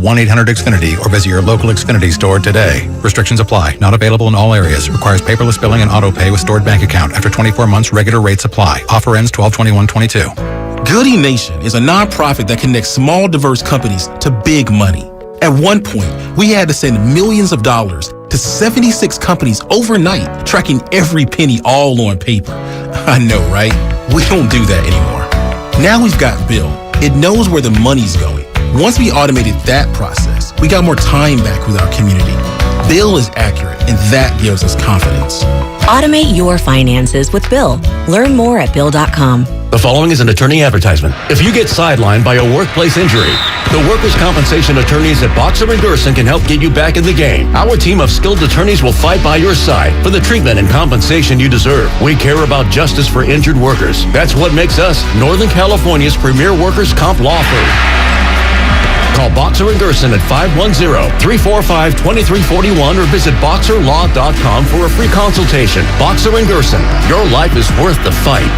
1-800-XFINITY or visit your local Xfinity store today. Restrictions apply. Not available in all areas. Requires paperless billing and auto pay with stored bank account. After 24 months, regular rates apply. Offer ends 12/21/22. Goody Nation is a nonprofit that connects small, diverse companies to big money. At one point, we had to send millions of dollars to 76 companies overnight, tracking every penny all on paper. I know, right? We don't do that anymore. Now we've got Bill. It knows where the money's going. Once we automated that process, we got more time back with our community. Bill is accurate, and that gives us confidence. Automate your finances with Bill. Learn more at Bill.com. The following is an attorney advertisement. If you get sidelined by a workplace injury, the workers' compensation attorneys at Boxer & Gerson can help get you back in the game. Our team of skilled attorneys will fight by your side for the treatment and compensation you deserve. We care about justice for injured workers. That's what makes us Northern California's premier workers' comp law firm. Call Boxer & Gerson at 510-345-2341 or visit boxerlaw.com for a free consultation. Boxer & Gerson, your life is worth the fight.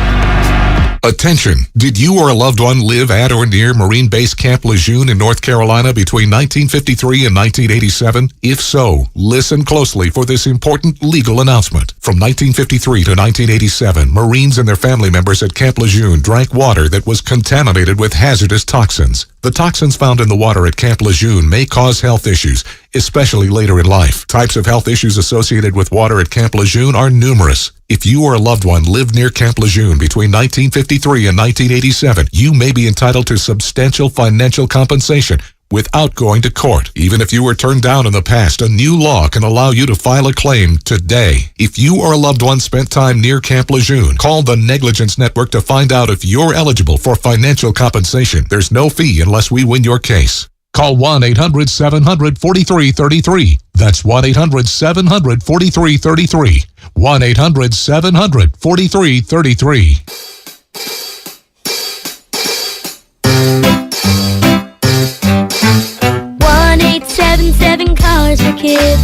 Attention! Did you or a loved one live at or near Marine Base Camp Lejeune in North Carolina between 1953 and 1987? If so, listen closely for this important legal announcement. From 1953 to 1987, Marines and their family members at Camp Lejeune drank water that was contaminated with hazardous toxins. The toxins found in the water at Camp Lejeune may cause health issues, especially later in life. Types of health issues associated with water at Camp Lejeune are numerous. If you or a loved one lived near Camp Lejeune between 1953 and 1987, you may be entitled to substantial financial compensation without going to court. Even if you were turned down in the past, a new law can allow you to file a claim today. If you or a loved one spent time near Camp Lejeune, call the Negligence Network to find out if you're eligible for financial compensation. There's no fee unless we win your case. Call 1-800-700-4333. That's 1-800-700-4333. 1-800-700-4333. 1-877 Cars for Kids.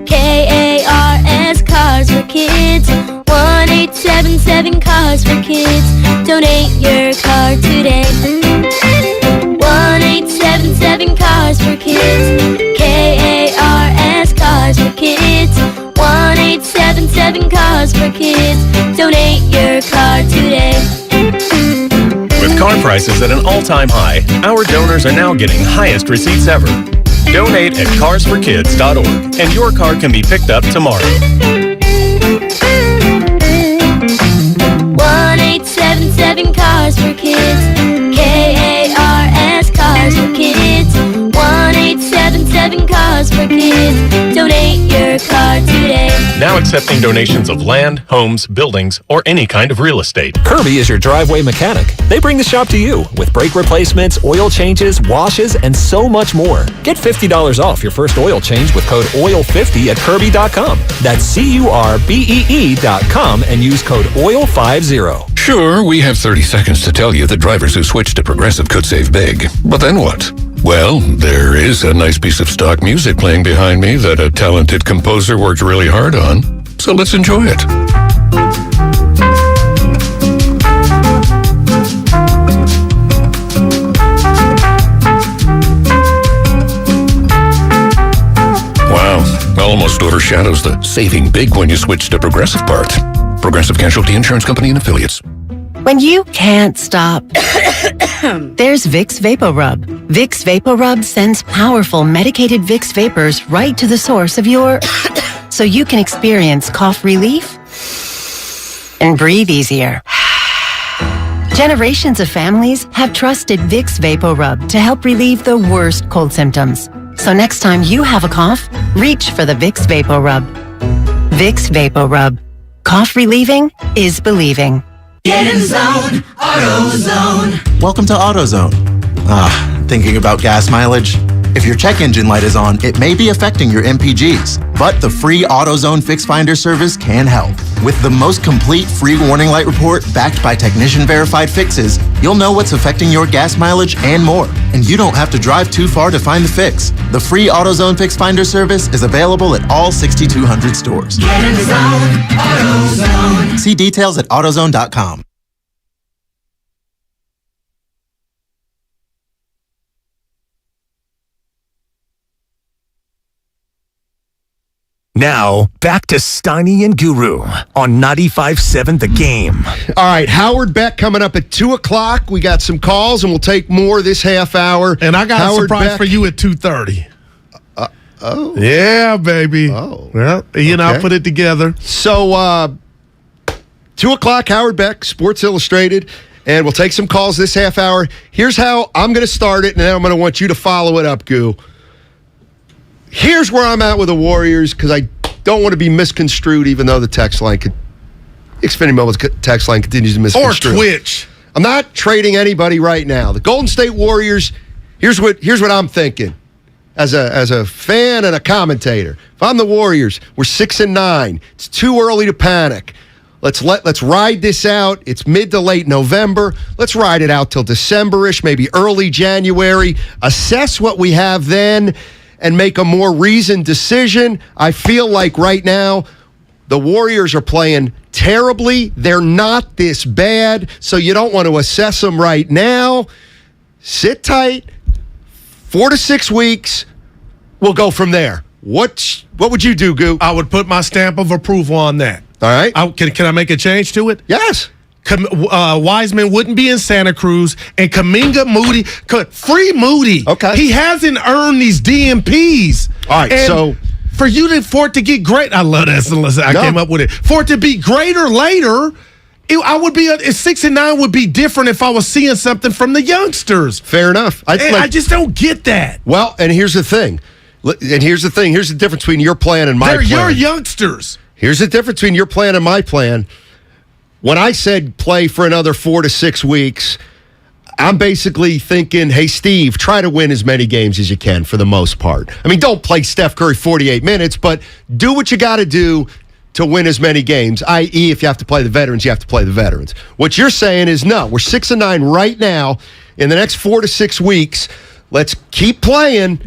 K-A-R-S Cars for Kids. 1-877 Cars for Kids. Donate your car today. 1-877 Cars for Kids. K-A-R-S Cars for Kids. 1-877 Cars for Kids. Donate your car today. With car prices at an all-time high, our donors are now getting highest receipts ever. Donate at carsforkids.org and your car can be picked up tomorrow. 1-877 Cars for Kids. K-A-R-S Cars for Kids. 1-877 Cars for Kids. Donate your car today. Now accepting donations of land, homes, buildings, or any kind of real estate. Kirby is your driveway mechanic. They bring the shop to you with brake replacements, oil changes, washes, and so much more. Get $50 off your first oil change with code OIL50 at Kirby.com. That's CURBEE.com and use code OIL50. Sure, we have 30 seconds to tell you that drivers who switch to Progressive could save big. But then what? Well, there is a nice piece of stock music playing behind me that a talented composer worked really hard on. So let's enjoy it. Wow, almost overshadows the saving big when you switch to Progressive part. Progressive Casualty Insurance Company and Affiliates. When you can't stop, there's Vicks VapoRub. Vicks VapoRub sends powerful medicated Vicks vapors right to the source of your... so you can experience cough relief and breathe easier. Generations of families have trusted Vicks VapoRub to help relieve the worst cold symptoms. So next time you have a cough, reach for the Vicks VapoRub. Vicks VapoRub. Cough relieving is believing. Get in zone, AutoZone. Welcome to AutoZone. Thinking about gas mileage? If your check engine light is on, it may be affecting your MPGs, but the free AutoZone Fix Finder service can help. With the most complete free warning light report backed by technician-verified fixes, you'll know what's affecting your gas mileage and more, and you don't have to drive too far to find the fix. The free AutoZone Fix Finder service is available at all 6,200 stores. Get in the zone, AutoZone. See details at AutoZone.com. Now, back to Steiny and Guru on 95.7 The Game. All right, Howard Beck coming up at 2 o'clock. We got some calls, and we'll take more this half hour. And I got Howard a surprise Beck. for you at 2:30. Oh. Yeah, baby. Oh. Well, I'll put it together. So, 2 o'clock, Howard Beck, Sports Illustrated, and we'll take some calls this half hour. Here's how I'm going to start it, and then I'm going to want you to follow it up, Goo. Here's where I'm at with the Warriors, because I don't want to be misconstrued, even though the text line Xfinity Mobile's text line continues to misconstrue. Or Twitch. I'm not trading anybody right now. The Golden State Warriors, here's what I'm thinking as a fan and a commentator. If I'm the Warriors, we're 6-9. It's too early to panic. Let's ride this out. It's mid to late November. Let's ride it out till December-ish, maybe early January. Assess what we have then and make a more reasoned decision. I feel like right now the Warriors are playing terribly. They're not this bad, so you don't want to assess them right now. Sit tight. 4 to 6 weeks. We'll go from there. What would you do, Goo? I would put my stamp of approval on that. All right. Can I make a change to it? Yes. Wiseman wouldn't be in Santa Cruz, and Kuminga, Moody, free Moody. Okay. He hasn't earned these DMPs. All right, and for it to get great, I love that. I came up with it. For it to be greater later, I would be 6-9 would be different if I was seeing something from the youngsters. Fair enough. I just don't get that. Well, and here's the thing. Here's the difference between your plan and my plan. They're your youngsters. Here's the difference between your plan and my plan. When I said play for another 4 to 6 weeks, I'm basically thinking, hey, Steve, try to win as many games as you can for the most part. I mean, don't play Steph Curry 48 minutes, but do what you got to do to win as many games, i.e., if you have to play the veterans, you have to play the veterans. What you're saying is, no, we're 6-9 right now. In the next 4 to 6 weeks, let's keep playing,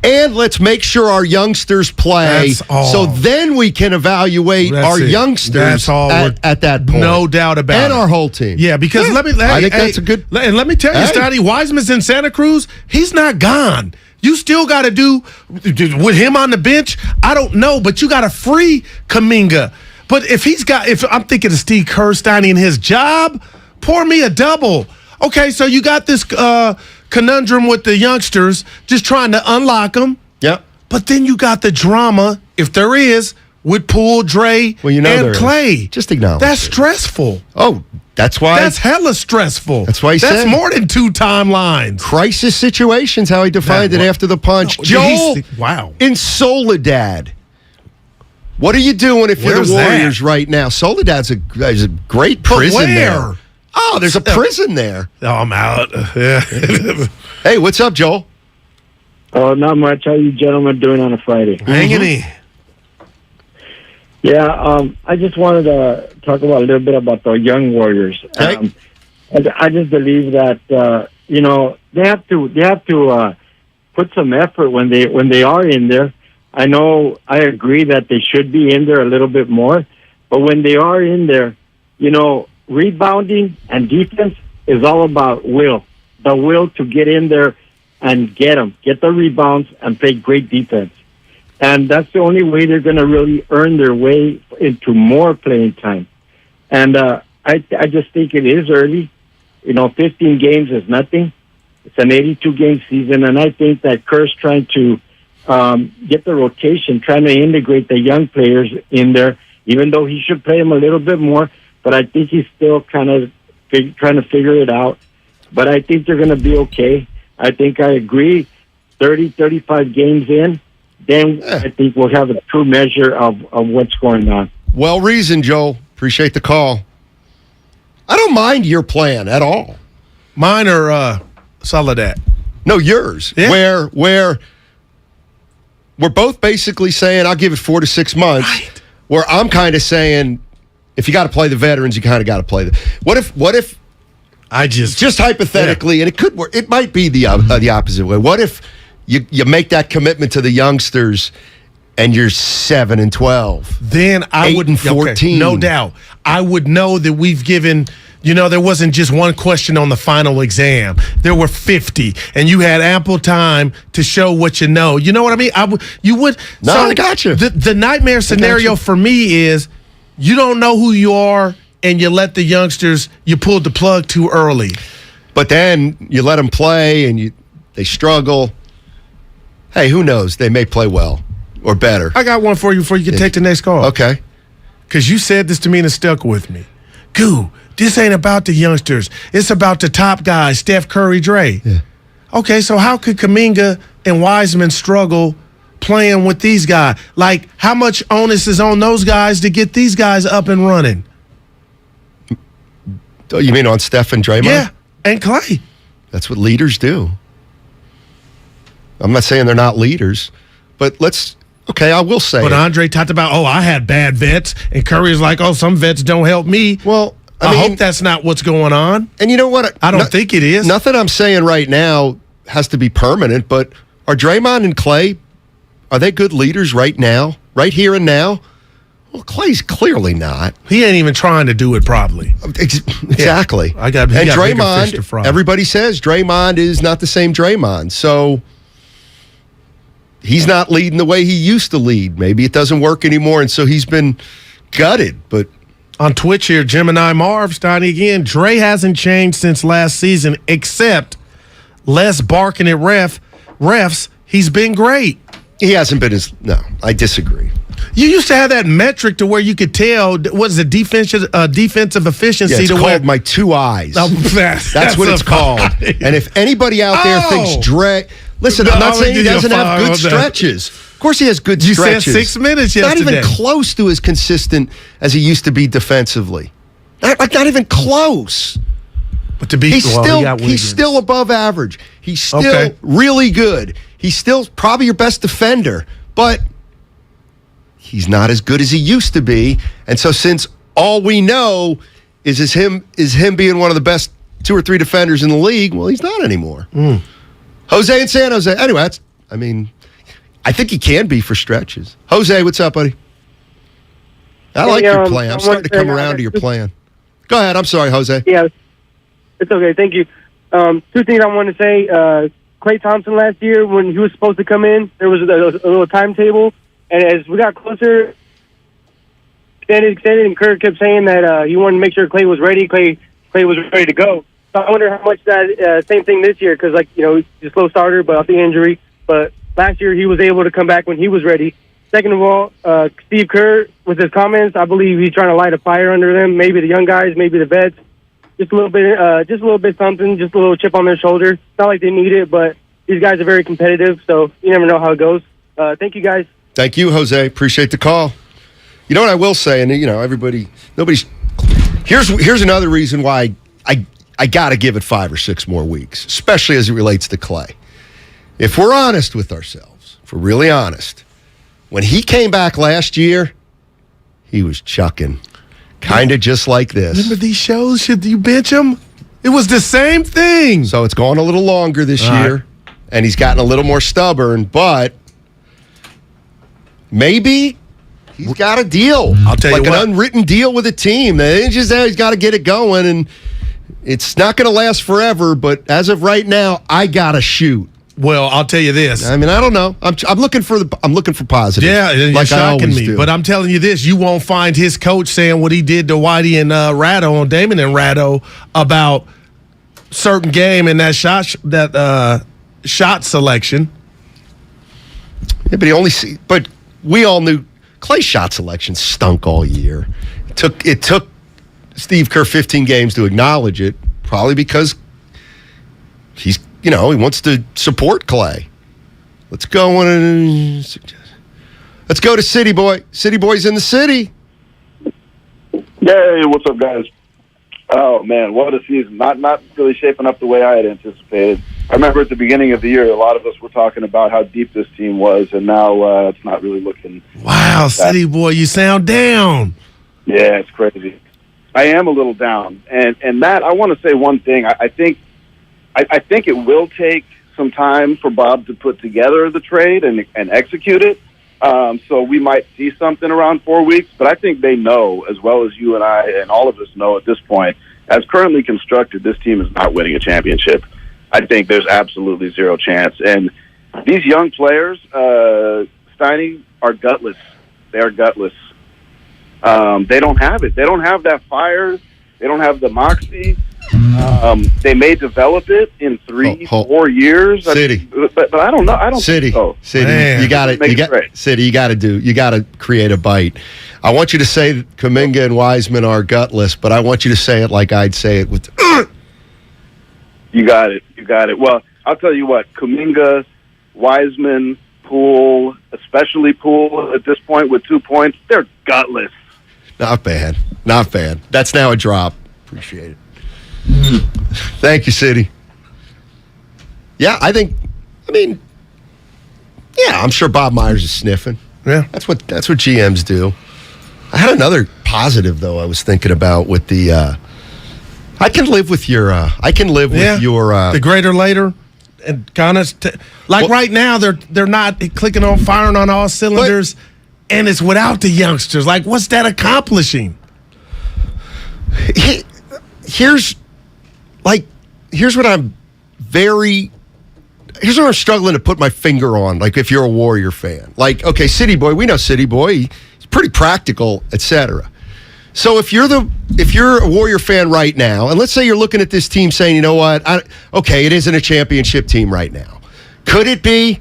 and let's make sure our youngsters play. So then we can evaluate our youngsters at that point. No doubt about it. And our whole team. Yeah, because I think that's a good... And let me tell you, Steiny, Wiseman's in Santa Cruz. He's not gone. You still got to do with him on the bench. I don't know, but you got to free Kuminga. But if I'm thinking of Steve Kerr, Steiny, and his job, pour me a double. Okay, so you got this conundrum with the youngsters, just trying to unlock them. Yep. But then you got the drama, if there is, with Poole, Dre, and Clay. Just acknowledge that's stressful. Oh, that's why. That's hella stressful. That's why he said. That's more than 2 timelines. Crisis situations, how he defined it after the punch. No, Joel, wow. In Soledad, what are you doing if you're the Warriors right now? Soledad's a great prison there. Oh, there's a prison there. Oh, I'm out. Yeah. Hey, what's up, Joel? Oh, not much. How you gentlemen doing on a Friday? Hanging in. Yeah, I just wanted to talk about a little bit about the young Warriors. Okay. And I just believe that they have to put some effort when they are in there. I agree that they should be in there a little bit more, but when they are in there, rebounding and defense is all about will. The will to get in there and get the rebounds and play great defense. And that's the only way they're going to really earn their way into more playing time. And I just think it is early. 15 games is nothing. It's an 82-game season, and I think that Kerr's trying to get the rotation, trying to integrate the young players in there, even though he should play them a little bit more. But I think he's still kind of trying to figure it out. But I think they're going to be okay. I think I agree. 30, 35 games in, then I think we'll have a true measure of what's going on. Well reasoned, Joel. Appreciate the call. I don't mind your plan at all. Mine or Soledad? No, yours. Yeah. Where we're both basically saying, I'll give it 4 to 6 months. Right. Where I'm kind of saying, if you got to play the veterans, you kind of got to play the. What if? I just hypothetically, and it could work. It might be the opposite way. What if you make that commitment to the youngsters, and you're 7-12? Then I would 8-14. no doubt. I would know that we've given there wasn't just one question on the final exam. There were 50, and you had ample time to show what you know. You know what I mean? I got you. The nightmare scenario for me is you don't know who you are, and you let the youngsters, you pulled the plug too early. But then you let them play, and they struggle. Hey, who knows? They may play well or better. I got one for you before you can take the next call. Okay. Because you said this to me and it stuck with me. Goo, this ain't about the youngsters. It's about the top guys, Steph Curry, Dre. Yeah. Okay, so how could Kuminga and Wiseman struggle playing with these guys? Like, how much onus is on those guys to get these guys up and running? Oh, you mean on Steph and Draymond? Yeah, and Clay. That's what leaders do. I'm not saying they're not leaders, but I will say. But Andre talked about, I had bad vets, and Curry's like, some vets don't help me. Well, I hope that's not what's going on. And you know what? I don't think it is. Nothing I'm saying right now has to be permanent, but are Draymond and Clay, are they good leaders right now, right here and now? Well, Clay's clearly not. He ain't even trying to do it properly. Exactly. Yeah, and Draymond, everybody says Draymond is not the same Draymond. So he's not leading the way he used to lead. Maybe it doesn't work anymore, and so he's been gutted. But on Twitch here, Gemini Marv, Steiny again, Dre hasn't changed since last season, except less barking at refs. He's been great. He hasn't been no, I disagree. You used to have that metric to where you could tell what is the defensive efficiency. Yeah, it's called my 2 eyes. That's what it's called. And if anybody out there thinks Dre, listen, I'm not saying he doesn't have good stretches. Of course he has good stretches. You said 6 minutes yesterday. Not even close to as consistent as he used to be defensively. Not even close. But to be he's still above average. He's still really good. He's still probably your best defender, but he's not as good as he used to be. And so since all we know is him being one of the best 2 or 3 defenders in the league, well, he's not anymore. Jose in San Jose. Anyway, I think he can be for stretches. Jose, what's up, buddy? I like your plan. I'm starting to come around to your plan. Go ahead. I'm sorry, Jose. Yeah, it's okay. Thank you. 2 things I want to say. Klay Thompson last year, when he was supposed to come in, there was a little timetable. And as we got closer, extended, and Kerr kept saying that he wanted to make sure Klay was ready. Klay was ready to go. So I wonder how much that same thing this year, because he's a slow starter, but off the injury. But last year he was able to come back when he was ready. Second of all, Steve Kerr, with his comments, I believe he's trying to light a fire under them. Maybe the young guys, maybe the vets. Just a little bit something, just a little chip on their shoulder. It's not like they need it, but these guys are very competitive, so you never know how it goes. Thank you, guys. Thank you, Jose. Appreciate the call. You know what I will say, and here's another reason why I got to give it 5 or 6 more weeks, especially as it relates to Klay. If we're honest with ourselves, if we're really honest, when he came back last year, he was chucking. Kind of just like this. Remember these shows? Should you bench him? It was the same thing. So it's gone a little longer this year, and he's gotten a little more stubborn, but maybe he's got a deal. I'll tell you what. Like an unwritten deal with a team. They just he's got to get it going, and it's not going to last forever, but as of right now, I got to shoot. Well, I'll tell you this. I mean, I don't know. I'm looking for positive. Yeah, you're like shocking me. But I'm telling you this: you won't find his coach saying what he did to Whitey and Ratto on Damon and Ratto about certain game and that shot selection. Yeah, but we all knew Klay's shot selection stunk all year. It took Steve Kerr 15 games to acknowledge it, probably because he wants to support Klay. Let's go to City Boy. City Boy's in the city. Hey, what's up, guys? Oh, man, what a season. Not really shaping up the way I had anticipated. I remember at the beginning of the year, a lot of us were talking about how deep this team was, and now it's not really looking. Wow, City Boy, you sound down. Yeah, it's crazy. I am a little down. And Matt, I want to say one thing. I think it will take some time for Bob to put together the trade and execute it. So we might see something around 4 weeks, but I think they know, as well as you and I and all of us know at this point, as currently constructed, this team is not winning a championship. I think there's absolutely zero chance. And these young players, Steiny, are gutless. They are gutless. They don't have it. They don't have that fire. They don't have the moxie. They may develop it in 3-4 years. City. But I don't know. I don't City. think so. City. Man. You got it. City, you got to create a bite. I want you to say Kuminga and Wiseman are gutless, but I want you to say it like I'd say it with You got it. You got it. Well, I'll tell you what, Kuminga, Wiseman, Poole, especially Poole at this point with 2 points, they're gutless. Not bad. Not bad. That's now a drop. Appreciate it. Thank you, City. Yeah, I'm sure Bob Myers is sniffing. Yeah. That's what GMs do. I had another positive though I was thinking about with the I can live with your the greater later and kind of right now they're not clicking on firing on all cylinders and it's without the youngsters. Like, what's that accomplishing? Here's what I'm struggling to put my finger on. Like, if you're a Warrior fan, like, okay, City Boy, we know City Boy, he's pretty practical, etc. So if you're a Warrior fan right now, and let's say you're looking at this team saying, you know what, it isn't a championship team right now. Could it be?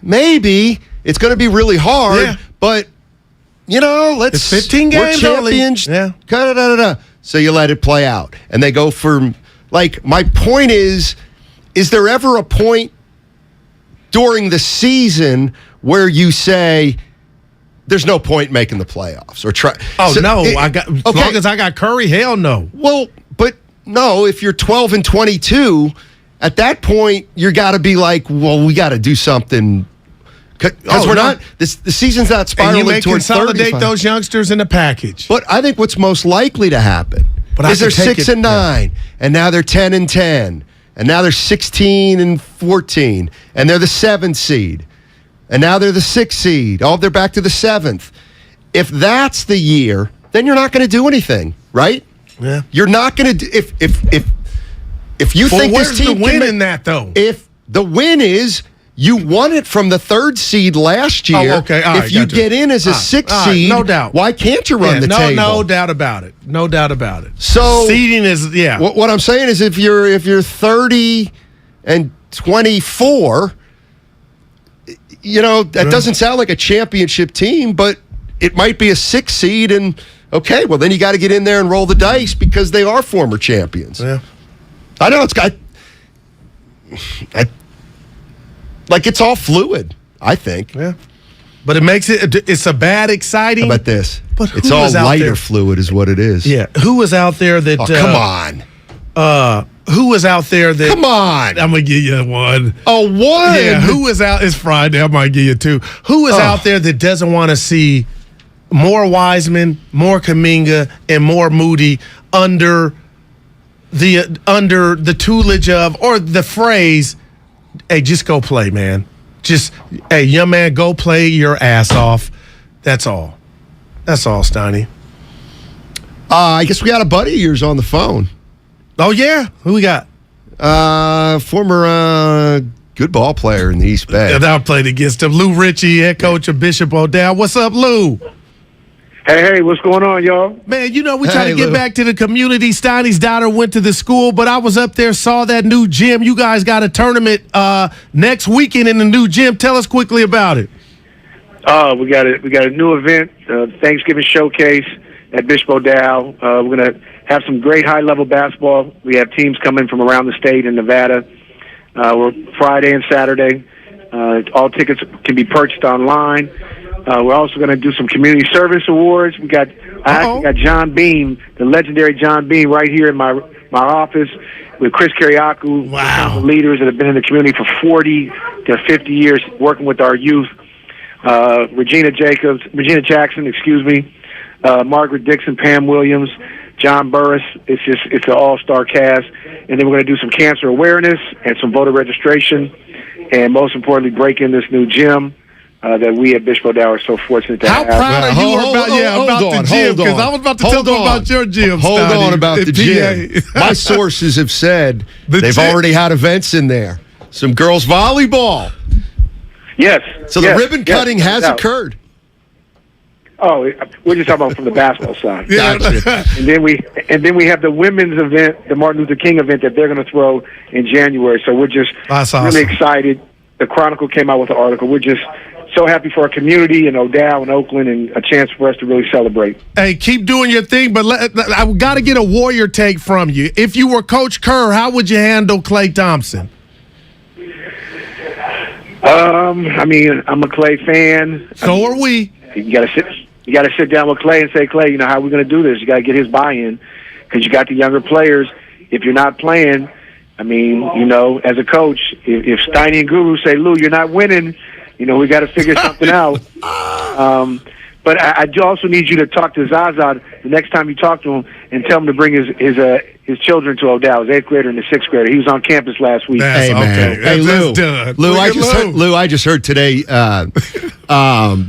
Maybe. It's going to be really hard, but it's 15 games champions. Yeah. So you let it play out, and they go for. Like, my point is there ever a point during the season where you say there's no point making the playoffs or try? As long as I got Curry, hell no. Well, but no, if you're 12-22, at that point you got to be like, well, we got to do something because we're not. The season's not spiraling and you may towards consolidate 35. those youngsters in the package. But I think what's most likely to happen. Is they're 6-9, and now they're 10-10, and now they're 16-14, and they're the 7th seed, and now they're the 6th seed. Oh, they're back to the 7th. If that's the year, then you're not going to do anything, right? Yeah. You're not going to do if you think this team the win in that though? If the win is. You won it from the 3rd seed last year. Oh, okay. If you get in as a 6th seed, no doubt. Why can't you run the table? No doubt about it. No doubt about it. So seeding is What I'm saying is, if you're 30-24, that doesn't sound like a championship team, but it might be a 6th seed, and okay, well then you got to get in there and roll the dice because they are former champions. Yeah, I know it's got. It's all fluid, I think. Yeah. But it makes it's a bad exciting. How about this? But it's all lighter fluid is what it is. Yeah. Who was out there that... come on. Who was out there that... Come on. I'm going to give you one. Oh, one? Yeah, who was out... It's Friday. I might give you two. Who was out there that doesn't want to see more Wiseman, more Kuminga, and more Moody under the tutelage of, or the phrase... Hey, just go play, man. Hey, young man, go play your ass off. That's all. That's all, Steiny. I guess we got a buddy of yours on the phone. Oh, yeah? Who we got? Former good ball player in the East Bay. Yeah, I played against him. Lou Ritchie, head coach of Bishop O'Dowd. What's up, Lou? Hey, what's going on, y'all? Man, we try to get back to the community. Steiny's daughter went to the school, but I was up there, saw that new gym. You guys got a tournament next weekend in the new gym. Tell us quickly about it. We got a new event, Thanksgiving Showcase at Bishop O'Dowd. We're going to have some great high-level basketball. We have teams coming from around the state in Nevada. We're Friday and Saturday. All tickets can be purchased online. We're also going to do some community service awards. I actually got John Beam, the legendary John Beam, right here in my office with Chris Kiriakou. Wow. Leaders that have been in the community for 40 to 50 years working with our youth. Regina Jackson, Margaret Dixon, Pam Williams, John Burris. It's an all-star cast. And then we're going to do some cancer awareness and some voter registration. And most importantly, break in this new gym. that we at Bishop O'Dowd are so fortunate to How have. proud are you about the gym? Because I was about to tell them about your gym. Hold Steiny, on about the gym. My sources have said they've already had events in there. Some girls volleyball. Yes. So the ribbon cutting has occurred. Oh, we're just talking about from the basketball side. Gotcha. and then we have the women's event, the Martin Luther King event that they're going to throw in January. So we're just really excited. The Chronicle came out with an article. We're just so happy for our community in O'Dowd and Oakland, and a chance for us to really celebrate. Hey, keep doing your thing, but I've got to get a Warrior take from you. If you were Coach Kerr, how would you handle Klay Thompson? I mean, I'm a Klay fan. So are we. You got to sit down with Klay and say, Klay, you know, how are we going to do this? You got to get his buy-in because you got the younger players. If you're not playing, I mean, you know, as a coach, if Steiny and Guru say, Lou, you're not winning, you know, we got to figure something out. But I do also need you to talk to Zaza the next time you talk to him and tell him to bring his children to O'Dowd, his 8th grader and his 6th grader. He was on campus last week. Hey, man. Hey, Lou, I just heard today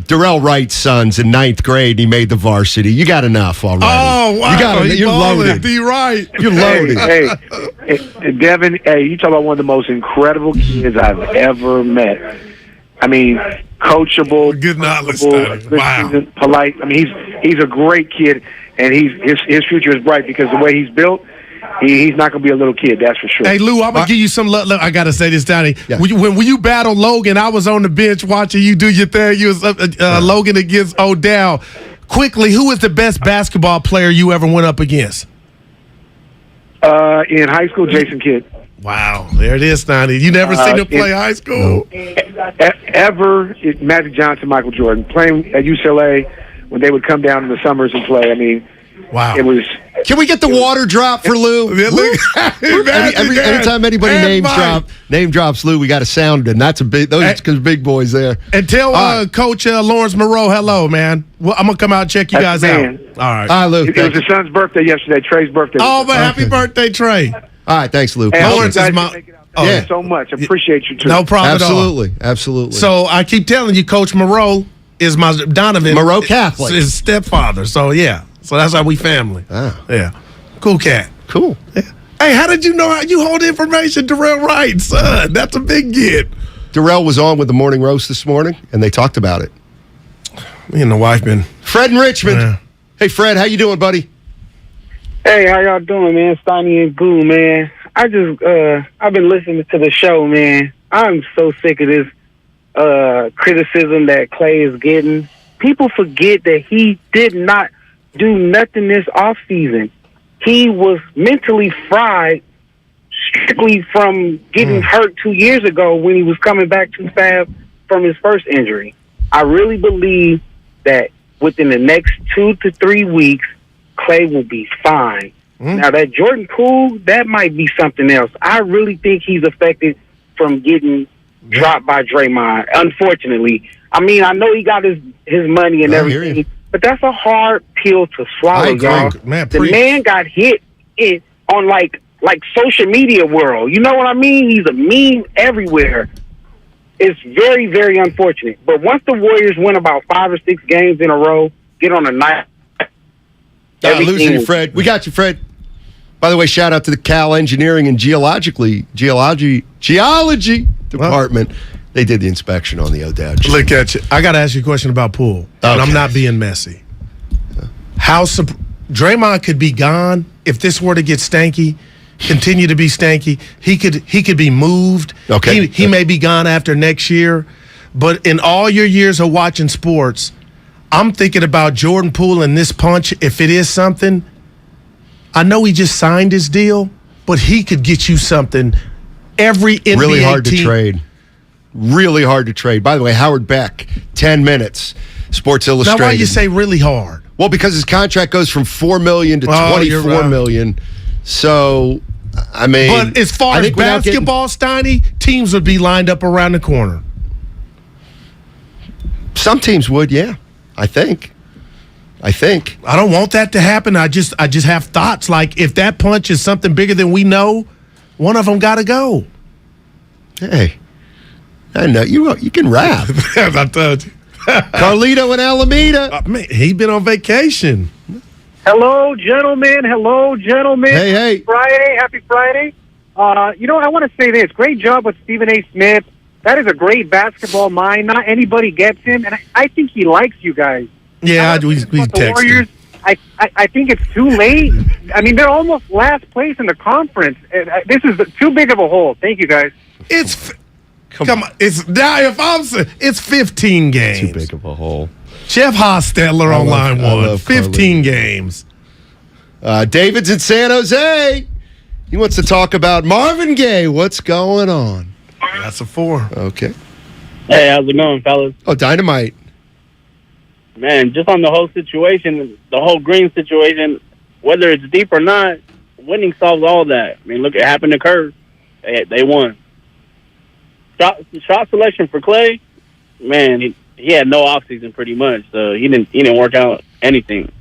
Darrell Wright's son's in 9th grade. He made the varsity. You got enough already. Oh, wow. You're loaded. You're right. You're loaded. Hey, Devin, you talk about one of the most incredible kids I've ever met. I mean, coachable, good knowledge, wow, polite. I mean, he's a great kid, and his future is bright because the way he's built, he's not going to be a little kid. That's for sure. Hey, Lou, I'm gonna give you some love. I gotta say this, Donnie. Yeah. When you battled Logan, I was on the bench watching you do your thing. You was Logan against O'Dowd. Quickly, who was the best basketball player you ever went up against? In high school, Jason Kidd. Wow, there it is, Steiny. You never seen him play high school? Ever, Magic Johnson, Michael Jordan, playing at UCLA when they would come down in the summers and play. I mean, wow. It was. Can we get the water drop for Lou? Anytime anybody name drops Lou, we got to sound it. And that's those are big boys there. And tell Coach Lawrence Moreau hello, man. Well, I'm gonna come out and check you guys out. All right. All right, Lou. It was his son's birthday yesterday. Trey's birthday. Oh, but happy birthday, Trey. All right, thanks, Lou. Hey, Lawrence is my. Thank you so much. I appreciate you too. No problem Absolutely. at all. Absolutely. So I keep telling you, Coach Moreau is my Donovan. Moreau Catholic. His stepfather. So yeah. So that's how we family. Ah. Yeah. Cool cat. Cool. Yeah. Hey, how did you know how you hold information, Darrell Wright, son? That's a big get. Darrell was on with the morning roast this morning, and they talked about it. Me and the wife been. Fred in Richmond. Yeah. Hey, Fred, how you doing, buddy? Hey, how y'all doing, man? Steiny and Goo, man. I've been listening to the show, man. I'm so sick of this criticism that Klay is getting. People forget that he did not do nothing this offseason. He was mentally fried strictly from getting hurt 2 years ago when he was coming back too fast from his first injury. I really believe that within the next 2 to 3 weeks, Klay will be fine. Now, that Jordan Poole, that might be something else. I really think he's affected from getting dropped by Draymond, unfortunately. I mean, I know he got his money and everything, but that's a hard pill to swallow, y'all. The man got hit on like social media world. You know what I mean? He's a meme everywhere. It's very, very unfortunate. But once the Warriors win about 5 or 6 games in a row, get on a night. Losing you, Fred. We got you, Fred. By the way, shout out to the Cal Engineering and Geology Department. They did the inspection on the O'Dowd. Look at you. I got to ask you a question about Poole, and I'm not being messy. Draymond could be gone if this were to get stanky, continue to be stanky. He could be moved. Okay, he may be gone after next year. But in all your years of watching sports, I'm thinking about Jordan Poole and this punch. If it is something, I know he just signed his deal, but he could get you something. Every NBA really hard team, to trade. Really hard to trade. By the way, Howard Beck, 10 minutes, Sports Illustrated. Now, why you say really hard? Well, because his contract goes from $4 million to $24 million. So, I mean, but as far as basketball, Steiny, teams would be lined up around the corner. Some teams would, yeah. I think. I don't want that to happen. I just have thoughts like if that punch is something bigger than we know, one of them got to go. Hey, I know you can rap. I told you. Carlito in Alameda. He been on vacation. Hello, gentlemen. Hey. Happy Friday. I want to say this. Great job with Stephen A. Smith. That is a great basketball mind. Not anybody gets him, and I think he likes you guys. Yeah, we text Warriors. I think it's too late. I mean, they're almost last place in the conference. This is too big of a hole. Thank you, guys. Come on. It's 15 games. Too big of a hole. Jeff Hostetler on line 1. 15 games. David's in San Jose. He wants to talk about Marvin Gaye. What's going on? That's a 4. Okay. Hey, how's it going, fellas? Oh, Dynamite. Man, just on the whole situation, the whole Green situation, whether it's deep or not, winning solves all that. I mean, look, it happened to Kerr. They won. Shot selection for Clay, man, he had no offseason pretty much, so he didn't work out anything.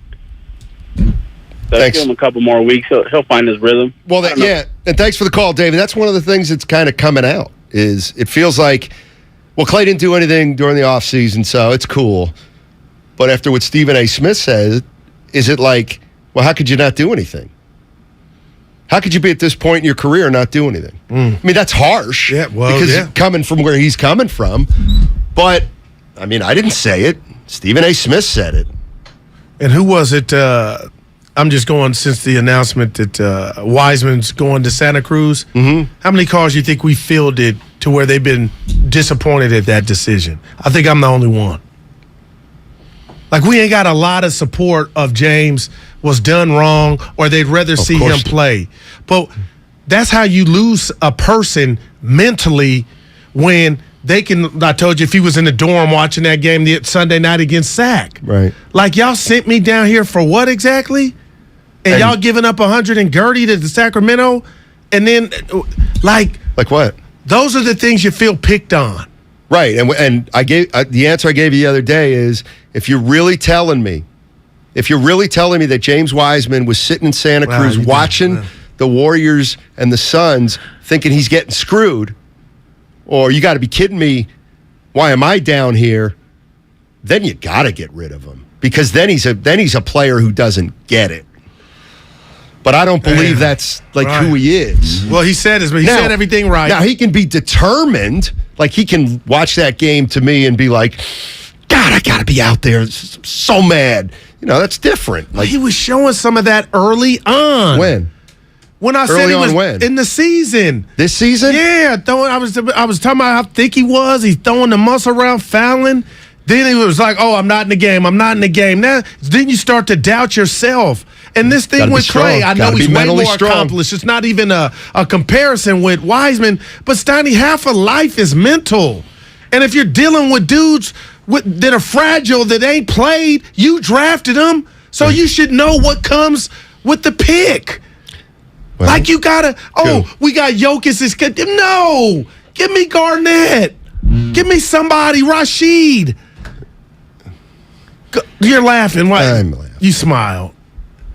So give him a couple more weeks, he'll find his rhythm. Well, and thanks for the call, David. That's one of the things that's kind of coming out is it feels like, well, Clay didn't do anything during the offseason, so it's cool. But after what Stephen A. Smith says, is it like, well, how could you not do anything? How could you be at this point in your career and not do anything? I mean, that's harsh. Yeah, well, because coming from where he's coming from. But, I mean, I didn't say it. Stephen A. Smith said it. And who was it? I'm just going since the announcement that Wiseman's going to Santa Cruz. Mm-hmm. How many calls do you think we fielded to where they've been disappointed at that decision? I think I'm the only one. Like, we ain't got a lot of support of James was done wrong or they'd rather see him play. But that's how you lose a person mentally when they can, I told you, if he was in the dorm watching that game the Sunday night against Sac. Right. Like, y'all sent me down here for what exactly? And y'all giving up 100 and Gertie to the Sacramento? And then, like what? Those are the things you feel picked on. Right, and I gave the answer I gave you the other day is if you're really telling me that James Wiseman was sitting in Santa Cruz watching the Warriors and the Suns thinking he's getting screwed, or you got to be kidding me, why am I down here? Then you got to get rid of him because then he's a player who doesn't get it. But I don't believe that's who he is. Well, he said everything right. Now, he can be determined. Like, he can watch that game to me and be like, God, I got to be out there. So mad. That's different. Like, he was showing some of that early on. When I said he was in the season. This season? Yeah. I was talking about how thick he was. He's throwing the muscle around, fouling. Then he was like, oh, I'm not in the game. Then you start to doubt yourself. And this thing with Clay, I know he's way more accomplished. It's not even a comparison with Wiseman. But Steiny, half of life is mental. And if you're dealing with dudes that are fragile, that ain't played, you drafted them. So you should know what comes with the pick. Well, like you got to, we got Jokic. No. Give me Garnett. Give me somebody, Rashid. You're laughing. Why? I'm laughing. You smile.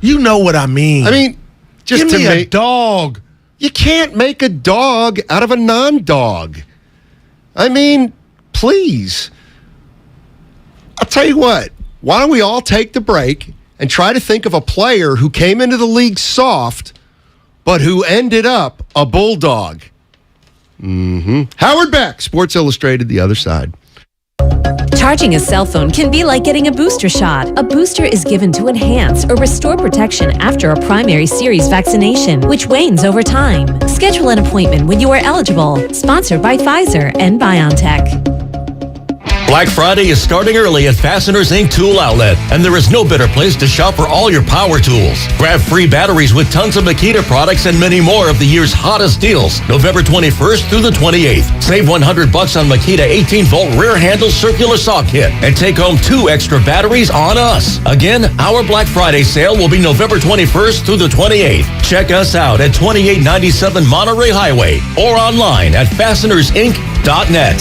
You know what I mean. I mean, just give me a dog. You can't make a dog out of a non-dog. I mean, please. I'll tell you what. Why don't we all take the break and try to think of a player who came into the league soft, but who ended up a bulldog? Mm-hmm. Howard Beck, Sports Illustrated, The Other Side. Charging a cell phone can be like getting a booster shot. A booster is given to enhance or restore protection after a primary series vaccination, which wanes over time. Schedule an appointment when you are eligible. Sponsored by Pfizer and BioNTech. Black Friday is starting early at Fasteners Inc. Tool Outlet, and there is no better place to shop for all your power tools. Grab free batteries with tons of Makita products and many more of the year's hottest deals, November 21st through the 28th. Save $100 on Makita 18-volt rear handle circular saw kit and take home 2 extra batteries on us. Again, our Black Friday sale will be November 21st through the 28th. Check us out at 2897 Monterey Highway or online at fastenersinc.net.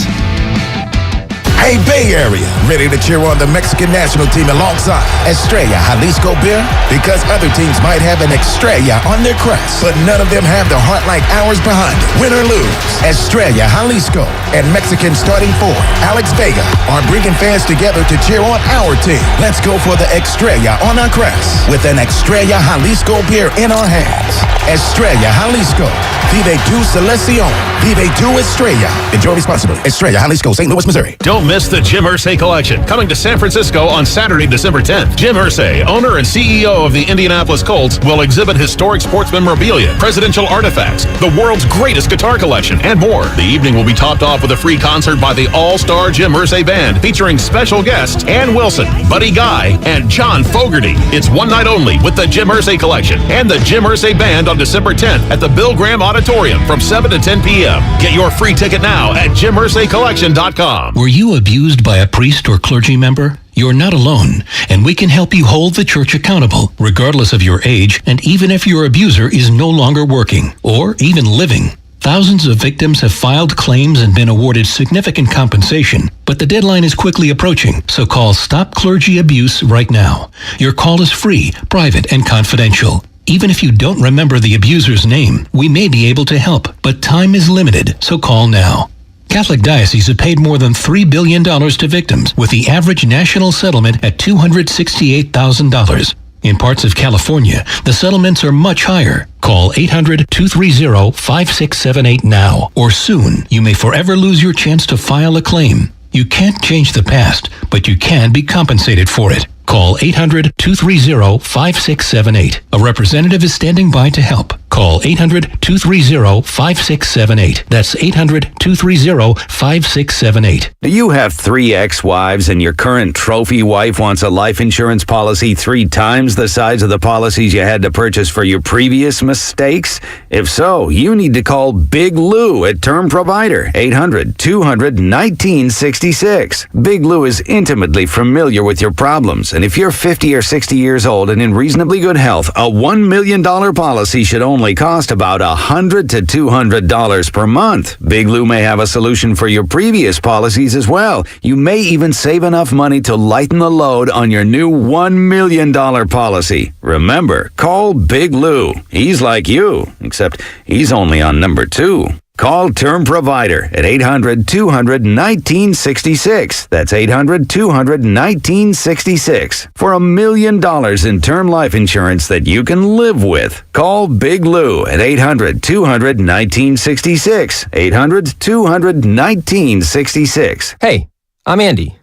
Hey, Bay Area, ready to cheer on the Mexican national team alongside Estrella Jalisco beer? Because other teams might have an Estrella on their crest, but none of them have the heart like ours behind it. Win or lose, Estrella Jalisco and Mexican starting forward Alex Vega are bringing fans together to cheer on our team. Let's go for the Estrella on our crest with an Estrella Jalisco beer in our hands. Estrella Jalisco. Vive tu selección. Vive tu Estrella. Enjoy responsibly. Estrella Jalisco, St. Louis, Missouri. Don't miss the Jim Irsay Collection, coming to San Francisco on Saturday, December 10th. Jim Irsay, owner and CEO of the Indianapolis Colts, will exhibit historic sports memorabilia, presidential artifacts, the world's greatest guitar collection, and more. The evening will be topped off with a free concert by the all-star Jim Irsay Band, featuring special guests Ann Wilson, Buddy Guy, and John Fogerty. It's one night only with the Jim Irsay Collection and the Jim Irsay Band on December 10th at the Bill Graham Auditorium from 7 to 10 p.m. Get your free ticket now at JimIrsayCollection.com. Were you abused by a priest or clergy member? You're not alone, and we can help you hold the church accountable, regardless of your age, and even if your abuser is no longer working or even living. Thousands of victims have filed claims and been awarded significant compensation, but the deadline is quickly approaching, so call Stop Clergy Abuse right now. Your call is free, private, and confidential. Even if you don't remember the abuser's name, we may be able to help, but time is limited, so call now. Catholic dioceses have paid more than $3 billion to victims, with the average national settlement at $268,000. In parts of California, the settlements are much higher. Call 800-230-5678 now, or soon you may forever lose your chance to file a claim. You can't change the past, but you can be compensated for it. Call 800-230-5678. A representative is standing by to help. Call 800-230-5678. That's 800-230-5678. Do you have 3 ex-wives and your current trophy wife wants a life insurance policy 3 times the size of the policies you had to purchase for your previous mistakes? If so, you need to call Big Lou at Term Provider, 800-200-1966. Big Lou is intimately familiar with your problems, and if you're 50 or 60 years old and in reasonably good health, a $1 million policy should only cost about $100 to $200 per month. Big Lou may have a solution for your previous policies as well. You may even save enough money to lighten the load on your new $1 million policy. Remember, call Big Lou. He's like you, except he's only on number 2. Call Term Provider at 800-200-1966. That's 800-200-1966 for $1 million in term life insurance that you can live with. Call Big Lou at 800-200-1966. 800-200-1966. Hey, I'm Andy.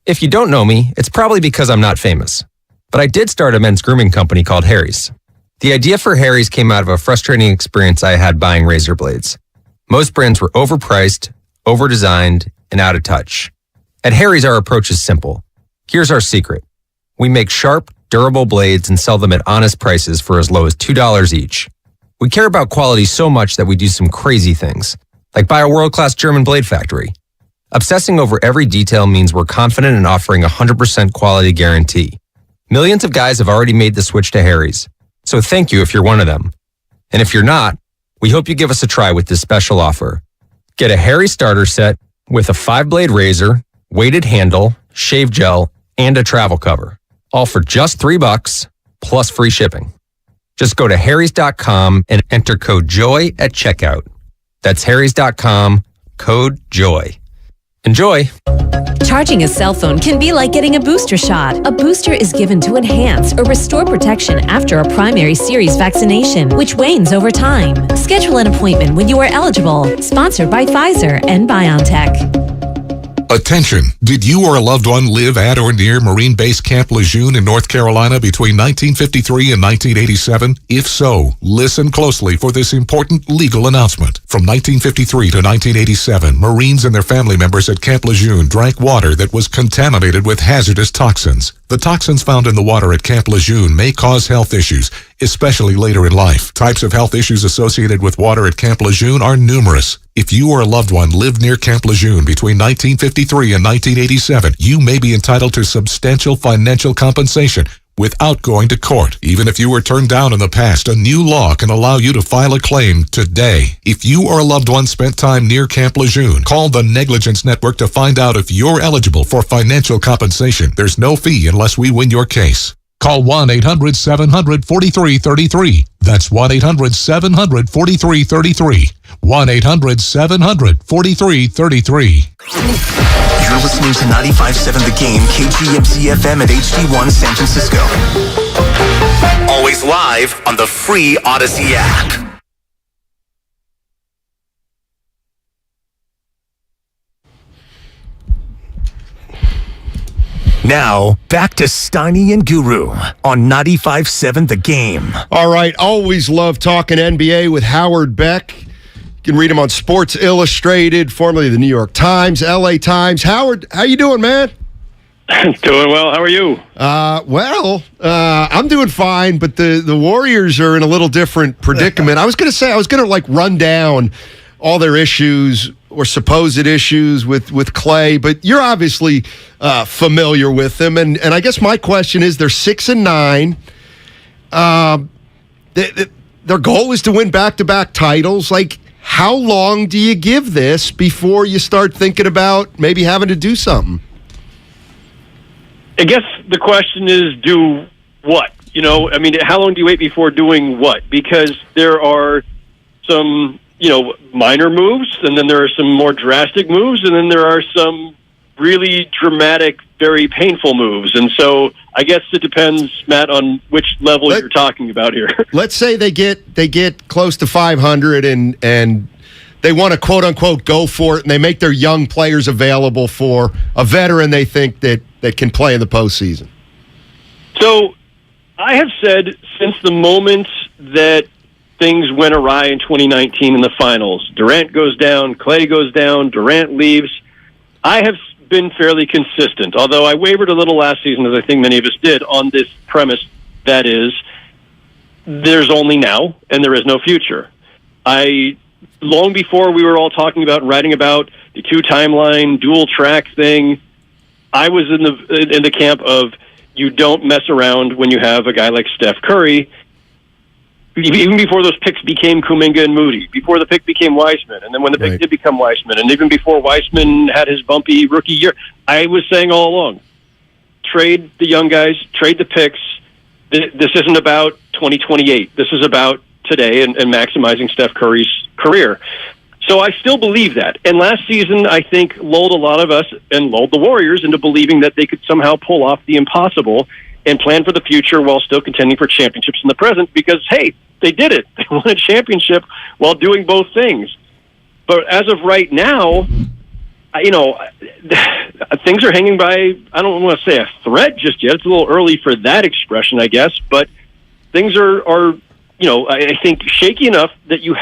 If you don't know me, it's probably because I'm not famous. But I did start a men's grooming company called Harry's. The idea for Harry's came out of a frustrating experience I had buying razor blades. Most brands were overpriced, overdesigned, and out of touch. At Harry's, our approach is simple. Here's our secret. We make sharp, durable blades and sell them at honest prices for as low as $2 each. We care about quality so much that we do some crazy things, like buy a world-class German blade factory. Obsessing over every detail means we're confident in offering a 100% quality guarantee. Millions of guys have already made the switch to Harry's, so thank you if you're one of them. And if you're not, we hope you give us a try with this special offer. Get a Harry starter set with a 5-blade razor, weighted handle, shave gel, and a travel cover. All for just $3 plus free shipping. Just go to harrys.com and enter code JOY at checkout. That's harrys.com, code JOY. Enjoy! Charging a cell phone can be like getting a booster shot. A booster is given to enhance or restore protection after a primary series vaccination, which wanes over time. Schedule an appointment when you are eligible. Sponsored by Pfizer and BioNTech. Attention! Did you or a loved one live at or near Marine Base Camp Lejeune in North Carolina between 1953 and 1987? If so, listen closely for this important legal announcement. From 1953 to 1987, Marines and their family members at Camp Lejeune drank water that was contaminated with hazardous toxins. The toxins found in the water at Camp Lejeune may cause health issues, especially later in life. Types of health issues associated with water at Camp Lejeune are numerous. If you or a loved one lived near Camp Lejeune between 1953 and 1987, you may be entitled to substantial financial compensation without going to court. Even if you were turned down in the past, a new law can allow you to file a claim today. If you or a loved one spent time near Camp Lejeune, call the Negligence Network to find out if you're eligible for financial compensation. There's no fee unless we win your case. Call 1-800-700-4333. That's 1-800-700-4333. 1-800-700-4333. You're listening to 95.7 The Game, KGMZ FM at HD1 San Francisco. Always live on the free Odyssey app. Now, back to Steiny and Guru on 95.7 The Game. All right, always love talking NBA with Howard Beck. You can read him on Sports Illustrated, formerly the New York Times, LA Times. Howard, how you doing, man? Doing well. How are you? I'm doing fine, but the Warriors are in a little different predicament. I was going to run down all their issues or supposed issues with Clay, but you're obviously familiar with them. And I guess my question is, they're 6-9. Their goal is to win back-to-back titles. Like, how long do you give this before you start thinking about maybe having to do something? I guess the question is, do what? I mean, how long do you wait before doing what? Because there are some, minor moves, and then there are some more drastic moves, and then there are some really dramatic, very painful moves. And so I guess it depends, Matt, on which level you're talking about here. Let's say they get close to 500 and they want to quote unquote go for it, and they make their young players available for a veteran they think that can play in the postseason. So I have said since the moment that things went awry in 2019 in the finals, Durant goes down, Clay goes down, Durant leaves, I have been fairly consistent, although I wavered a little last season, as I think many of us did, on this premise that is, there's only now and there is no future. Long before we were all talking about and writing about the two-timeline, dual-track thing, I was in the camp of you don't mess around when you have a guy like Steph Curry, even before those picks became Kuminga and Moody, before the pick became Weissman, and then when the pick did become Weissman, and even before Weissman had his bumpy rookie year, I was saying all along, trade the young guys, trade the picks. This isn't about 2028. This is about today and maximizing Steph Curry's career. So I still believe that. And last season, I think, lulled a lot of us and lulled the Warriors into believing that they could somehow pull off the impossible and plan for the future while still contending for championships in the present because, hey, they did it. They won a championship while doing both things. But as of right now, things are hanging by, I don't want to say a thread just yet. It's a little early for that expression, I guess. But things are I think shaky enough that you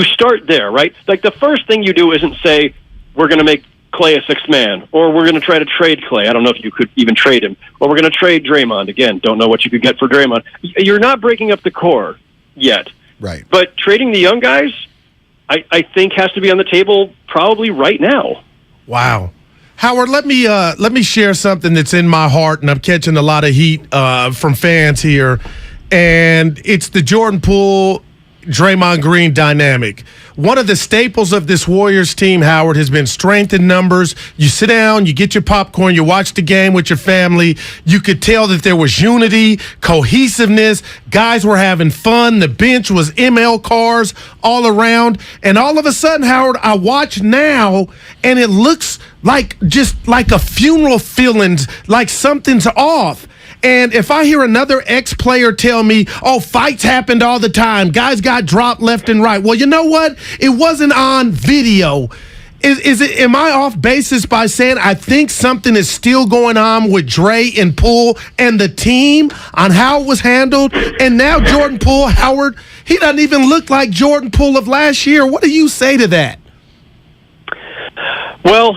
start there, right? Like the first thing you do isn't say, we're going to make Clay a sixth man, or we're going to try to trade Clay. I don't know if you could even trade him. Or we're going to trade Draymond. Again, don't know what you could get for Draymond. You're not breaking up the core yet. Right. But trading the young guys, I think has to be on the table probably right now. Wow. Howard, let me share something that's in my heart, and I'm catching a lot of heat from fans here. And it's the Jordan Poole, Draymond Green dynamic. One of the staples of this Warriors team, Howard, has been strength in numbers. You sit down, you get your popcorn, you watch the game with your family. You could tell that there was unity, cohesiveness. Guys were having fun. The bench was ML cars all around. And all of a sudden, Howard, I watch now, and it looks like just like a funeral feelings, like something's off. And if I hear another ex-player tell me, oh, fights happened all the time, guys got dropped left and right. Well, you know what? It wasn't on video. Am I off basis by saying I think something is still going on with Dre and Poole and the team on how it was handled? And now Jordan Poole, Howard, he doesn't even look like Jordan Poole of last year. What do you say to that? Well,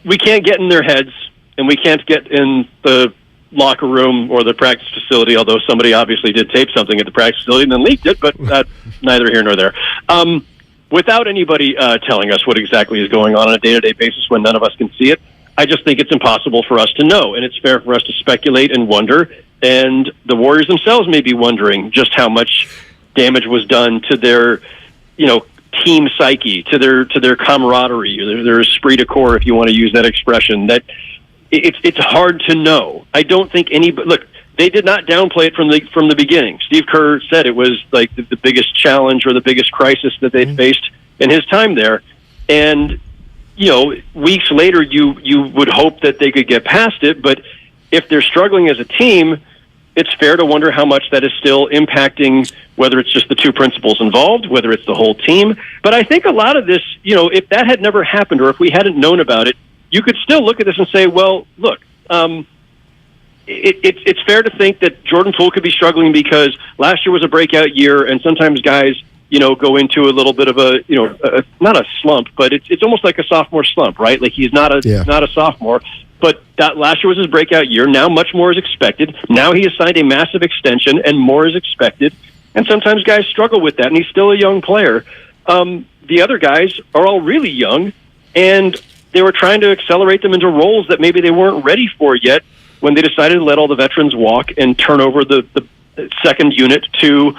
we can't get in their heads, and we can't get in the locker room or the practice facility, although somebody obviously did tape something at the practice facility and then leaked it, but neither here nor there. Without anybody telling us what exactly is going on a day-to-day basis when none of us can see it, I just think it's impossible for us to know, and it's fair for us to speculate and wonder. And the Warriors themselves may be wondering just how much damage was done to their, team psyche, to their camaraderie, their esprit de corps, if you want to use that expression. That it's hard to know. I don't think anybody. Look, they did not downplay it from the beginning. Steve Kerr said it was like the biggest challenge or the biggest crisis that they'd faced in his time there, and weeks later, you would hope that they could get past it, but if they're struggling as a team, it's fair to wonder how much that is still impacting, whether it's just the two principals involved, whether it's the whole team. But I think a lot of this, if that had never happened or if we hadn't known about it, you could still look at this and say, well, look, it's fair to think that Jordan Poole could be struggling because last year was a breakout year, and sometimes guys go into a little bit of not a slump, but it's almost like a sophomore slump, right? Like he's not a sophomore, but that last year was his breakout year. Now much more is expected. Now he has signed a massive extension and more is expected. And sometimes guys struggle with that, and he's still a young player. The other guys are all really young, and they were trying to accelerate them into roles that maybe they weren't ready for yet when they decided to let all the veterans walk and turn over the second unit to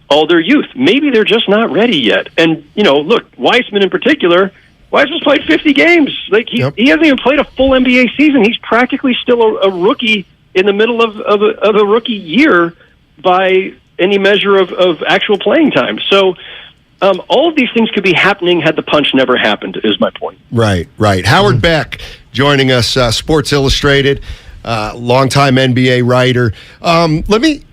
all their youth. Maybe they're just not ready yet. And, look, Weissman in particular, Weissman's played 50 games. Like he hasn't even played a full NBA season. He's practically still a rookie in the middle of a rookie year by any measure of actual playing time. So all of these things could be happening had the punch never happened, is my point. Right. Howard Beck joining us, Sports Illustrated, longtime NBA writer.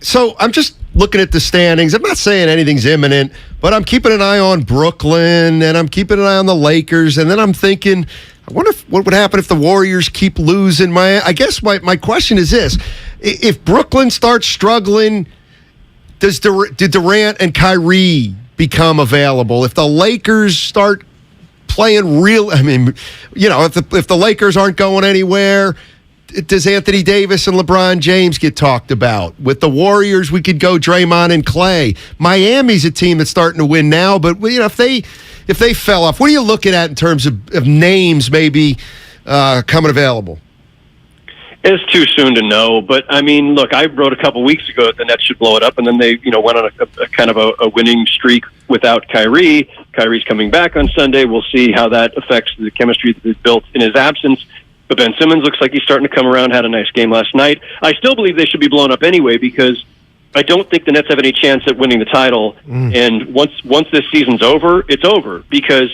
So I'm just looking at the standings. I'm not saying anything's imminent, but I'm keeping an eye on Brooklyn, and I'm keeping an eye on the Lakers, and then I'm thinking, I wonder what would happen if the Warriors keep losing. I guess my question is this. If Brooklyn starts struggling, do Durant and Kyrie become available? If the Lakers start playing if the Lakers aren't going anywhere, does Anthony Davis and LeBron James get talked about? With the Warriors, we could go Draymond and Clay. Miami's a team that's starting to win now, but if they fell off, what are you looking at in terms of names maybe coming available? It's too soon to know, but look, I wrote a couple weeks ago that the Nets should blow it up, and then they, went on a kind of a winning streak without Kyrie. Kyrie's coming back on Sunday. We'll see how that affects the chemistry that is built in his absence. But Ben Simmons looks like he's starting to come around, had a nice game last night. I still believe they should be blown up anyway because I don't think the Nets have any chance at winning the title. And once this season's over, it's over because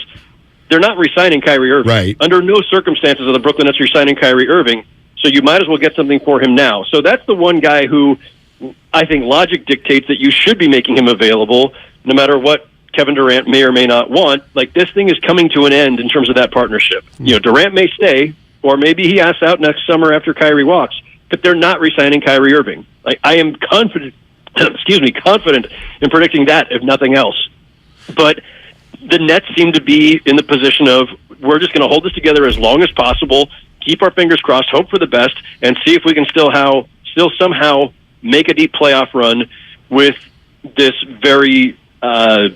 they're not re-signing Kyrie Irving. Right. Under no circumstances are the Brooklyn Nets re-signing Kyrie Irving. So you might as well get something for him now. So that's the one guy who I think logic dictates that you should be making him available no matter what Kevin Durant may or may not want. Like, this thing is coming to an end in terms of that partnership. Durant may stay, or maybe he asks out next summer after Kyrie walks, but they're not re-signing Kyrie Irving. Like, I am confident in predicting that, if nothing else. But the Nets seem to be in the position of, we're just going to hold this together as long as possible, keep our fingers crossed, hope for the best, and see if we can still somehow make a deep playoff run with this very, I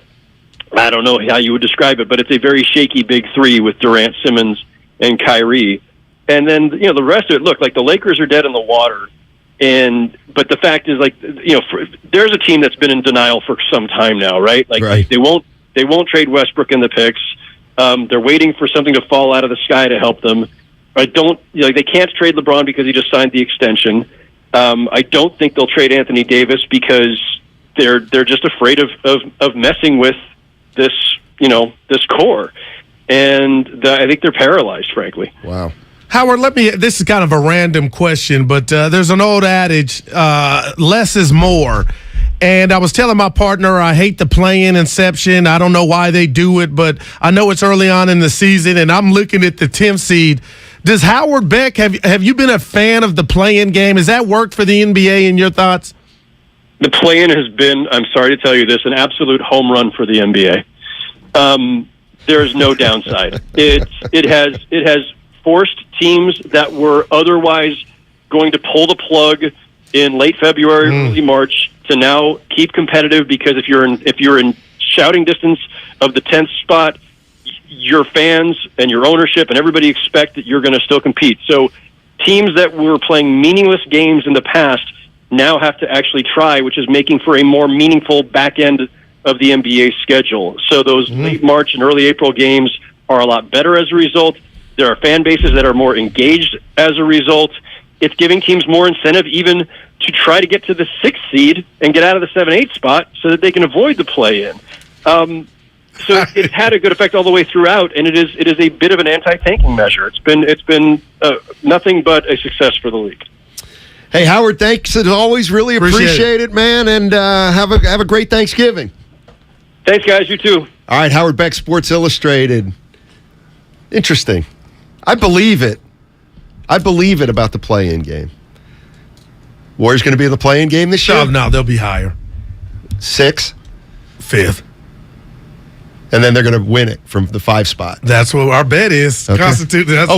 don't know how you would describe it, but it's a very shaky big three with Durant, Simmons, and Kyrie. And then, the rest of it, look, like the Lakers are dead in the water. But the fact is, there's a team that's been in denial for some time now, right? Like, they won't trade Westbrook in the picks. They're waiting for something to fall out of the sky to help them. They can't trade LeBron because he just signed the extension. I don't think they'll trade Anthony Davis because they're just afraid of messing with this core. And I think they're paralyzed, frankly. Wow. Howard, this is kind of a random question, but there's an old adage, less is more. And I was telling my partner I hate the play-in inception. I don't know why they do it, but I know it's early on in the season, and I'm looking at the 10th seed. Does Howard Beck, have you been a fan of the play-in game? Has that worked for the NBA in your thoughts? The play-in has been, I'm sorry to tell you this, an absolute home run for the NBA. There's no downside. It has forced teams that were otherwise going to pull the plug in late February, early March, to now keep competitive, because if you're in shouting distance of the 10th spot, your fans and your ownership and everybody expect that you're going to still compete. So teams that were playing meaningless games in the past now have to actually try, which is making for a more meaningful back end of the NBA schedule. So those late March and early April games are a lot better as a result. There are fan bases that are more engaged as a result. It's giving teams more incentive even to try to get to the 6th seed and get out of the 7-8 spot so that they can avoid the play-in. So it's had a good effect all the way throughout, and it is a bit of an anti-tanking measure. It's been nothing but a success for the league. Hey, Howard, thanks as always. Really appreciate it, man, and have a great Thanksgiving. Thanks, guys. You too. All right, Howard Beck, Sports Illustrated. Interesting. I believe it. About the play-in game. Warriors going to be in the play-in game this year? No, they'll be higher. 6? 5th. And then they're going to win it from the 5 spot. That's what our bet is. Okay.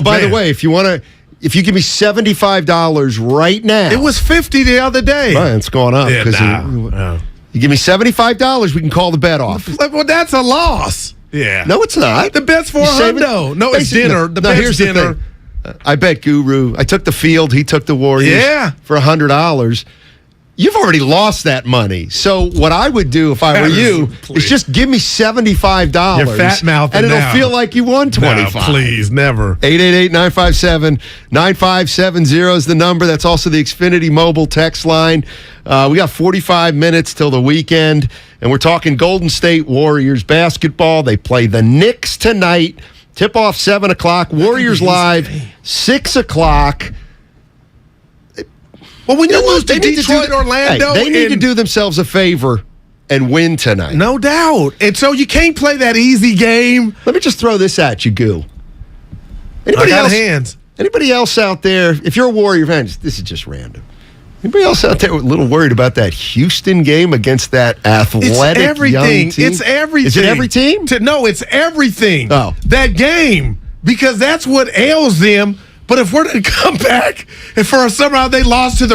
By the way, if you give me $75 right now. It was $50 the other day. Right, it's going up. You give me $75, we can call the bet off. Well, that's a loss. Yeah. No, it's not. The bet's for $100. No, it's dinner. The bet's dinner. I bet Guru. I took the field. He took the Warriors for $100. You've already lost that money. So what I would do if I were you is just give me $75. You're fat-mouthed and it'll now. feel like you won $25. No, please, never. 888-957-9570 is the number. That's also the Xfinity mobile text line. We got 45 minutes till the weekend, and we're talking Golden State Warriors basketball. They play the Knicks tonight. Tip-off 7 o'clock. Warriors live 6 o'clock. Well, when you lose to Detroit, Orlando, they need to do themselves a favor and win tonight. No doubt. And so you can't play that easy game. Let me just throw this at you, Goo. Anybody else out there, if you're a Warrior fan, this is just random. Anybody else out there a little worried about that Houston game against that athletic young team? It's everything. Is it every team? No, it's everything. Oh. That game, because that's what ails them. But if we're to come back and for somehow they lost to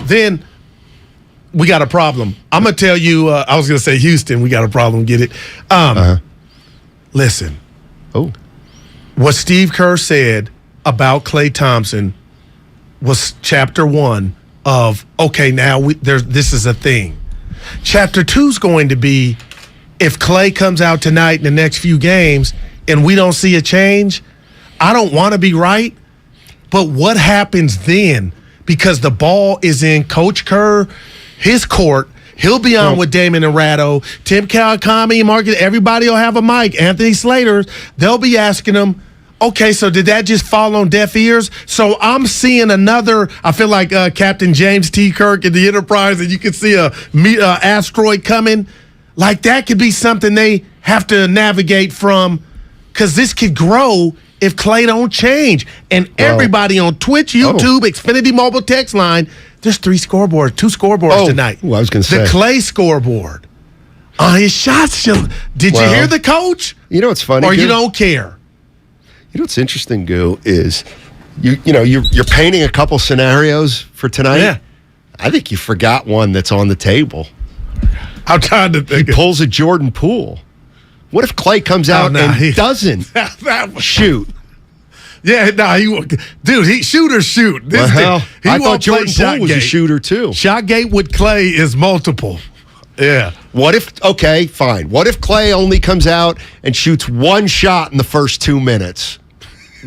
then we got a problem. I'm going to tell you, I was going to say Houston, we got a problem, get it? Listen. Oh. What Steve Kerr said about Klay Thompson was chapter 1 of, okay, now this is a thing. Chapter 2 is going to be, if Klay comes out tonight in the next few games and we don't see a change, I don't want to be right, but what happens then? Because the ball is in Coach Kerr, his court. He'll be on with Damon Ratto, Tim Kawakami, Marcus. Everybody will have a mic. Anthony Slater. They'll be asking him, okay, so did that just fall on deaf ears? So I'm seeing another, I feel like Captain James T. Kirk in the Enterprise, and you can see a asteroid coming. Like that could be something they have to navigate from, because this could grow if Klay don't change. And everybody on Twitch, YouTube, Xfinity mobile text line, there's 2 scoreboards tonight. I was going to say. The Klay scoreboard. On his shots. Did you hear the coach? You know what's funny? Or you don't care? You know what's interesting, Goo, is you're painting a couple scenarios for tonight. Yeah. I think you forgot one that's on the table. I'm trying to think. He pulls a Jordan Poole. What if Klay comes out and doesn't shoot? Yeah, shoot or shoot. I thought Jordan Poole was a shooter too. Shot gate with Klay is multiple. Yeah. What if Klay only comes out and shoots 1 shot in the first 2 minutes?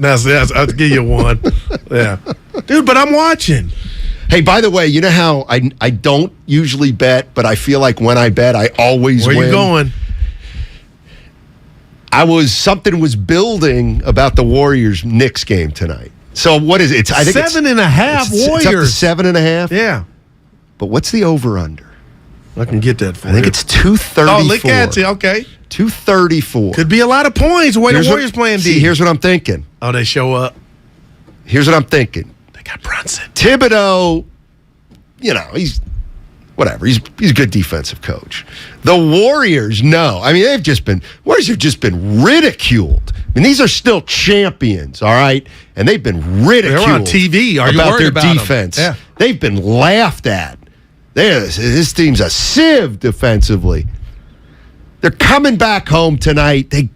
I'll give you one. Yeah. Dude, but I'm watching. Hey, by the way, you know how I don't usually bet, but I feel like when I bet, I always win. Where you going? Something was building about the Warriors-Knicks game tonight. So what is it? I think 7.5 Warriors. It's up to 7.5? Yeah. But what's the over-under? I can get that for you. I think it's 234. Oh, look at you. Okay. 234. Could be a lot of points the way the Warriors playing D. Here's what I'm thinking. Oh, they show up. Here's what I'm thinking. They got Brunson. Thibodeau, he's whatever. He's a good defensive coach. The Warriors, no. I mean, Warriors have just been ridiculed. I mean, these are still champions, all right? And they've been ridiculed. They're on TV. Are you about worried their about defense. them? Yeah. They've been laughed at. This team's a sieve defensively. They're coming back home tonight. They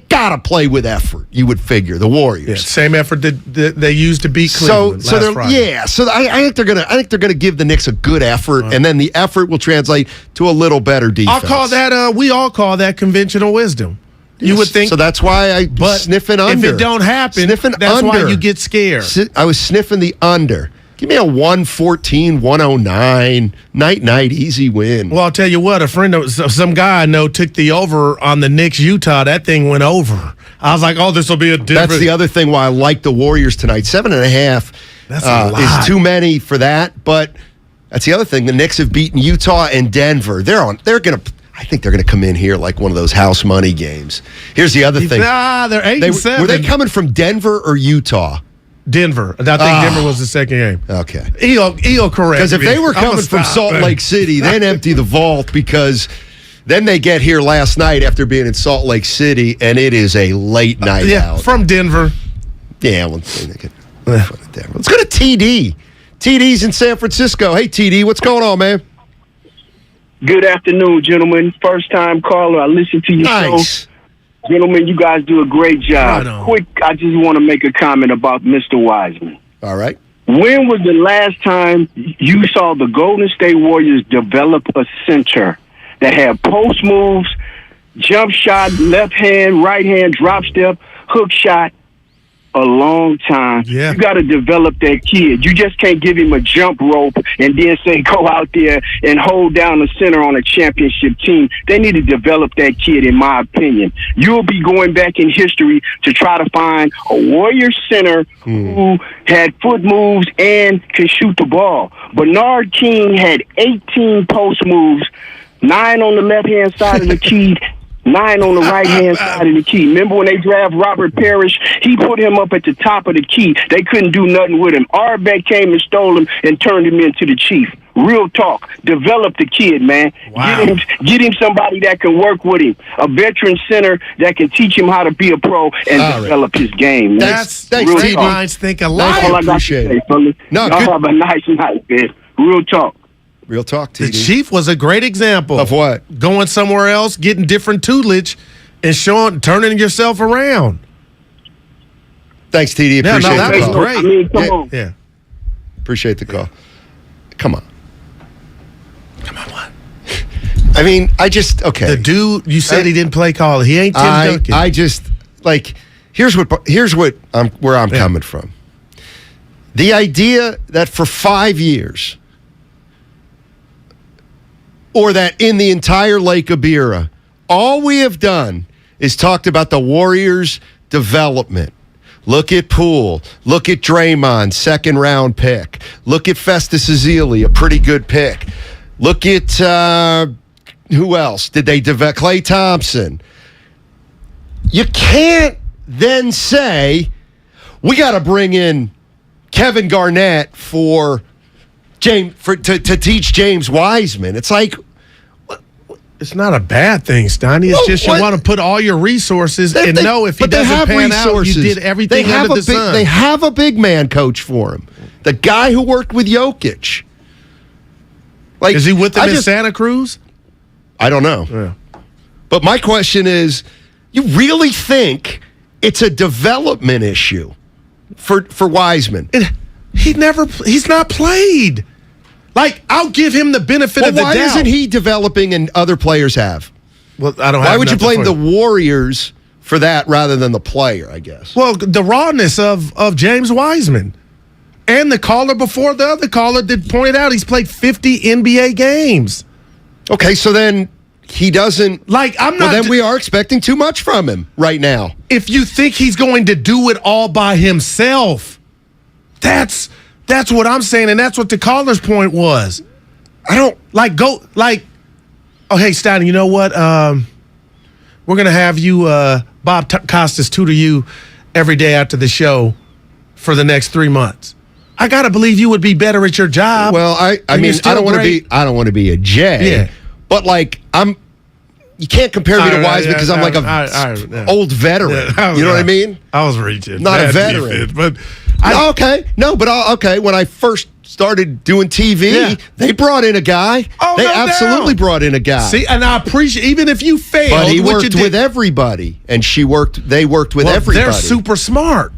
got to play with effort, you would figure, the Warriors. Yeah, same effort that they used to beat Cleveland last Friday. So I think they're gonna give the Knicks a good effort, and then the effort will translate to a little better defense. I'll call that. We all call that conventional wisdom. You would think. So that's why I sniffing under. If it don't happen, that's under. why you get scared. I was sniffing the under. Give me a 114, 109, night, easy win. Well, I'll tell you what, some guy I know took the over on the Knicks Utah. That thing went over. I was like, oh, this will be a different. That's the other thing why I like the Warriors tonight. 7.5 is too many for that, but that's the other thing. The Knicks have beaten Utah and Denver. I think they're going to come in here like one of those house money games. Here's the other thing. They're 8-7. Were they coming from Denver or Utah? Denver. I think Denver was the second game. Okay. He'll correct Because if they were coming from Salt Lake City, then empty the vault because then they get here last night after being in Salt Lake City, and it is a late night out. From Denver. Yeah, let's go to TD. TD's in San Francisco. Hey, TD, what's going on, man? Good afternoon, gentlemen. First time caller. I listen to your show. Gentlemen, you guys do a great job. Quick, I just want to make a comment about Mr. Wiseman. All right. When was the last time you saw the Golden State Warriors develop a center that had post moves, jump shot, left hand, right hand, drop step, hook shot? A long time. Yeah. You got to develop that kid. You just can't give him a jump rope and then say go out there and hold down the center on a championship team. They need to develop that kid, in my opinion. You'll be going back in history to try to find a Warrior center who had foot moves and can shoot the ball. Bernard King had 18 post moves, 9 on the left-hand side of the key, 9 on the right-hand side of the key. Remember when they draft Robert Parrish? He put him up at the top of the key. They couldn't do nothing with him. Arbeck came and stole him and turned him into the chief. Real talk. Develop the kid, man. Wow. Get him somebody that can work with him. A veteran center that can teach him how to be a pro and develop his game. Thanks, Real talk. Minds think alike. That's all I got to say, fellas. Y'all have a nice night, man. Real talk. Real talk, TD. The Chief was a great example. Of what? Going somewhere else, getting different tutelage, and turning yourself around. Thanks, TD. Appreciate that the was call. great. I mean, come on. Yeah. Appreciate the call. Come on. Come on, what? I mean, okay. The dude, you said he didn't play college. He ain't Tim Duncan. I just, here's where I'm coming from. The idea that for 5 years, or that in the entire Lacob era, all we have done is talked about the Warriors' development. Look at Poole. Look at Draymond, second-round pick. Look at Festus Ezeli, a pretty good pick. Look at who else did they develop? Klay Thompson. You can't then say, we got to bring in Kevin Garnett to teach James Wiseman. It's like, it's not a bad thing, Steiny. It's just you want to put all your resources and know if he doesn't pan out, you did everything under the sun. They have a big man coach for him. The guy who worked with Jokic. Is he with them in Santa Cruz? I don't know. Yeah. But my question is, you really think it's a development issue for Wiseman? He's not played. I'll give him the benefit of the doubt. Why isn't he developing and other players have? Well, I don't. Why would you blame the Warriors for that rather than the player? I guess. Well, the rawness of James Wiseman, and the caller before the other caller did point out he's played 50 NBA games. Okay, so then he doesn't. Then we are expecting too much from him right now. If you think he's going to do it all by himself, that's what I'm saying, and that's what the caller's point was. I don't oh, hey, Steiny, you know what? We're going to have you, Bob Costas, tutor you every day after the show for the next 3 months. I got to believe you would be better at your job. Well, I don't want to be a J, but you can't compare me to Wiseman because I'm an old veteran. Yeah, you know what I mean? I was reaching. Not a veteran. Defense, When I first started doing TV, they brought in a guy. They absolutely brought in a guy. See, and I appreciate, even if you failed, but he worked with everybody, and they worked with everybody. They're super smart.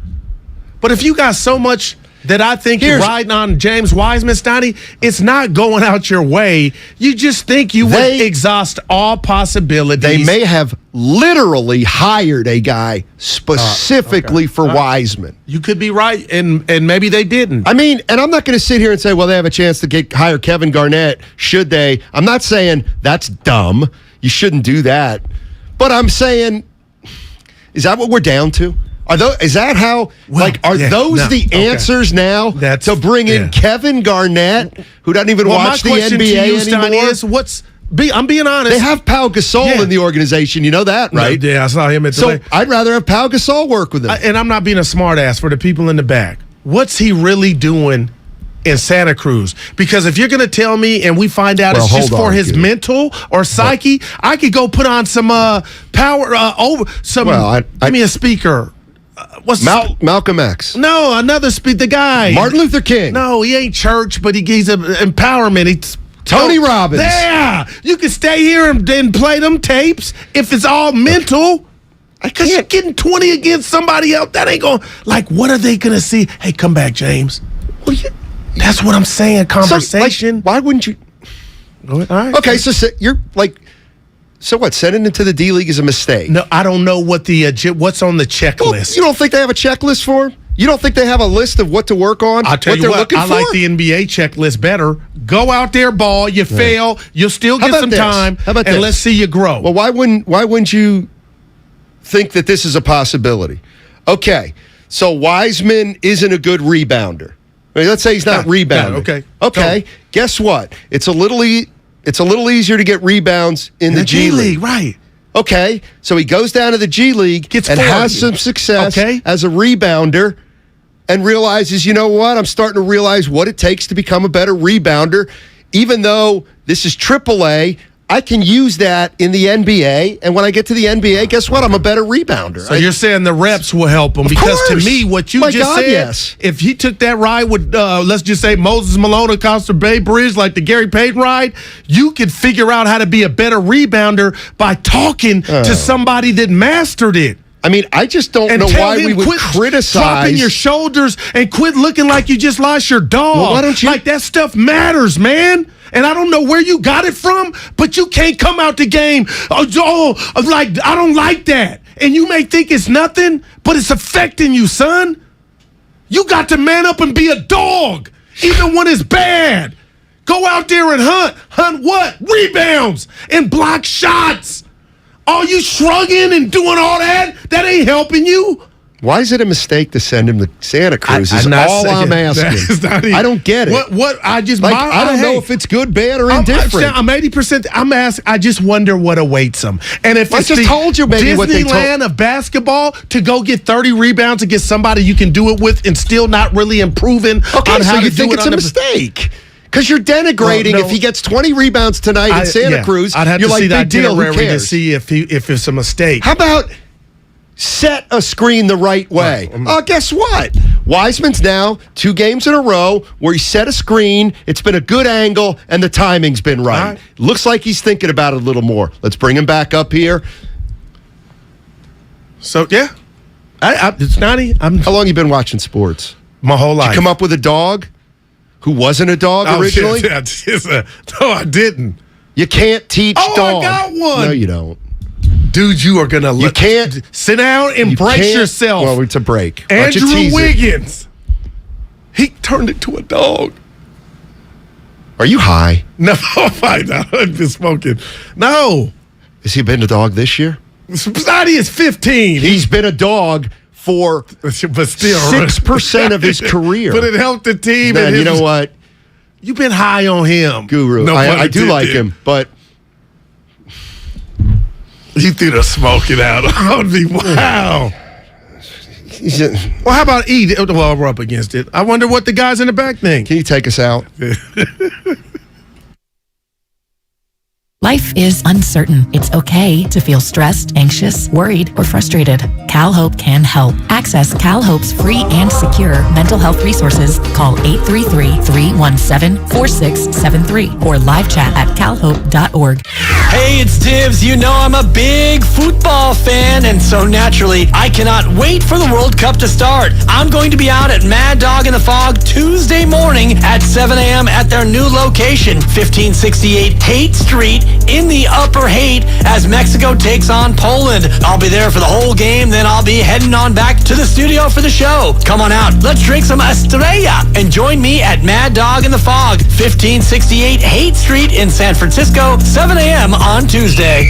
But if you got so much that I think you're riding on James Wiseman, Steiny, it's not going out your way. You just think you would exhaust all possibilities. They may have literally hired a guy specifically for Wiseman. You could be right, and maybe they didn't. I mean, and I'm not going to sit here and say, well, they have a chance to hire Kevin Garnett, should they? I'm not saying that's dumb. You shouldn't do that. But I'm saying, is that what we're down to? Is that how, those the answers now to bring in Kevin Garnett, who doesn't even watch the NBA anymore? I'm being honest. They have Pau Gasol in the organization. You know that, right? Yeah, I saw him at the So I'd rather have Pau Gasol work with him. And I'm not being a smart ass for the people in the back. What's he really doing in Santa Cruz? Because if you're going to tell me and we find out it's just for his mental or psyche, I could go put on some give me a speaker. Malcolm X. No, another the guy. Martin Luther King. No, he ain't church, but he's an empowerment. He's Tony Robbins. Yeah, you can stay here and then play them tapes if it's all mental. Because you're getting 20 against somebody else. That ain't going to, what are they going to see? Hey, come back, James. Well, that's what I'm saying, conversation. Why wouldn't you? All right. Okay, so you're so what? Sending it to the D League is a mistake. No, I don't know what what's on the checklist. Well, you don't think they have a checklist for him? You don't think they have a list of what to work on? I'll tell you what, I like the NBA checklist better. Go out there, ball. You fail, you'll still get some time. How about this? Let's see you grow. Well, why wouldn't you think that this is a possibility? Okay, so Wiseman isn't a good rebounder. I mean, let's say he's not rebounding. Okay. Guess what? It's a little easier to get rebounds in the G League. Right. Okay, so he goes down to the G League and has some success as a rebounder and realizes, you know what? I'm starting to realize what it takes to become a better rebounder. Even though this is AAA, I can use that in the NBA, and when I get to the NBA, guess what? I'm a better rebounder. So you're saying the reps will help him? Because to me, what you just said, if he took that ride with, let's just say, Moses Malone across the Bay Bridge, like the Gary Payton ride, you could figure out how to be a better rebounder by talking to somebody that mastered it. I mean, I just don't know why we would criticize. Dropping your shoulders and quit looking like you just lost your dog. Well, why don't you? Like, that stuff matters, man. And I don't know where you got it from, but you can't come out the game. I don't like that. And you may think it's nothing, but it's affecting you, son. You got to man up and be a dog, even when it's bad. Go out there and hunt. Hunt what? Rebounds and block shots. All you shrugging and doing all that, that ain't helping you. Why is it a mistake to send him to Santa Cruz? Is all I'm asking. I don't get it. I don't know if it's good, bad, or indifferent. I'm 80%. I'm asking. I just wonder what awaits them. And if I just told you, maybe what they Disneyland of basketball to go get 30 rebounds against somebody you can do it with and still not really improving on how you to think do it. It's a mistake. Because you're denigrating if he gets 20 rebounds tonight in Santa Cruz. I'd have you're to like, see that big deal. Who itinerary to cares? see if it's a mistake. How about set a screen the right way? Guess what? Wiseman's now 2 games in a row where he set a screen. It's been a good angle, and the timing's been right. Looks like he's thinking about it a little more. Let's bring him back up here. So, yeah. It's not. How long you been watching sports? My whole life. Did you come up with a dog who wasn't a dog originally? No, I didn't. You can't teach dog. I got one. No, you don't. Dude, you are going to You can't. Sit down and brace yourself. Well, it's a break. Andrew Wiggins. He turned into a dog. Are you high? No, I've been smoking. No. Has he been a dog this year? Society is 15. He's been a dog for but still 6% of his career. But it helped the team. Man, you know what? You've been high on him. Guru. No, I do like him, but you threw the smoking out on me. Wow. Well, how about E? Well, we're up against it. I wonder what the guys in the back think. Can you take us out? Life is uncertain. It's okay to feel stressed, anxious, worried, or frustrated. CalHope can help. Access CalHope's free and secure mental health resources. Call 833-317-4673 or live chat at calhope.org. Hey, it's Dibs. You know I'm a big football fan, and so naturally, I cannot wait for the World Cup to start. I'm going to be out at Mad Dog in the Fog Tuesday morning at 7 a.m. at their new location, 1568 Haight Street in the Upper Haight, as Mexico takes on Poland. I'll be there for the whole game, then I'll be heading on back to the studio for the show. Come on out, let's drink some Estrella, and join me at Mad Dog in the Fog, 1568 Haight Street in San Francisco, 7 a.m. on Tuesday.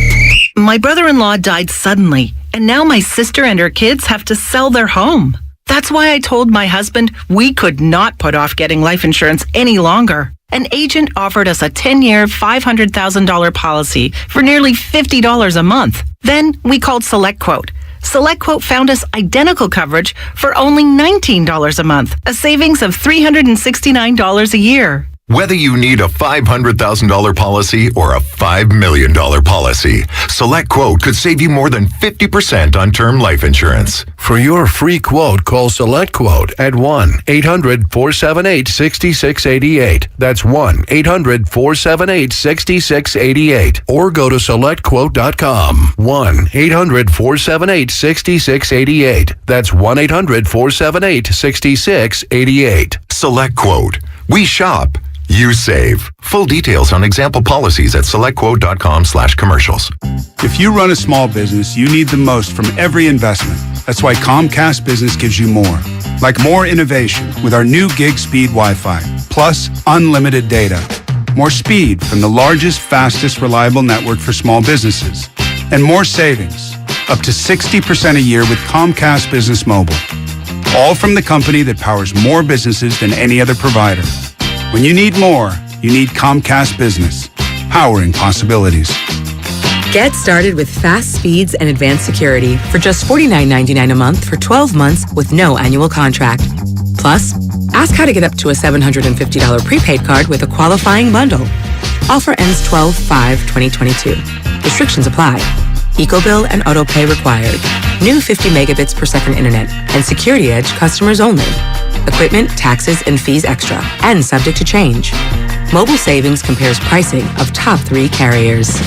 My brother-in-law died suddenly, and now my sister and her kids have to sell their home. That's why I told my husband we could not put off getting life insurance any longer. An agent offered us a 10-year, $500,000 policy for nearly $50 a month. Then we called SelectQuote. SelectQuote found us identical coverage for only $19 a month, a savings of $369 a year. Whether you need a $500,000 policy or a $5 million policy, SelectQuote could save you more than 50% on term life insurance. For your free quote, call SelectQuote at 1-800-478-6688. That's 1-800-478-6688. Or go to SelectQuote.com. 1-800-478-6688. That's 1-800-478-6688. SelectQuote. We shop. You save. Full details on example policies at selectquote.com/commercials. If you run a small business, you need the most from every investment. That's why Comcast Business gives you more. Like more innovation with our new gig speed Wi-Fi, plus unlimited data. More speed from the largest, fastest, reliable network for small businesses. And more savings, up to 60% a year with Comcast Business Mobile. All from the company that powers more businesses than any other provider. When you need more, you need Comcast Business, powering possibilities. Get started with fast speeds and advanced security for just $49.99 a month for 12 months with no annual contract. Plus, ask how to get up to a $750 prepaid card with a qualifying bundle. Offer ends 12/5/2022. Restrictions apply. EcoBill and AutoPay required. New 50 megabits per second internet and Security Edge customers only. Equipment, taxes, and fees extra, and subject to change. Mobile Savings compares pricing of top 3 carriers.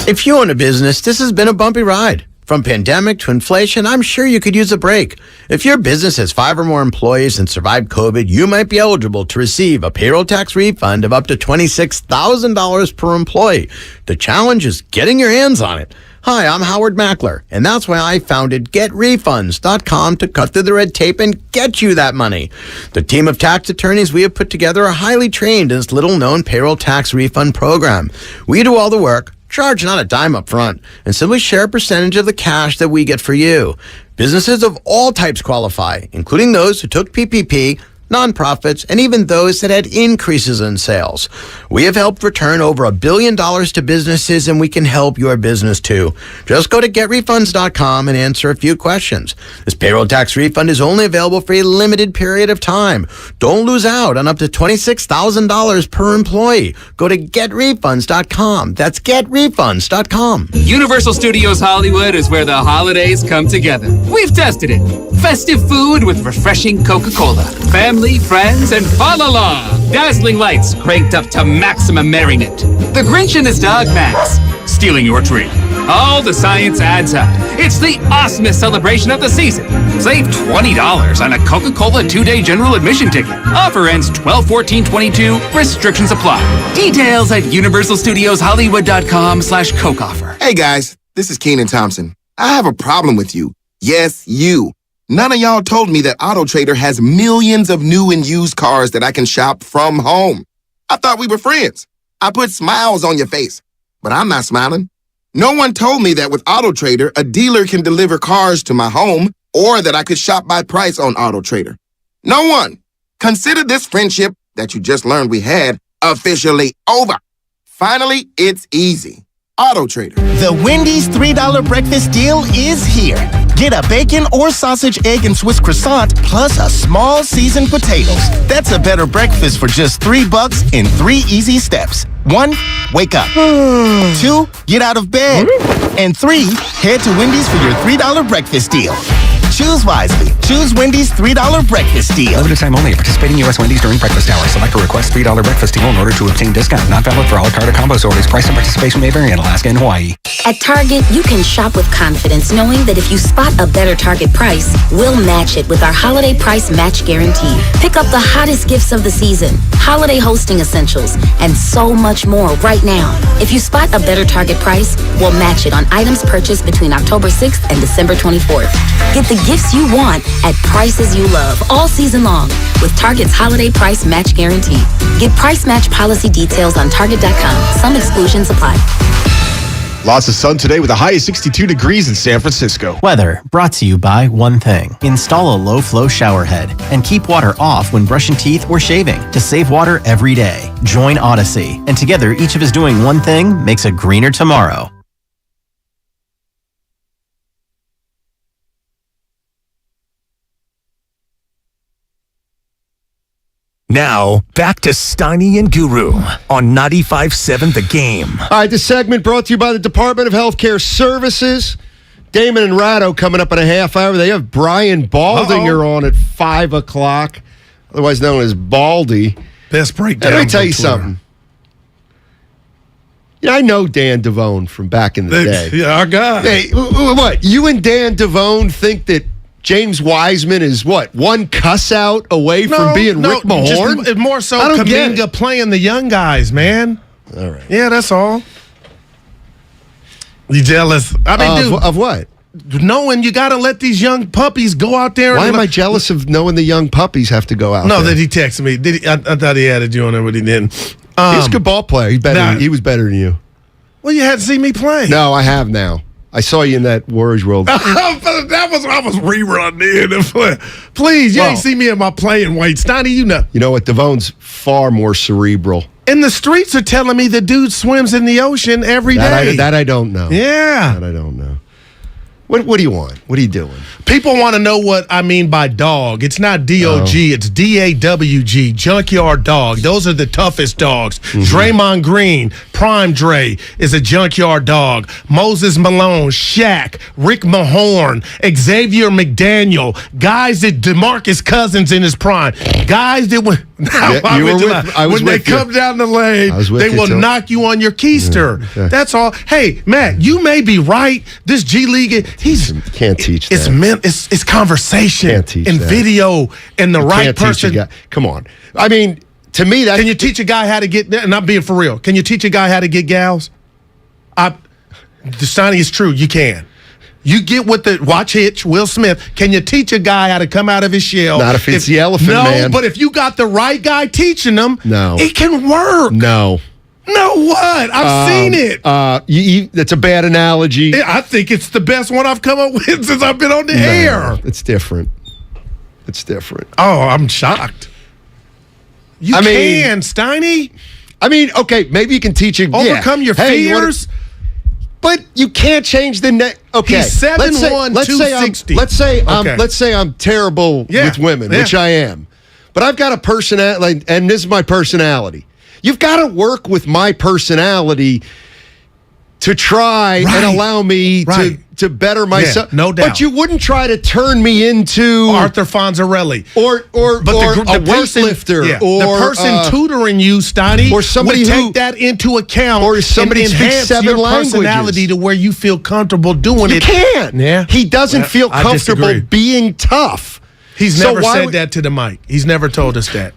If you own a business, this has been a bumpy ride. From pandemic to inflation, I'm sure you could use a break. If your business has 5 or more employees and survived COVID, you might be eligible to receive a payroll tax refund of up to $26,000 per employee. The challenge is getting your hands on it. Hi, I'm Howard Mackler, and that's why I founded GetRefunds.com to cut through the red tape and get you that money. The team of tax attorneys we have put together are highly trained in this little-known payroll tax refund program. We do all the work, charge not a dime up front, and simply share a percentage of the cash that we get for you. Businesses of all types qualify, including those who took PPP, nonprofits, and even those that had increases in sales. We have helped return over $1 billion to businesses, and we can help your business too. Just go to getrefunds.com and answer a few questions. This payroll tax refund is only available for a limited period of time. Don't lose out on up to $26,000 per employee. Go to getrefunds.com. That's getrefunds.com. Universal Studios Hollywood is where the holidays come together. We've tested it. Festive food with refreshing Coca-Cola. Family, friends, and fa-la-la. Dazzling lights cranked up to maximum merriment. The Grinch and his dog Max stealing your tree. All the science adds up. It's the awesomest celebration of the season. Save $20 on a Coca-Cola 2-day general admission ticket. Offer ends 12/14/22. Restrictions apply. Details at universalstudioshollywood.com/Coke offer. Hey guys, this is Keenan Thompson. I have a problem with you. Yes, you. None of y'all told me that AutoTrader has millions of new and used cars that I can shop from home. I thought we were friends. I put smiles on your face, but I'm not smiling. No one told me that with AutoTrader, a dealer can deliver cars to my home or that I could shop by price on AutoTrader. No one. Consider this friendship that you just learned we had officially over. Finally, it's easy. AutoTrader. The Wendy's $3 breakfast deal is here. Get a bacon or sausage, egg, and Swiss croissant, plus a small seasoned potatoes. That's a better breakfast for just $3 in 3 easy steps. 1, wake up. 2, get out of bed. And 3, head to Wendy's for your $3 breakfast deal. Choose wisely. Choose Wendy's $3 breakfast deal. Limited time only. Participating U.S. Wendy's during breakfast hours. Select or request $3 breakfast deal in order to obtain discount. Not valid for a la carte or combo orders. Price and participation may vary in Alaska and Hawaii. At Target, you can shop with confidence knowing that if you spot a better Target price, we'll match it with our holiday price match guarantee. Pick up the hottest gifts of the season, holiday hosting essentials, and so much more right now. If you spot a better Target price, we'll match it on items purchased between October 6th and December 24th. Get the gifts you want at prices you love all season long with Target's holiday price match guarantee. Get price match policy details on Target.com. Some exclusions apply. Lots of sun today with a high of 62 degrees in San Francisco. Weather brought to you by One Thing. Install a low-flow shower head and keep water off when brushing teeth or shaving to save water every day. Join Odyssey, and together each of us doing one thing makes a greener tomorrow. Now, back to Steiny and Guru on 95.7 The Game. All right, this segment brought to you by the Department of Healthcare Services. Damon and Ratto coming up in a half hour. They have Brian Baldinger on at 5 o'clock, otherwise known as Baldy. Best breakdown. Let me tell you something. You know, I know Dan Devone from back in the day. Yeah, our guy. Hey, what? You and Dan Devone think that James Wiseman is what? One cuss out away from being Rick Mahorn? Just more so I don't get Kuminga playing the young guys, man. All right. Yeah, that's all. You jealous? I mean, dude. Of what? Knowing you got to let these young puppies go out there. Why am I jealous of knowing the young puppies have to go out there? No, that he texted me. Did he? I thought he added you on there, but he didn't. He's a good ball player. He was better than you. Well, you hadn't seen me play. No, I have now. I saw you in that Warriors World. I was rerunning. Please, you ain't see me in my playing weight. Steiny, you know. You know what? Devone's far more cerebral. And the streets are telling me the dude swims in the ocean every day. That I don't know. Yeah. That I don't know. What do you want? What are you doing? People want to know what I mean by dog. It's not D-O-G. It's D-A-W-G. Junkyard dog. Those are the toughest dogs. Mm-hmm. Draymond Green, Prime Dre is a junkyard dog. Moses Malone, Shaq, Rick Mahorn, Xavier McDaniel. Guys that DeMarcus Cousins in his prime. Guys that when they come down the lane, they will knock you on your keister. Yeah, okay. That's all. Hey, Matt, you may be right. This G League, can't teach that. It's conversation and video and the right person. Come on. I mean, to me, that can you teach a guy how to get? And I'm being for real. Can you teach a guy how to get gals? Steiny is true. You can. You get with the watch Hitch, Will Smith. Can you teach a guy how to come out of his shell? Not if it's the elephant man. No, but if you got the right guy teaching them, no, it can work. No. No, what? I've seen it. That's a bad analogy. I think it's the best one I've come up with since I've been on the air. It's different. It's different. Oh, I'm shocked. You can, Steiny. I mean, okay, maybe you can teach him. Overcome your fears. But you can't change the net. Okay, he's 7'1", 260. Let's say I'm terrible with women, which I am. But I've got a personality, and this is my personality. You've got to work with my personality to try and allow me to better myself. No doubt. But you wouldn't try to turn me into Arthur Fonzarelli or a weightlifter or the person tutoring you, Steiny, or somebody would take that into account or somebody and speaks enhance 7 your languages. personality to where you feel comfortable doing it. You can. Yeah. He doesn't feel comfortable being tough. He's never said that to the mic. He's never told us that.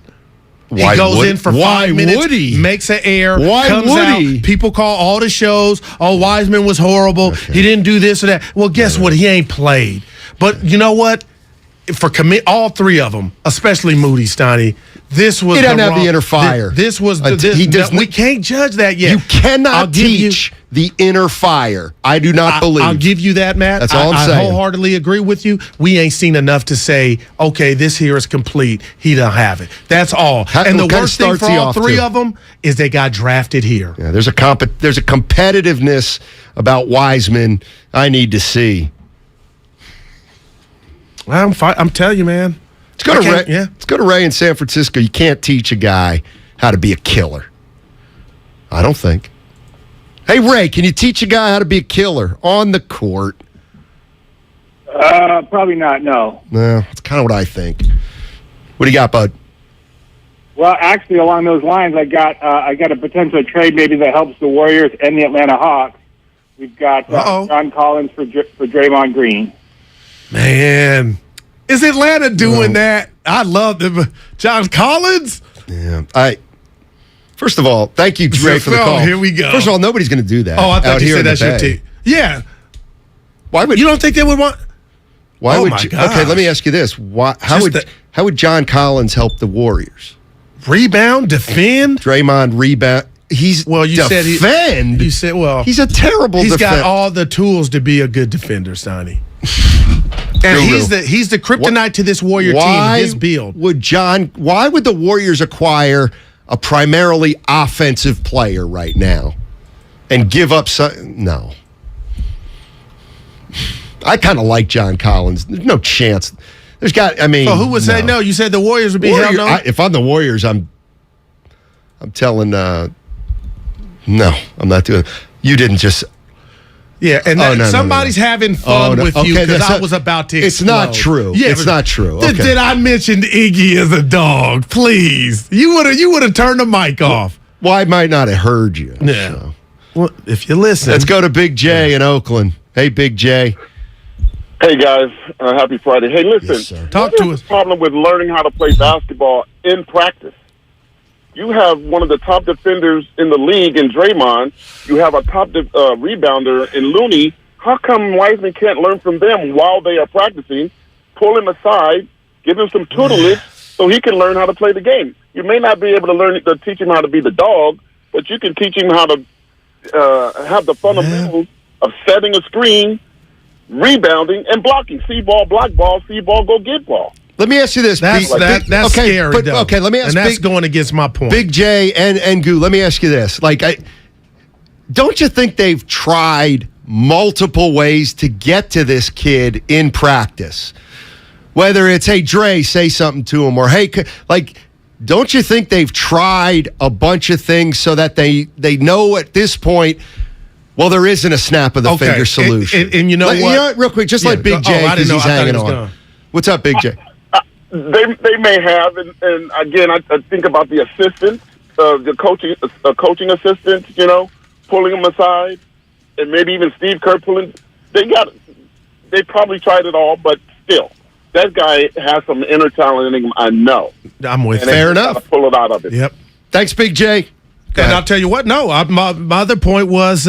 Why he goes would, in for 5 minutes, makes an air, comes out. People call all the shows, Wiseman was horrible. Okay. He didn't do this or that. Well, guess what? He ain't played. But you know what? For all 3 of them, especially Moody, Steiny, this was he doesn't have the inner fire. This was we can't judge that yet. You cannot teach the inner fire. I do not believe. I'll give you that, Matt. That's all I'm saying. I wholeheartedly agree with you. We ain't seen enough to say, okay, this here is complete. He don't have it. That's all. And the worst thing for all 3 of them is they got drafted here. Yeah, there's a competitiveness about Wiseman I need to see. Well, I'm telling you, man. Let's go to Ray. Yeah. Let's go to Ray in San Francisco. You can't teach a guy how to be a killer. I don't think. Hey, Ray, can you teach a guy how to be a killer on the court? Probably not, no. No, that's kind of what I think. What do you got, bud? Well, actually, along those lines, I got a potential trade maybe that helps the Warriors and the Atlanta Hawks. We've got John Collins for Draymond Green. Man, is Atlanta doing that? I love them. John Collins? Yeah. First of all, thank you, Ray, for the call. Here we go. First of all, nobody's going to do that. Oh, I thought you said that's your team. team. Yeah. Why would you don't think they would want? Why oh would? My Okay, let me ask you this: how would John Collins help the Warriors? Rebound, defend. Draymond rebound. You said defend. You said he's a terrible. He's defender. got all the tools to be a good defender, Steiny. And he's the kryptonite to this Warrior team. His build. Why would the Warriors acquire a primarily offensive player right now and give up some? No. I kind of like John Collins. There's no chance. So who would say no? You said the Warriors would be held no? If I'm the Warriors, I'm telling no, I'm not doing it. You didn't just. Yeah, and somebody's having fun with you because I was about to explode. It's not true. Yeah, it's not true. Okay. Did I mention Iggy as a dog? Please. You would have turned the mic off. Well, I might not have heard you. Yeah. So. Well, if you listen. Let's go to Big J in Oakland. Hey, Big J. Hey, guys. Happy Friday. Hey, listen. Yes, talk to us. The problem with learning how to play basketball in practice. You have one of the top defenders in the league in Draymond. You have a top rebounder in Looney. How come Wiseman can't learn from them while they are practicing? Pull him aside, give him some tutelage so he can learn how to play the game. You may not be able to teach him how to be the dog, but you can teach him how to have the fundamentals of setting a screen, rebounding, and blocking. See ball, block ball, see ball, go get ball. Let me ask you this. That's scary, though. Okay, let me ask and that's going against my point. Big J and Goo, let me ask you this. Don't you think they've tried multiple ways to get to this kid in practice? Whether it's, hey, Dre, say something to him, or, hey, don't you think they've tried a bunch of things so that they know at this point, well, there isn't a snap of the finger solution? And you know what? Real quick, just like Big J, because he's hanging on. What's up, Big J? They may have, and again, I think about the assistant, the coaching assistant, pulling them aside, and maybe even Steve Kerr pulling. They probably tried it all, but still, that guy has some inner talent in him. I know. I'm with. Fair enough. Pull it out of it. Yep. Thanks, Big J. And I'll tell you what. No, my other point was.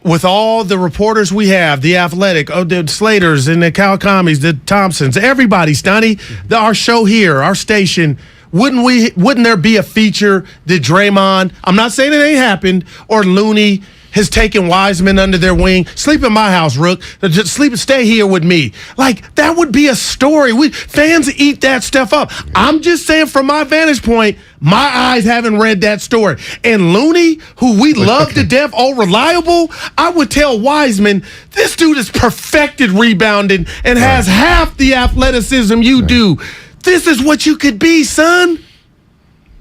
With all the reporters we have, the Athletic, the Slaters and the Kawacamis, the Thompsons, everybody, Steiny, our show here, our station, wouldn't there be a feature that Draymond, I'm not saying it ain't happened, or Looney has taken Wiseman under their wing? Sleep in my house, Rook. Just stay here with me. That would be a story. Fans eat that stuff up. I'm just saying from my vantage point, my eyes haven't read that story. And Looney, who we love to death, all reliable, I would tell Wiseman, this dude is perfected rebounding and has half the athleticism you do. This is what you could be, son.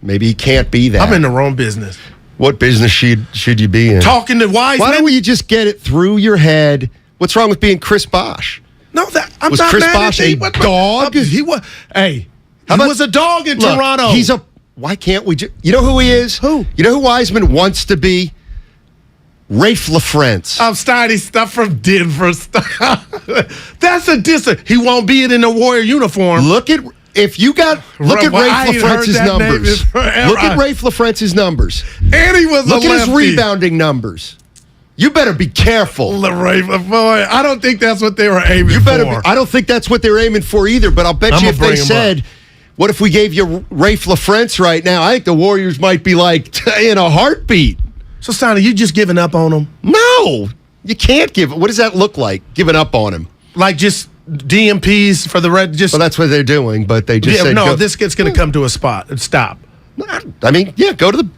Maybe he can't be that. I'm in the wrong business. What business should you be in? Talking to Wiseman. Why don't you just get it through your head? What's wrong with being Chris Bosh? No, I'm was not Chris mad Bosh at a dog? He was. Hey, he was a dog in Toronto. Why can't we? You know who he is? Who? You know who Wiseman wants to be? Rafe LaFrance. I'm Steiny stuff from Denver. That's a distance. He won't be in a Warrior uniform. Look at Rafe LaFrance's numbers. Look at Rafe LaFrance's numbers. And he was Look at his rebounding numbers. You better be careful. Rafe, boy, I don't think that's what they were aiming for. I don't think that's what they were aiming for either, but I'll bet you if they said, what if we gave you Rafe LaFrance right now? I think the Warriors might be in a heartbeat. So, Steiny, you just giving up on him? No. You can't give it. What does that look like, giving up on him? Just DMPs for the red. Well, that's what they're doing, but they just said, this gets going to come to a spot and stop. I mean, go to the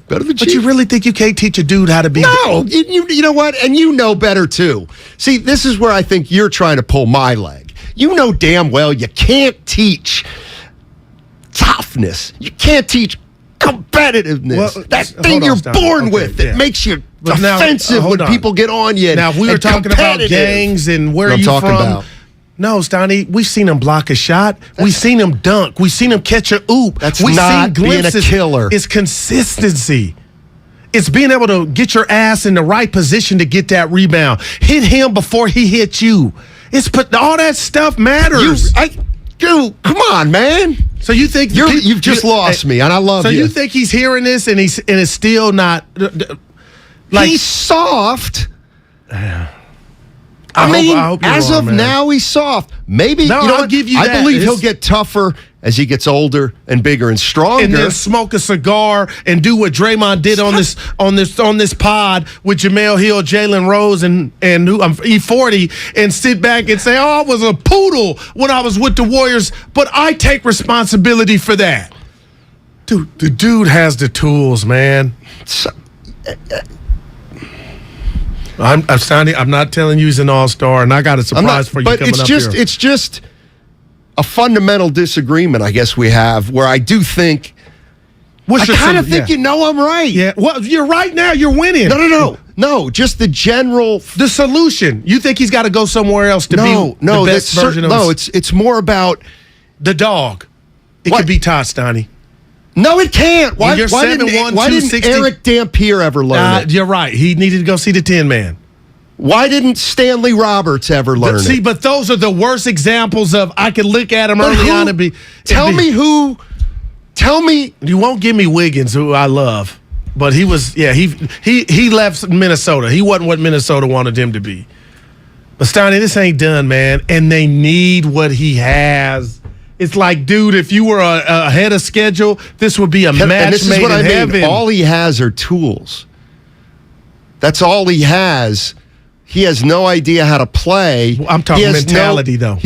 Chief. But you really think you can't teach a dude how to be? No, you know what? And you know better too. See, this is where I think you're trying to pull my leg. You know damn well you can't teach toughness. You can't teach competitiveness. Well, that thing you're born with that makes you offensive when people get on you. Now, if we were talking about gangs and where you from. About. No, Steiny, we've seen him block a shot. We've seen him dunk. We've seen him catch a oop. We've not seen being a killer. It's consistency. It's being able to get your ass in the right position to get that rebound. Hit him before he hits you. All that stuff matters. Dude, come on, man. So you think you've just lost me, and I love you. So you think he's hearing this and it's still not like he's soft. I hope as of now, he's soft. Maybe I'll give you that. I believe he'll get tougher as he gets older and bigger and stronger. And then smoke a cigar and do what Draymond did on this pod with Jamel Hill, Jalen Rose, and E40, and sit back and say, "Oh, I was a poodle when I was with the Warriors, but I take responsibility for that." Dude, the dude has the tools, man. I'm not telling you he's an all-star, and I got a surprise for you coming up here. But it's just a fundamental disagreement, I guess we have, where I do think I kind of think I'm right. Yeah, well, you're right now. You're winning. No, just the solution. You think he's got to go somewhere else to be the best version of his? It's more about the dog. It could be Todd Steiny. No, it can't. Why didn't 260? Eric Dampier ever learn it? You're right. He needed to go see the Tin Man. Why didn't Stanley Roberts ever learn it? But those are the worst examples of I could look at him early on and be. Tell me. You won't give me Wiggins, who I love, but he was. Yeah, he left Minnesota. He wasn't what Minnesota wanted him to be. But Steiny, this ain't done, man, and they need what he has. It's like, dude, if you were ahead of schedule, this would be a match made in heaven. All he has are tools. That's all he has. He has no idea how to play. I'm talking mentality, though.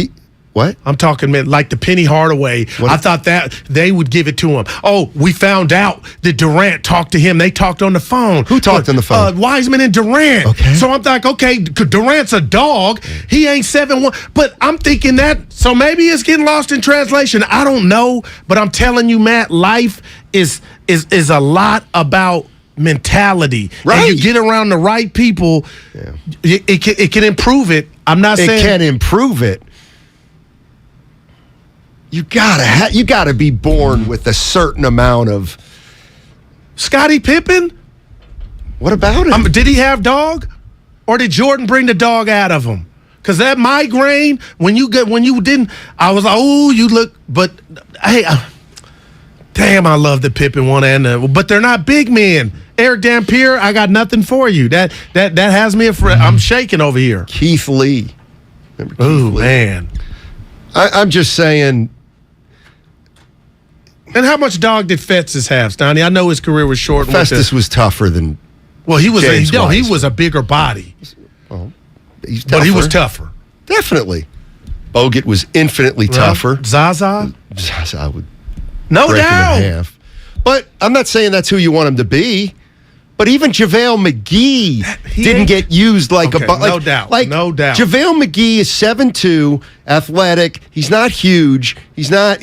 What? I'm talking like the Penny Hardaway. I thought that they would give it to him. Oh, we found out that Durant talked to him. They talked on the phone. Who talked on the phone? Wiseman and Durant. Okay. So I'm like, okay, Durant's a dog. He ain't 7'1". But I'm thinking that, so maybe it's getting lost in translation. I don't know. But I'm telling you, Matt, life is a lot about mentality. Right. And you get around the right people, it can improve it. I'm not saying it can improve it. You gotta be born with a certain amount of. Scottie Pippen? What about him? Did he have dog, or did Jordan bring the dog out of him? Because that migraine, when you didn't, I was like, oh, you look. But hey, damn, I love the Pippen one, but they're not big men. Eric Dampier, I got nothing for you. That has me I'm shaking over here. Keith Lee. Remember Keith Lee? Man. I'm just saying. And how much dog did Festus have, Steiny? I know his career was short. Festus was tougher than. Well, he was a bigger body. Oh, but he was tougher. Definitely. Bogut was infinitely tougher. Zaza would. No break doubt. Him in half. But I'm not saying that's who you want him to be. But even JaVale McGee didn't get used like a... no doubt. No doubt. JaVale McGee is 7'2", athletic. He's not huge. He's not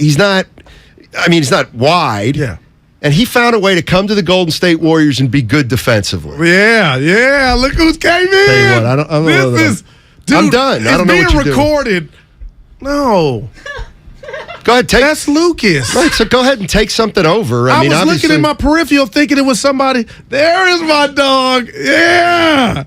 wide. Yeah. And he found a way to come to the Golden State Warriors and be good defensively. Yeah. Look who's came in. Tell you what, I don't know. Dude, I'm done. I don't know what you're recorded. No. Go ahead, that's Lucas. Right, so go ahead and take something over. I was looking at my peripheral thinking it was somebody. There is my dog. Yeah,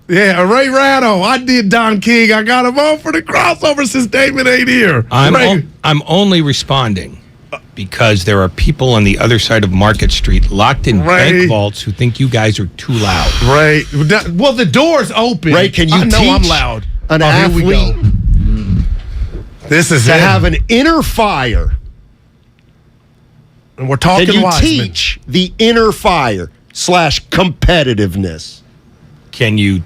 Ray Ratto. I did Don King. I got him on for the crossover since Damon ain't here. I'm only responding because there are people on the other side of Market Street locked in bank vaults who think you guys are too loud. Right. Well, the door's open. Ray, can you teach I'm loud. An athlete? Here we go. This is to have an inner fire. And we're talking Can you Wiseman. teach the inner fire / competitiveness? Can you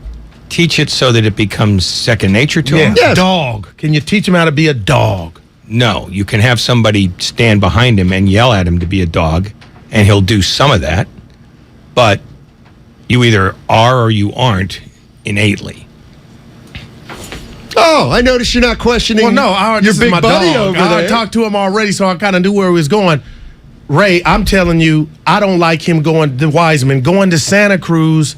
teach it so that it becomes second nature to him? Yes. Dog. Can you teach him how to be a dog? No. You can have somebody stand behind him and yell at him to be a dog, and he'll do some of that. But you either are or you aren't innately. Oh, I noticed you're not questioning. Well, no, your this big is my buddy dog. over there. I talked to him already, so I kind of knew where he was going. Ray, I'm telling you, I don't like him going to Wiseman, going to Santa Cruz.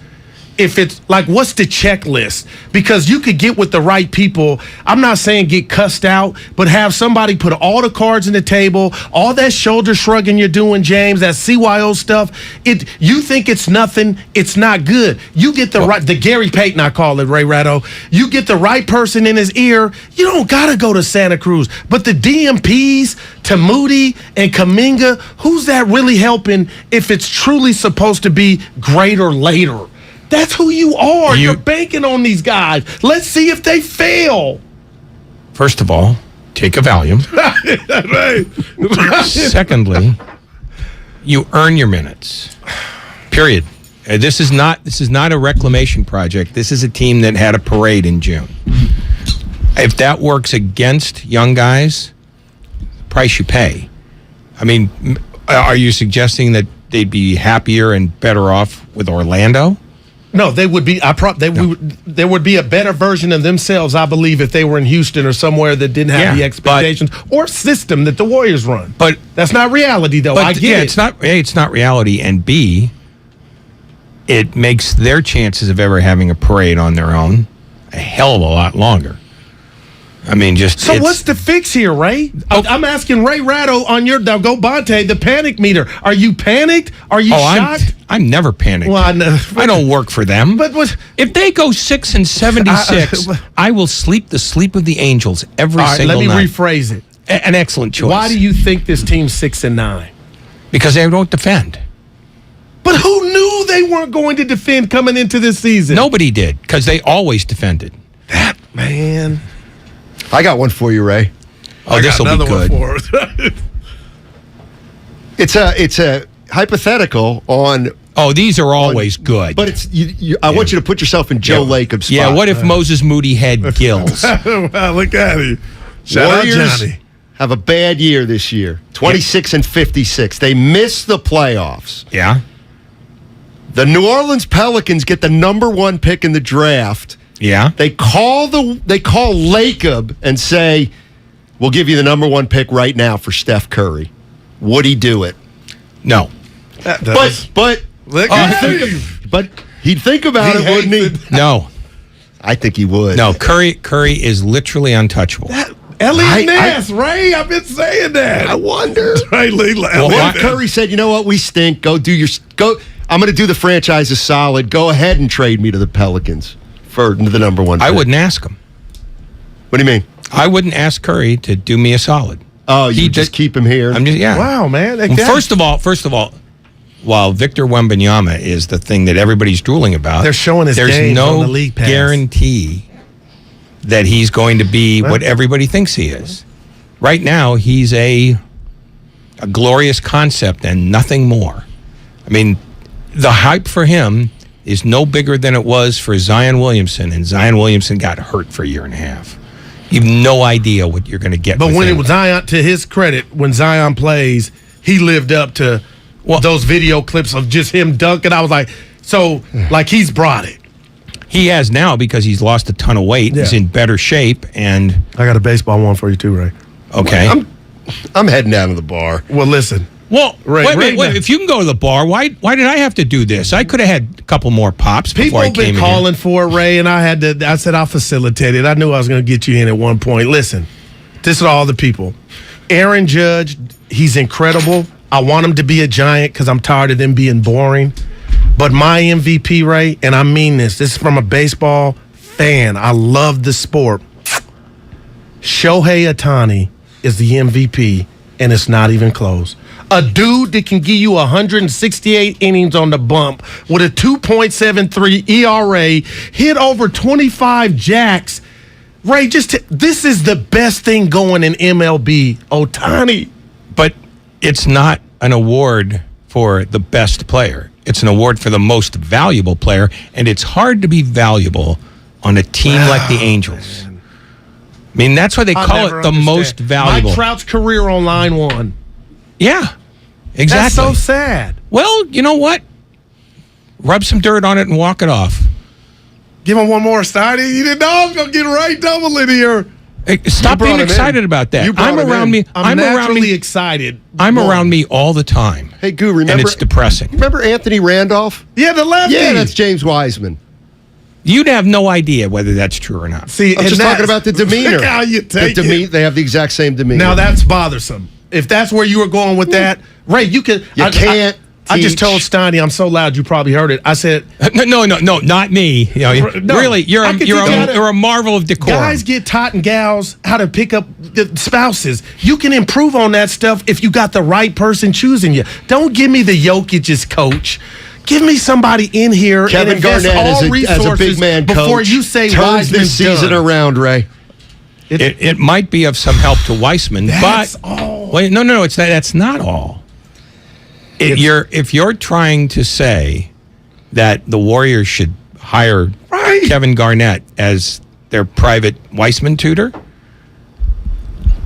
If it's like, what's the checklist? Because you could get with the right people. I'm not saying get cussed out, but have somebody put all the cards on the table, all that shoulder shrugging you're doing, James, that CYO stuff. You think it's nothing, it's not good. You get the Gary Payton, I call it, Ray Ratto. You get the right person in his ear, you don't got to go to Santa Cruz. But the DMPs, Tamuti, and Kuminga, who's that really helping if it's truly supposed to be greater later? That's who you are. You're banking on these guys. Let's see if they fail. First of all, take a Valium. Secondly, you earn your minutes. Period. This is not a reclamation project. This is a team that had a parade in June. If that works against young guys, the price you pay. I mean, are you suggesting that they'd be happier and better off with Orlando? No, they would be. There would be a better version of themselves, I believe, if they were in Houston or somewhere that didn't have the expectations or system that the Warriors run. But that's not reality, though. I get it. It's not. A, it's not reality, and B, it makes their chances of ever having a parade on their own a hell of a lot longer. I mean, So what's the fix here, Ray? I'm asking Ray Ratto on your Go Bonte, the panic meter. Are you panicked? Are you shocked? I'm never panicked. Well, I don't work for them. But if they go 6-76, I will sleep the sleep of the angels every single night. Let me rephrase it. An excellent choice. Why do you think this team's 6-9? Because they don't defend. But who knew they weren't going to defend coming into this season? Nobody did, because they always defended. That man. I got one for you, Ray. Oh, this will be good. It's a hypothetical on. Oh, these are always good. But it's I want you to put yourself in Joe Lacob's spot. Yeah, what if Moses Moody had gills? Well, look at him. Shout Warriors out Johnny. Have a bad year this year. 26-56. They miss the playoffs. Yeah. The New Orleans Pelicans get the #1 pick in the draft. Yeah. They call Lacob and say, "We'll give you the #1 pick right now for Steph Curry." Would he do it? No. But he'd think about it, wouldn't he? No. I think he would. No, Curry is literally untouchable. Elliot Ness, Ray, I've been saying that. I wonder. What Curry said, "You know what? We stink. Go. I'm going to do the franchise a solid. Go ahead and trade me to the Pelicans for the #1 pick." I wouldn't ask him. What do you mean? I wouldn't ask Curry to do me a solid. Oh, you just keep him here? Wow, man. Well, first of all, while Victor Wembanyama is the thing that everybody's drooling about, they're showing his there's games no on the league pass. guarantee that he's going to be what everybody thinks he is. Right now, he's a glorious concept and nothing more. I mean, the hype for him is no bigger than it was for Zion Williamson, and Zion Williamson got hurt for a year and a half. You have no idea what you're going to get. But with when him. it was Zion, to his credit, when Zion plays, he lived up to those video clips of just him dunking. I was like, he's brought it. He has now because he's lost a ton of weight. Yeah. He's in better shape, and I got a baseball one for you too, Ray. Okay. I'm heading down to the bar. Well, listen. Well, wait. If you can go to the bar, why did I have to do this? I could have had a couple more pops before I came in. People been calling for it, Ray, and I said I'll facilitate it. I knew I was going to get you in at one point. Listen, this is all the people. Aaron Judge, he's incredible. I want him to be a Giant because I'm tired of them being boring. But my MVP, Ray, and I mean this is from a baseball fan. I love the sport. Shohei Ohtani is the MVP, and it's not even close. A dude that can give you 168 innings on the bump with a 2.73 ERA, hit over 25 jacks. Ray, this is the best thing going in MLB. Ohtani. But it's not an award for the best player. It's an award for the most valuable player, and it's hard to be valuable on a team like the Angels. Man. I mean, that's why they call it the most valuable. Mike Trout's career on line one. Yeah, exactly. That's so sad. Well, you know what? Rub some dirt on it and walk it off. Give him one more, Steiny. You didn't know I was going to get right double in here. Hey, stop being excited about that. I'm around me. I'm naturally excited. I'm around me all the time. Hey, Goo, remember? And it's depressing. Remember Anthony Randolph? Yeah, the lefty. Yeah, that's James Wiseman. You'd have no idea whether that's true or not. See, I'm just talking about the demeanor. Look how you take it. They have the exact same demeanor. Now, that's bothersome. If that's where you were going with that, Ray, you could. You can't. I just told Steiny, I'm so loud you probably heard it. I said, no, not me. Really, you're a marvel of decorum. Guys get taught and gals how to pick up the spouses. You can improve on that stuff if you got the right person choosing you. Don't give me the Jokic's coach. Give me somebody in here Kevin and invest Garnett all as resources a big man coach before you say turns Wiseman's this season done. around, Ray. It might be of some help to Weissman, That's but all. Wait, no, that's not all. If you're trying to say that the Warriors should hire Kevin Garnett as their private Weissman tutor,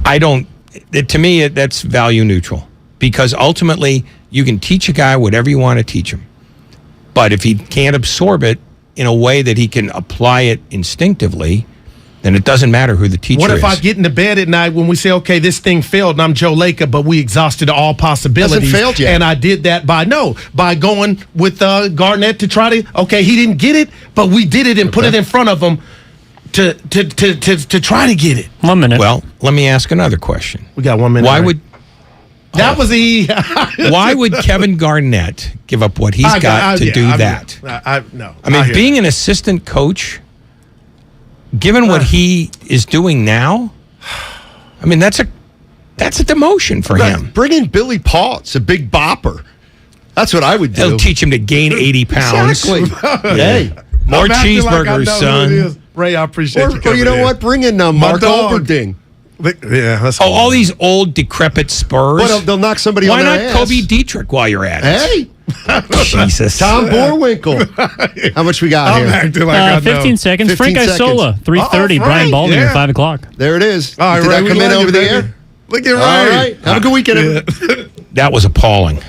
to me, that's value neutral, because ultimately you can teach a guy whatever you want to teach him. But if he can't absorb it in a way that he can apply it instinctively, then it doesn't matter who the teacher is. What if I get into bed at night when we say, okay, this thing failed and I'm Joe Lacob, but we exhausted all possibilities. Hasn't failed yet. And I did that by going with Garnett to try to, okay, he didn't get it, but we did it and put it in front of him to try to get it. 1 minute. Well, let me ask another question. We got 1 minute. That was why would Kevin Garnett give up what he's got to do that? I mean, being an assistant coach, given what he is doing now, I mean, that's a demotion for him. Bring in Billy Paul. It's a big bopper. That's what I would do. He'll teach him to gain 80 pounds. Exactly. Hey, more cheeseburgers, son. Ray, I appreciate you. Or you know what? Bring in Mark Olberding. Yeah, that's all these old decrepit Spurs. Well, they'll knock somebody on their ass. Why not Kobe Dietrich while you're at it? Hey, Jesus. Tom Borwinkle. How much we got here? Acting like 15 seconds. 15 Frank Isola, 3:30. Brian Baldinger, 5 o'clock. There it is. All right, Did Ray, that come in over the air? Look at Ray. All right. Have a good weekend, everybody. That was appalling.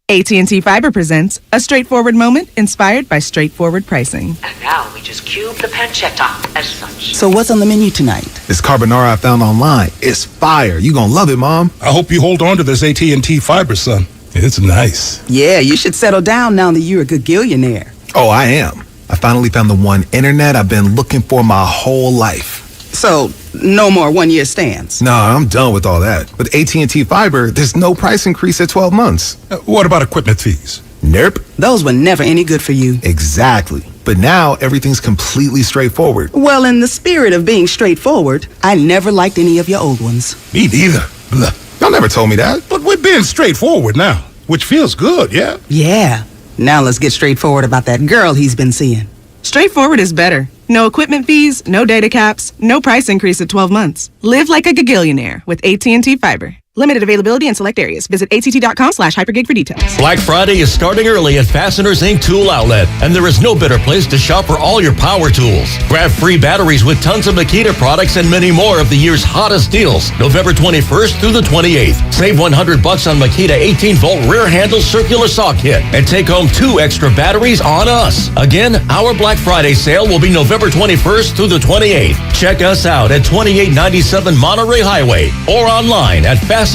AT&T Fiber presents a straightforward moment inspired by straightforward pricing. And now we just cube the pancetta as such. So what's on the menu tonight? This carbonara I found online. It's fire. You gonna love it, Mom. I hope you hold on to this AT&T Fiber, son. It's nice. Yeah, you should settle down now that you're a gagillionaire. Oh, I am. I finally found the one internet I've been looking for my whole life. So, no more one-year stands? No, I'm done with all that. With AT&T Fiber, there's no price increase at 12 months. What about equipment fees? Nope. Those were never any good for you. Exactly. But now, everything's completely straightforward. Well, in the spirit of being straightforward, I never liked any of your old ones. Me neither. Blah. Y'all never told me that. But we're being straightforward now, which feels good, yeah? Yeah. Now let's get straightforward about that girl he's been seeing. Straightforward is better. No equipment fees, no data caps, no price increase at 12 months. Live like a gagillionaire with AT&T Fiber. Limited availability in select areas. Visit att.com/hypergig for details. Black Friday is starting early at Fasteners Inc. Tool Outlet, and there is no better place to shop for all your power tools. Grab free batteries with tons of Makita products and many more of the year's hottest deals, November 21st through the 28th. Save $100 on Makita 18-volt rear handle circular saw kit and take home 2 extra batteries on us. Again, our Black Friday sale will be November 21st through the 28th. Check us out at 2897 Monterey Highway or online at fastenersinc.net.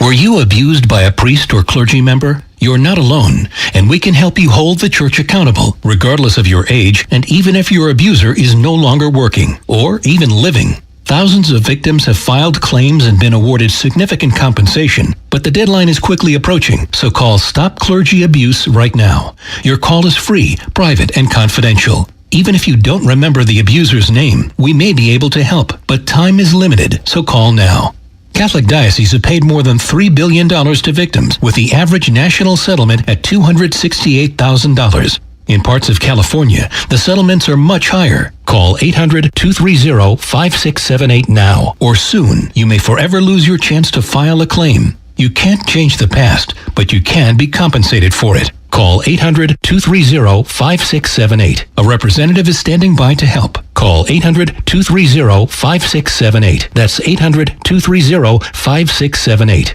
Were you abused by a priest or clergy member? You're not alone, and we can help you hold the church accountable, regardless of your age, and even if your abuser is no longer working or even living. Thousands of victims have filed claims and been awarded significant compensation, but the deadline is quickly approaching, so call Stop Clergy Abuse right now. Your call is free, private, and confidential. Even if you don't remember the abuser's name, we may be able to help, but time is limited, so call now. Catholic dioceses have paid more than $3 billion to victims, with the average national settlement at $268,000. In parts of California, the settlements are much higher. Call 800-230-5678 now, or soon you may forever lose your chance to file a claim. You can't change the past, but you can be compensated for it. Call 800-230-5678. A representative is standing by to help. Call 800-230-5678. That's 800-230-5678.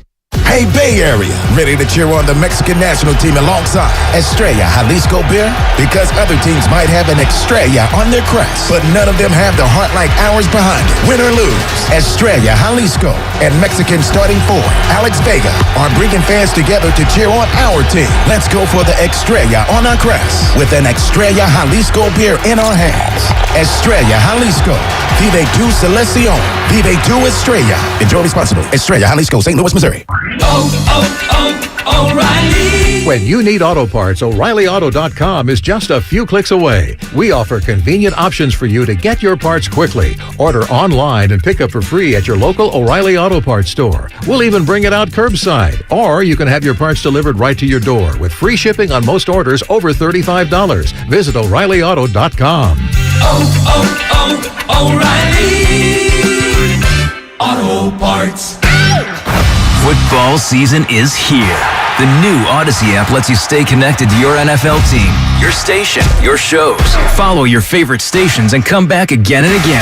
Hey, Bay Area, ready to cheer on the Mexican national team alongside Estrella Jalisco beer? Because other teams might have an Estrella on their crest, but none of them have the heart like ours behind it. Win or lose, Estrella Jalisco and Mexican starting forward Alex Vega are bringing fans together to cheer on our team. Let's go for the Estrella on our crest with an Estrella Jalisco beer in our hands. Estrella Jalisco. Vive tu selección. Vive tu Estrella. Enjoy responsibly. Estrella Jalisco, St. Louis, Missouri. O'Reilly. When you need auto parts, O'ReillyAuto.com is just a few clicks away. We offer convenient options for you to get your parts quickly. Order online and pick up for free at your local O'Reilly Auto Parts store. We'll even bring it out curbside. Or you can have your parts delivered right to your door with free shipping on most orders over $35. Visit O'ReillyAuto.com. O'Reilly Auto Parts. Football season is here. The new Odyssey app lets you stay connected to your NFL team, your station, your shows. Follow your favorite stations and come back again and again.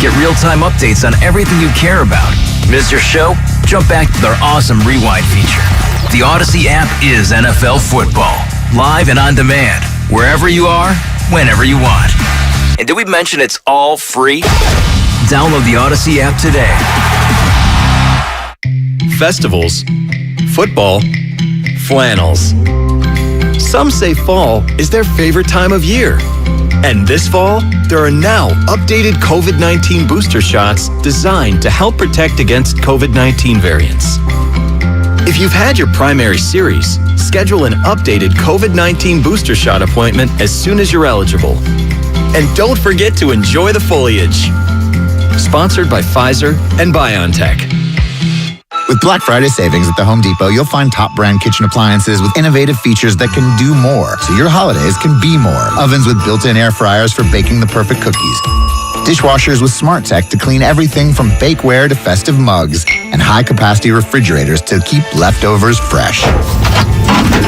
Get real-time updates on everything you care about. Miss your show? Jump back to their awesome rewind feature. The Odyssey app is NFL football. Live and on demand. Wherever you are, whenever you want. And did we mention it's all free? Download the Odyssey app today. Festivals, football, flannels. Some say fall is their favorite time of year. And this fall, there are now updated COVID-19 booster shots designed to help protect against COVID-19 variants. If you've had your primary series, schedule an updated COVID-19 booster shot appointment as soon as you're eligible. And don't forget to enjoy the foliage. Sponsored by Pfizer and BioNTech. With Black Friday savings at the Home Depot, you'll find top brand kitchen appliances with innovative features that can do more, so your holidays can be more. Ovens with built-in air fryers for baking the perfect cookies. Dishwashers with smart tech to clean everything from bakeware to festive mugs. And high-capacity refrigerators to keep leftovers fresh.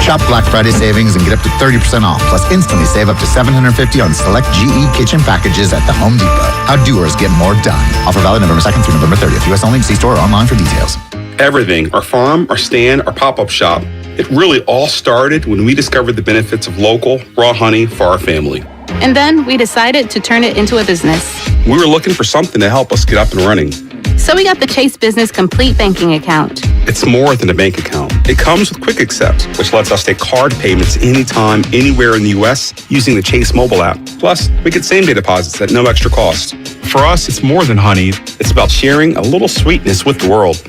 Shop Black Friday savings and get up to 30% off, plus instantly save up to $750 on select GE kitchen packages at the Home Depot. How doers get more done. Offer valid November 2nd through November 30th. U.S. only. See store or online for details. Everything, our farm, our stand, our pop-up shop, it really all started when we discovered the benefits of local, raw honey for our family. And then we decided to turn it into a business. We were looking for something to help us get up and running. So we got the Chase Business Complete Banking Account. It's more than a bank account. It comes with Quick Accept, which lets us take card payments anytime, anywhere in the U.S. using the Chase mobile app. Plus, we get same-day deposits at no extra cost. For us, it's more than honey. It's about sharing a little sweetness with the world.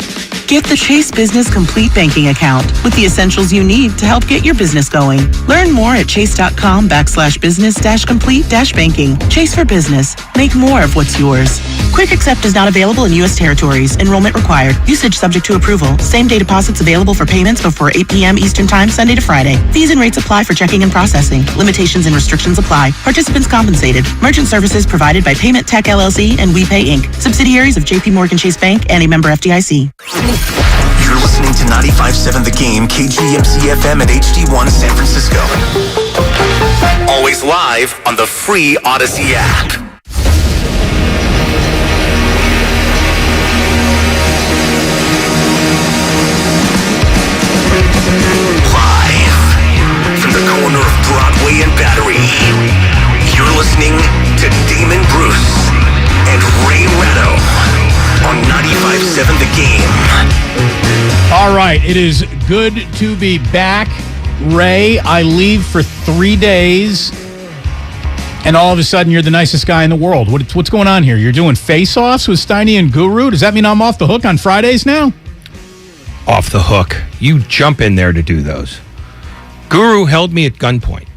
Get the Chase Business Complete Banking Account with the essentials you need to help get your business going. Learn more at chase.com/business-complete-banking. Chase for business. Make more of what's yours. Quick Accept is not available in U.S. territories. Enrollment required. Usage subject to approval. Same-day deposits available for payments before 8 p.m. Eastern Time, Sunday to Friday. Fees and rates apply for checking and processing. Limitations and restrictions apply. Participants compensated. Merchant services provided by Payment Tech LLC and WePay Inc. Subsidiaries of J.P. Morgan Chase Bank and a member FDIC. You're listening to 95.7 The Game, KGMC FM at HD1 San Francisco. Always live on the free Odyssey app. Live from the corner of Broadway and Battery, you're listening to Damon Bruce and Ray Ratto on 95.7 The Game. All right, it is good to be back. Ray, I leave for 3 days, and all of a sudden you're the nicest guy in the world. What's going on here? You're doing face-offs with Steiny and Guru? Does that mean I'm off the hook on Fridays now? Off the hook. You jump in there to do those. Guru held me at gunpoint.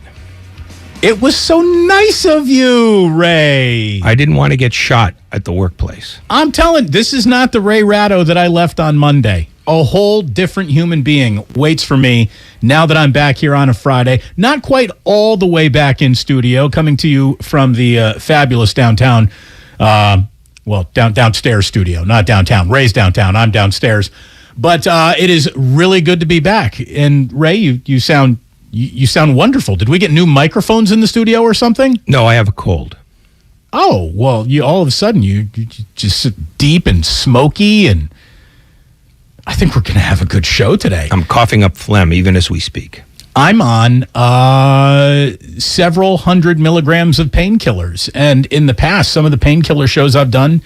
It was so nice of you, Ray. I didn't want to get shot at the workplace. I'm telling, this is not the Ray Ratto that I left on Monday. A whole different human being waits for me now that I'm back here on a Friday. Not quite all the way back in studio, coming to you from the fabulous downtown, downstairs studio, not downtown. Ray's downtown, I'm downstairs. But it is really good to be back. And Ray, you sound wonderful. Did we get new microphones in the studio or something? No, I have a cold. Oh, well, all of a sudden you just deep and smoky and I think we're going to have a good show today. I'm coughing up phlegm even as we speak. I'm on several 100 milligrams of painkillers. And in the past, some of the painkiller shows I've done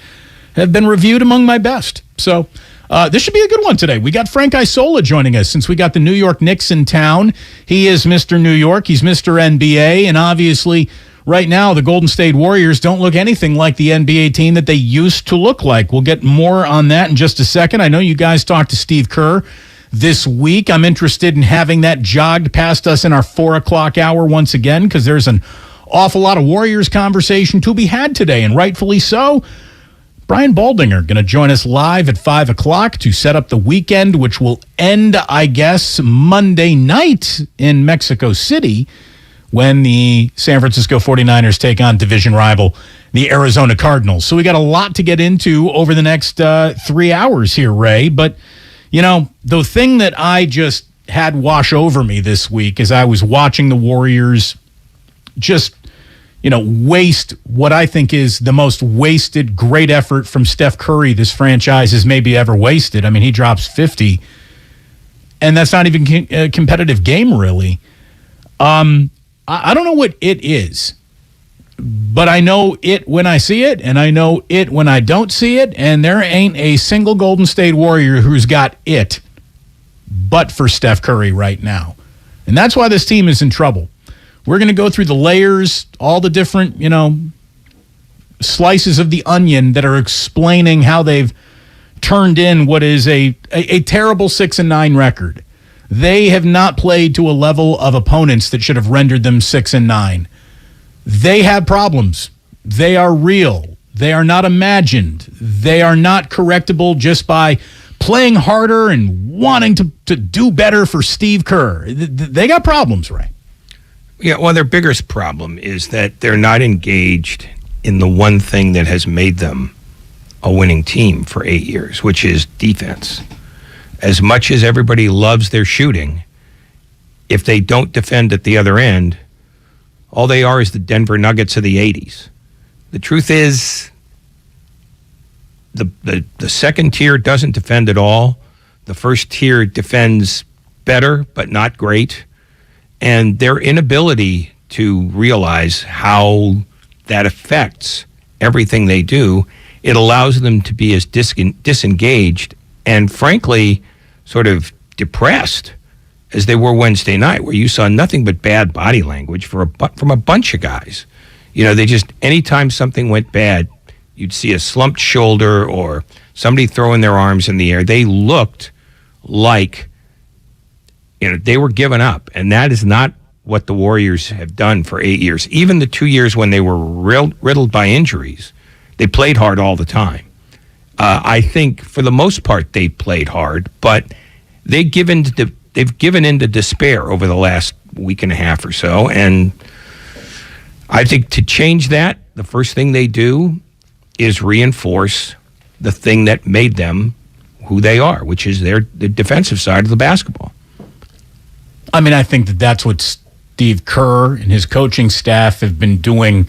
have been reviewed among my best. So this should be a good one today. We got Frank Isola joining us since we got the New York Knicks in town. He is Mr. New York. He's Mr. NBA. And obviously, right now, the Golden State Warriors don't look anything like the NBA team that they used to look like. We'll get more on that in just a second. I know you guys talked to Steve Kerr this week. I'm interested in having that jogged past us in our 4 o'clock hour once again, because there's an awful lot of Warriors conversation to be had today, and rightfully so. Brian Baldinger going to join us live at 5 o'clock to set up the weekend, which will end, I guess, Monday night in Mexico City when the San Francisco 49ers take on division rival, the Arizona Cardinals. So we got a lot to get into over the next 3 hours here, Ray. But, you know, the thing that I just had wash over me this week as I was watching the Warriors just, you know, waste what I think is the most wasted great effort from Steph Curry this franchise has maybe ever wasted. I mean, he drops 50, and that's not even a competitive game, really. I don't know what it is, but I know it when I see it, and I know it when I don't see it, and there ain't a single Golden State Warrior who's got it but for Steph Curry right now. And that's why this team is in trouble. We're going to go through the layers, all the different, you know, slices of the onion that are explaining how they've turned in what is a terrible 6-9 record. They have not played to a level of opponents that should have rendered them 6-9. They have problems. They are real. They are not imagined. They are not correctable just by playing harder and wanting to do better for Steve Kerr. They got problems, Ray. Yeah, well, their biggest problem is that they're not engaged in the one thing that has made them a winning team for 8 years, which is defense. As much as everybody loves their shooting, if they don't defend at the other end, all they are is the Denver Nuggets of the 80s. The truth is, the second tier doesn't defend at all. The first tier defends better, but not great. And their inability to realize how that affects everything they do, it allows them to be as disengaged and, frankly, sort of depressed as they were Wednesday night, where you saw nothing but bad body language from a bunch of guys. You know, they just, anytime something went bad, you'd see a slumped shoulder or somebody throwing their arms in the air. They looked like, you know, they were giving up, and that is not what the Warriors have done for 8 years. Even the 2 years when they were riddled by injuries, they played hard all the time. I think for the most part they played hard, but they've given into despair over the last week and a half or so. And I think to change that, the first thing they do is reinforce the thing that made them who they are, which is the defensive side of the basketball. I mean, I think that's what Steve Kerr and his coaching staff have been doing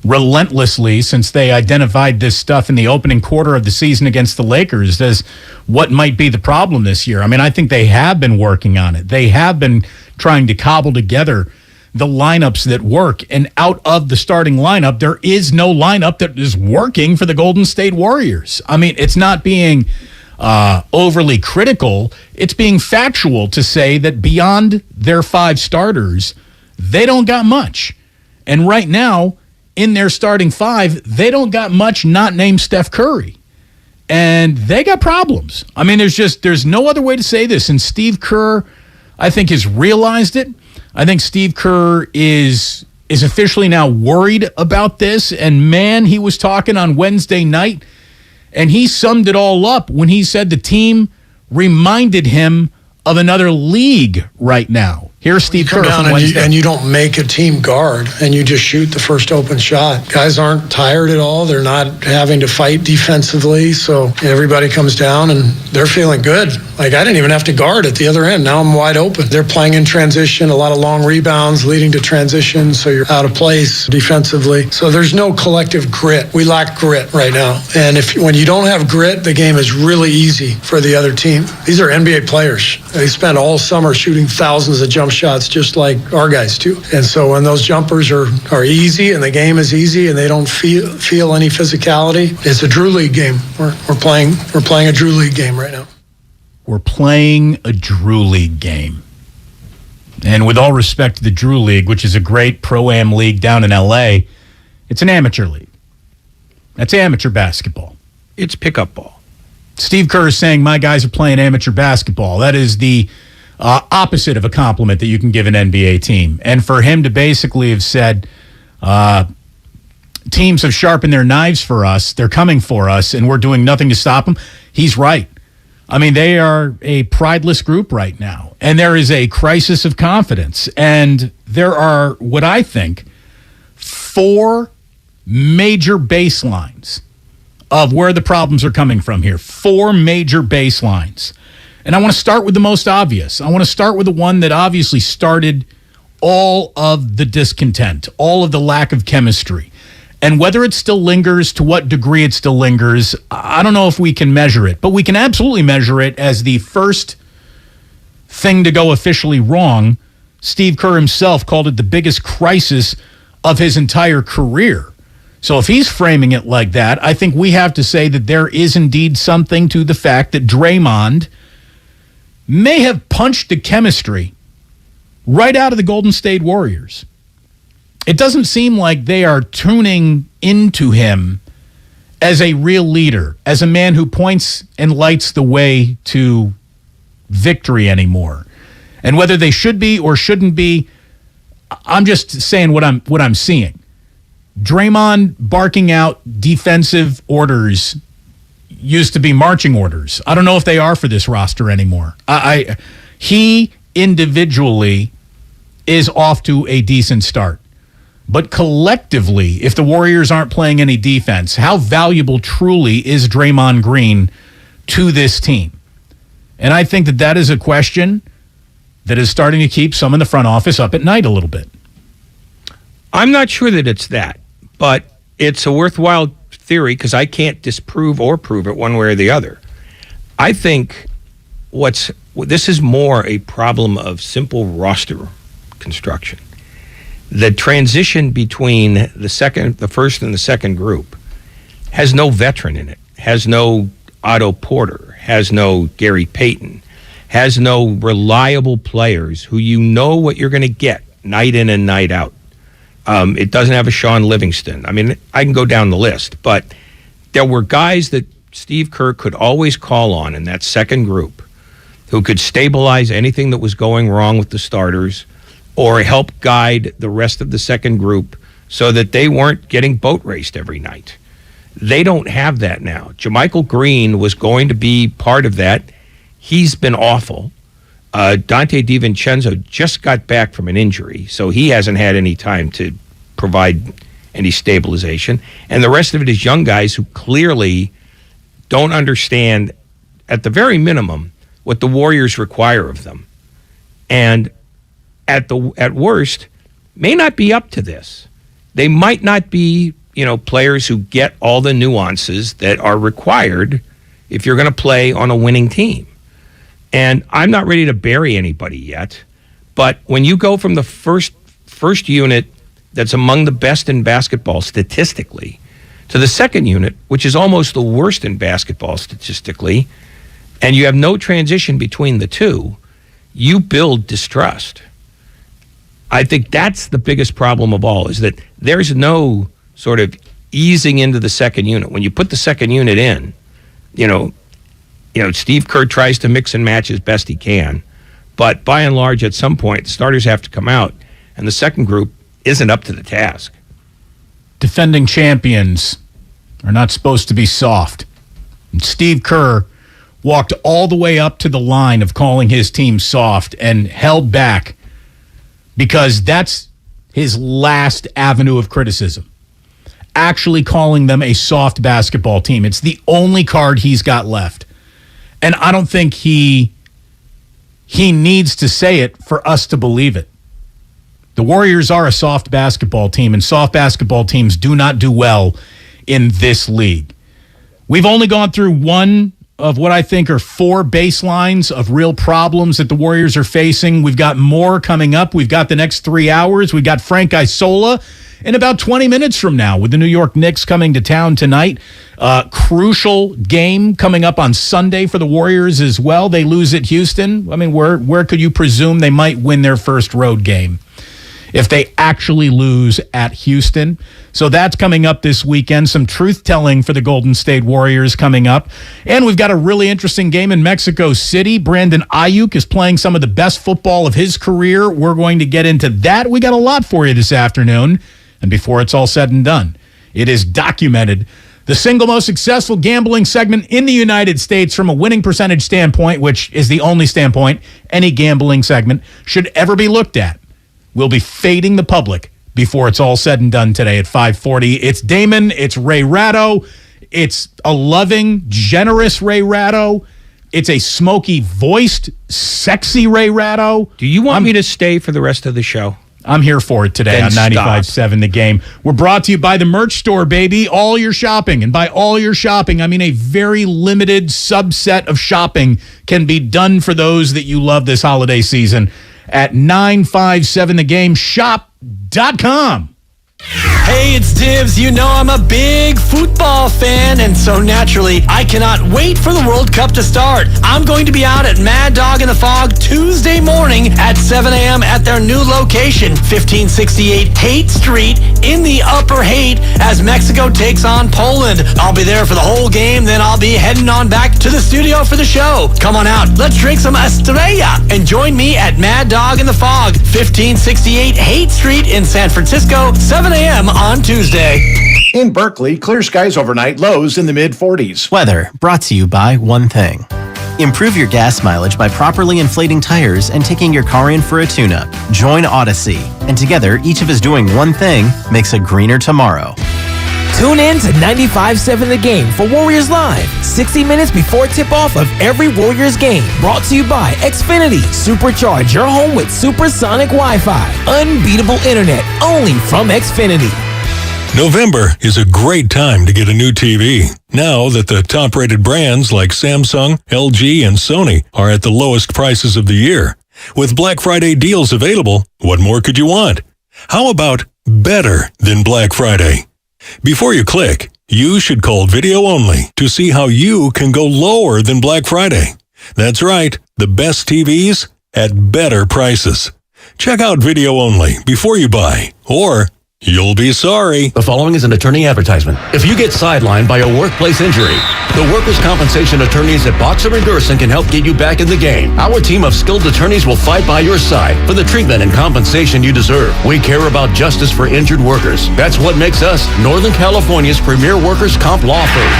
relentlessly since they identified this stuff in the opening quarter of the season against the Lakers as what might be the problem this year. I mean, I think they have been working on it. They have been trying to cobble together the lineups that work. And out of the starting lineup, there is no lineup that is working for the Golden State Warriors. I mean, it's not being overly critical. It's being factual to say that beyond their 5 starters, they don't got much. And right now, in their starting 5, they don't got much not named Steph Curry. And they got problems. I mean, there's no other way to say this. And Steve Kerr, I think, has realized it. I think Steve Kerr is officially now worried about this. And man, he was talking on Wednesday night, and he summed it all up when he said the team reminded him of another league right now. Here's Steve Kerr down from Wednesday. and you don't make a team guard and you just shoot the first open shot. Guys aren't tired at all. They're not having to fight defensively. So everybody comes down and they're feeling good. Like, I didn't even have to guard at the other end. Now I'm wide open. They're playing in transition, a lot of long rebounds leading to transition. So you're out of place defensively. So there's no collective grit. We lack grit right now. And when you don't have grit, the game is really easy for the other team. These are NBA players. They spend all summer shooting thousands of jump shots just like our guys do. And so when those jumpers are easy and the game is easy and they don't feel any physicality, it's a Drew League game. We're playing a Drew League game right now. We're playing a Drew League game. And with all respect to the Drew League, which is a great pro-am league down in L.A., it's an amateur league. That's amateur basketball. It's pickup ball. Steve Kerr is saying my guys are playing amateur basketball. That is the opposite of a compliment that you can give an NBA team. And for him to basically have said, teams have sharpened their knives for us, they're coming for us, and we're doing nothing to stop them, he's right. I mean, they are a prideless group right now, and there is a crisis of confidence. And there are, what I think, 4 major baselines of where the problems are coming from here. 4 major baselines. And I want to start with the most obvious. I want to start with the one that obviously started all of the discontent, all of the lack of chemistry. And whether it still lingers, to what degree it still lingers, I don't know if we can measure it. But we can absolutely measure it as the first thing to go officially wrong. Steve Kerr himself called it the biggest crisis of his entire career. So if he's framing it like that, I think we have to say that there is indeed something to the fact that Draymond may have punched the chemistry right out of the Golden State Warriors. It doesn't seem like they are tuning into him as a real leader, as a man who points and lights the way to victory anymore. And whether they should be or shouldn't be, I'm just saying what I'm seeing. Draymond barking out defensive orders used to be marching orders. I don't know if they are for this roster anymore. He individually is off to a decent start. But collectively, if the Warriors aren't playing any defense, how valuable truly is Draymond Green to this team? And I think that is a question that is starting to keep some in the front office up at night a little bit. I'm not sure that it's that, but it's a worthwhile theory because I can't disprove or prove it one way or the other. I think this is more a problem of simple roster construction. The transition between the first and the second group has no veteran in it, has no Otto Porter, has no Gary Payton, has no reliable players who you know what you're going to get night in and night out. It doesn't have a Sean Livingston. I mean, I can go down the list, but there were guys that Steve Kerr could always call on in that second group who could stabilize anything that was going wrong with the starters or help guide the rest of the second group so that they weren't getting boat raced every night. They don't have that now. JaMychal Green was going to be part of that. He's been awful. Dante DiVincenzo just got back from an injury, so he hasn't had any time to provide any stabilization. And the rest of it is young guys who clearly don't understand, at the very minimum, what the Warriors require of them. And at worst, may not be up to this. They might not be, players who get all the nuances that are required if you're going to play on a winning team. And I'm not ready to bury anybody yet, but when you go from the first unit that's among the best in basketball statistically to the second unit, which is almost the worst in basketball statistically, and you have no transition between the two, you build distrust. I think that's the biggest problem of all, is that there's no sort of easing into the second unit. When you put the second unit in, Steve Kerr tries to mix and match as best he can, but by and large, at some point, the starters have to come out, and the second group isn't up to the task. Defending champions are not supposed to be soft. And Steve Kerr walked all the way up to the line of calling his team soft and held back because that's his last avenue of criticism. Actually calling them a soft basketball team. It's the only card he's got left. And I don't think he needs to say it for us to believe it. The Warriors are a soft basketball team, and soft basketball teams do not do well in this league. We've only gone through one of what I think are 4 baselines of real problems that the Warriors are facing. We've got more coming up. We've got the next 3 hours. We've got Frank Isola in about 20 minutes from now with the New York Knicks coming to town tonight. Crucial game coming up on Sunday for the Warriors as well. They lose at Houston. I mean, where could you presume they might win their first road game if they actually lose at Houston? So that's coming up this weekend. Some truth-telling for the Golden State Warriors coming up. And we've got a really interesting game in Mexico City. Brandon Ayuk is playing some of the best football of his career. We're going to get into that. We got a lot for you this afternoon. And before it's all said and done, it is documented. The single most successful gambling segment in the United States from a winning percentage standpoint, which is the only standpoint any gambling segment should ever be looked at, will be fading the public before it's all said and done today at 5:40. It's Damon. It's Ray Ratto. It's a loving, generous Ray Ratto. It's a smoky-voiced, sexy Ray Ratto. Do you want me to stay for the rest of the show? I'm here for it today on 95.7 The Game. We're brought to you by the merch store, baby. All your shopping. And by all your shopping, I mean a very limited subset of shopping can be done for those that you love this holiday season at 957thegameshop.com. Hey, it's Dibs. You know I'm a big football fan, and so naturally, I cannot wait for the World Cup to start. I'm going to be out at Mad Dog in the Fog Tuesday morning at 7 a.m. at their new location, 1568 Haight Street in the Upper Haight, as Mexico takes on Poland. I'll be there for the whole game, then I'll be heading on back to the studio for the show. Come on out. Let's drink some Estrella and join me at Mad Dog in the Fog, 1568 Haight Street in San Francisco, 7 a.m. on Tuesday. In Berkeley, clear skies overnight, lows in the mid-40s. Weather brought to you by one thing. Improve your gas mileage by properly inflating tires and taking your car in for a tune-up. Join Odyssey, and together, each of us doing one thing makes a greener tomorrow. Tune in to 95.7 The Game for Warriors Live, 60 minutes before tip-off of every Warriors game. Brought to you by Xfinity. Supercharge your home with supersonic Wi-Fi. Unbeatable internet, only from Xfinity. November is a great time to get a new TV. Now that the top-rated brands like Samsung, LG, and Sony are at the lowest prices of the year. With Black Friday deals available, what more could you want? How about better than Black Friday? Before you click, you should call Video Only to see how you can go lower than Black Friday. That's right, the best TVs at better prices. Check out Video Only before you buy, or you'll be sorry. The following is an attorney advertisement. If you get sidelined by a workplace injury, the workers' compensation attorneys at Boxer & Gerson can help get you back in the game. Our team of skilled attorneys will fight by your side for the treatment and compensation you deserve. We care about justice for injured workers. That's what makes us Northern California's premier workers' comp law firm.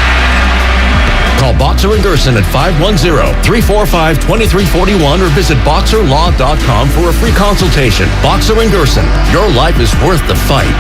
Call Boxer & Gerson at 510-345-2341 or visit boxerlaw.com for a free consultation. Boxer & Gerson, your life is worth the fight.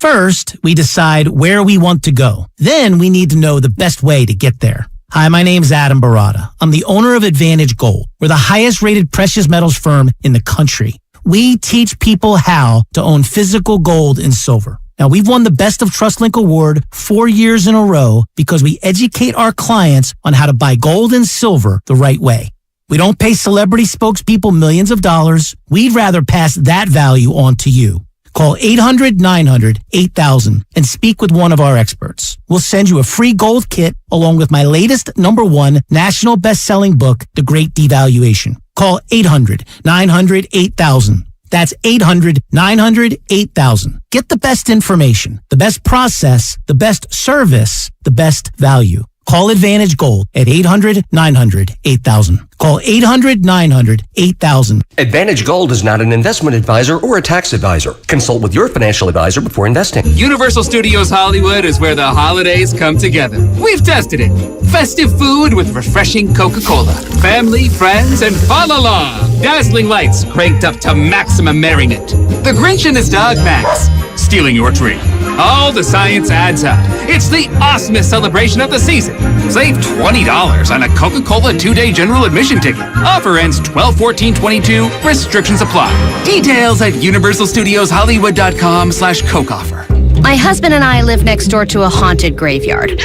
First, we decide where we want to go. Then we need to know the best way to get there. Hi, my name's Adam Barada. I'm the owner of Advantage Gold. We're the highest rated precious metals firm in the country. We teach people how to own physical gold and silver. Now, we've won the Best of TrustLink Award 4 years in a row because we educate our clients on how to buy gold and silver the right way. We don't pay celebrity spokespeople millions of dollars. We'd rather pass that value on to you. Call 800-900-8000 and speak with one of our experts. We'll send you a free gold kit along with my latest #1 national best-selling book, The Great Devaluation. Call 800-900-8000. That's 800-900-8000. Get the best information, the best process, the best service, the best value. Call Advantage Gold at 800-900-8000. Call 800-900-8000. Advantage Gold is not an investment advisor or a tax advisor. Consult with your financial advisor before investing. Universal Studios Hollywood is where the holidays come together. We've tested it. Festive food with refreshing Coca-Cola. Family, friends, and fa-la-la. Dazzling lights cranked up to maximum merriment. The Grinch and his dog Max stealing your tree. All the science adds up. It's the awesomest celebration of the season. Save $20 on a Coca-Cola 2-day general admission ticket. Offer ends 12/14/22. Restrictions apply. Details at universalstudioshollywood.com/Coke offer. My husband and I live next door to a haunted graveyard.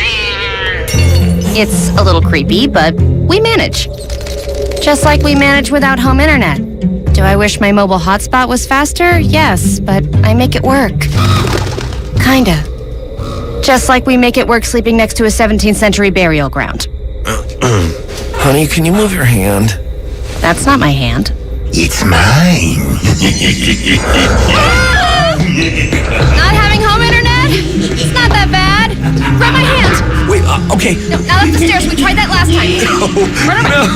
It's a little creepy, but we manage. Just like we manage without home internet. Do I wish my mobile hotspot was faster? Yes, but I make it work. Kinda. Just like we make it work sleeping next to a 17th century burial ground. Honey, can you move your hand? That's not my hand. It's mine. Not having home internet? It's not that bad. Grab my hand. Wait, okay. No, not up the stairs. We tried that last time.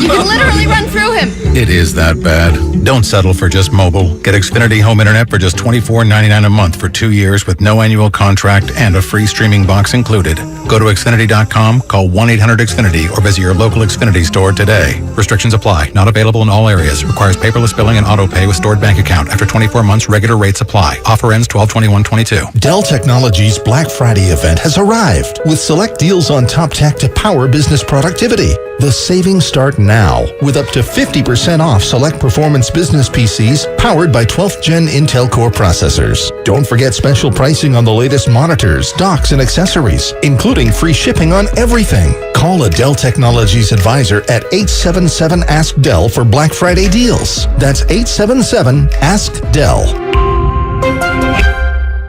You can literally run through him. It is that bad. Don't settle for just mobile. Get Xfinity Home Internet for just $24.99 a month for 2 years with no annual contract and a free streaming box included. Go to Xfinity.com, call 1-800-XFINITY, or visit your local Xfinity store today. Restrictions apply. Not available in all areas. Requires paperless billing and auto pay with stored bank account. After 24 months, regular rates apply. Offer ends 12/21/22. Dell Technologies Black Friday event has arrived with select deals on top tech to power business productivity. The savings start now with up to 50% off select performance business PCs powered by 12th Gen Intel Core processors. Don't forget special pricing on the latest monitors, docks, and accessories, including free shipping on everything. Call a Dell Technologies advisor at 877-ASK-DELL for Black Friday deals. That's 877-ASK-DELL.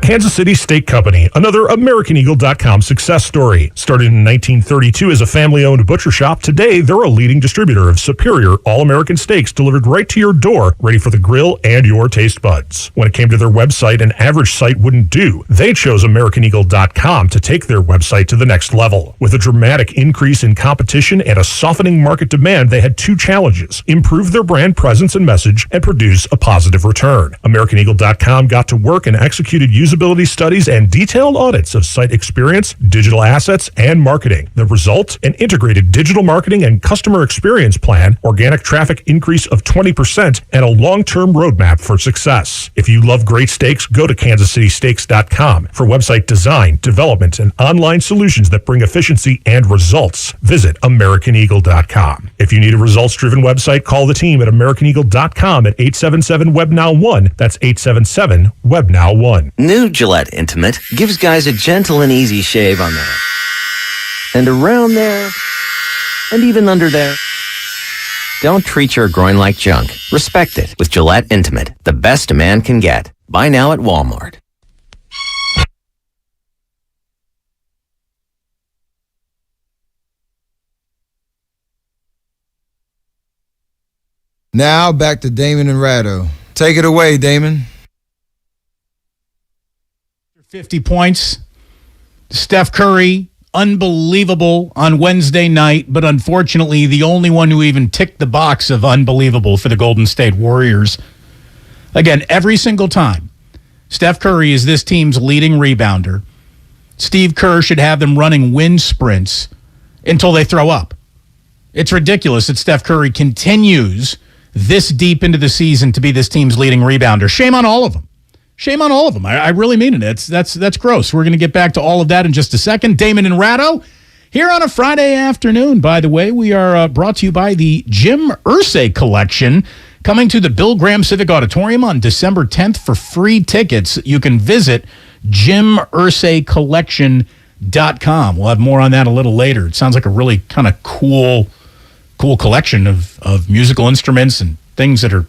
Kansas City Steak Company, another AmericanEagle.com success story. Started in 1932 as a family-owned butcher shop, today they're a leading distributor of superior all-American steaks delivered right to your door, ready for the grill and your taste buds. When it came to their website, an average site wouldn't do. They chose AmericanEagle.com to take their website to the next level. With a dramatic increase in competition and a softening market demand, they had two challenges: improve their brand presence and message, and produce a positive return. AmericanEagle.com got to work and executed usability studies and detailed audits of site experience, digital assets, and marketing. The result? An integrated digital marketing and customer experience plan, organic traffic increase of 20%, and a long-term roadmap for success. If you love great steaks, go to kansascitysteaks.com for website design, development, and online solutions that bring efficiency and results. Visit AmericanEagle.com. If you need a results-driven website, call the team at AmericanEagle.com at 877-WEBNOW1. That's 877-WEBNOW1. New Gillette Intimate gives guys a gentle and easy shave on there, and around there, and even under there. Don't treat your groin like junk. Respect it with Gillette Intimate, the best a man can get. Buy now at Walmart. Now back to Damon and Ratto. Take it away, Damon. 50 points. Steph Curry, unbelievable on Wednesday night, but unfortunately the only one who even ticked the box of unbelievable for the Golden State Warriors. Again, every single time, Steph Curry is this team's leading rebounder. Steve Kerr should have them running wind sprints until they throw up. It's ridiculous that Steph Curry continues this deep into the season to be this team's leading rebounder. Shame on all of them. Shame on all of them. I really mean it. That's gross. We're going to get back to all of that in just a second. Damon and Ratto here on a Friday afternoon. By the way, we are brought to you by the Jim Irsay Collection, coming to the Bill Graham Civic Auditorium on December 10th for free tickets. You can visit JimIrsayCollection.com. We'll have more on that a little later. It sounds like a really kind of cool collection of musical instruments and things that are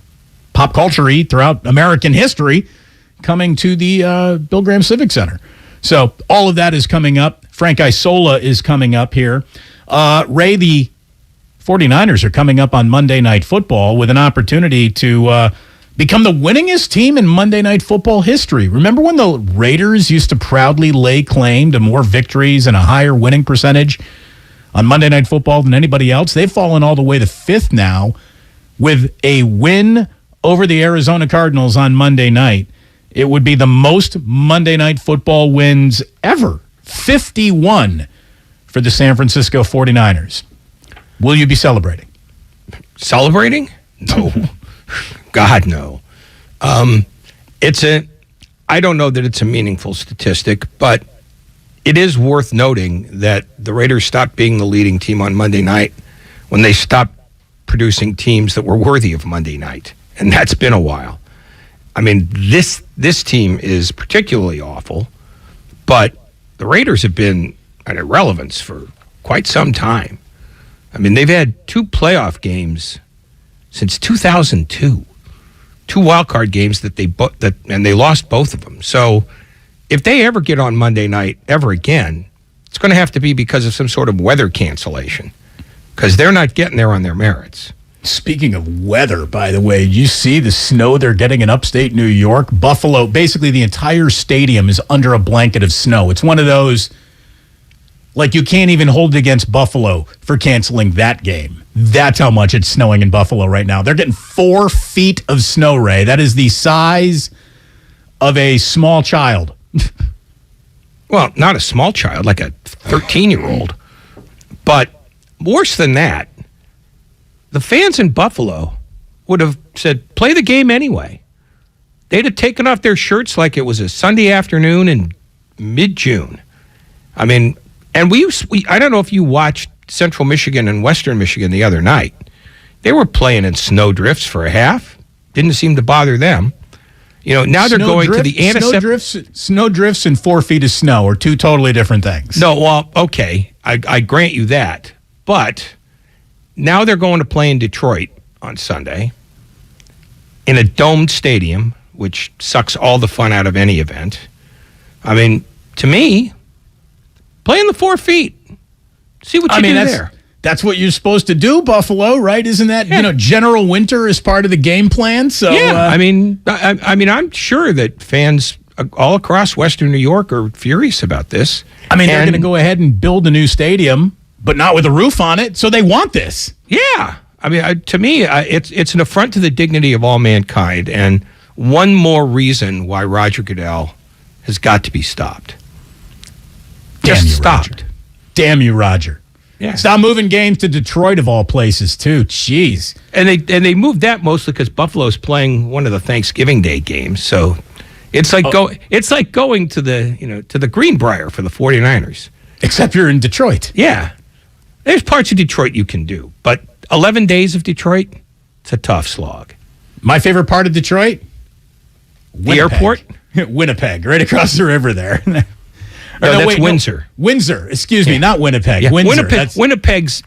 pop culture-y throughout American history, coming to the Bill Graham Civic Center. So all of that is coming up. Frank Isola is coming up here. Ray, the 49ers are coming up on Monday Night Football with an opportunity to become the winningest team in Monday Night Football history. Remember when the Raiders used to proudly lay claim to more victories and a higher winning percentage on Monday Night Football than anybody else. They've fallen all the way to 5th now with a win over the Arizona Cardinals on Monday night. It would be the most Monday Night Football wins ever. 51 for the San Francisco 49ers. Will you be celebrating? Celebrating? No. God, no. I don't know that it's a meaningful statistic, but it is worth noting that the Raiders stopped being the leading team on Monday night when they stopped producing teams that were worthy of Monday night. And that's been a while. I mean, this team is particularly awful, but the Raiders have been at irrelevance for quite some time. I mean, they've had 2 playoff games since 2002. 2 wild card games and they lost both of them. So if they ever get on Monday night ever again, it's going to have to be because of some sort of weather cancellation, because they're not getting there on their merits. Speaking of weather, by the way, you see the snow they're getting in upstate New York? Buffalo, basically the entire stadium is under a blanket of snow. It's one of those, like, you can't even hold it against Buffalo for canceling that game. That's how much it's snowing in Buffalo right now. They're getting 4 feet of snow, Ray. That is the size of a small child. Well, not a small child, like a 13-year-old. But worse than that, the fans in Buffalo would have said, play the game anyway. They'd have taken off their shirts like it was a Sunday afternoon in mid-June. I mean, and we I don't know if you watched Central Michigan and Western Michigan the other night. They were playing in snowdrifts for a half. Didn't seem to bother them. You know, now they're going to the Snowdrifts and 4 feet of snow are 2 totally different things. No, well, okay, I grant you that. But now they're going to play in Detroit on Sunday in a domed stadium, which sucks all the fun out of any event. I mean, to me, play in the 4 feet. See what you do there. That's what you're supposed to do, Buffalo, right? Isn't that, General Winter is part of the game plan? So yeah, I mean, I'm sure that fans all across Western New York are furious about this. I mean, they're going to go ahead and build a new stadium, but not with a roof on it, so they want this. Yeah. I mean, to me, it's an affront to the dignity of all mankind, and one more reason why Roger Goodell has got to be stopped. Just stopped. Roger. Damn you, Roger. Yeah. Stop moving games to Detroit, of all places, too. Jeez. And they moved that mostly because Buffalo's playing one of the Thanksgiving Day games, so it's like going to the Greenbrier for the 49ers. Except you're in Detroit. Yeah. There's parts of Detroit you can do, but 11 days of Detroit, it's a tough slog. My favorite part of Detroit? The airport? Winnipeg, right across the river there. That's Windsor. Windsor, excuse me, not Winnipeg. Yeah. Windsor. Winnipeg's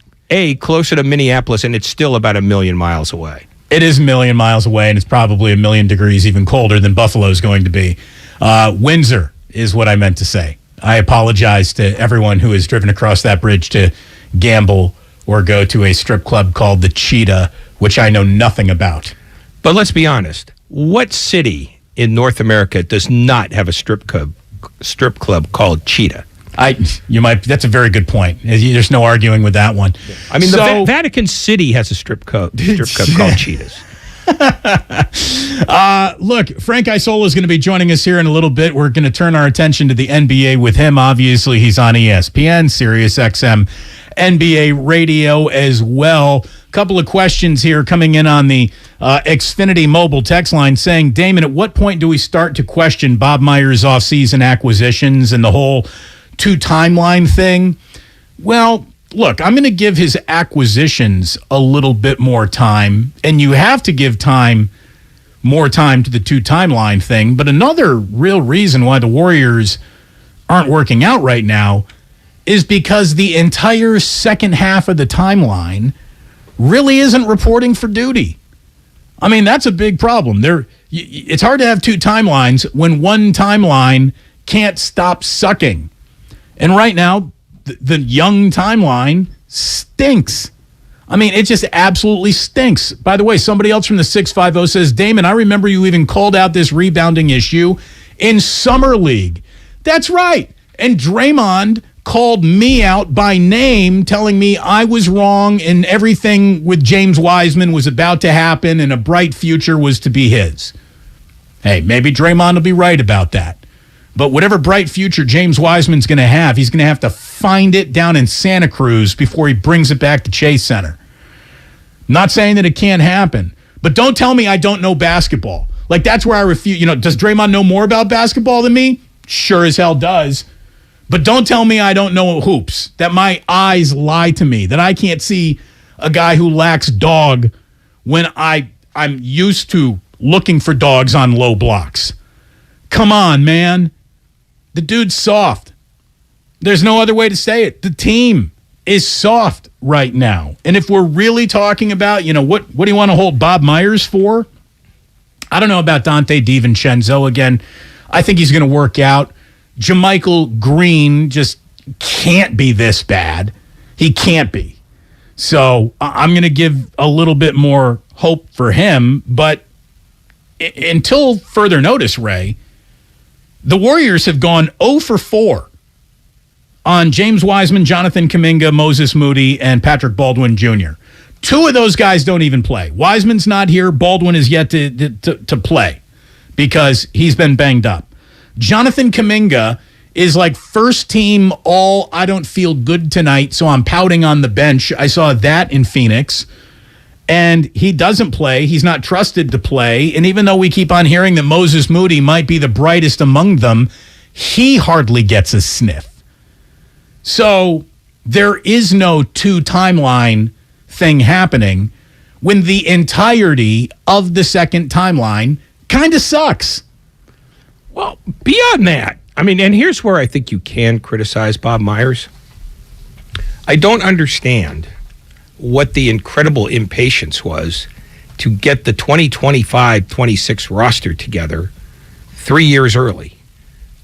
closer to Minneapolis, and it's still about 1 million miles away. It is 1 million miles away, and it's probably 1 million degrees even colder than Buffalo's going to be. Windsor is what I meant to say. I apologize to everyone who has driven across that bridge to gamble or go to a strip club called the Cheetah, which I know nothing about. But let's be honest. What city in North America does not have a strip club called Cheetah? That's a very good point. There's no arguing with that one. I mean, the Vatican City has a strip club called Cheetahs. Look, Frank Isola is going to be joining us here in a little bit. We're going to turn our attention to the NBA with him. Obviously, he's on ESPN, Sirius XM, NBA radio as well. A couple of questions here coming in on the Xfinity mobile text line saying, Damon, at what point do we start to question Bob Myers' offseason acquisitions and the whole 2 timeline thing? Well, look, I'm going to give his acquisitions a little bit more time, and you have to give more time to the 2 timeline thing. But another real reason why the Warriors aren't working out right now is because the entire second half of the timeline really isn't reporting for duty. I mean, that's a big problem. It's hard to have 2 timelines when one timeline can't stop sucking. And right now, the young timeline stinks. I mean, it just absolutely stinks. By the way, somebody else from the 650 says, Damon, I remember you even called out this rebounding issue in Summer League. That's right. And Draymond called me out by name, telling me I was wrong and everything with James Wiseman was about to happen and a bright future was to be his. Hey, maybe Draymond will be right about that. But whatever bright future James Wiseman's going to have, he's going to have to find it down in Santa Cruz before he brings it back to Chase Center. Not saying that it can't happen, but don't tell me I don't know basketball. Like, that's where I refuse. Does Draymond know more about basketball than me? Sure as hell does. But don't tell me I don't know hoops, that my eyes lie to me, that I can't see a guy who lacks dog when I'm used to looking for dogs on low blocks. Come on, man. The dude's soft. There's no other way to say it. The team is soft right now. And if we're really talking about, what do you want to hold Bob Myers for? I don't know about Dante DiVincenzo again. I think he's going to work out. JaMychal Green just can't be this bad. He can't be. So I'm going to give a little bit more hope for him. But until further notice, Ray, the Warriors have gone 0 for 4 on James Wiseman, Jonathan Kuminga, Moses Moody, and Patrick Baldwin Jr. 2 of those guys don't even play. Wiseman's not here. Baldwin is yet to play because he's been banged up. Jonathan Kuminga is like first team all I don't feel good tonight, so I'm pouting on the bench. I saw that in Phoenix. And he doesn't play. He's not trusted to play. And even though we keep on hearing that Moses Moody might be the brightest among them, he hardly gets a sniff. So there is no 2 timeline thing happening when the entirety of the second timeline kind of sucks. Well, beyond that, and here's where I think you can criticize Bob Myers. I don't understand what the incredible impatience was to get the 2025-26 roster together 3 years early.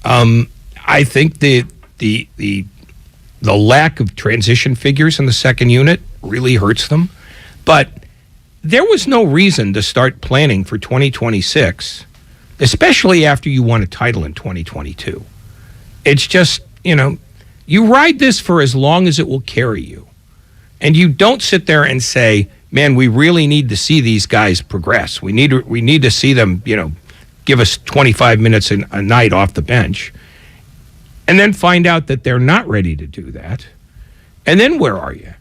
I think the lack of transition figures in the second unit really hurts them. But there was no reason to start planning for 2026, especially after you won a title in 2022. It's just, you ride this for as long as it will carry you. And you don't sit there and say, man, we really need to see these guys progress. We need to see them, give us 25 minutes a night off the bench. And then find out that they're not ready to do that. And then where are you?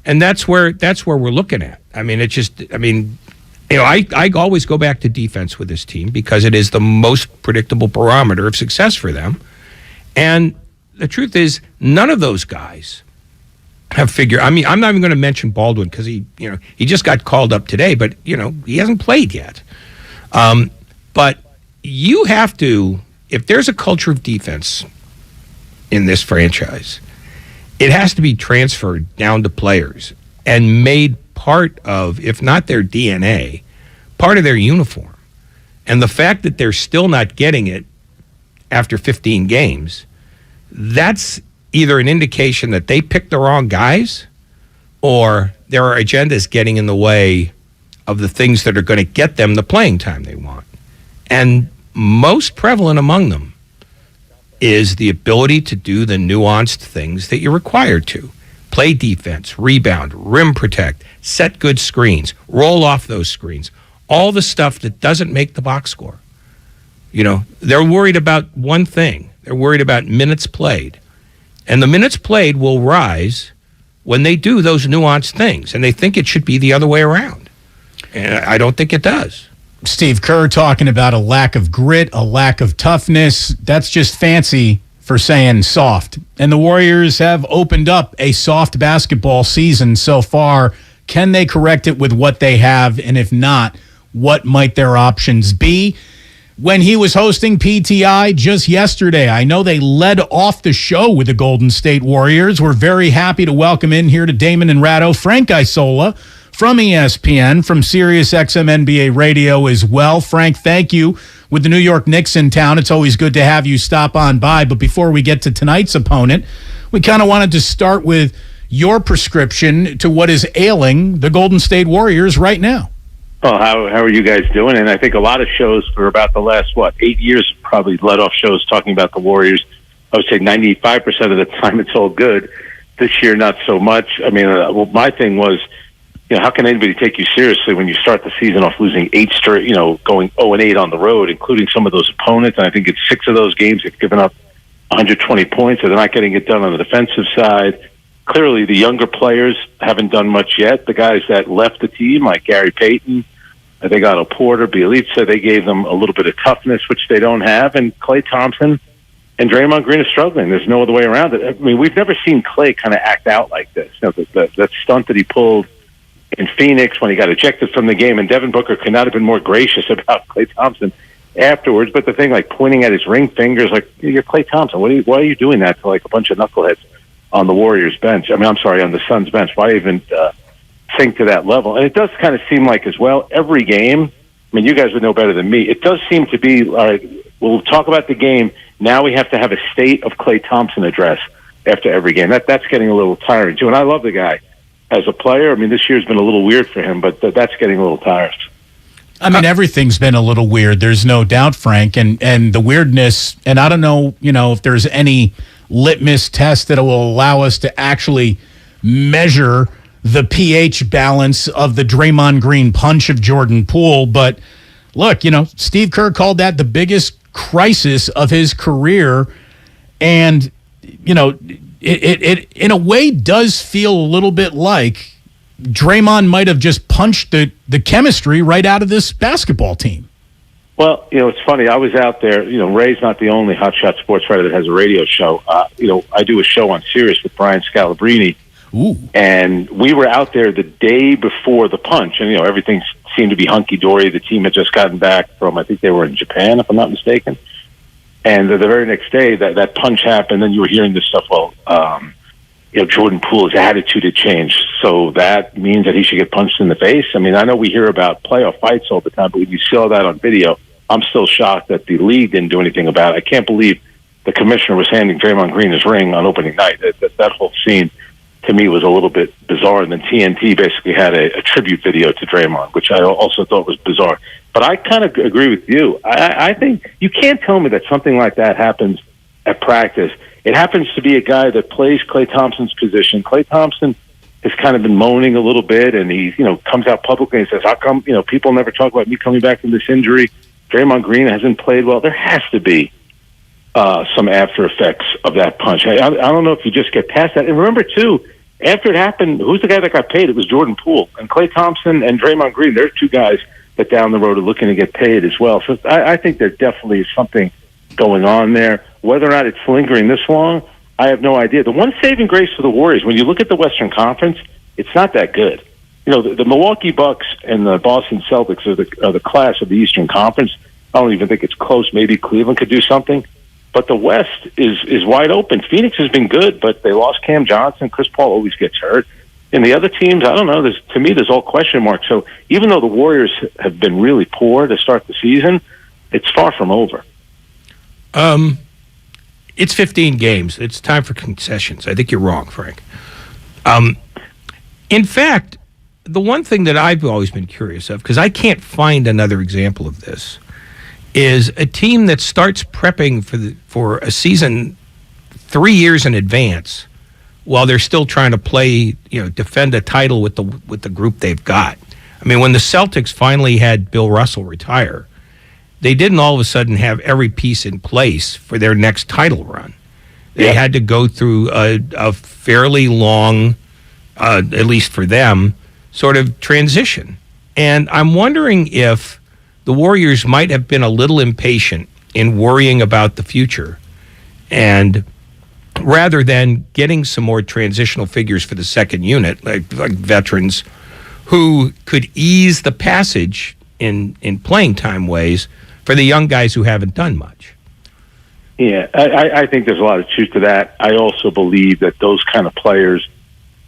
And that's where we're looking at. I always go back to defense with this team because it is the most predictable barometer of success for them. And the truth is, none of those guys have figured. I'm not even going to mention Baldwin because he just got called up today, but he hasn't played yet. But you have to, if there's a culture of defense in this franchise, it has to be transferred down to players and made part of, if not their DNA, part of their uniform. And the fact that they're still not getting it after 15 games, that's either an indication that they picked the wrong guys or their agenda is getting in the way of the things that are going to get them the playing time they want. And most prevalent among them is the ability to do the nuanced things that you're required to. Play defense, rebound, rim protect, set good screens, roll off those screens, all the stuff that doesn't make the box score. They're worried about one thing. They're worried about minutes played. And the minutes played will rise when they do those nuanced things. And they think it should be the other way around. And I don't think it does. Steve Kerr talking about a lack of grit, a lack of toughness. That's just fancy for saying soft. And the Warriors have opened up a soft basketball season so far. Can they correct it with what they have? And if not, what might their options be? When he was hosting PTI just yesterday, I know they led off the show with the Golden State Warriors. We're very happy to welcome in here to Damon and Ratto, Frank Isola from ESPN, from SiriusXM NBA Radio as well. Frank, thank you. With the New York Knicks in town, it's always good to have you stop on by. But before we get to tonight's opponent, we kind of wanted to start with your prescription to what is ailing the Golden State Warriors right now. Oh, how are you guys doing? And I think a lot of shows for about the last, 8 years, probably led off shows talking about the Warriors I would say 95% of the time it's all good. This year, not so much. I mean, my thing was, how can anybody take you seriously when you start the season off losing 8 straight, going 0-8 on the road, including some of those opponents? And I think it's 6 of those games they've given up 120 points, and they're not getting it done on the defensive side. Clearly, the younger players haven't done much yet. The guys that left the team, like Gary Payton, they got a Porter, Bielitsa, they gave them a little bit of toughness, which they don't have. And Klay Thompson and Draymond Green are struggling. There's no other way around it. I mean, we've never seen Klay kind of act out like this. That stunt that he pulled in Phoenix when he got ejected from the game, and Devin Booker could not have been more gracious about Klay Thompson afterwards. But the thing, like pointing at his ring fingers, like, you're Klay Thompson. Why are you doing that to like a bunch of knuckleheads on the Warriors bench? I mean, I'm sorry, on the Suns bench. Why even think to that level? And it does kind of seem like as well, every game, I mean, you guys would know better than me. It does seem to be like, we'll talk about the game. Now we have to have a state of Klay Thompson address after every game. That's getting a little tiring too. And I love the guy as a player. I mean, this year's been a little weird for him, but that's getting a little tiresome. I mean, everything's been a little weird. There's no doubt, Frank. And the weirdness, and I don't know, if there's any litmus test that will allow us to actually measure the pH balance of the Draymond Green punch of Jordan Poole. But look, Steve Kerr called that the biggest crisis of his career. And, it in a way does feel a little bit like Draymond might have just punched the chemistry right out of this basketball team. Well, it's funny. I was out there. Ray's not the only hotshot sports writer that has a radio show. I do a show on Sirius with Brian Scalabrine. Ooh. And we were out there the day before the punch, and everything seemed to be hunky-dory. The team had just gotten back from, I think they were in Japan, if I'm not mistaken. And the very next day, that punch happened, and you were hearing this stuff, Jordan Poole's attitude had changed, so that means that he should get punched in the face. I mean, I know we hear about playoff fights all the time, but when you see all that on video, I'm still shocked that the league didn't do anything about it. I can't believe the commissioner was handing Draymond Green his ring on opening night. That whole scene, to me, was a little bit bizarre. And then TNT basically had a tribute video to Draymond, which I also thought was bizarre. But I kind of agree with you. I think you can't tell me that something like that happens at practice. It happens to be a guy that plays Klay Thompson's position. Klay Thompson has kind of been moaning a little bit, and he, comes out publicly and says, how come, people never talk about me coming back from this injury? Draymond Green hasn't played well. There has to be some after effects of that punch. I don't know if you just get past that. And remember, too, after it happened, who's the guy that got paid? It was Jordan Poole. And Klay Thompson and Draymond Green, they're two guys that down the road are looking to get paid as well. So I think there definitely is something going on there. Whether or not it's lingering this long, I have no idea. The one saving grace for the Warriors, when you look at the Western Conference, it's not that good. The Milwaukee Bucks and the Boston Celtics are the class of the Eastern Conference. I don't even think it's close. Maybe Cleveland could do something. But the West is wide open. Phoenix has been good, but they lost Cam Johnson. Chris Paul always gets hurt. And the other teams, I don't know. To me, there's all question marks. So even though the Warriors have been really poor to start the season, it's far from over. It's 15 games. It's time for concessions. I think you're wrong, Frank. In fact, the one thing that I've always been curious of, because I can't find another example of this, is a team that starts prepping for a season 3 years in advance while they're still trying to play, defend a title with the group they've got. I mean, when the Celtics finally had Bill Russell retire, they didn't all of a sudden have every piece in place for their next title run. They had to go through a fairly long, at least for them, sort of transition. And I'm wondering if the Warriors might have been a little impatient in worrying about the future, and rather than getting some more transitional figures for the second unit, like veterans who could ease the passage in playing time ways for the young guys who haven't done much. Yeah, I think there's a lot of truth to that. I also believe that those kind of players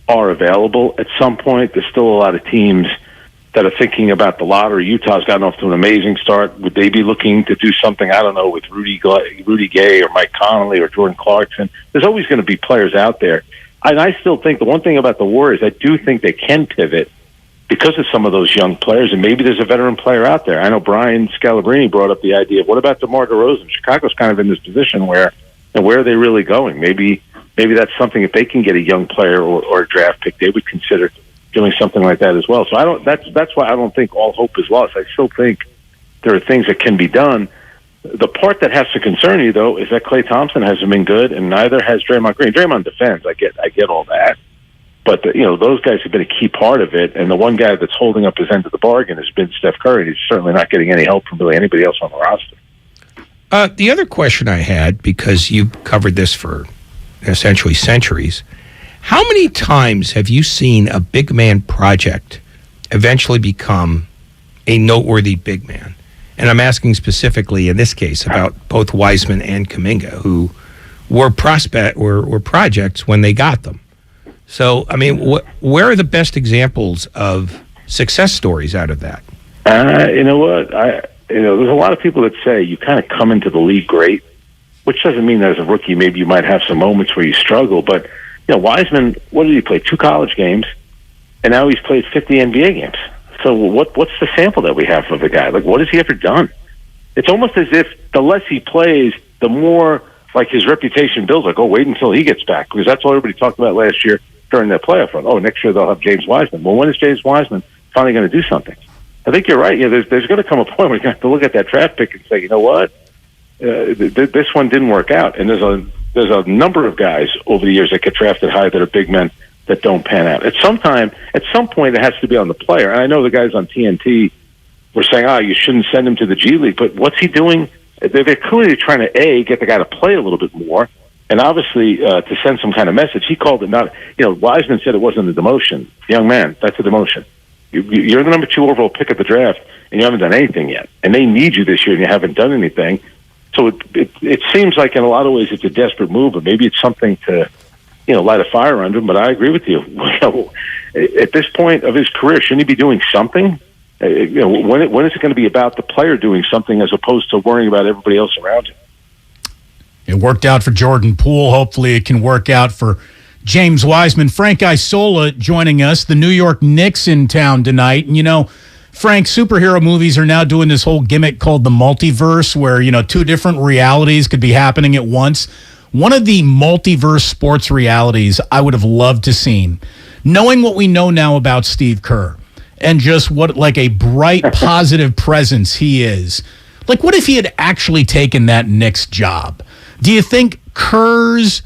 are available at some point. There's still a lot of teams that are thinking about the lottery. Utah's gotten off to an amazing start. Would they be looking to do something, I don't know, with Rudy Gay or Mike Conley or Jordan Clarkson? There's always going to be players out there. And I still think the one thing about the Warriors, I do think they can pivot because of some of those young players, and maybe there's a veteran player out there. I know Brian Scalabrine brought up the idea of, what about DeMar DeRozan? Chicago's kind of in this position where And where are they really going? Maybe that's something, if they can get a young player or a draft pick, they would consider doing something like that as well. So that's why I don't think all hope is lost. I still think there are things that can be done. The part that has to concern you, though, is that Klay Thompson hasn't been good, and neither has Draymond Green. Draymond defends. I get all that. But, those guys have been a key part of it, and the one guy that's holding up his end of the bargain has been Steph Curry. He's certainly not getting any help from really anybody else on the roster. The other question I had, because you've covered this for essentially centuries, how many times have you seen a big man project eventually become a noteworthy big man? And I'm asking specifically in this case about both Wiseman and Kuminga, who were projects when they got them. So, I mean, where are the best examples of success stories out of that? You know what? There's a lot of people that say you kind of come into the league great, which doesn't mean that as a rookie maybe you might have some moments where you struggle. But, Wiseman, what did he play? 2 college games, and now he's played 50 NBA games. So what's the sample that we have of the guy? Like, what has he ever done? It's almost as if the less he plays, the more, like, his reputation builds. Like, wait until he gets back, because that's what everybody talked about last year during that playoff run. Next year they'll have James Wiseman. Well, when is James Wiseman finally going to do something? I think you're right. There's going to come a point where you're going to have to look at that draft pick and say, you know what? This one didn't work out. And there's a number of guys over the years that get drafted high that are big men that don't pan out. At some point, it has to be on the player. And I know the guys on TNT were saying, you shouldn't send him to the G League. But what's he doing? They're clearly trying to, get the guy to play a little bit more. And obviously, to send some kind of message. He called it not, Wiseman said it wasn't a demotion. Young man, that's a demotion. You're the number 2 overall pick at the draft, and you haven't done anything yet. And they need you this year, and you haven't done anything. So it seems like in a lot of ways it's a desperate move, but maybe it's something to, light a fire under him. But I agree with you. At this point of his career, shouldn't he be doing something? When is it going to be about the player doing something as opposed to worrying about everybody else around him? It worked out for Jordan Poole. Hopefully it can work out for James Wiseman. Frank Isola joining us, the New York Knicks in town tonight. And, Frank, superhero movies are now doing this whole gimmick called the multiverse where, 2 different realities could be happening at once. One of the multiverse sports realities I would have loved to seen, knowing what we know now about Steve Kerr and just what, like, a bright, positive presence he is. Like, what if he had actually taken that Knicks job? Do you think Kerr's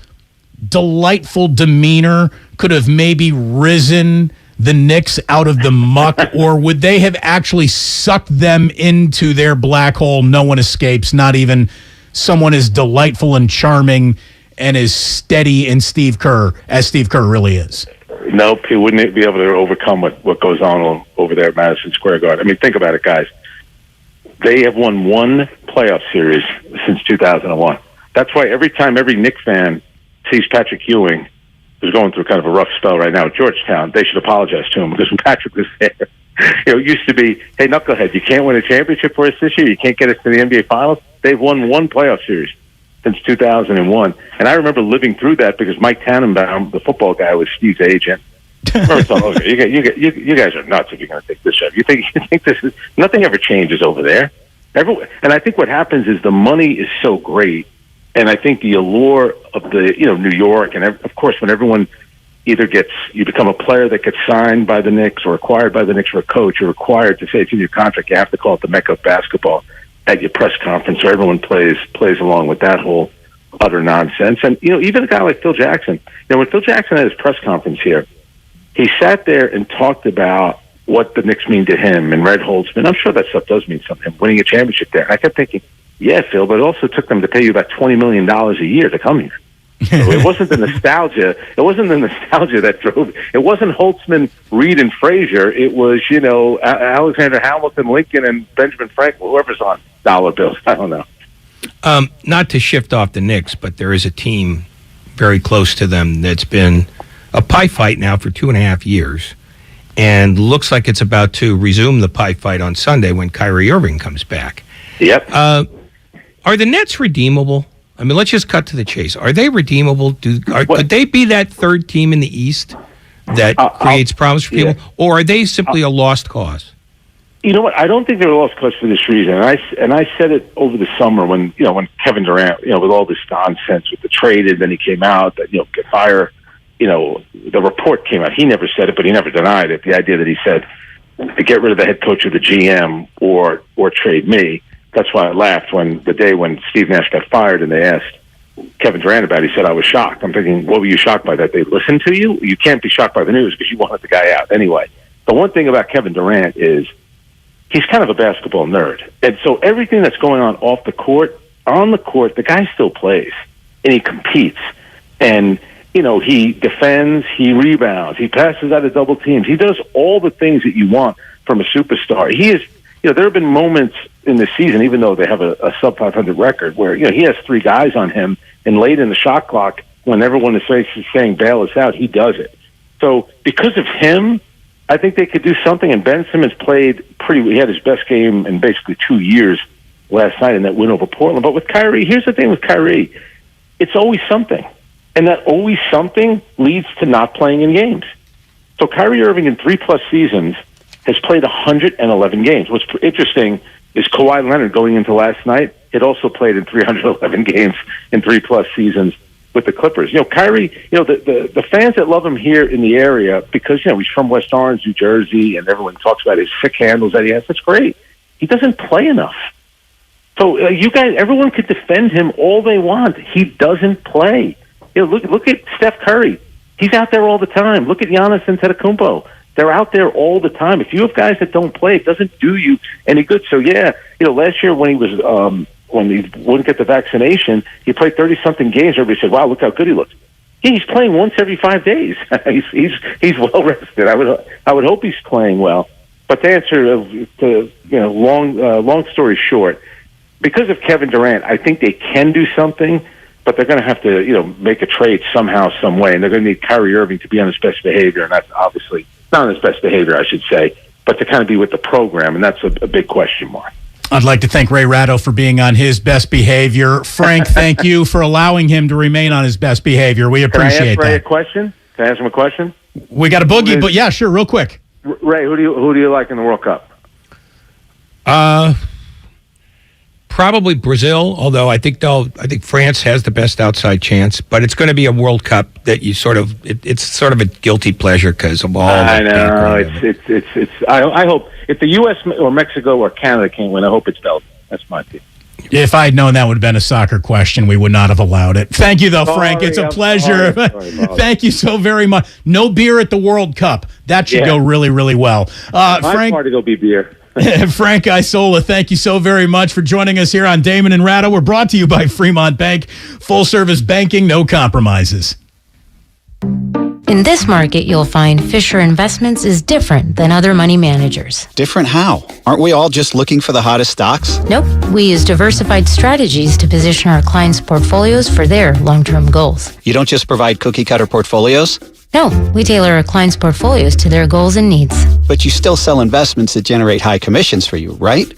delightful demeanor could have maybe risen the Knicks out of the muck, or would they have actually sucked them into their black hole? No one escapes, not even someone as delightful and charming and as steady in Steve Kerr as Steve Kerr really is. Nope, he wouldn't be able to overcome what goes on over there at Madison Square Garden. I mean, think about it, guys. They have won 1 playoff series since 2001. That's why every time every Knicks fan sees Patrick Ewing, who's going through kind of a rough spell right now at Georgetown, they should apologize to him, because when Patrick was there, it used to be, hey, knucklehead, you can't win a championship for us this year, you can't get us to the NBA Finals. They've won 1 playoff series since 2001. And I remember living through that because Mike Tannenbaum, the football guy, was Steve's agent. First of all, you guys are nuts if you're going to take this job. You think this is, nothing ever changes over there. And I think what happens is the money is so great. And I think the allure of the, New York, and of course, when everyone either you become a player that gets signed by the Knicks or acquired by the Knicks or a coach, you're required to say it's in your contract. You have to call it the Mecca of basketball at your press conference, so everyone plays along with that whole utter nonsense. And, even a guy like Phil Jackson, when Phil Jackson had his press conference here, he sat there and talked about what the Knicks mean to him and Red Holtzman. I'm sure that stuff does mean something, winning a championship there. And I kept thinking, yeah, Phil, but it also took them to pay you about $20 million a year to come here. So it wasn't the nostalgia. It wasn't the nostalgia that drove it. It wasn't Holtzman, Reed, and Frazier. It was, Alexander Hamilton, Lincoln, and Benjamin Franklin, whoever's on dollar bills. I don't know. Not to shift off the Knicks, but there is a team very close to them that's been a pie fight now for 2.5 years, and looks like it's about to resume the pie fight on Sunday when Kyrie Irving comes back. Yep. Are the Nets redeemable? I mean, let's just cut to the chase. Are they redeemable? Could they be that 3rd team in the East that creates problems for people? Or are they simply a lost cause? You know what? I don't think they were lost cause for this reason. And I said it over the summer when Kevin Durant, with all this nonsense with the trade, and then he came out that, get fired. The report came out. He never said it, but he never denied it. The idea that he said to get rid of the head coach or the GM or trade me. That's why I laughed when the day when Steve Nash got fired and they asked Kevin Durant about it. He said, I was shocked. I'm thinking, what were you shocked by? That they listened to you? You can't be shocked by the news because you wanted the guy out. Anyway, the one thing about Kevin Durant is he's kind of a basketball nerd. And so everything that's going on off the court, on the court, the guy still plays and he competes. And, he defends, he rebounds, he passes out of double teams. He does all the things that you want from a superstar. He is, there have been moments in the season, even though they have a sub 500 record, where, he has 3 guys on him, and late in the shot clock, when everyone is saying bail us out, he does it. So because of him, I think they could do something, and Ben Simmons played he had his best game in basically 2 years last night in that win over Portland. But with Kyrie, here's the thing with Kyrie, it's always something. And that always something leads to not playing in games. So Kyrie Irving in 3+ seasons has played 111 games. What's interesting is Kawhi Leonard going into last night had also played in 311 games in 3+ seasons with the Clippers. Kyrie, the fans that love him here in the area because, he's from West Orange, New Jersey, and everyone talks about his sick handles that he has. That's great. He doesn't play enough. So you guys, everyone could defend him all they want. He doesn't play. Look at Steph Curry. He's out there all the time. Look at Giannis Antetokounmpo. They're out there all the time. If you have guys that don't play, it doesn't do you any good. So last year when he was when he wouldn't get the vaccination, he played 30-something games. Everybody said, "Wow, look how good he looks." Yeah, he's playing once every 5 days. he's well rested. I would hope he's playing well. But to answer long story short, because of Kevin Durant, I think they can do something. But they're going to have to, make a trade somehow, some way, and they're going to need Kyrie Irving to be on his best behavior, and that's obviously not on his best behavior, I should say, but to kind of be with the program, and that's a big question mark. I'd like to thank Ray Ratto for being on his best behavior. Frank, thank you for allowing him to remain on his best behavior. We appreciate that. Can I ask Ray a question? Can I ask him a question? We got a boogie, but yeah, sure, real quick. Ray, who do you like in the World Cup? Probably Brazil, although I think France has the best outside chance, but it's going to be a World Cup that you it's sort of a guilty pleasure because of all. I know it's. I hope if the U.S. or Mexico or Canada can't win, I hope it's Belgium. That's my team. If I had known that would have been a soccer question, we would not have allowed it. Thank you, though, Frank. It's a pleasure. Thank you so very much. No beer at the World Cup. That should go really, really well. My party will be beer. Frank Isola, thank you so very much for joining us here on Damon and Ratto. We're brought to you by Fremont Bank. Full service banking, no compromises. In this market, you'll find Fisher Investments is different than other money managers. Different how? Aren't we all just looking for the hottest stocks? Nope. We use diversified strategies to position our clients' portfolios for their long-term goals. You don't just provide cookie-cutter portfolios? No, we tailor our clients' portfolios to their goals and needs. But you still sell investments that generate high commissions for you, right?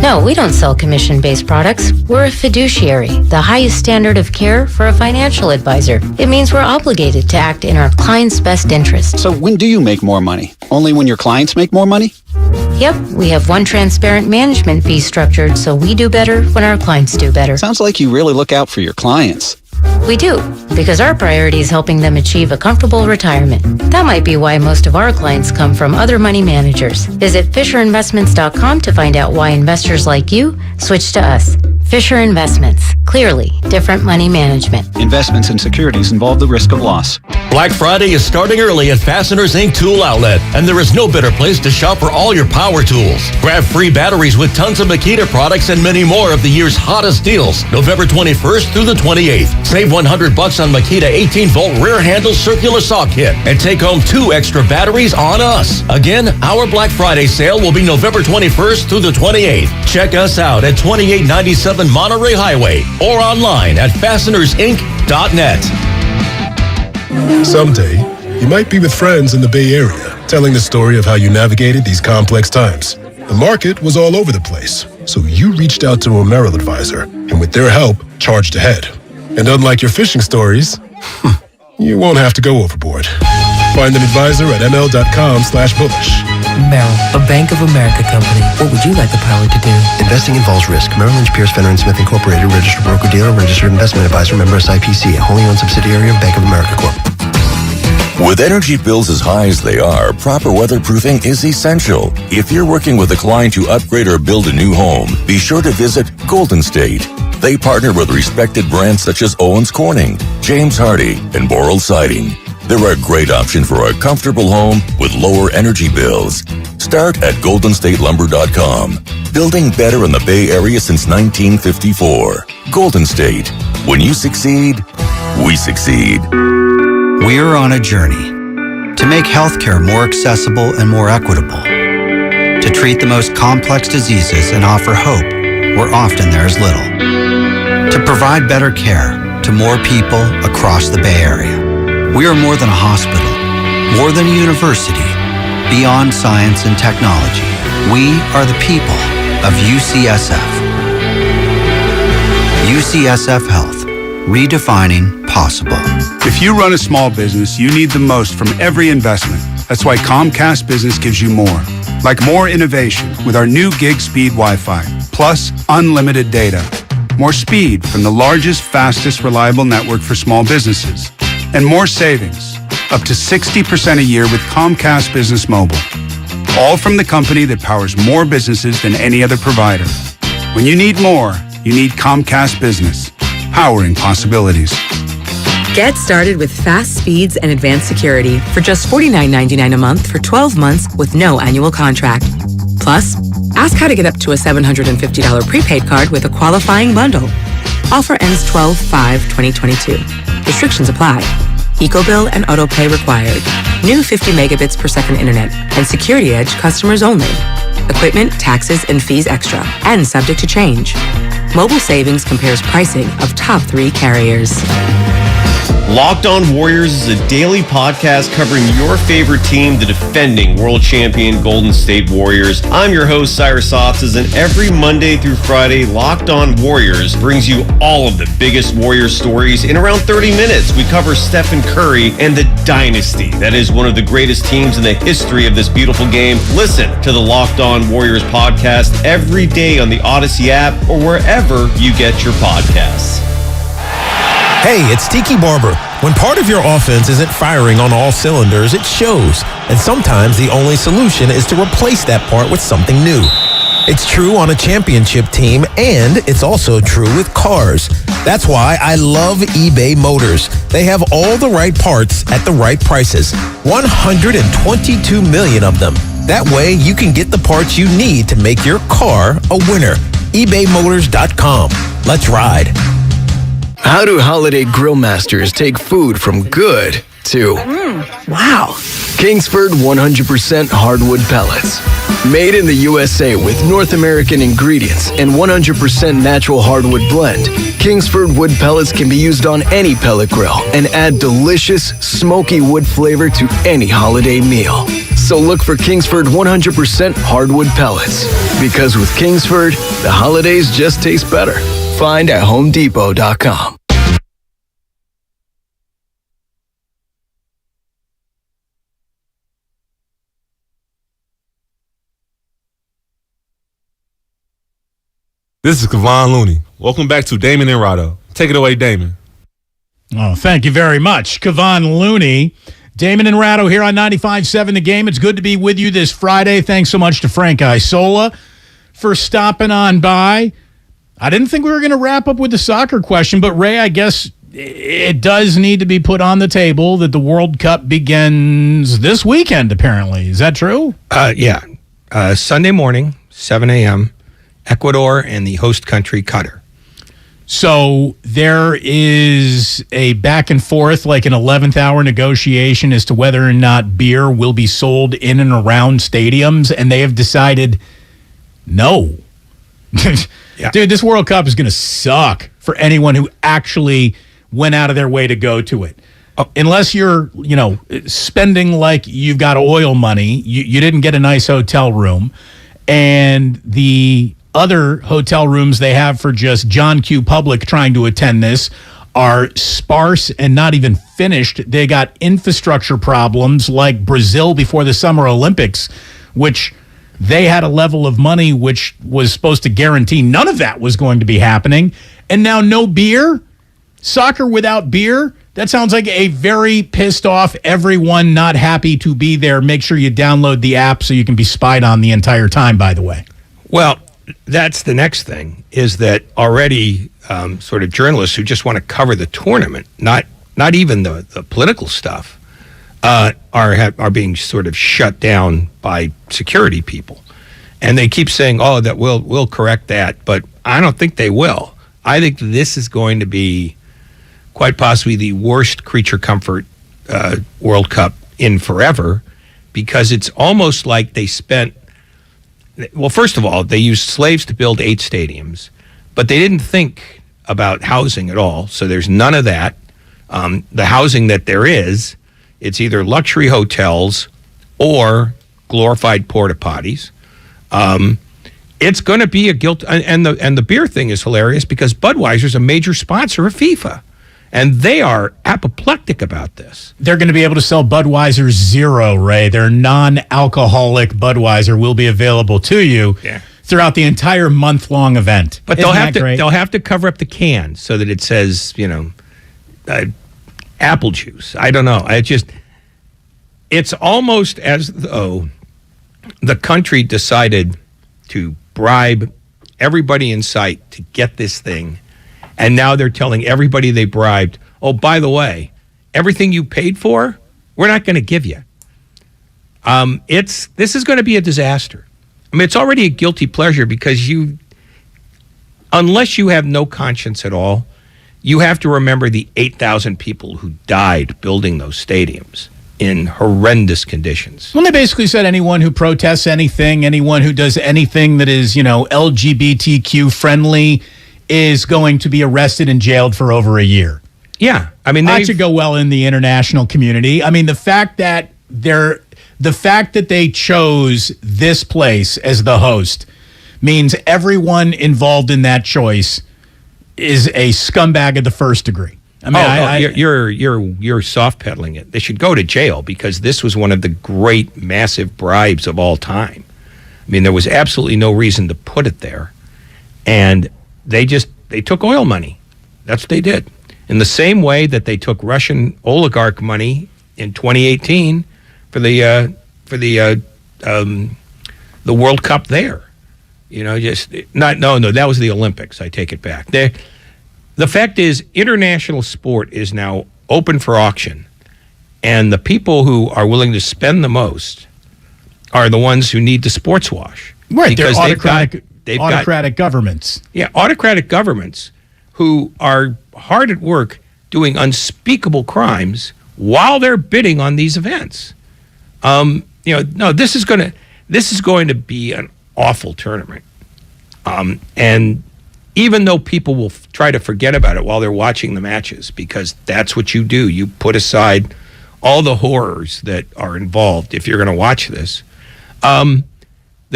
No, we don't sell commission-based products. We're a fiduciary, the highest standard of care for a financial advisor. It means we're obligated to act in our client's best interest. So when do you make more money? Only when your clients make more money? Yep, we have one transparent management fee structured, so we do better when our clients do better. Sounds like you really look out for your clients. We do, because our priority is helping them achieve a comfortable retirement. That might be why most of our clients come from other money managers. Visit FisherInvestments.com to find out why investors like you switch to us. Fisher Investments. Clearly, different money management. Investments in securities involve the risk of loss. Black Friday is starting early at Fasteners Inc. Tool Outlet, and there is no better place to shop for all your power tools. Grab free batteries with tons of Makita products and many more of the year's hottest deals, November 21st through the 28th. Save $100 on Makita 18-volt rear handle circular saw kit and take home 2 extra batteries on us. Again, our Black Friday sale will be November 21st through the 28th. Check us out at 2897 Monterey Highway or online at fastenersinc.net. Someday, you might be with friends in the Bay Area, telling the story of how you navigated these complex times. The market was all over the place, so you reached out to a Merrill advisor, and with their help, charged ahead. And unlike your fishing stories, you won't have to go overboard. Find an advisor at ml.com/bullish. Merrill, a Bank of America company. What would you like the power to do? Investing involves risk. Merrill Lynch, Pierce, Fenner & Smith Incorporated, registered broker-dealer, registered investment advisor, member SIPC, a wholly owned subsidiary of Bank of America Corp. With energy bills as high as they are, proper weatherproofing is essential. If you're working with a client to upgrade or build a new home, be sure to visit Golden State. They partner with respected brands such as Owens Corning, James Hardie, and Boral Siding. They're a great option for a comfortable home with lower energy bills. Start at goldenstatelumber.com. Building better in the Bay Area since 1954. Golden State. When you succeed, we succeed. We are on a journey to make healthcare more accessible and more equitable, to treat the most complex diseases and offer hope where often there is little, to provide better care to more people across the Bay Area. We are more than a hospital, more than a university, beyond science and technology. We are the people of UCSF. UCSF Health, redefining possible. If you run a small business, you need the most from every investment. That's why Comcast Business gives you more. Like more innovation with our new gig speed Wi-Fi, plus unlimited data. More speed from the largest, fastest, reliable network for small businesses. And more savings, up to 60% a year with Comcast Business Mobile. All from the company that powers more businesses than any other provider. When you need more, you need Comcast Business, powering possibilities. Get started with fast speeds and advanced security for just $49.99 a month for 12 months with no annual contract. Plus, ask how to get up to a $750 prepaid card with a qualifying bundle. Offer ends 12/5/2022. Restrictions apply. EcoBill and AutoPay required. New 50 megabits per second internet and Security Edge customers only. Equipment, taxes, and fees extra and subject to change. Mobile Savings compares pricing of top 3 carriers. Locked On Warriors is a daily podcast covering your favorite team, the defending world champion Golden State Warriors. I'm your host, Cyrus Softs, and every Monday through Friday, Locked On Warriors brings you all of the biggest Warriors stories in around 30 minutes. We cover Stephen Curry and the dynasty that is one of the greatest teams in the history of this beautiful game. Listen to the Locked On Warriors podcast every day on the Odyssey app or wherever you get your podcasts. Hey, it's Tiki Barber. When part of your offense isn't firing on all cylinders, it shows. And sometimes the only solution is to replace that part with something new. It's true on a championship team, and it's also true with cars. That's why I love eBay Motors. They have all the right parts at the right prices. 122 million of them. That way you can get the parts you need to make your car a winner. ebaymotors.com. Let's ride. How do holiday grill masters take food from good to Wow. Kingsford 100% hardwood pellets? Made in the USA with North American ingredients and 100% natural hardwood blend, Kingsford wood pellets can be used on any pellet grill and add delicious, smoky wood flavor to any holiday meal. So look for Kingsford 100% hardwood pellets. Because with Kingsford, the holidays just taste better. Find at HomeDepot.com. This is Kevon Looney. Welcome back to Damon and Ratto. Take it away, Damon. Oh, thank you very much, Kevon Looney. Damon and Ratto here on 95.7 The Game. It's good to be with you this Friday. Thanks so much to Frank Isola for stopping on by. I didn't think we were going to wrap up with the soccer question, but Ray, I guess it does need to be put on the table that the World Cup begins this weekend, apparently. Is that true? Yeah. Sunday morning, 7 a.m., Ecuador and the host country, Qatar. So there is a back and forth, like an 11th hour negotiation as to whether or not beer will be sold in and around stadiums, and they have decided no. Yeah. Dude, this World Cup is going to suck for anyone who actually went out of their way to go to it. Unless you're, spending like you've got oil money, you didn't get a nice hotel room, and the other hotel rooms they have for just John Q. Public trying to attend this are sparse and not even finished. They got infrastructure problems like Brazil before the Summer Olympics, which they had a level of money which was supposed to guarantee none of that was going to be happening. And now no beer? Soccer without beer? That sounds like a very pissed off, everyone not happy to be there. Make sure you download the app so you can be spied on the entire time, by the way. Well, that's the next thing, is that already sort of journalists who just want to cover the tournament, not even the political stuff, are being sort of shut down by security people. And they keep saying, oh, that we'll correct that, but I don't think they will. I think this is going to be quite possibly the worst creature comfort World Cup in forever, because it's almost like they spent, well, first of all, they used slaves to build 8 stadiums, but they didn't think about housing at all, so there's none of that. The housing that there is, it's either luxury hotels or glorified porta potties. It's going to be a guilt, and the beer thing is hilarious because Budweiser's a major sponsor of FIFA. And they are apoplectic about this. They're going to be able to sell Budweiser Zero, Ray. Their non-alcoholic Budweiser will be available to you throughout the entire month-long event. But they'll have to cover up the can so that it says, apple juice. I don't know. It's almost as though the country decided to bribe everybody in sight to get this thing. And now they're telling everybody they bribed, oh, by the way, everything you paid for, we're not going to give you. This is going to be a disaster. I mean, it's already a guilty pleasure because unless you have no conscience at all, you have to remember the 8,000 people who died building those stadiums in horrendous conditions. Well, they basically said anyone who protests anything, anyone who does anything that is, LGBTQ friendly is going to be arrested and jailed for over a year. Yeah. I mean, that should go well in the international community. I mean, the fact that they chose this place as the host means everyone involved in that choice is a scumbag of the first degree. I mean, you're soft pedaling it. They should go to jail because this was one of the great massive bribes of all time. I mean, there was absolutely no reason to put it there. And they took oil money. That's what they did. In the same way that they took Russian oligarch money in 2018 for the World Cup there. That was the Olympics. I take it back. The fact is, international sport is now open for auction, and the people who are willing to spend the most are the ones who need to sports wash. Right, they're autocratic governments. Yeah, autocratic governments who are hard at work doing unspeakable crimes while they're bidding on these events. This is going to be an awful tournament. And even though people will try to forget about it while they're watching the matches, because that's what you do. You put aside all the horrors that are involved if you're going to watch this. The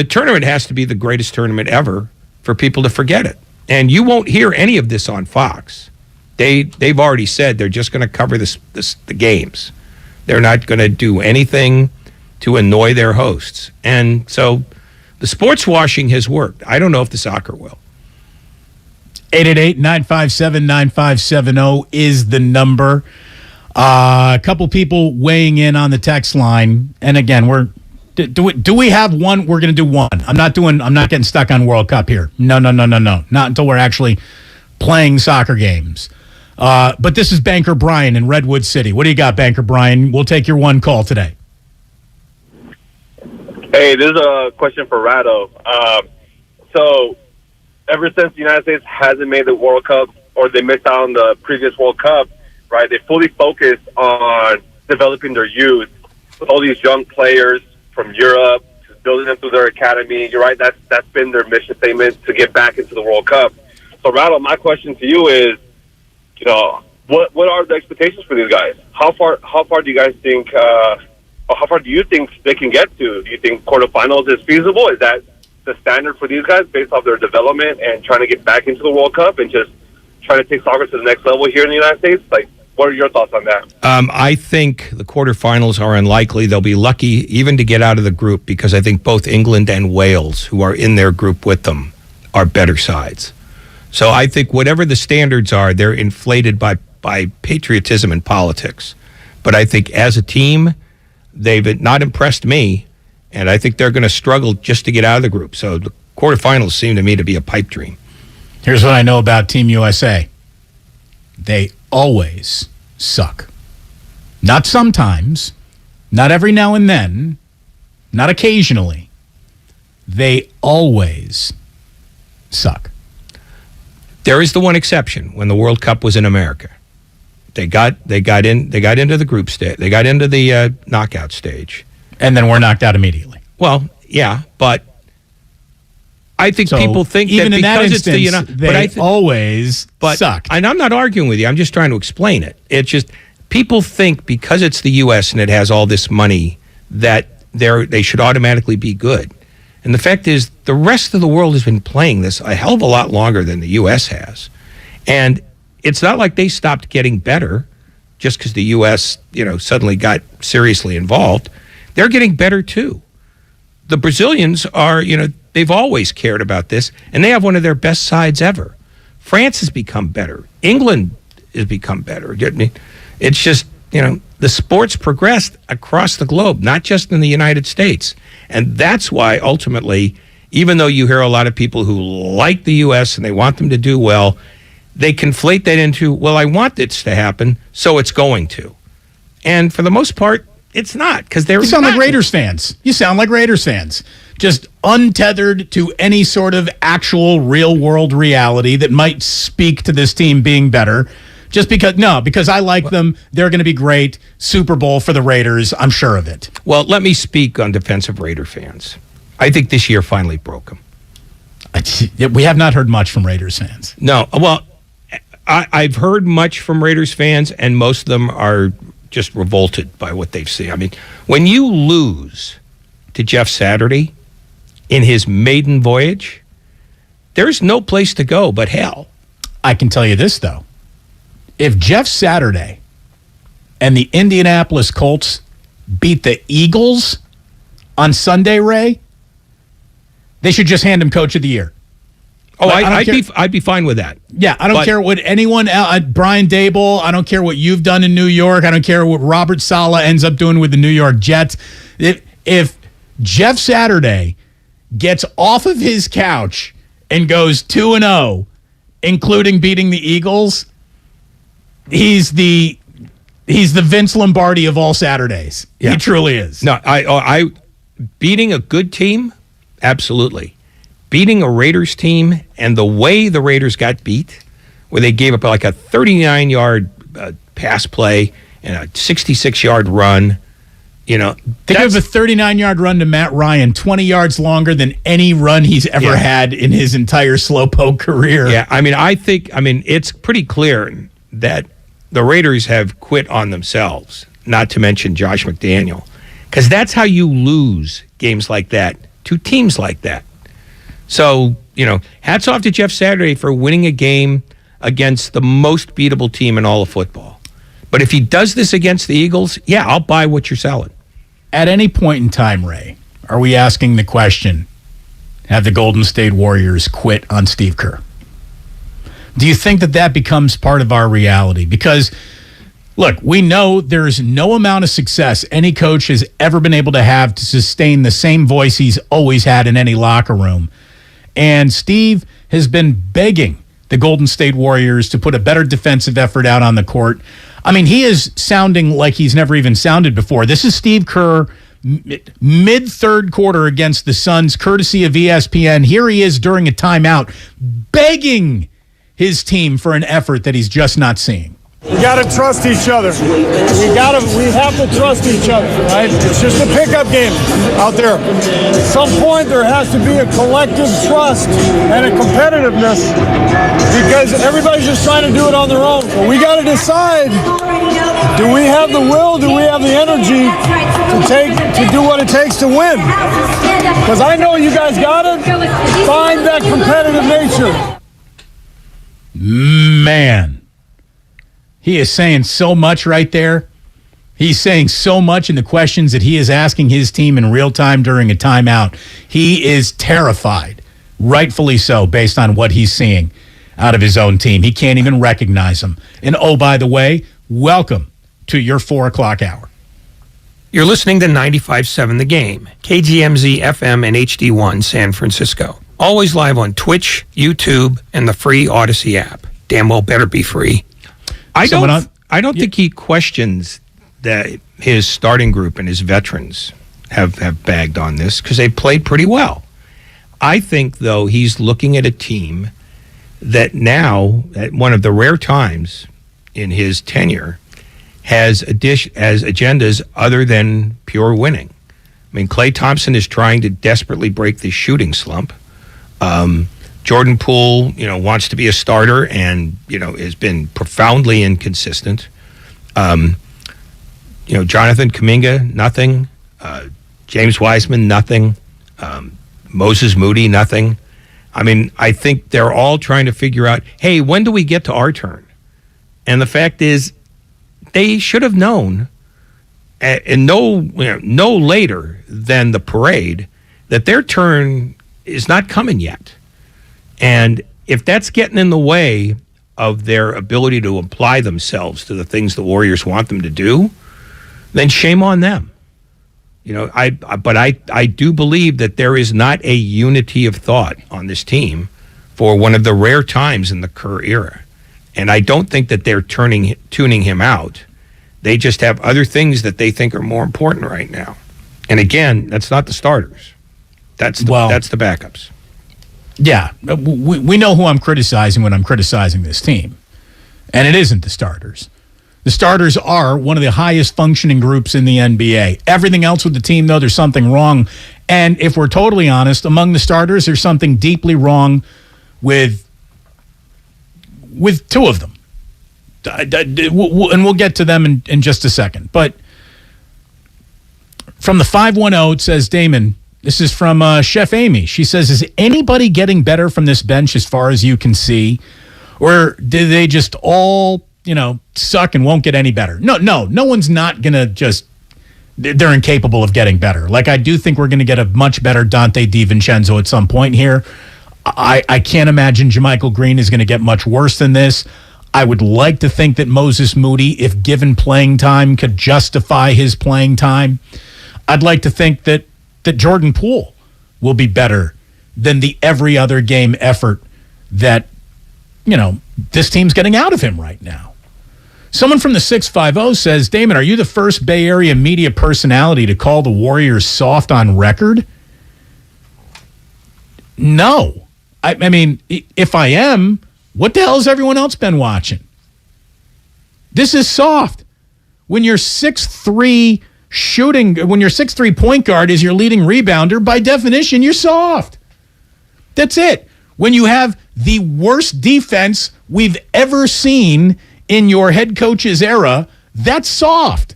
tournament has to be the greatest tournament ever for people to forget it. And you won't hear any of this on Fox. They've already said they're just going to cover the games. They're not going to do anything to annoy their hosts. And so the sports washing has worked. I don't know if the soccer will. 888-957-9570 is the number. A couple people weighing in on the text line. And again, do we have one? We're going to do one. I'm not getting stuck on World Cup here. No. Not until we're actually playing soccer games. But this is Banker Brian in Redwood City. What do you got, Banker Brian? We'll take your one call today. Hey, this is a question for Ratto. So ever since the United States hasn't made the World Cup, or they missed out on the previous World Cup, right, they fully focused on developing their youth with all these young players from Europe, building them through their academy. You're right, that's been their mission statement to get back into the World Cup. So, Ratto, my question to you is, what are the expectations for these guys? How far do you guys think, or how far do you think they can get to? Do you think quarterfinals is feasible? Is that the standard for these guys based off their development and trying to get back into the World Cup and just trying to take soccer to the next level here in the United States? Like, what are your thoughts on that? I think the quarterfinals are unlikely. They'll be lucky even to get out of the group because I think both England and Wales, who are in their group with them, are better sides. So I think whatever the standards are, they're inflated by patriotism and politics. But I think as a team, they've not impressed me, and I think they're going to struggle just to get out of the group. So the quarterfinals seem to me to be a pipe dream. Here's what I know about Team USA. They always suck. Not sometimes, not every now and then, not occasionally. They always suck. There is the one exception when the World Cup was in America. They got into the group stage. They got into the knockout stage, and then were knocked out immediately. Well, yeah, but I think people think even that in because that it's instance, they always suck. And I'm not arguing with you. I'm just trying to explain it. It's just people think because it's the U.S. and it has all this money that they should automatically be good. And the fact is, the rest of the world has been playing this a hell of a lot longer than the U.S. has. And it's not like they stopped getting better just because the U.S., suddenly got seriously involved. They're getting better too. The Brazilians are, they've always cared about this, and they have one of their best sides ever. France has become better. England has become better. It's just, the sports progressed across the globe, not just in the United States. And that's why, ultimately, even though you hear a lot of people who like the U.S. and they want them to do well, they conflate that into, well, I want this to happen, so it's going to. And for the most part, it's not, because they're You sound like Raiders fans. Just untethered to any sort of actual real-world reality that might speak to this team being better. Just because I like them, they're going to be great. Super Bowl for the Raiders, I'm sure of it. Well, let me speak on defensive Raider fans. I think this year finally broke them. We have not heard much from Raiders fans. No, well, I've heard much from Raiders fans, and most of them are just revolted by what they've seen. I mean, when you lose to Jeff Saturday in his maiden voyage, there's no place to go but hell. I can tell you this, though. If Jeff Saturday and the Indianapolis Colts beat the Eagles on Sunday, Ray, they should just hand him Coach of the Year. Oh, I'd be fine with that. Yeah, I don't care what anyone else, Brian Daboll, I don't care what you've done in New York. I don't care what Robert Saleh ends up doing with the New York Jets. If Jeff Saturday gets off of his couch and goes 2-0, including beating the Eagles, he's the Vince Lombardi of all Saturdays. Yeah. He truly is. No, I beating a good team, absolutely. Beating a Raiders team and the way the Raiders got beat, where they gave up like a 39-yard pass play and a 66-yard run, they gave a 39-yard run to Matt Ryan, 20 yards longer than any run he's ever had in his entire slowpoke career. Yeah, it's pretty clear that the Raiders have quit on themselves, not to mention Josh McDaniel, because that's how you lose games like that to teams like that. So, hats off to Jeff Saturday for winning a game against the most beatable team in all of football. But if he does this against the Eagles, I'll buy what you're selling. At any point in time, Ray, are we asking the question, have the Golden State Warriors quit on Steve Kerr? Do you think that becomes part of our reality? Because, look, we know there's no amount of success any coach has ever been able to have to sustain the same voice he's always had in any locker room. And Steve has been begging the Golden State Warriors to put a better defensive effort out on the court. I mean, he is sounding like he's never even sounded before. This is Steve Kerr, mid-third quarter against the Suns, courtesy of ESPN. Here he is during a timeout, begging his team for an effort that he's just not seeing. We got to trust each other. We have to trust each other, right? It's just a pickup game out there. At some point, there has to be a collective trust and a competitiveness because everybody's just trying to do it on their own. But we got to decide, do we have the will, do we have the energy to do what it takes to win? Because I know you guys got it. Find that competitive nature. Man, he is saying so much right there. He's saying so much in the questions that he is asking his team in real time during a timeout. He is terrified, rightfully so, based on what he's seeing out of his own team. He can't even recognize them. And oh, by the way, welcome to your 4 o'clock hour. You're listening to 95.7 The Game, KGMZ FM and HD1 San Francisco. Always live on Twitch, YouTube, and the free Odyssey app. Damn well better be free. I don't think he questions that his starting group and his veterans have bagged on this because they played pretty well. I think, though, he's looking at a team that now, at one of the rare times in his tenure, has agendas other than pure winning. I mean, Klay Thompson is trying to desperately break the shooting slump. Jordan Poole, wants to be a starter and, has been profoundly inconsistent. Jonathan Kuminga, nothing. James Wiseman, nothing. Moses Moody, nothing. I mean, I think they're all trying to figure out, hey, when do we get to our turn? And the fact is, they should have known, and no later than the parade, that their turn is not coming yet. And if that's getting in the way of their ability to apply themselves to the things the Warriors want them to do, then shame on them. But I do believe that there is not a unity of thought on this team for one of the rare times in the Kerr era. And I don't think that they're tuning him out. They just have other things that they think are more important right now. And again, that's not the starters. That's the backups. Yeah, we know who I'm criticizing when I'm criticizing this team. And it isn't the starters. The starters are one of the highest functioning groups in the NBA. Everything else with the team, though, there's something wrong. And if we're totally honest, among the starters, there's something deeply wrong with two of them. And we'll get to them in just a second. But from the 510, it says, Damon, this is from Chef Amy. She says, is anybody getting better from this bench as far as you can see? Or did they just all, suck and won't get any better? No one's not going to just, they're incapable of getting better. Like, I do think we're going to get a much better Dante DiVincenzo at some point here. I can't imagine JaMychal Green is going to get much worse than this. I would like to think that Moses Moody, if given playing time, could justify his playing time. I'd like to think that Jordan Poole will be better than the every other game effort that, this team's getting out of him right now. Someone from the 650 says, Damon, are you the first Bay Area media personality to call the Warriors soft on record? No. I mean, if I am, what the hell has everyone else been watching? This is soft. When your 6'3" when your 6'3" point guard is your leading rebounder, by definition, you're soft. That's it. When you have the worst defense we've ever seen in your head coach's era, that's soft.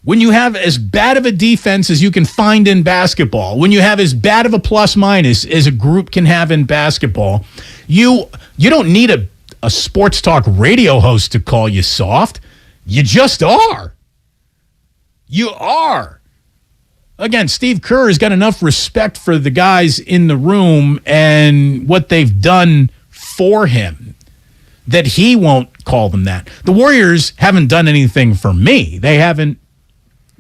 When you have as bad of a defense as you can find in basketball, when you have as bad of a plus-minus as a group can have in basketball, you don't need a sports talk radio host to call you soft. You just are. You are. Again, Steve Kerr has got enough respect for the guys in the room and what they've done for him that he won't call them that. The Warriors haven't done anything for me. They haven't,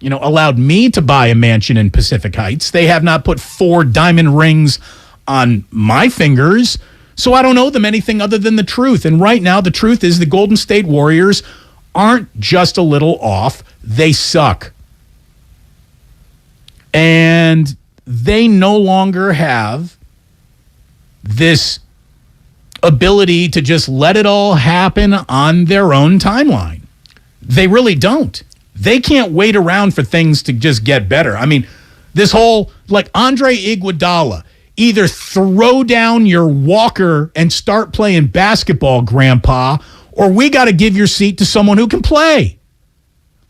allowed me to buy a mansion in Pacific Heights. They have not put 4 diamond rings on my fingers. So I don't owe them anything other than the truth. And right now, the truth is the Golden State Warriors aren't just a little off. They suck. And they no longer have this ability to just let it all happen on their own timeline. They really don't. They can't wait around for things to just get better. I mean, this whole, like Andre Iguodala, either throw down your walker and start playing basketball, Grandpa, or we got to give your seat to someone who can play.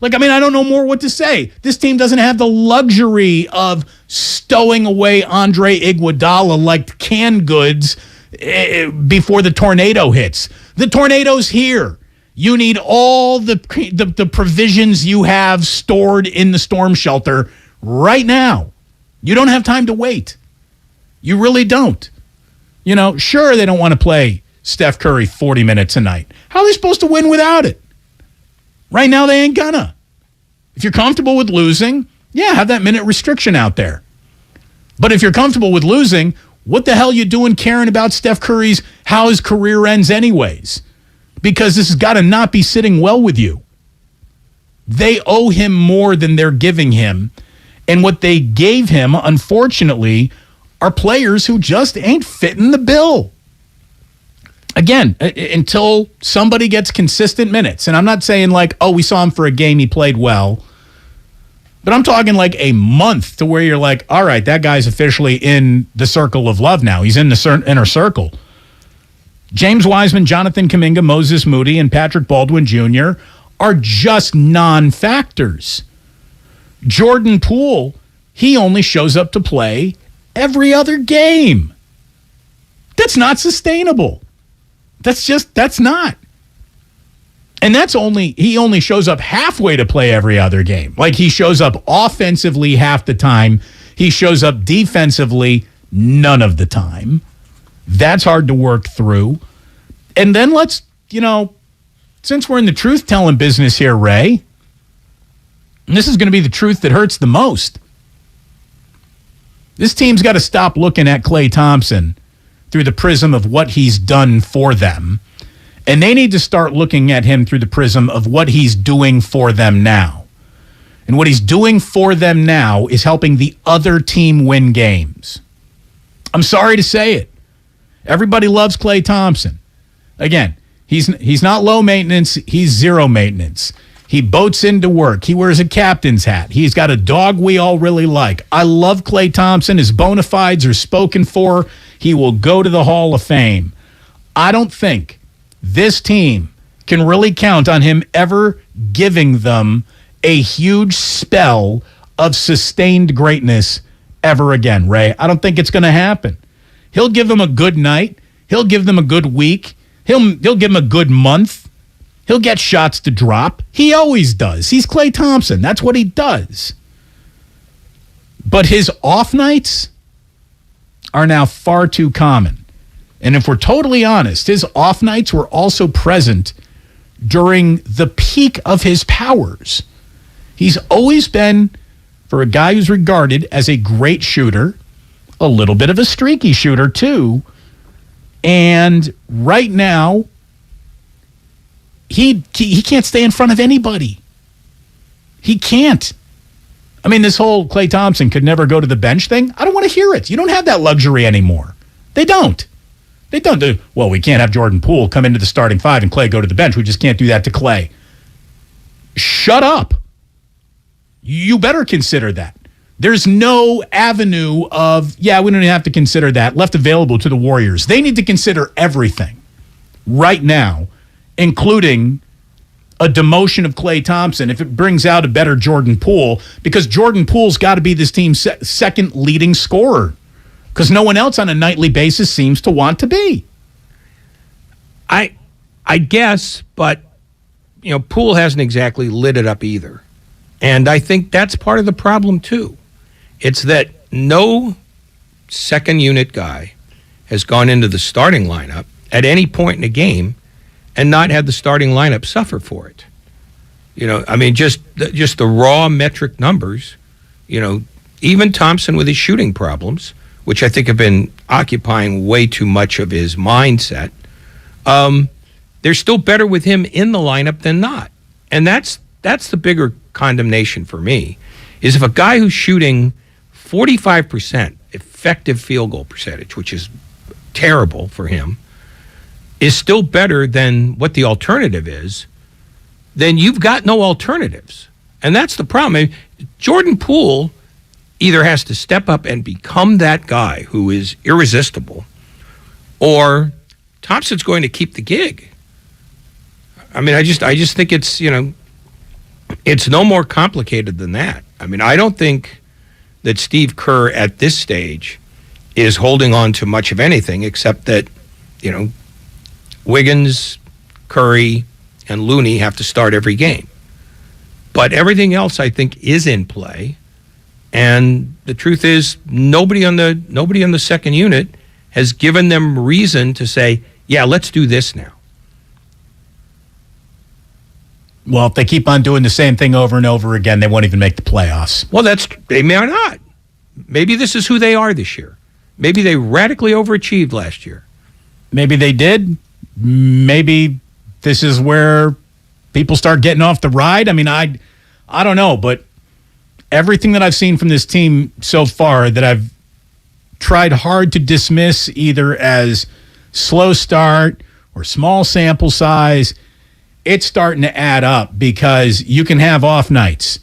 I don't know more what to say. This team doesn't have the luxury of stowing away Andre Iguodala like canned goods before the tornado hits. The tornado's here. You need all the provisions you have stored in the storm shelter right now. You don't have time to wait. You really don't. Sure, they don't want to play Steph Curry 40 minutes a night. How are they supposed to win without it? Right now, they ain't gonna. If you're comfortable with losing, yeah, have that minute restriction out there. But if you're comfortable with losing, what the hell you doing caring about Steph Curry's, how his career ends anyways? Because this has got to not be sitting well with you. They owe him more than they're giving him. And what they gave him, unfortunately, are players who just ain't fitting the bill. Again, until somebody gets consistent minutes. And I'm not saying we saw him for a game, he played well. But I'm talking a month to where you're all right, that guy's officially in the circle of love now. He's in the inner circle. James Wiseman, Jonathan Kuminga, Moses Moody, and Patrick Baldwin Jr. are just non-factors. Jordan Poole, he only shows up to play every other game. That's not sustainable. That's not. And he only shows up halfway to play every other game. He shows up offensively half the time. He shows up defensively none of the time. That's hard to work through. And then let's, since we're in the truth-telling business here, Ray, and this is going to be the truth that hurts the most. This team's got to stop looking at Klay Thompson through the prism of what he's done for them. And they need to start looking at him through the prism of what he's doing for them now. And what he's doing for them now is helping the other team win games. I'm sorry to say it. Everybody loves Klay Thompson. Again, he's not low maintenance. He's zero maintenance. He boats into work. He wears a captain's hat. He's got a dog we all really like. I love Klay Thompson. His bona fides are spoken for. He will go to the Hall of Fame. I don't think this team can really count on him ever giving them a huge spell of sustained greatness ever again, Ray. I don't think it's going to happen. He'll give them a good night. He'll give them a good week. He'll give them a good month. He'll get shots to drop. He always does. He's Klay Thompson. That's what he does. But his off nights are now far too common. And if we're totally honest, his off nights were also present during the peak of his powers. He's always been, for a guy who's regarded as a great shooter, a little bit of a streaky shooter too. And right now, he can't stay in front of anybody. He can't. I mean, this whole Klay Thompson could never go to the bench thing, I don't want to hear it. You don't have that luxury anymore. They don't. They don't do, well, we can't have Jordan Poole come into the starting five and Klay go to the bench. We just can't do that to Klay. Shut up. You better consider that. There's no avenue of, we don't even have to consider that, left available to the Warriors. They need to consider everything right now, including a demotion of Klay Thompson if it brings out a better Jordan Poole, because Jordan Poole's got to be this team's second leading scorer, because no one else on a nightly basis seems to want to be. I guess, but Poole hasn't exactly lit it up either. And I think that's part of the problem too. It's that no second unit guy has gone into the starting lineup at any point in a game and not had the starting lineup suffer for it. Just the raw metric numbers, even Thompson with his shooting problems, which I think have been occupying way too much of his mindset, they're still better with him in the lineup than not. And that's the bigger condemnation for me, is if a guy who's shooting 45% effective field goal percentage, which is terrible for him, is still better than what the alternative is, then you've got no alternatives. And that's the problem. Jordan Poole either has to step up and become that guy who is irresistible, or Thompson's going to keep the gig. I just think it's, it's no more complicated than that. I don't think that Steve Kerr at this stage is holding on to much of anything, except that Wiggins, Curry, and Looney have to start every game. But everything else, I think, is in play. And the truth is, nobody on the second unit has given them reason to say, yeah, let's do this now. Well, if they keep on doing the same thing over and over again, they won't even make the playoffs. Well, they may not. Maybe this is who they are this year. Maybe they radically overachieved last year. Maybe they did. Maybe this is where people start getting off the ride. I mean, I don't know, but everything that I've seen from this team so far that I've tried hard to dismiss either as slow start or small sample size, it's starting to add up because you can have off nights.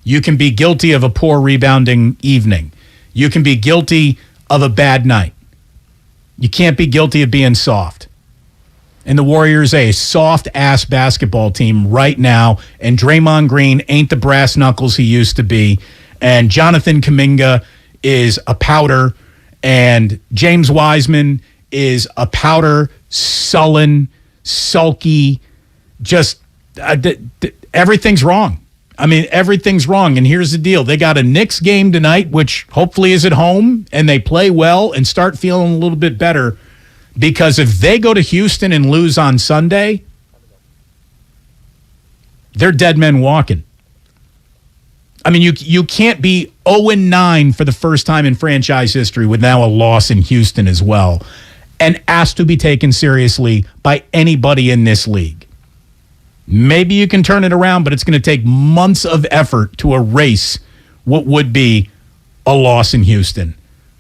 You can be guilty of a poor rebounding evening. You can be guilty of a bad night. You can't be guilty of being soft. And the Warriors are a soft-ass basketball team right now, and Draymond Green ain't the brass knuckles he used to be, and Jonathan Kuminga is a powder, and James Wiseman is a powder, sullen, sulky, just everything's wrong. I mean, everything's wrong, and here's the deal. They got a Knicks game tonight, which hopefully is at home, and they play well and start feeling a little bit better. Because if they go to Houston and lose on Sunday, they're dead men walking. I mean, you can't be 0-9 for the first time in franchise history with now a loss in Houston as well and asked to be taken seriously by anybody in this league. Maybe you can turn it around, but it's going to take months of effort to erase what would be a loss in Houston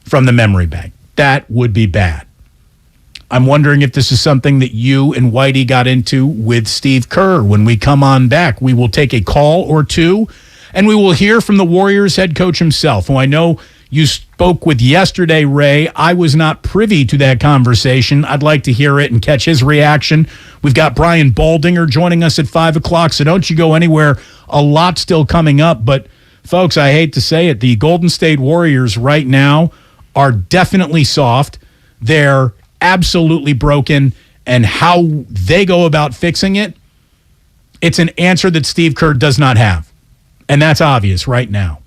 from the memory bank. That would be bad. I'm wondering if this is something that you and Whitey got into with Steve Kerr. When we come on back, we will take a call or two, and we will hear from the Warriors head coach himself, who I know you spoke with yesterday, Ray. I was not privy to that conversation. I'd like to hear it and catch his reaction. We've got Brian Baldinger joining us at 5 o'clock, so don't you go anywhere. A lot still coming up, but folks, I hate to say it, the Golden State Warriors right now are definitely soft. They're absolutely broken, and how they go about fixing it, it's an answer that Steve Kerr does not have. And that's obvious right now.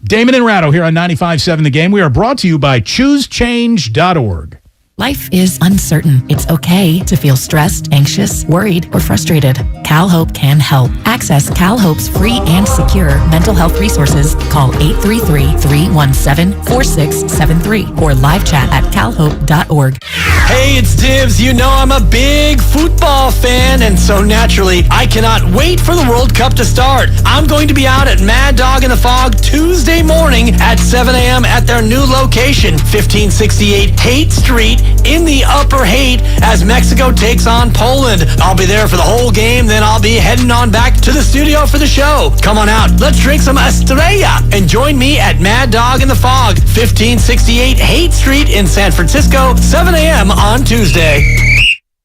Damon and Ratto here on 95.7 The Game. We are brought to you by ChooseChange.org. Life is uncertain. It's okay to feel stressed, anxious, worried, or frustrated. CalHope can help. Access CalHope's free and secure mental health resources. Call 833-317-4673 or live chat at calhope.org. Hey, it's Dibs. You know I'm a big football fan, and so naturally, I cannot wait for the World Cup to start. I'm going to be out at Mad Dog in the Fog Tuesday morning at 7 a.m. at their new location, 1568 Haight Street, in the Upper Haight, as Mexico takes on Poland. I'll be there for the whole game, then I'll be heading on back to the studio for the show. Come on out, let's drink some Estrella, and join me at Mad Dog in the Fog, 1568 Haight Street in San Francisco, 7 a.m. on Tuesday.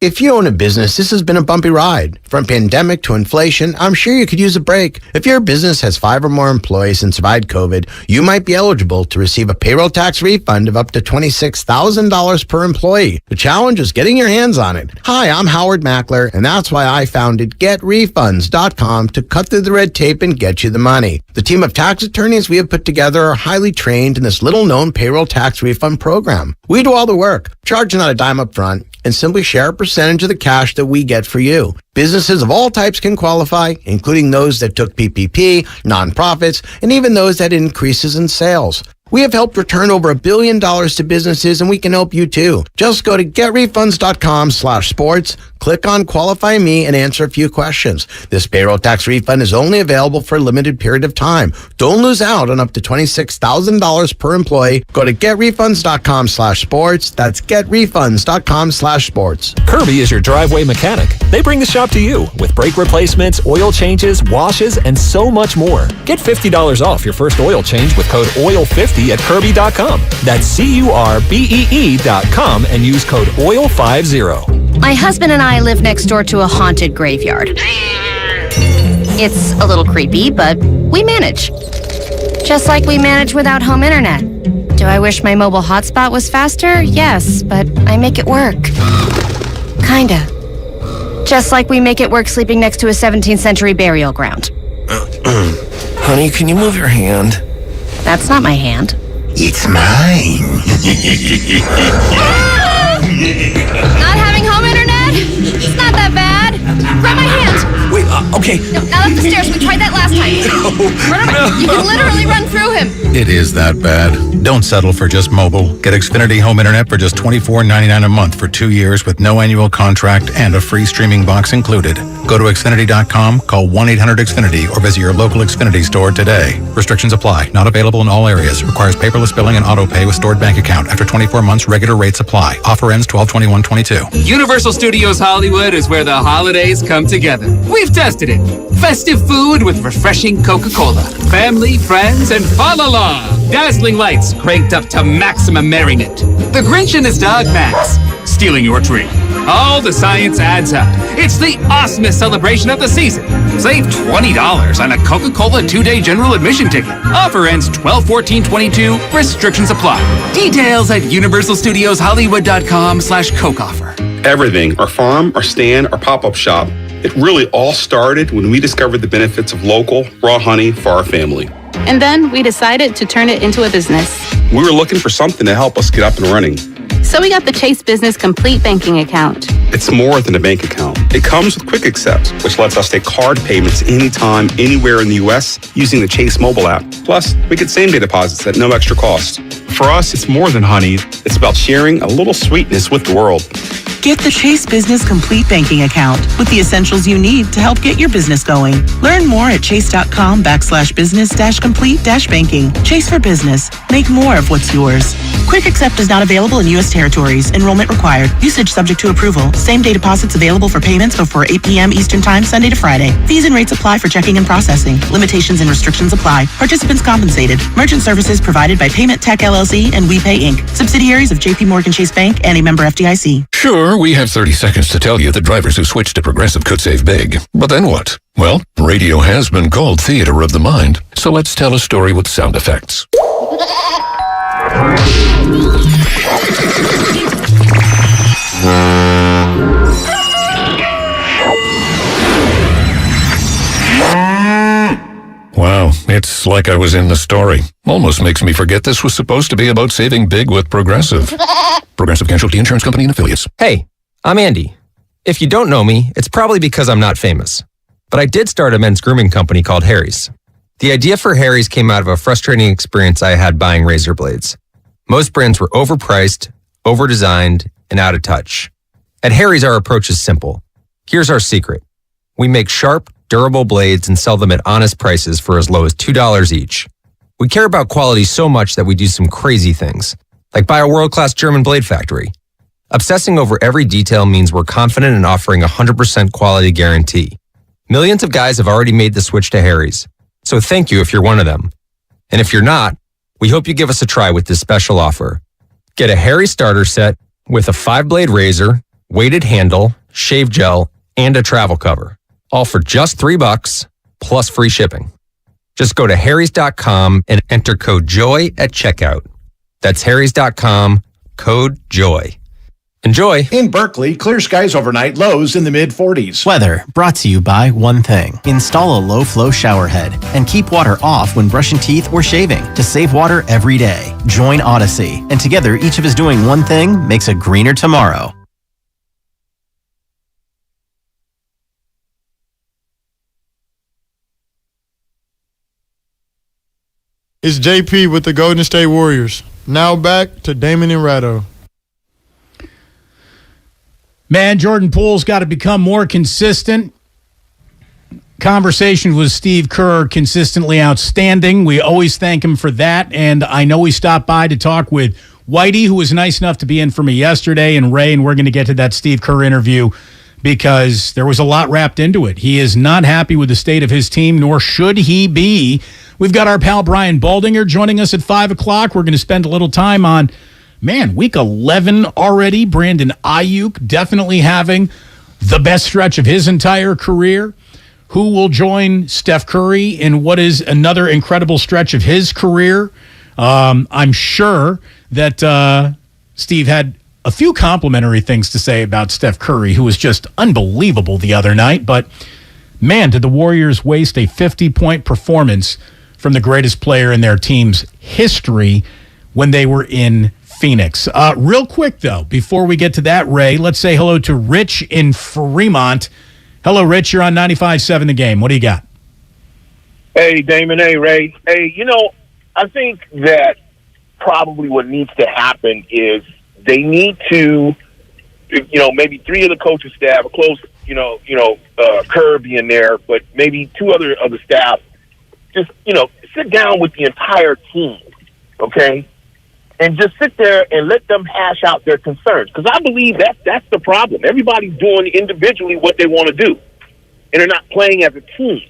If you own a business, this has been a bumpy ride. From pandemic to inflation, I'm sure you could use a break. If your business has 5 or more employees and survived COVID, you might be eligible to receive a payroll tax refund of up to $26,000 per employee. The challenge is getting your hands on it. Hi, I'm Howard Mackler, and that's why I founded GetRefunds.com to cut through the red tape and get you the money. The team of tax attorneys we have put together are highly trained in this little-known payroll tax refund program. We do all the work, charge not a dime up front, and simply share a percentage of the cash that we get for you. Businesses of all types can qualify, including those that took PPP, nonprofits, and even those that had increases in sales. We have helped return over $1 billion to businesses, and we can help you too. Just go to getrefunds.com/sports, click on Qualify Me, and answer a few questions. This payroll tax refund is only available for a limited period of time. Don't lose out on up to $26,000 per employee. Go to getrefunds.com/sports. That's getrefunds.com/sports. Kirby is your driveway mechanic. They bring the shop to you with brake replacements, oil changes, washes, and so much more. Get $50 off your first oil change with code OIL50 at Kirby.com. That's CURBEE.com and use code OIL50. My husband and I live next door to a haunted graveyard. It's a little creepy, but we manage. Just like we manage without home internet. Do I wish my mobile hotspot was faster? Yes, but I make it work. Kinda. Just like we make it work sleeping next to a 17th century burial ground. Honey, can you move your hand? That's not my hand. It's mine. Not having home internet? It's not that bad. Grab my hand. Wait, okay. No, not up the stairs. We tried that last time. You can literally run through him. It is that bad. Don't settle for just mobile. Get Xfinity Home Internet for just $24.99 a month for 2 years with no annual contract and a free streaming box included. Go to Xfinity.com, call 1-800-XFINITY, or visit your local Xfinity store today. Restrictions apply. Not available in all areas. Requires paperless billing and auto pay with stored bank account. After 24 months, regular rates apply. Offer ends 12/21/22. Universal Studios Hollywood is where the holidays come together. We've tested it. Festive food with refreshing Coca-Cola. Family, friends, and fa-la-la. Dazzling lights cranked up to maximum merriment. The Grinch and his dog Max stealing your tree. All the science adds up. It's the awesomest celebration of the season. Save $20 on a Coca-Cola 2-day general admission ticket. Offer ends 12/14/22. Restrictions apply. Details at universalstudioshollywood.com/Coke offer. Everything, our farm, our stand, our pop-up shop, it really all started when we discovered the benefits of local, raw honey for our family. And then we decided to turn it into a business. We were looking for something to help us get up and running. So we got the Chase Business Complete Banking Account. It's more than a bank account. It comes with Quick Accept, which lets us take card payments anytime, anywhere in the U.S. using the Chase mobile app. Plus, we get same-day deposits at no extra cost. For us, it's more than honey. It's about sharing a little sweetness with the world. Get the Chase Business Complete Banking Account with the essentials you need to help get your business going. Learn more at chase.com/business-complete-banking. Chase for business. Make more of what's yours. Quick Accept is not available in U.S. territories. Enrollment required. Usage subject to approval. Same-day deposits available for payments before 8 p.m. Eastern Time, Sunday to Friday. Fees and rates apply for checking and processing. Limitations and restrictions apply. Participants compensated. Merchant services provided by Payment Tech LLC and WePay Inc. Subsidiaries of J.P. Morgan Chase Bank and a member FDIC. Sure, we have 30 seconds to tell you that drivers who switch to Progressive could save big. But then what? Well, radio has been called theater of the mind, so let's tell a story with sound effects. Wow, it's like I was in the story. Almost makes me forget this was supposed to be about saving big with Progressive. Progressive Casualty Insurance Company and Affiliates. Hey, I'm Andy. If you don't know me, it's probably because I'm not famous. But I did start a men's grooming company called Harry's. The idea for Harry's came out of a frustrating experience I had buying razor blades. Most brands were overpriced, overdesigned, and out of touch. At Harry's, our approach is simple. Here's our secret. We make sharp, durable blades and sell them at honest prices for as low as $2 each. We care about quality so much that we do some crazy things, like buy a world-class German blade factory. Obsessing over every detail means we're confident in offering a 100% quality guarantee. Millions of guys have already made the switch to Harry's, so thank you if you're one of them. And if you're not, we hope you give us a try with this special offer. Get a Harry starter set with a 5-blade razor, weighted handle, shave gel, and a travel cover. All for just $3 plus free shipping. Just go to harrys.com and enter code JOY at checkout. That's harrys.com, code JOY. Enjoy. In Berkeley, clear skies overnight, lows in the mid-40s. Weather brought to you by one thing. Install a low-flow shower head and keep water off when brushing teeth or shaving to save water every day. Join Odyssey, and together each of us doing one thing makes a greener tomorrow. It's JP with the Golden State Warriors. Now back to Damon and Ratto. Man, Jordan Poole's got to become more consistent. Conversation with Steve Kerr, consistently outstanding. We always thank him for that. And I know he stopped by to talk with Whitey, who was nice enough to be in for me yesterday, and Ray, and we're going to get to that Steve Kerr interview because there was a lot wrapped into it. He is not happy with the state of his team, nor should he be. We've got our pal Brian Baldinger joining us at 5 o'clock. We're going to spend a little time on week 11 already. Brandon Ayuk definitely having the best stretch of his entire career. Who will join Steph Curry in what is another incredible stretch of his career? I'm sure that Steve had a few complimentary things to say about Steph Curry, who was just unbelievable the other night. But, man, did the Warriors waste a 50-point performance from the greatest player in their team's history when they were in Phoenix. Real quick, though, before we get to that, Ray, let's say hello to Rich in Fremont. Hello, Rich. You're on 95.7 The Game. What do you got? Hey, Damon. Hey, Ray. Hey, I think that probably what needs to happen is they need to, maybe three of the coaching staff, close, Kerr being there, but maybe two other of the staff, just, sit down with the entire team, okay? And just sit there and let them hash out their concerns. Because I believe that's the problem. Everybody's doing individually what they want to do. And they're not playing as a team.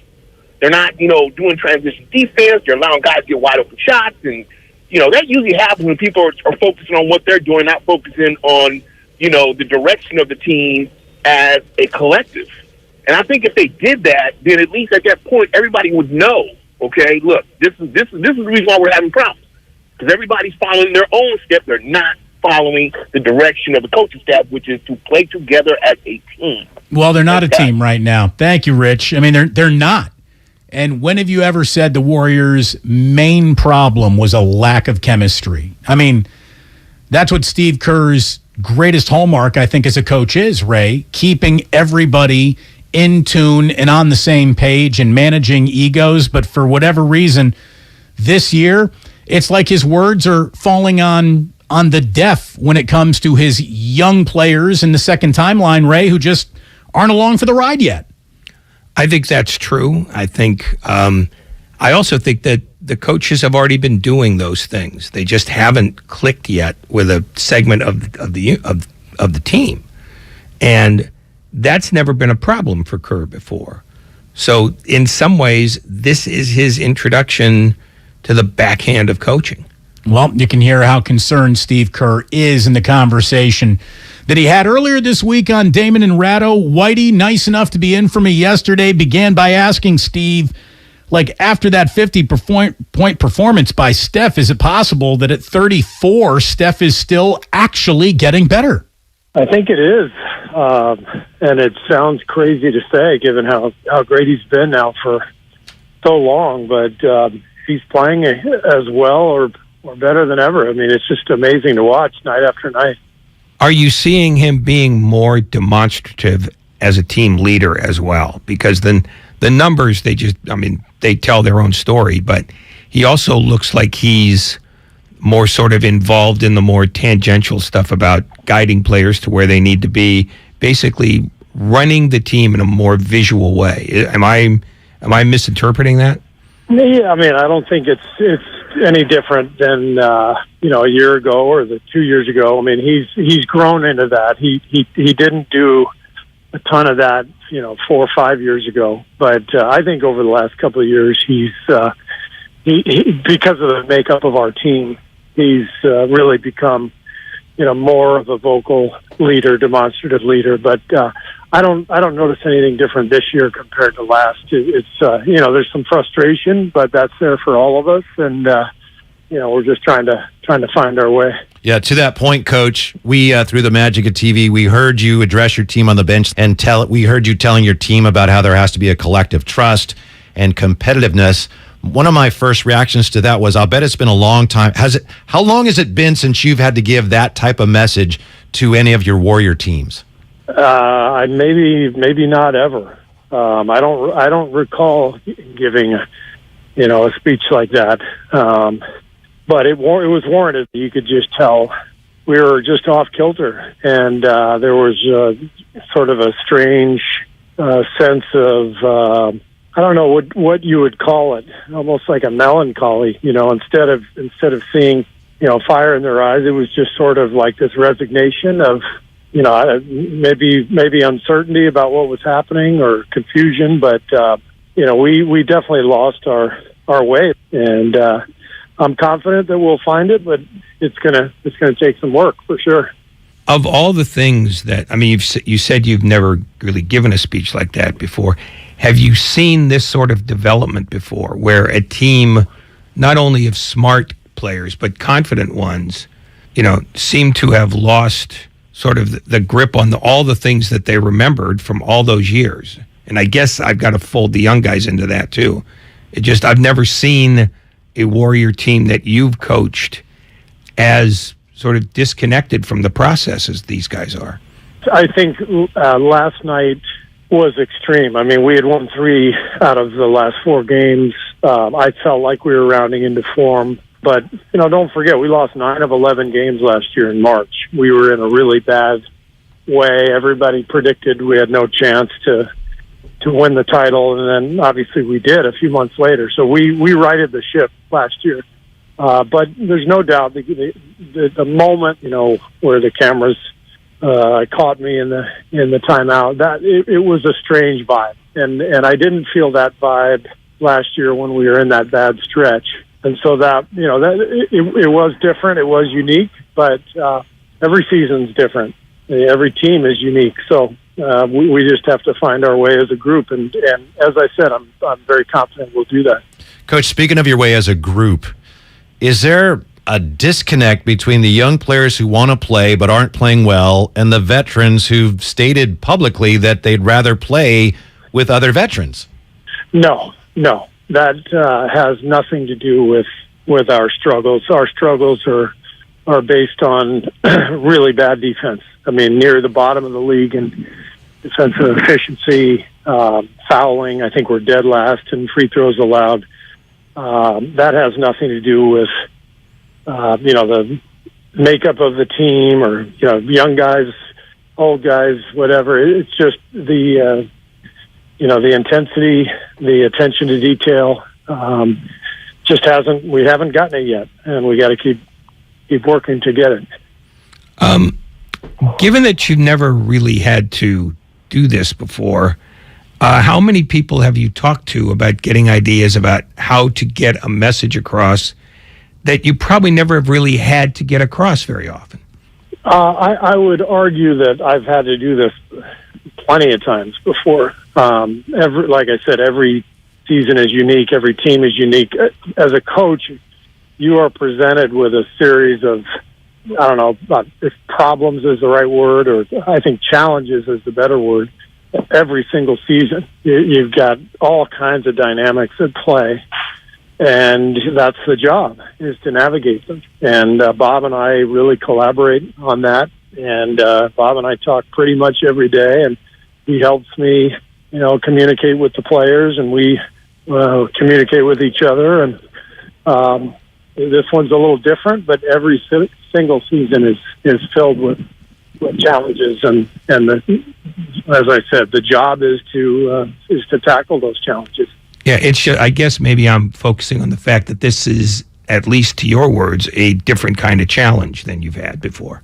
They're not, doing transition defense. They're allowing guys to get wide open shots. And, that usually happens when people are focusing on what they're doing, not focusing on, the direction of the team as a collective. And I think if they did that, then at least at that point, everybody would know, okay, look, this is the reason why we're having problems. Because everybody's following their own step. They're not following the direction of the coaching staff, which is to play together as a team. Well, they're not a team right now. Thank you, Rich. I mean, they're not. And when have you ever said the Warriors' main problem was a lack of chemistry? I mean, that's what Steve Kerr's greatest hallmark, I think, as a coach is, Ray, keeping everybody in tune and on the same page and managing egos. But for whatever reason, this year, it's like his words are falling on the deaf when it comes to his young players in the second timeline, Ray, who just aren't along for the ride yet. I think that's true. I think I also think that the coaches have already been doing those things. They just haven't clicked yet with a segment of the team, and that's never been a problem for Kerr before. So in some ways, this is his introduction to the backhand of coaching. Well, you can hear how concerned Steve Kerr is in the conversation that he had earlier this week on Damon and Ratto. Whitey, nice enough to be in for me yesterday, began by asking Steve, after that 50-point performance by Steph, is it possible that at 34, Steph is still actually getting better? I think it is. And it sounds crazy to say, given how great he's been now for so long, but he's playing as well or better than ever. I mean, it's just amazing to watch night after night. Are you seeing him being more demonstrative as a team leader as well? Because then the numbers, they tell their own story, but he also looks like he's more sort of involved in the more tangential stuff about guiding players to where they need to be, basically running the team in a more visual way. Am I misinterpreting that? Yeah, I mean, I don't think it's any different than a year ago or 2 years ago. I mean, he's grown into that. He didn't do a ton of that, 4 or 5 years ago. But I think over the last couple of years, he's because of the makeup of our team, he's really become more of a vocal leader, demonstrative leader. But I don't notice anything different this year compared to last. It's there's some frustration, but that's there for all of us, and we're just trying to find our way. Yeah, to that point, Coach, we through the magic of TV, we heard you address your team on the bench and we heard you telling your team about how there has to be a collective trust and competitiveness. One of my first reactions to that was, I'll bet it's been a long time. How long has it been since you've had to give that type of message to any of your Warrior teams? Maybe not ever. I don't recall giving a speech like that. But it was warranted. You could just tell we were just off kilter, and there was sort of a strange sense of I don't know what you would call it, almost like a melancholy. Instead of seeing fire in their eyes, it was just sort of like this resignation of maybe uncertainty about what was happening or confusion. But we definitely lost our way, and I'm confident that we'll find it, but it's gonna take some work for sure. Of all the things that, you said you've never really given a speech like that before. Have you seen this sort of development before, where a team, not only of smart players, but confident ones, seem to have lost sort of the grip on all the things that they remembered from all those years. And I guess I've got to fold the young guys into that too. I've never seen a Warrior team that you've coached as sort of disconnected from the process as these guys are. I think last night was extreme. I mean, we had won 3 out of the last 4 games. I felt like we were rounding into form. But, don't forget, we lost 9 of 11 games last year in March. We were in a really bad way. Everybody predicted we had no chance to win the title, and then obviously we did a few months later. So we righted the ship last year. But there's no doubt the moment, where the cameras caught me in the timeout, that it was a strange vibe. And I didn't feel that vibe last year when we were in that bad stretch. And so that it was different. It was unique, but every season's different. Every team is unique. So we just have to find our way as a group. And as I said, I'm very confident we'll do that. Coach, speaking of your way as a group, is there a disconnect between the young players who want to play but aren't playing well and the veterans who've stated publicly that they'd rather play with other veterans? No. That has nothing to do with our struggles. Our struggles are based on really bad defense. I mean, near the bottom of the league in defensive efficiency, fouling. I think we're dead last in free throws allowed. That has nothing to do with the makeup of the team or young guys, old guys, whatever. It's just the intensity, the attention to detail, we haven't gotten it yet, and we got to keep working to get it. Given that you've never really had to do this before, how many people have you talked to about getting ideas about how to get a message across that you probably never have really had to get across very often? I would argue that I've had to do this plenty of times before. Like I said, every season is unique. Every team is unique. As a coach, you are presented with a series of, I don't know if problems is the right word, or I think challenges is the better word. Every single season, you've got all kinds of dynamics at play, and that's the job, is to navigate them. And Bob and I really collaborate on that. And Bob and I talk pretty much every day, and he helps me, communicate with the players, and we communicate with each other. And this one's a little different, but every single season is filled with challenges, and as I said, the job is to tackle those challenges. Yeah, I guess maybe I'm focusing on the fact that this is, at least to your words, a different kind of challenge than you've had before.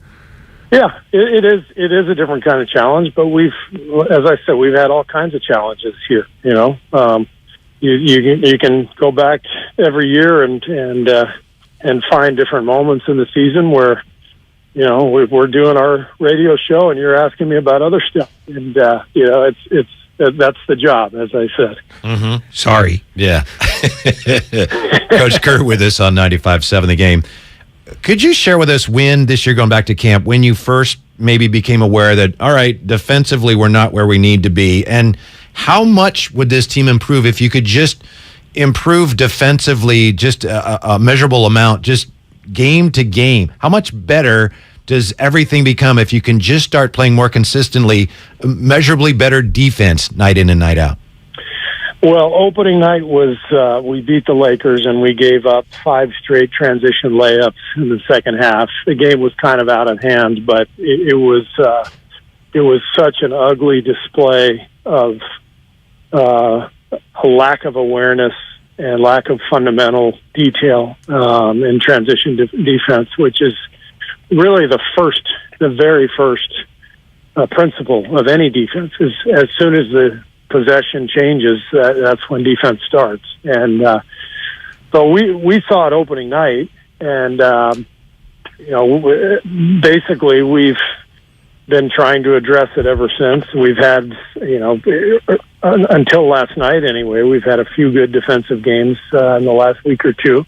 Yeah, it is. It is a different kind of challenge, but as I said, we've had all kinds of challenges here. You can go back every year and find different moments in the season where, we're doing our radio show and you're asking me about other stuff, and that's the job, as I said. Mm-hmm. Sorry. Yeah. Coach Kurt with us on 95.7 The Game. Could you share with us when, this year going back to camp, when you first maybe became aware that, all right, defensively we're not where we need to be, and how much would this team improve if you could just improve defensively, just a measurable amount, just game to game? How much better does everything become if you can just start playing more consistently, measurably better defense night in and night out? Well, opening night was we beat the Lakers and we gave up 5 straight transition layups in the second half. The game was kind of out of hand, but it was such an ugly display of a lack of awareness and lack of fundamental detail in transition defense, which is really the very first principle of any defense. Is as soon as the possession changes, that's when defense starts. And so we saw it opening night, and basically we've been trying to address it ever since. We've had, until last night anyway, we've had a few good defensive games in the last week or two.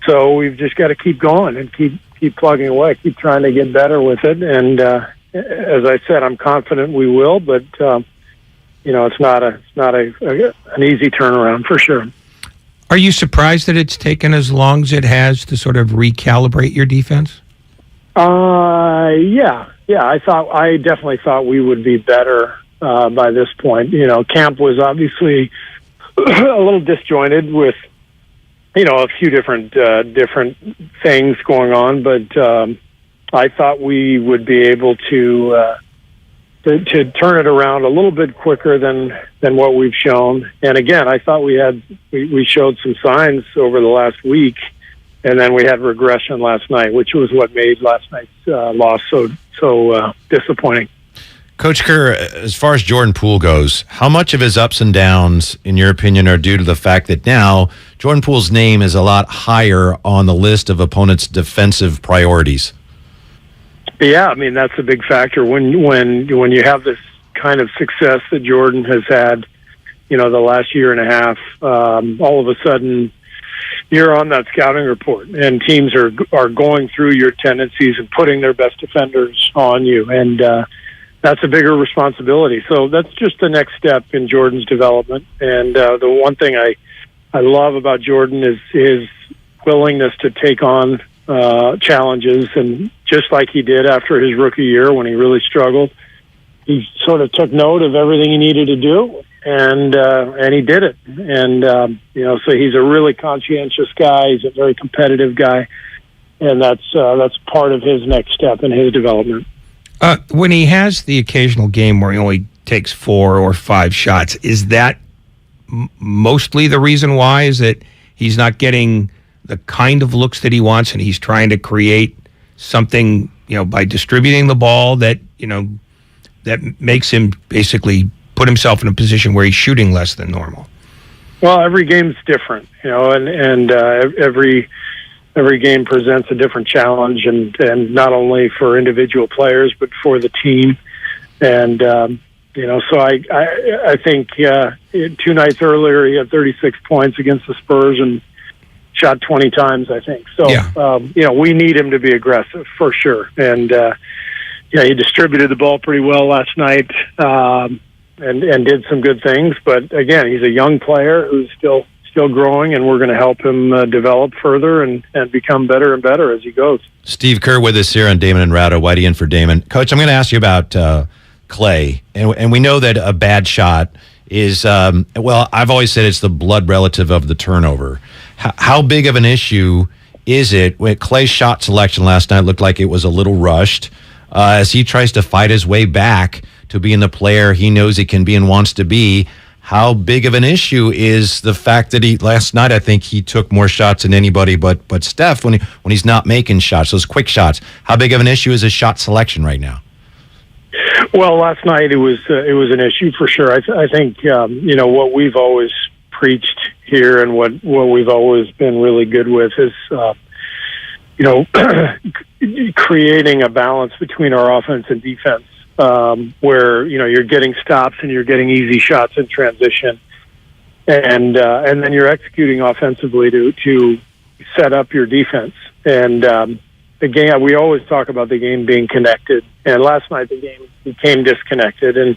So we've just got to keep going and keep plugging away, keep trying to get better with it. And as I said, I'm confident we will, but it's not an easy turnaround for sure. Are you surprised that it's taken as long as it has to sort of recalibrate your defense? Yeah. I definitely thought we would be better by this point. Camp was obviously a little disjointed with, a few different things going on, but I thought we would be able to turn it around a little bit quicker than what we've shown. And again, I thought we showed some signs over the last week, and then we had regression last night, which was what made last night's loss so disappointing. Coach Kerr, as far as Jordan Poole goes, how much of his ups and downs, in your opinion, are due to the fact that now Jordan Poole's name is a lot higher on the list of opponents' defensive priorities? Yeah, I mean, that's a big factor. When you have this kind of success that Jordan has had, the last year and a half, all of a sudden you're on that scouting report, and teams are going through your tendencies and putting their best defenders on you, and that's a bigger responsibility. So that's just the next step in Jordan's development. And the one thing I love about Jordan is his willingness to take on challenges, and just like he did after his rookie year when he really struggled, he sort of took note of everything he needed to do, and he did it. And so he's a really conscientious guy. He's a very competitive guy, and that's part of his next step in his development. When he has the occasional game where he only takes 4 or 5 shots, is that mostly the reason why? Is that he's not getting the kind of looks that he wants, and he's trying to create something, by distributing the ball that makes him basically put himself in a position where he's shooting less than normal? Well, every game's different, and every game presents a different challenge, and not only for individual players but for the team. And so I think 2 nights earlier he had 36 points against the Spurs and shot 20 times, I think. So, yeah. We need him to be aggressive for sure. And, he distributed the ball pretty well last night and did some good things. But again, he's a young player who's still growing, and we're going to help him develop further and become better and better as he goes. Steve Kerr with us here on Damon and Ratto, Whitey in for Damon. Coach, I'm going to ask you about Klay. And we know that a bad shot is, I've always said it's the blood relative of the turnover. How big of an issue is it? When Klay's shot selection last night looked like it was a little rushed as he tries to fight his way back to being the player he knows he can be and wants to be. How big of an issue is the fact that last night I think he took more shots than anybody but Steph when he's not making shots, those quick shots? How big of an issue is his shot selection right now? Well, last night it was an issue for sure. I think what we've always preached here and what we've always been really good with is creating a balance between our offense and defense, where you're getting stops and you're getting easy shots in transition, and then you're executing offensively to set up your defense. And the game, we always talk about the game being connected, and last night the game became disconnected, and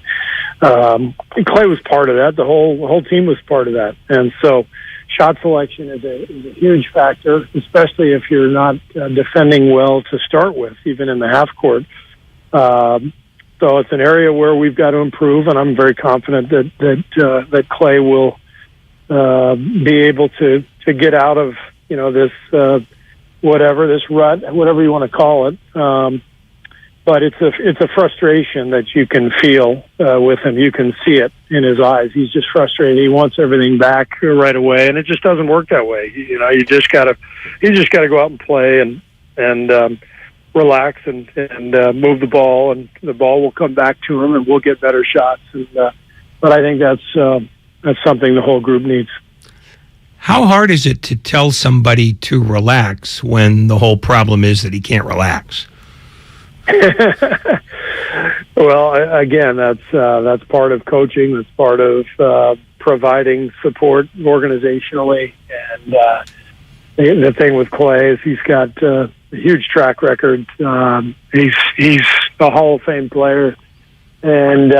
Klay was part of that. The whole team was part of that, and so shot selection is a huge factor, especially if you're not defending well to start with, even in the half court. So it's an area where we've got to improve, and I'm very confident that Klay will be able to get out of this this rut, whatever you want to call it. But it's a frustration that you can feel with him. You can see it in his eyes. He's just frustrated. He wants everything back right away, and it just doesn't work that way. You just gotta go out and play and relax and move the ball, and the ball will come back to him, and we'll get better shots. But I think that's something the whole group needs. How hard is it to tell somebody to relax when the whole problem is that he can't relax? Well, again, that's part of coaching. That's part of providing support organizationally, and the thing with Clay is he's got a huge track record. He's a Hall of Fame player, and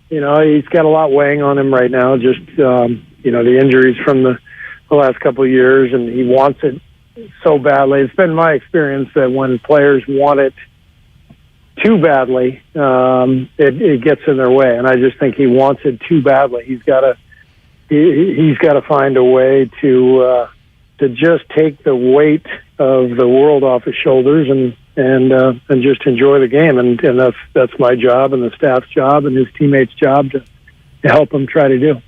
he's got a lot weighing on him right now. Just the injuries from the last couple of years, and he wants it so badly. It's been my experience that when players want it too badly, it gets in their way, and I just think he wants it too badly. He's got to find a way to just take the weight of the world off his shoulders and just enjoy the game, and that's my job and the staff's job and his teammates' job to help him try to do.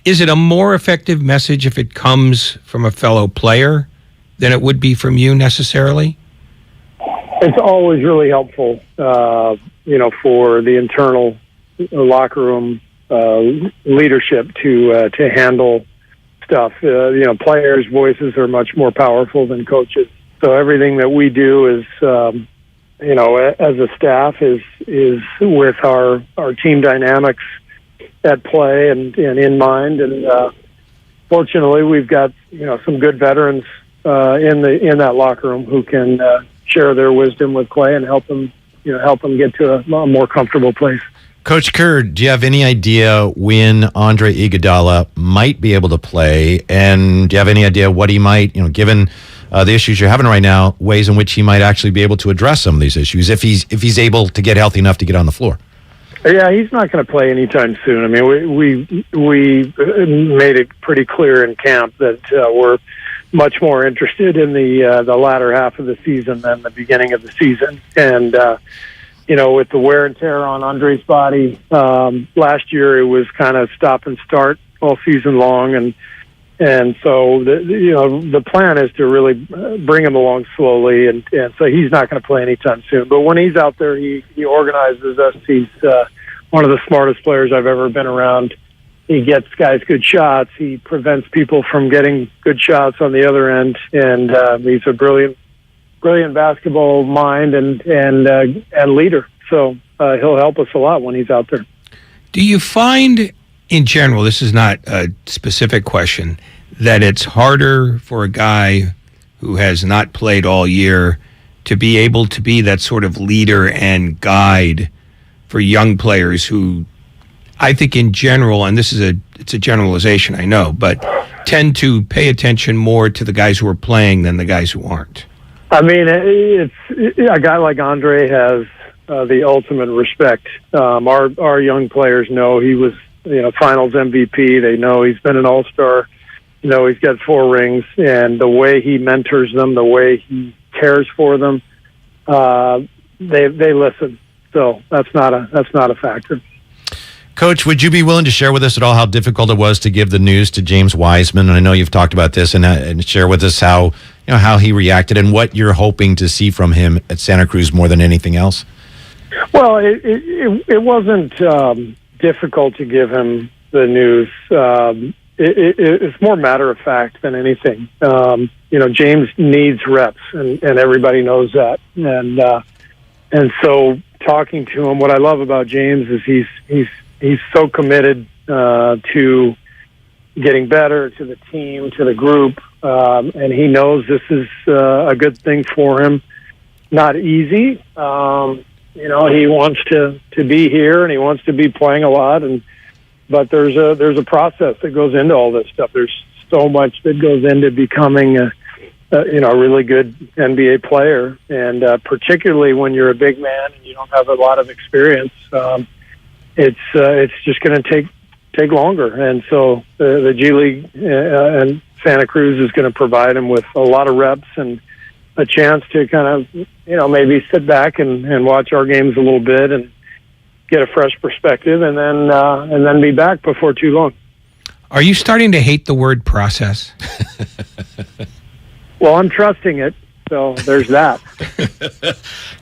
Is it a more effective message if it comes from a fellow player than it would be from you necessarily? It's always really helpful, for the internal locker room leadership to handle stuff. Players' voices are much more powerful than coaches. So everything that we do is, as a staff, is with our team dynamics at play and in mind. And fortunately, we've got some good veterans in that locker room who can share their wisdom with Clay and help him get to a more comfortable place. Coach Kerr, do you have any idea when Andre Iguodala might be able to play? And do you have any idea what he might, given the issues you're having right now, ways in which he might actually be able to address some of these issues if he's able to get healthy enough to get on the floor? Yeah, he's not going to play anytime soon. I mean, we made it pretty clear in camp that we're much more interested in the latter half of the season than the beginning of the season. And with the wear and tear on Andre's body, last year it was kind of stop and start all season long, and so the plan is to really bring him along slowly, and so he's not going to play anytime soon. But when he's out there, he organizes us. He's one of the smartest players I've ever been around. He gets guys good shots. He prevents people from getting good shots on the other end, and he's a brilliant basketball mind and leader. So he'll help us a lot when he's out there. Do you find, in general, this is not a specific question, that it's harder for a guy who has not played all year to be able to be that sort of leader and guide for young players who, I think in general, and it's a generalization, I know, but tend to pay attention more to the guys who are playing than the guys who aren't? I mean, it's a guy like Andre has the ultimate respect. Our young players know he was, finals MVP. They know he's been an all-star. He's got 4 rings, and the way he mentors them, the way he cares for them, they listen. So that's not a factor. Coach, would you be willing to share with us at all how difficult it was to give the news to James Wiseman? And I know you've talked about this, and share with us how he reacted and what you're hoping to see from him at Santa Cruz more than anything else. Well, it wasn't difficult to give him the news. It's more matter of fact than anything. James needs reps, and everybody knows that. And so talking to him, what I love about James is he's so committed to getting better, to the team, to the group, and he knows this is a good thing for him. Not easy. He wants to be here and he wants to be playing a lot, but there's a process that goes into all this stuff. There's so much that goes into becoming a really good NBA player, and particularly when you're a big man and you don't have a lot of experience, it's just going to take longer. And so the G League and Santa Cruz is going to provide him with a lot of reps and a chance to kind of maybe sit back and watch our games a little bit and get a fresh perspective, and then be back before too long. Are you starting to hate the word process? Well, I'm trusting it, so there's that.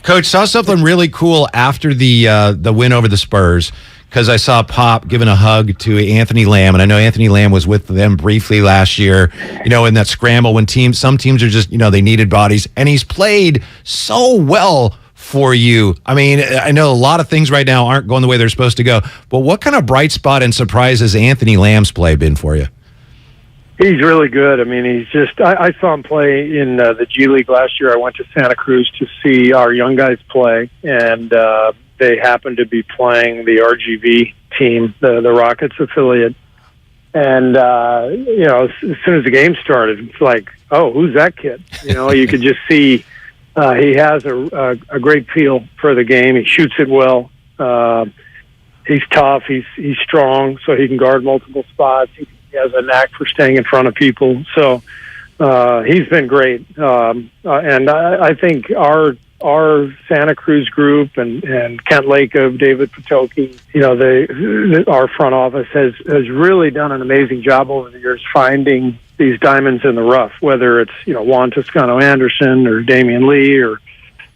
Coach, saw something really cool after the win over the Spurs, because I saw Pop giving a hug to Anthony Lamb, and I know Anthony Lamb was with them briefly last year, in that scramble when some teams are just, they needed bodies, and he's played so well for you. I mean, I know a lot of things right now aren't going the way they're supposed to go, but what kind of bright spot and surprise has Anthony Lamb's play been for you? He's really good. I mean, he's just, I saw him play in the G League last year. I went to Santa Cruz to see our young guys play, and they happened to be playing the RGV team, the Rockets affiliate. And, as soon as the game started, it's like, oh, who's that kid? You could just see he has a great feel for the game. He shoots it well. He's tough. He's strong, so he can guard multiple spots. He has a knack for staying in front of people. So he's been great. And I think our Santa Cruz group and Kent Lake of David Patoki, our front office has really done an amazing job over the years finding these diamonds in the rough, whether it's, Juan Toscano-Anderson or Damian Lee or,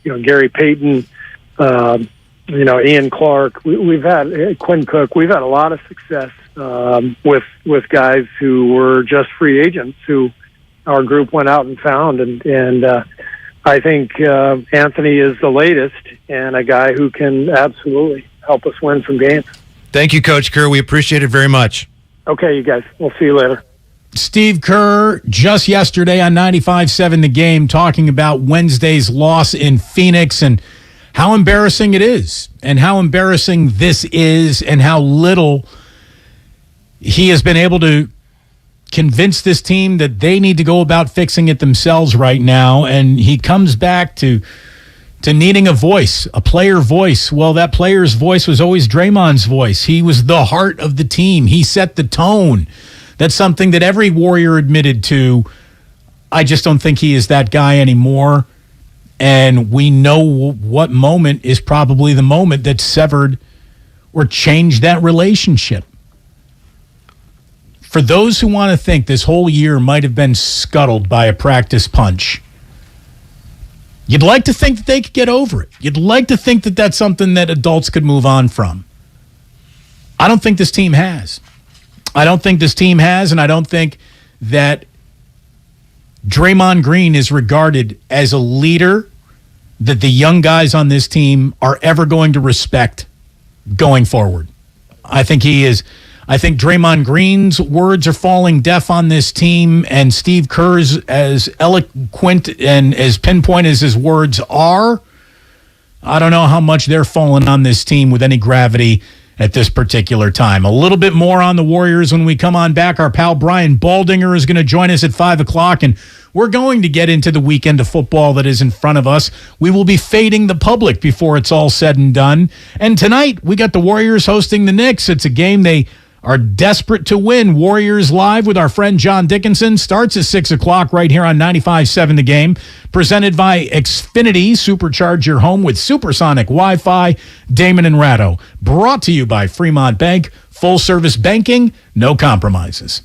Gary Payton, Ian Clark. We've had Quinn Cook. We've had a lot of success with guys who were just free agents who our group went out and found. And I think Anthony is the latest and a guy who can absolutely help us win some games. Thank you, Coach Kerr. We appreciate it very much. Okay, you guys. We'll see you later. Steve Kerr, just yesterday on 95.7 The Game, talking about Wednesday's loss in Phoenix and how embarrassing it is and how embarrassing this is and how little he has been able to convince this team that they need to go about fixing it themselves right now. And he comes back to needing a voice, a player voice. Well, that player's voice was always Draymond's voice. He was the heart of the team. He set the tone. That's something that every Warrior admitted to. I just don't think he is that guy anymore. And we know what moment is probably the moment that severed or changed that relationship. For those who want to think this whole year might have been scuttled by a practice punch, you'd like to think that they could get over it. You'd like to think that that's something that adults could move on from. I don't think this team has. And I don't think that Draymond Green is regarded as a leader that the young guys on this team are ever going to respect going forward. I think Draymond Green's words are falling deaf on this team, and Steve Kerr's, as eloquent and as pinpoint as his words are, I don't know how much they're falling on this team with any gravity at this particular time. A little bit more on the Warriors when we come on back. Our pal Brian Baldinger is going to join us at 5 o'clock, and we're going to get into the weekend of football that is in front of us. We will be fading the public before it's all said and done. And tonight, we got the Warriors hosting the Knicks. It's a game they are desperate to win. Warriors Live with our friend John Dickinson starts at 6 o'clock right here on 95.7 The Game. Presented by Xfinity. Supercharge your home with supersonic Wi-Fi. Damon and Ratto. Brought to you by Fremont Bank. Full service banking, no compromises.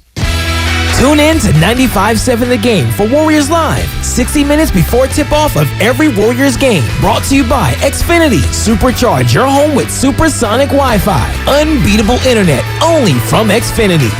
Tune in to 95.7 The Game for Warriors Live, 60 minutes before tip-off of every Warriors game. Brought to you by Xfinity. Supercharge your home with supersonic Wi-Fi. Unbeatable internet, only from Xfinity.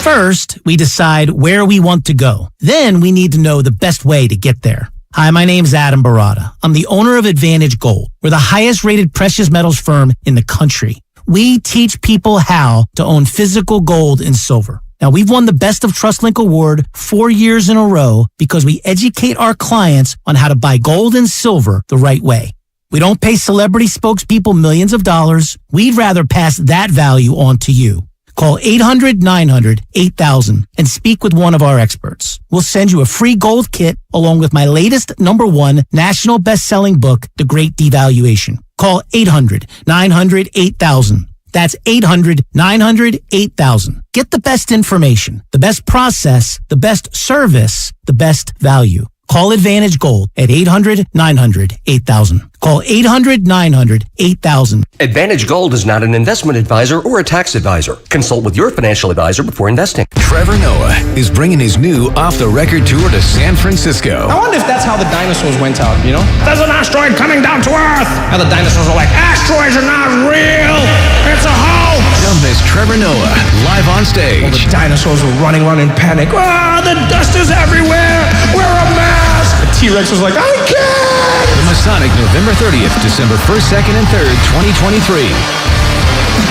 First, we decide where we want to go. Then we need to know the best way to get there. Hi, my name's Adam Barada. I'm the owner of Advantage Gold. We're the highest-rated precious metals firm in the country. We teach people how to own physical gold and silver. Now, we've won the Best of TrustLink Award 4 years in a row because we educate our clients on how to buy gold and silver the right way. We don't pay celebrity spokespeople millions of dollars. We'd rather pass that value on to you. Call 800-900-8000 and speak with one of our experts. We'll send you a free gold kit along with my latest #1 national best-selling book, The Great Devaluation. Call 800-900-8000. That's 800-900-8000. Get the best information, the best process, the best service, the best value. Call Advantage Gold at 800-900-8000. Call 800-900-8000. Advantage Gold is not an investment advisor or a tax advisor. Consult with your financial advisor before investing. Trevor Noah is bringing his new off-the-record tour to San Francisco. I wonder if that's how the dinosaurs went out, you know? There's an asteroid coming down to Earth! And the dinosaurs are like, asteroids are not real! It's a hoax! Don't miss Trevor Noah live on stage. Well, the dinosaurs were running around in panic. Ah, the dust is everywhere! Wear a mask! The T-Rex was like, I can't! The Masonic, November 30th, December 1st, 2nd, and 3rd, 2023.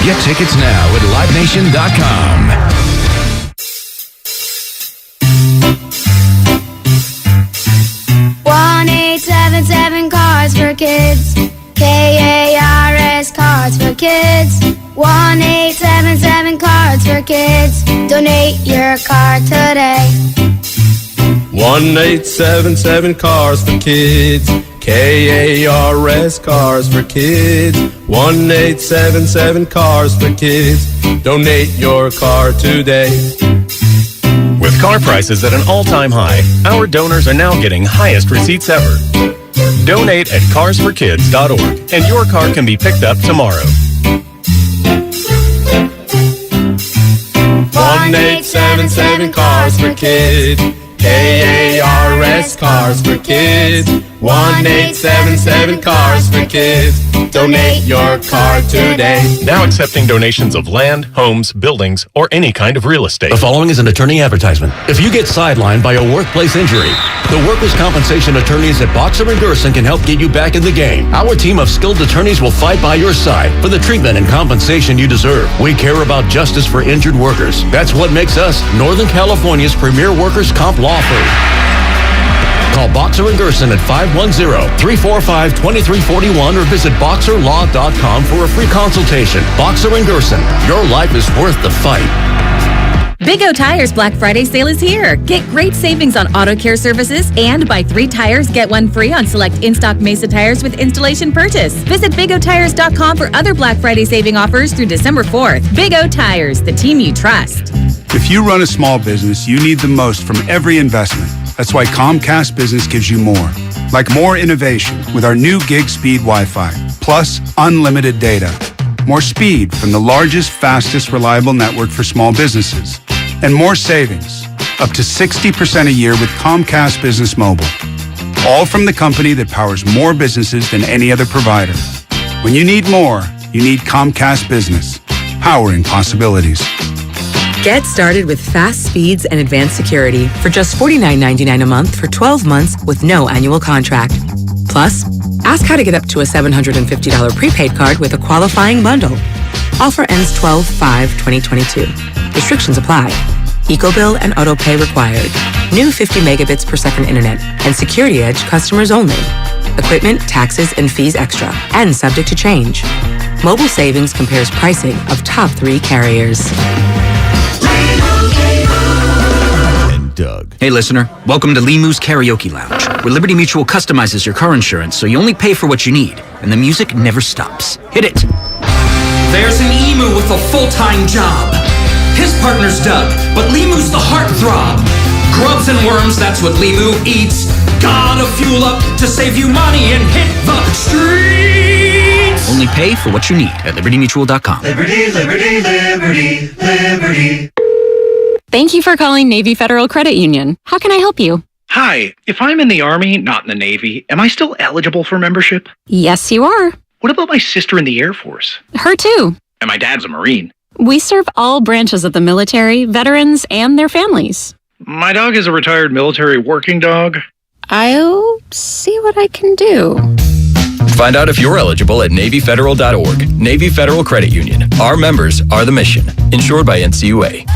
Get tickets now at livenation.com. kids. Donate your car today. 1877 Cars for Kids. KARS Cars for Kids. 1877 Cars for Kids. Donate your car today. With car prices at an all-time high, our donors are now getting highest receipts ever. Donate at carsforkids.org and your car can be picked up tomorrow. 1877 Cars for Kids. KARS Cars for Kids. 1877 Cars for Kids. Donate your car today. Now accepting donations of land, homes, buildings, or any kind of real estate. The following is an attorney advertisement. If you get sidelined by a workplace injury, the workers' compensation attorneys at Boxer & Gerson can help get you back in the game. Our team of skilled attorneys will fight by your side for the treatment and compensation you deserve. We care about justice for injured workers. That's what makes us Northern California's premier workers' comp law firm. Call Boxer & Gerson at 510-345-2341 or visit boxerlaw.com for a free consultation. Boxer & Gerson, your life is worth the fight. Big O Tires Black Friday sale is here. Get great savings on auto care services and buy 3 tires, get 1 free on select in-stock Mesa tires with installation purchase. Visit BigOTires.com for other Black Friday saving offers through December 4th. Big O Tires, the team you trust. If you run a small business, you need the most from every investment. That's why Comcast Business gives you more. Like more innovation with our new gig speed Wi-Fi, plus unlimited data. More speed from the largest, fastest, reliable network for small businesses. And more savings, up to 60% a year with Comcast Business Mobile. All from the company that powers more businesses than any other provider. When you need more, you need Comcast Business, powering possibilities. Get started with fast speeds and advanced security for just $49.99 a month for 12 months with no annual contract. Plus, ask how to get up to a $750 prepaid card with a qualifying bundle. Offer ends 12/5/2022. Restrictions apply. EcoBill and AutoPay required. New 50 megabits per second internet and Security Edge customers only. Equipment, taxes, and fees extra and subject to change. Mobile Savings compares pricing of top 3 carriers. Doug. Hey, listener. Welcome to Limu's Karaoke Lounge, where Liberty Mutual customizes your car insurance so you only pay for what you need, and the music never stops. Hit it. There's an emu with a full-time job. His partner's Doug, but Limu's the heartthrob. Grubs and worms, that's what Limu eats. Gotta fuel up to save you money and hit the streets. Only pay for what you need at libertymutual.com. Liberty, liberty, liberty, liberty. Thank you for calling Navy Federal Credit Union. How can I help you? Hi, if I'm in the Army, not in the Navy, am I still eligible for membership? Yes, you are. What about my sister in the Air Force? Her too. And my dad's a Marine. We serve all branches of the military, veterans, and their families. My dog is a retired military working dog. I'll see what I can do. Find out if you're eligible at NavyFederal.org. Navy Federal Credit Union. Our members are the mission. Insured by NCUA.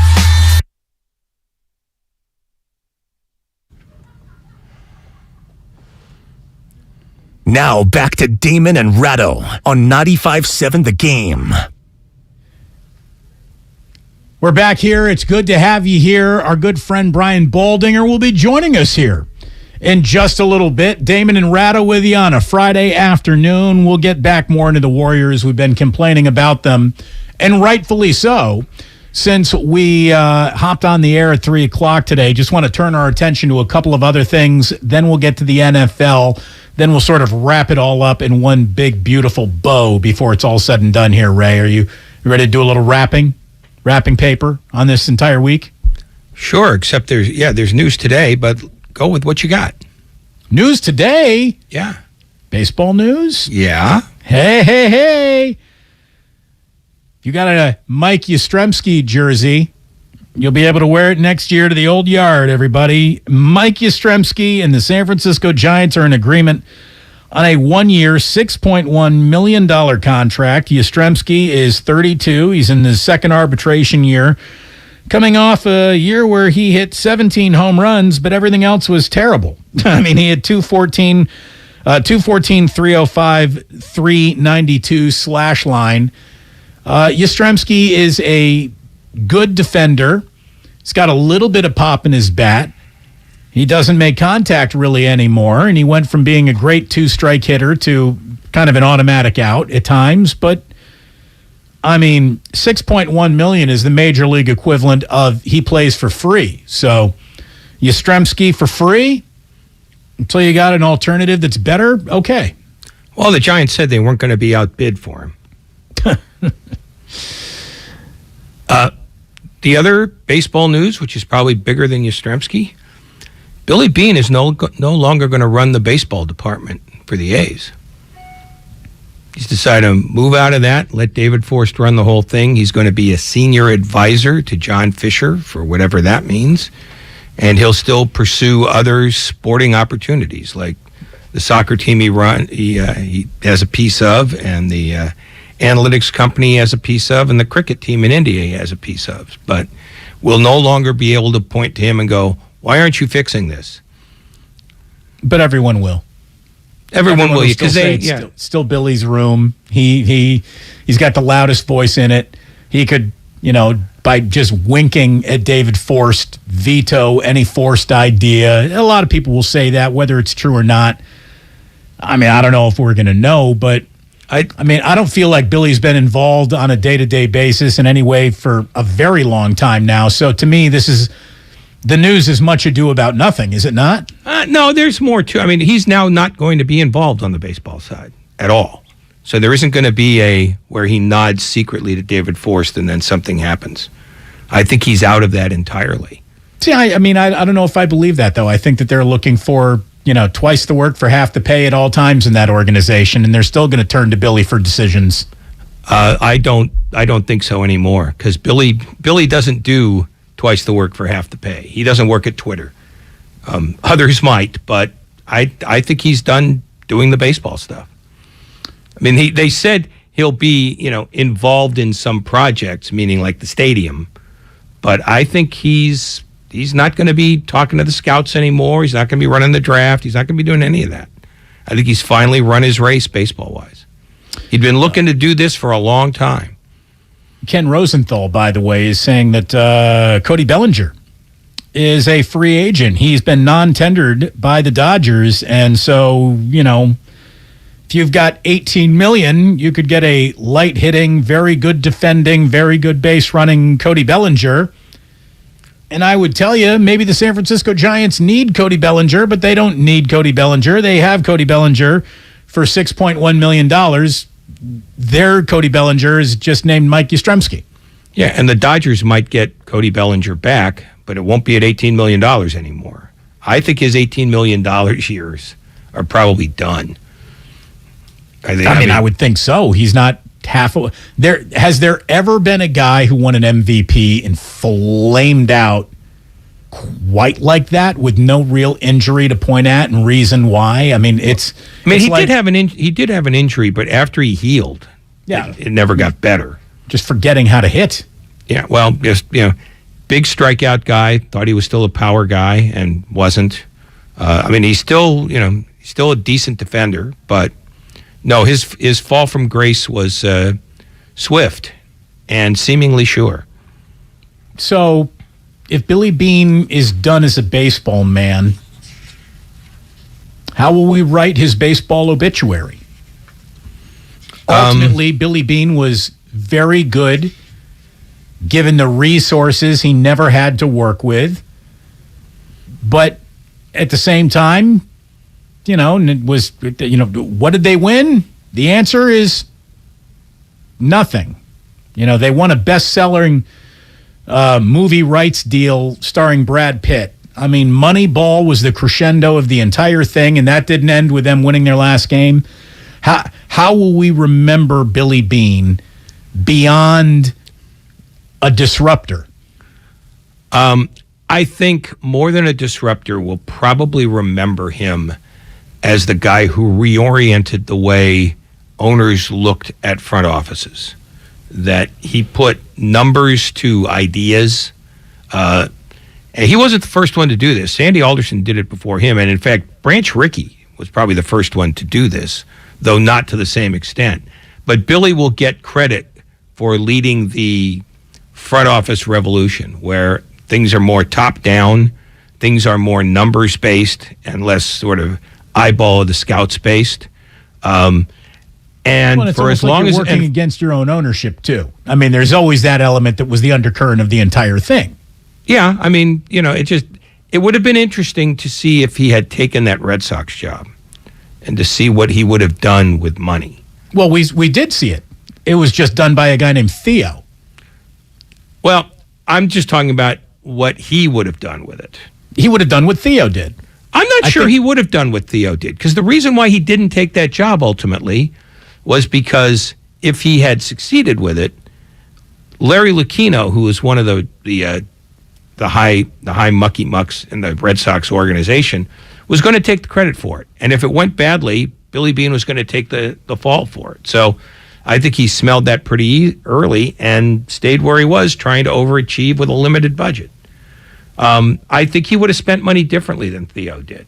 Now back to Damon and Ratto on 95.7 The Game. We're back here. It's good to have you here. Our good friend Brian Baldinger will be joining us here in just a little bit. Damon and Ratto with you on a Friday afternoon. We'll get back more into the Warriors. We've been complaining about them, and rightfully so, since we hopped on the air at 3 o'clock today. Just want to turn our attention to a couple of other things. Then we'll get to the NFL. Then we'll sort of wrap it all up in one big, beautiful bow before it's all said and done here, Ray. Are you ready to do a little wrapping paper on this entire week? Sure, except there's news today, but go with what you got. News today? Yeah. Baseball news? Yeah. Hey. You got a Mike Yastrzemski jersey. You'll be able to wear it next year to the old yard, everybody. Mike Yastrzemski and the San Francisco Giants are in agreement on a 1-year, $6.1 million contract. Yastrzemski is 32. He's in his second arbitration year, coming off a year where he hit 17 home runs, but everything else was terrible. I mean, he had 214, 305, 392 slash line. Yastrzemski is a good defender. He's got a little bit of pop in his bat. He doesn't make contact really anymore, and he went from being a great two-strike hitter to kind of an automatic out at times. But, I mean, $6.1 million is the major league equivalent of he plays for free. So, Yastrzemski for free until you got an alternative that's better, okay. Well, the Giants said they weren't going to be outbid for him. The other baseball news, which is probably bigger than Yastrzemski, Billy Beane is no longer going to run the baseball department for the A's. He's decided to move out of that, let David Forst run the whole thing. He's going to be a senior advisor to John Fisher for whatever that means, and he'll still pursue other sporting opportunities like the soccer team he has a piece of, and the analytics company he has a piece of, and the cricket team in India he has a piece of. But we'll no longer be able to point to him and go, why aren't you fixing this? But everyone will. Everyone will, because still Billy's room. He's got the loudest voice in it. He could, by just winking at David Forst, veto any Forst idea. A lot of people will say that, whether it's true or not. I mean, I don't know if we're going to know, but I don't feel like Billy's been involved on a day-to-day basis in any way for a very long time now. So to me, the news is much ado about nothing, is it not? No, there's more to it. I mean, he's now not going to be involved on the baseball side at all. So there isn't going to be where he nods secretly to David Forst and then something happens. I think he's out of that entirely. See, I don't know if I believe that, though. I think that they're looking for, twice the work for half the pay at all times in that organization, and they're still going to turn to Billy for decisions. I don't think so anymore, because Billy doesn't do twice the work for half the pay. He doesn't work at Twitter. Others might, but I think he's done doing the baseball stuff. I mean, they said he'll be, involved in some projects, meaning like the stadium, but I think he's not going to be talking to the scouts anymore. He's not going to be running the draft. He's not going to be doing any of that. I think he's finally run his race baseball-wise. He'd been looking to do this for a long time. Ken Rosenthal, by the way, is saying that Cody Bellinger is a free agent. He's been non-tendered by the Dodgers, and so, if you've got $18 million, you could get a light-hitting, very good defending, very good base-running Cody Bellinger. And I would tell you, maybe the San Francisco Giants need Cody Bellinger, but they don't need Cody Bellinger. They have Cody Bellinger for $6.1 million. Their Cody Bellinger is just named Mike Yastrzemski. Yeah, and the Dodgers might get Cody Bellinger back, but it won't be at $18 million anymore. I think his $18 million years are probably done. I would think so. He's not has there ever been a guy who won an MVP and flamed out quite like that with no real injury to point at and reason why? I mean, he did have an injury, but after he healed, it never got better. Just forgetting how to hit. Yeah, well, just big strikeout guy. Thought he was still a power guy and wasn't. He's still a decent defender, but no, his fall from grace was swift and seemingly sure. So, if Billy Beane is done as a baseball man, how will we write his baseball obituary? Ultimately, Billy Beane was very good, given the resources he never had to work with. But at the same time, what did they win? The answer is nothing. They won a best-selling movie rights deal starring Brad Pitt. I mean, Moneyball was the crescendo of the entire thing, and that didn't end with them winning their last game. How will we remember Billy Beane beyond a disruptor? I think more than a disruptor, we'll probably remember him as the guy who reoriented the way owners looked at front offices. That he put numbers to ideas. And he wasn't the first one to do this. Sandy Alderson did it before him. And in fact, Branch Rickey was probably the first one to do this, though not to the same extent. But Billy will get credit for leading the front office revolution where things are more top down, things are more numbers based and less sort of eyeball of the scouts based. And for as long as you're working against your own ownership too. I mean, there's always that element that was the undercurrent of the entire thing. Yeah, I mean, it would have been interesting to see if he had taken that Red Sox job and to see what he would have done with money. Well, we did see it. It was just done by a guy named Theo. Well, I'm just talking about what he would have done with it. He would have done what Theo did. I'm not sure he would have done what Theo did, because the reason why he didn't take that job ultimately was because if he had succeeded with it, Larry Lucchino, who was one of the high mucky mucks in the Red Sox organization, was going to take the credit for it. And if it went badly, Billy Beane was going to take the fall for it. So I think he smelled that pretty early and stayed where he was, trying to overachieve with a limited budget. I think he would have spent money differently than Theo did.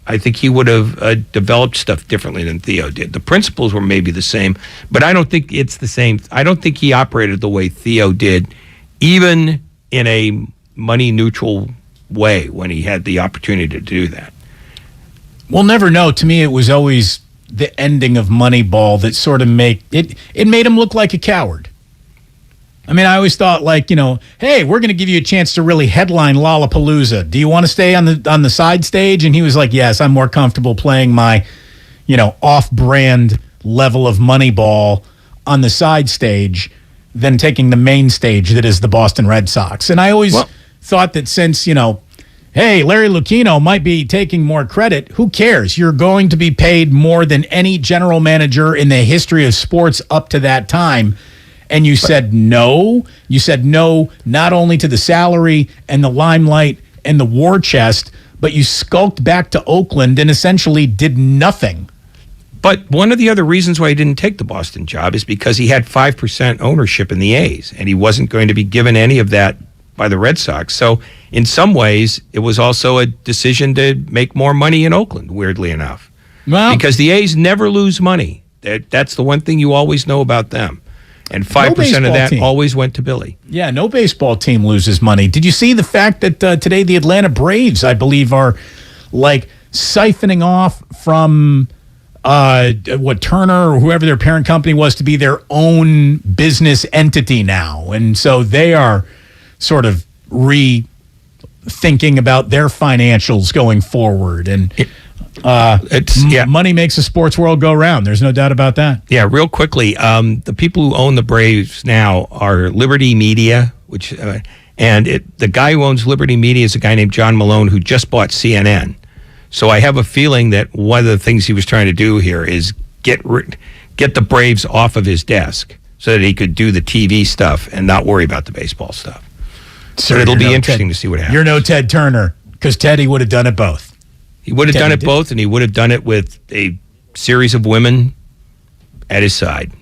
I think he would have developed stuff differently than Theo did. The principles were maybe the same, but I don't think it's the same. I don't think he operated the way Theo did, even in a money-neutral way when he had the opportunity to do that. We'll never know. To me, it was always the ending of Moneyball that sort of made him look like a coward. I mean, I always thought, hey, we're going to give you a chance to really headline Lollapalooza. Do you want to stay on the side stage? And he was like, yes, I'm more comfortable playing my, off-brand level of Moneyball on the side stage than taking the main stage that is the Boston Red Sox. And I always thought that since, hey, Larry Lucchino might be taking more credit, who cares? You're going to be paid more than any general manager in the history of sports up to that time. And you said no. You said no, not only to the salary and the limelight and the war chest, but you skulked back to Oakland and essentially did nothing. But one of the other reasons why he didn't take the Boston job is because he had 5% ownership in the A's, and he wasn't going to be given any of that by the Red Sox. So in some ways, it was also a decision to make more money in Oakland, weirdly enough. Well, because the A's never lose money. That's the one thing you always know about them. And 5% of that always went to Billy. Yeah, no baseball team loses money. Did you see the fact that today the Atlanta Braves, I believe, are siphoning off from Turner or whoever their parent company was to be their own business entity now. And so they are sort of rethinking about their financials going forward. And money makes the sports world go round. There's no doubt about that. Yeah, real quickly, the people who own the Braves now are Liberty Media, which the guy who owns Liberty Media is a guy named John Malone who just bought CNN. So I have a feeling that one of the things he was trying to do here is get the Braves off of his desk so that he could do the TV stuff and not worry about the baseball stuff. So it'll be interesting to see what happens. You're no Ted Turner, because Teddy would have done it both. He would have done it both, and he would have done it with a series of women at his side.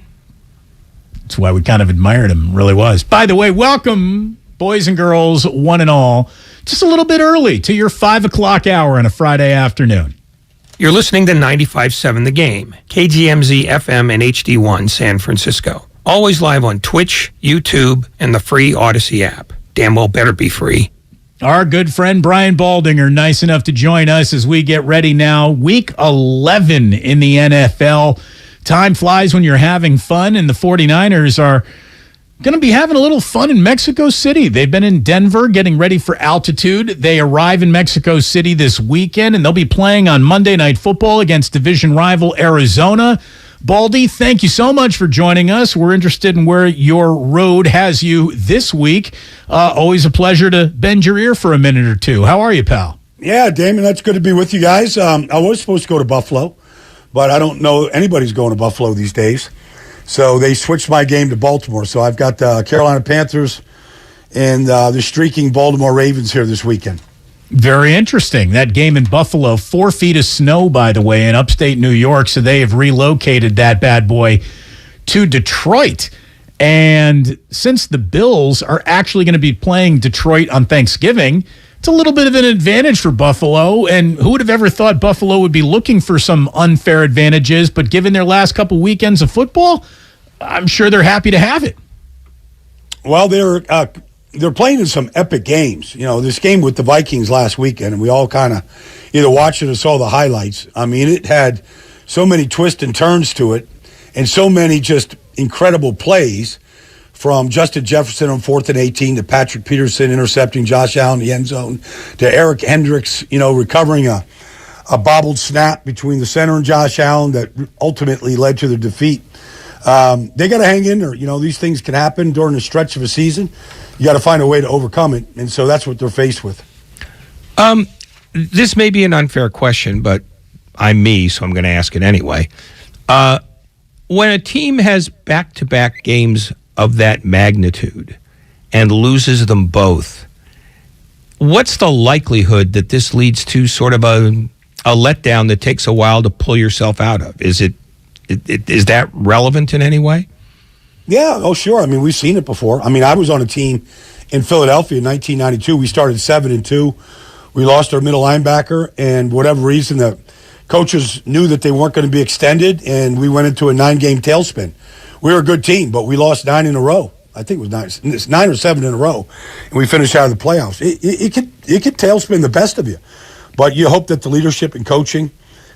That's why we kind of admired him, really was. By the way, welcome, boys and girls, one and all, just a little bit early to your 5 o'clock hour on a Friday afternoon. You're listening to 95.7 The Game, KGMZ FM and HD1 San Francisco. Always live on Twitch, YouTube, and the free Odyssey app. Damn well better be free. Our good friend Brian Baldinger, nice enough to join us as we get ready now. Week 11 in the NFL. Time flies when you're having fun, and the 49ers are going to be having a little fun in Mexico City. They've been in Denver getting ready for altitude. They arrive in Mexico City this weekend, and they'll be playing on Monday Night Football against division rival Arizona. Baldy, thank you so much for joining us. We're interested in where your road has you this week. Always a pleasure to bend your ear for a minute or two. How are you, pal? Yeah, Damon, that's good to be with you guys. I was supposed to go to Buffalo, but I don't know anybody's going to Buffalo these days. So they switched my game to Baltimore. So I've got the Carolina Panthers and the streaking Baltimore Ravens here this weekend. Very interesting. That game in Buffalo, 4 feet of snow, by the way, in upstate New York. So they have relocated that bad boy to Detroit. And since the Bills are actually going to be playing Detroit on Thanksgiving, it's a little bit of an advantage for Buffalo. And who would have ever thought Buffalo would be looking for some unfair advantages? But given their last couple weekends of football, I'm sure they're happy to have it. Well, they're playing in some epic games. You know, this game with the Vikings last weekend, and we all kind of either watched it or saw the highlights. I mean, it had so many twists and turns to it, and so many just incredible plays, from Justin Jefferson on 4th and 18 to Patrick Peterson intercepting Josh Allen in the end zone to Eric Hendricks, recovering a bobbled snap between the center and Josh Allen that ultimately led to the defeat. They got to hang in there. These things can happen during a stretch of a season. You got to find a way to overcome it, and so that's what they're faced with. This may be an unfair question, but I'm me, so I'm going to ask it anyway. When a team has back-to-back games of that magnitude and loses them both, what's the likelihood that this leads to sort of a letdown that takes a while to pull yourself out of? Is that relevant in any way? Yeah, oh sure. I mean, we've seen it before. I mean, I was on a team in Philadelphia in 1992. We started 7-2. We lost our middle linebacker, and whatever reason, the coaches knew that they weren't going to be extended, and we went into a 9-game tailspin. We were a good team, but we lost 9 in a row. I think it was 9 or 7 in a row, and we finished out of the playoffs. It could tailspin the best of you, but you hope that the leadership and coaching,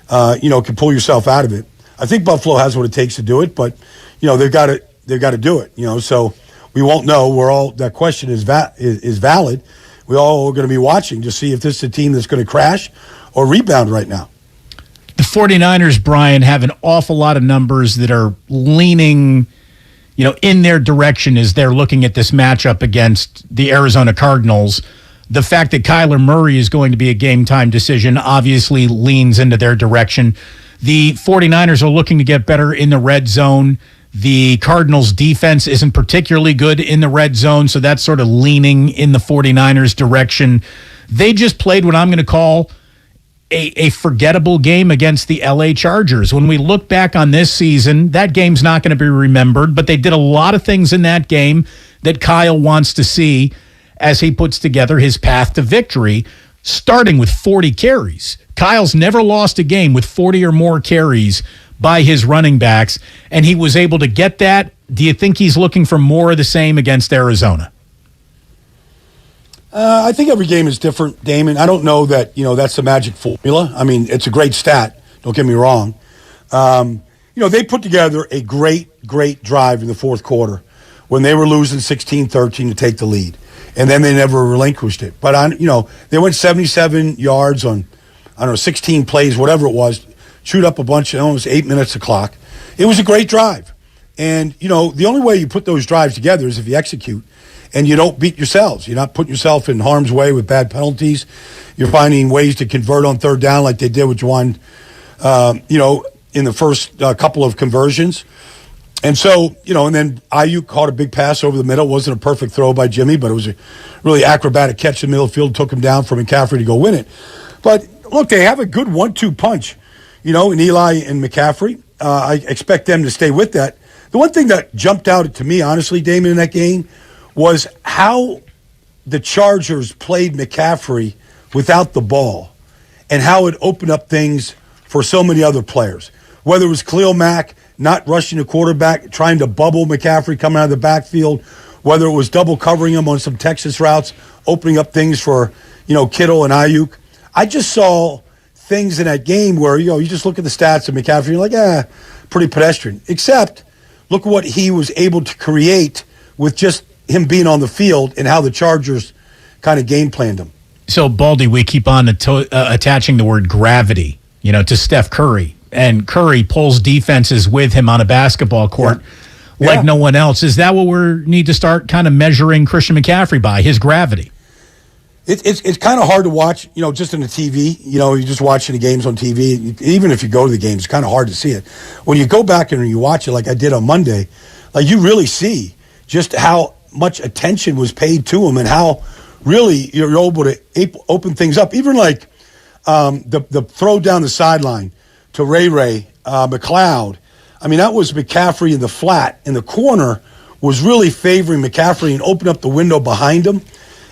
can pull yourself out of it. I think Buffalo has what it takes to do it, but they've got to do it. So we won't know. That question is valid. We all are going to be watching to see if this is a team that's going to crash or rebound right now. The 49ers, Brian, have an awful lot of numbers that are leaning, in their direction as they're looking at this matchup against the Arizona Cardinals. The fact that Kyler Murray is going to be a game-time decision obviously leans into their direction. The 49ers are looking to get better in the red zone. The Cardinals' defense isn't particularly good in the red zone, so that's sort of leaning in the 49ers' direction. They just played what I'm going to call a forgettable game against the LA Chargers. When we look back on this season, that game's not going to be remembered, but they did a lot of things in that game that Kyle wants to see as he puts together his path to victory, starting with 40 carries. Kyle's never lost a game with 40 or more carries by his running backs, and he was able to get that. Do you think he's looking for more of the same against Arizona? I think every game is different, Damon. I don't know that, that's the magic formula. I mean, it's a great stat. Don't get me wrong. They put together a great drive in the fourth quarter when they were losing 16-13 to take the lead. And then they never relinquished it. But, they went 77 yards on, 16 plays, whatever it was, chewed up a bunch, almost 8 minutes of clock. It was a great drive. And, the only way you put those drives together is if you execute. And you don't beat yourselves. You're not putting yourself in harm's way with bad penalties. You're finding ways to convert on third down like they did with Juwan, in the first couple of conversions. And so, and then Ayuk caught a big pass over the middle. It wasn't a perfect throw by Jimmy, but it was a really acrobatic catch in the middle of the field, took him down for McCaffrey to go win it. But, look, they have a good 1-2 punch, in Eli and McCaffrey. I expect them to stay with that. The one thing that jumped out to me, honestly, Damon, in that game was how the Chargers played McCaffrey without the ball and how it opened up things for so many other players. Whether it was Khalil Mack not rushing the quarterback, trying to bubble McCaffrey coming out of the backfield, whether it was double covering him on some Texas routes, opening up things for, Kittle and Ayuk. I just saw things in that game where, you just look at the stats of McCaffrey, you're like, pretty pedestrian. Except, look what he was able to create with just him being on the field and how the Chargers kind of game planned him. So, Baldy, we keep on attaching the word gravity, to Steph Curry. And Curry pulls defenses with him on a basketball court like no one else. Is that what we need to start kind of measuring Christian McCaffrey by, his gravity? It's kind of hard to watch, just in the TV. You're just watching the games on TV. Even if you go to the games, it's kind of hard to see it. When you go back and you watch it like I did on Monday, like you really see just how much attention was paid to him and how really you're able to open things up. Even like the throw down the sideline to Ray McLeod. I mean, that was McCaffrey in the flat, and the corner was really favoring McCaffrey and opened up the window behind him.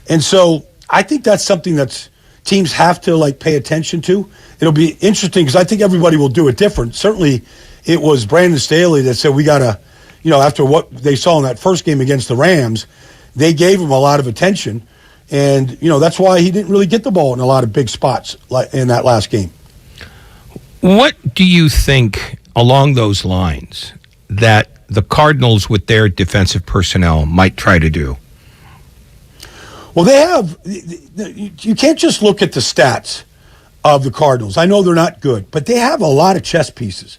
And so I think that's something that teams have to pay attention to. It'll be interesting because I think everybody will do it different. Certainly it was Brandon Staley that said we got to after what they saw in that first game against the Rams, they gave him a lot of attention. And, that's why he didn't really get the ball in a lot of big spots in that last game. What do you think along those lines that the Cardinals with their defensive personnel might try to do? Well, they have – you can't just look at the stats of the Cardinals. I know they're not good, but they have a lot of chess pieces.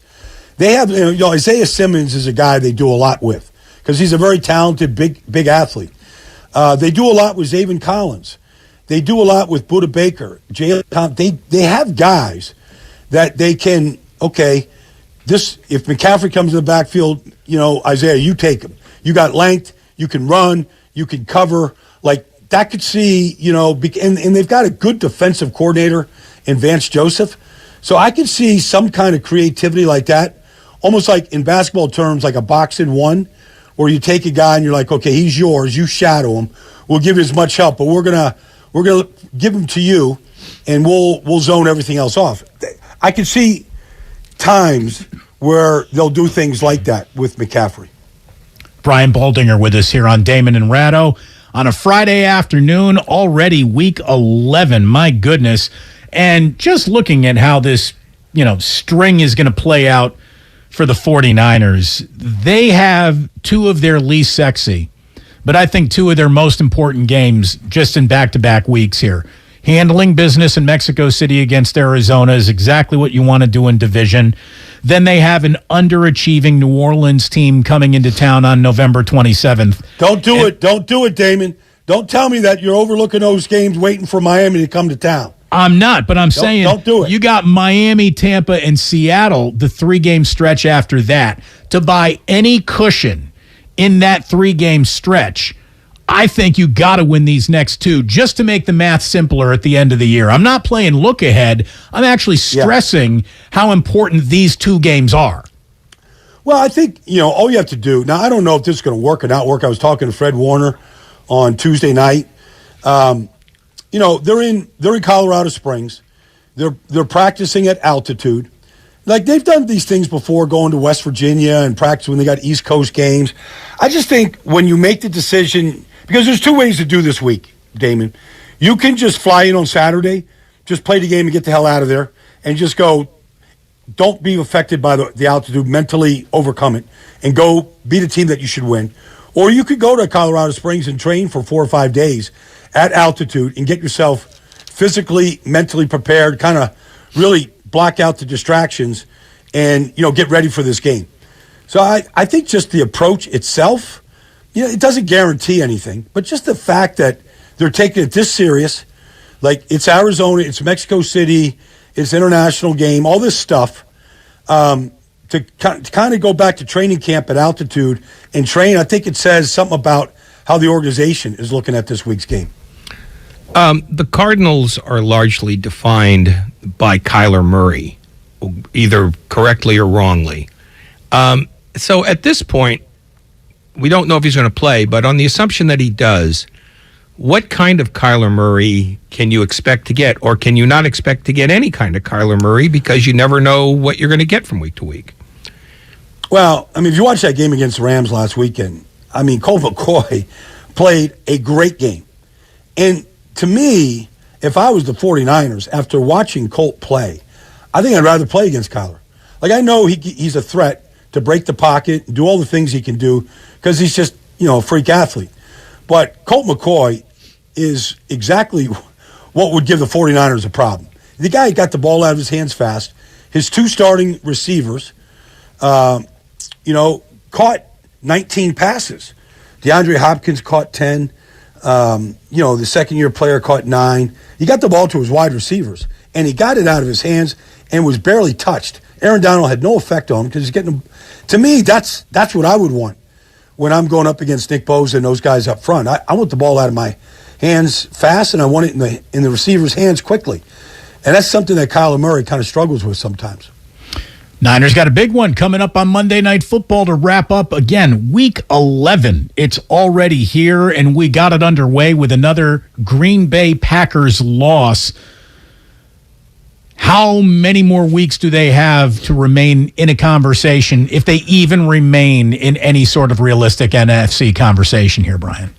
They have Isaiah Simmons is a guy they do a lot with because he's a very talented, big athlete. They do a lot with Zaven Collins. They do a lot with Budda Baker, Jalen Thompson. They have guys that they can, if McCaffrey comes in the backfield, Isaiah, you take him. You got length, you can run, you can cover. Like, that could see, and they've got a good defensive coordinator in Vance Joseph. So I could see some kind of creativity like that, almost like in basketball terms, like a boxing one, where you take a guy and you're like, okay, he's yours, you shadow him. We'll give you as much help, but we're gonna give him to you, and we'll zone everything else off. I can see times where they'll do things like that with McCaffrey. Brian Baldinger with us here on Damon and Ratto on a Friday afternoon, already week 11. My goodness. And just looking at how this, string is going to play out for the 49ers, they have two of their least sexy, but I think two of their most important games just in back-to-back weeks here. Handling business in Mexico City against Arizona is exactly what you want to do in division. Then they have an underachieving New Orleans team coming into town on November 27th. Don't do it, Damon. Don't tell me that you're overlooking those games waiting for Miami to come to town. I'm not, but I'm saying don't do it. You got Miami, Tampa, and Seattle, the 3-game stretch after that. To buy any cushion in that 3-game stretch, I think you got to win these next two just to make the math simpler at the end of the year. I'm not playing look ahead. I'm actually stressing how important these 2 games are. Well, I think, all you have to do – now, I don't know if this is going to work or not work. I was talking to Fred Warner on Tuesday night. They're in Colorado Springs. They're practicing at altitude. Like, they've done these things before, going to West Virginia and practice when they got East Coast games. I just think when you make the decision – because there's 2 ways to do this week, Damon. You can just fly in on Saturday, just play the game and get the hell out of there, and just go, don't be affected by the altitude, mentally overcome it, and go be the team that you should win. Or you could go to Colorado Springs and train for 4 or 5 days at altitude and get yourself physically, mentally prepared, kind of really block out the distractions and, get ready for this game. So I think just the approach itself, it doesn't guarantee anything, but just the fact that they're taking it this serious, like it's Arizona, it's Mexico City, it's international game, all this stuff, to kind of go back to training camp at altitude and train, I think it says something about how the organization is looking at this week's game. The Cardinals are largely defined by Kyler Murray, either correctly or wrongly. So at this point, we don't know if he's going to play, but on the assumption that he does, what kind of Kyler Murray can you expect to get? Or can you not expect to get any kind of Kyler Murray because you never know what you're going to get from week to week? Well, if you watch that game against the Rams last weekend, Colt McCoy played a great game. And to me, if I was the 49ers, after watching Colt play, I think I'd rather play against Kyler. Like, I know he's a threat to break the pocket, do all the things he can do, because he's just, a freak athlete. But Colt McCoy is exactly what would give the 49ers a problem. The guy got the ball out of his hands fast. His 2 starting receivers, caught 19 passes. DeAndre Hopkins caught 10. The second-year player caught 9. He got the ball to his wide receivers, and he got it out of his hands and was barely touched. Aaron Donald had no effect on him because he's getting – to me, that's what I would want when I'm going up against Nick Bosa and those guys up front. I want the ball out of my hands fast, and I want it in the receiver's hands quickly. And that's something that Kyler Murray kind of struggles with sometimes. Niners got a big one coming up on Monday Night Football to wrap up, again, Week 11. It's already here, and we got it underway with another Green Bay Packers loss. How many more weeks do they have to remain in a conversation, if they even remain in any sort of realistic NFC conversation here, Brian?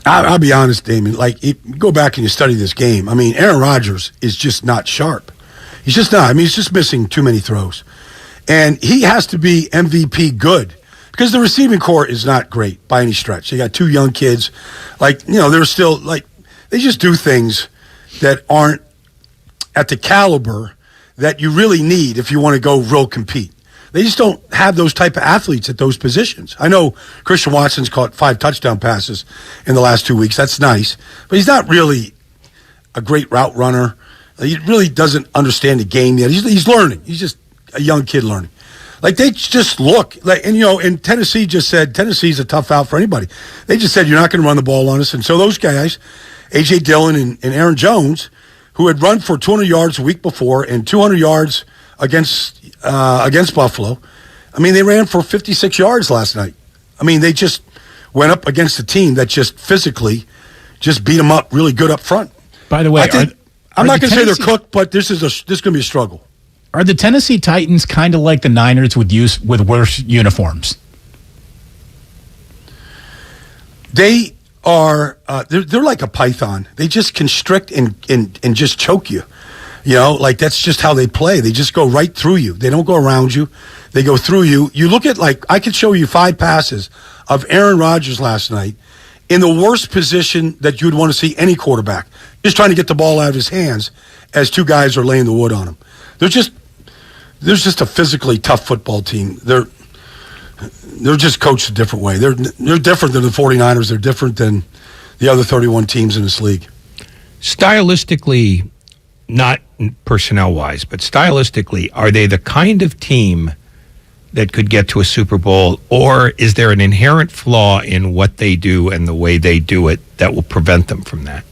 I'll be honest, Damon. Like, you go back and you study this game. I mean, Aaron Rodgers is just not sharp. He's just not. I mean, he's just missing too many throws. And he has to be MVP good because the receiving core is not great by any stretch. They got two young kids. Like, they're still, like, they just do things that aren't at the caliber that you really need if you want to go real compete. They just don't have those type of athletes at those positions. I know Christian Watson's caught 5 touchdown passes in the last 2 weeks. That's nice. But he's not really a great route runner. He really doesn't understand the game yet. He's learning. He's just a young kid learning. Like, they just look like, and Tennessee just said Tennessee's a tough out for anybody. They just said, you're not going to run the ball on us. And so those guys, A.J. Dillon and Aaron Jones, who had run for 200 yards a week before and 200 yards against Buffalo. I mean, they ran for 56 yards last night. I mean, they just went up against a team that just physically just beat them up really good up front. By the way, I'm not going to say they're cooked, but this is going to be a struggle. Are the Tennessee Titans kind of like the Niners with worse uniforms? They are they're like a python. They just constrict and just choke you. Like, that's just how they play. They just go right through you. They don't go around you. They go through you. You look at, like, I could show you 5 passes of Aaron Rodgers last night in the worst position that you would want to see any quarterback, just trying to get the ball out of his hands as 2 guys are laying the wood on him. There's just a physically tough football team. They're just coached a different way. They're different than the 49ers. They're different than the other 31 teams in this league. Stylistically, not personnel-wise, but stylistically, are they the kind of team that could get to a Super Bowl, or is there an inherent flaw in what they do and the way they do it that will prevent them from that?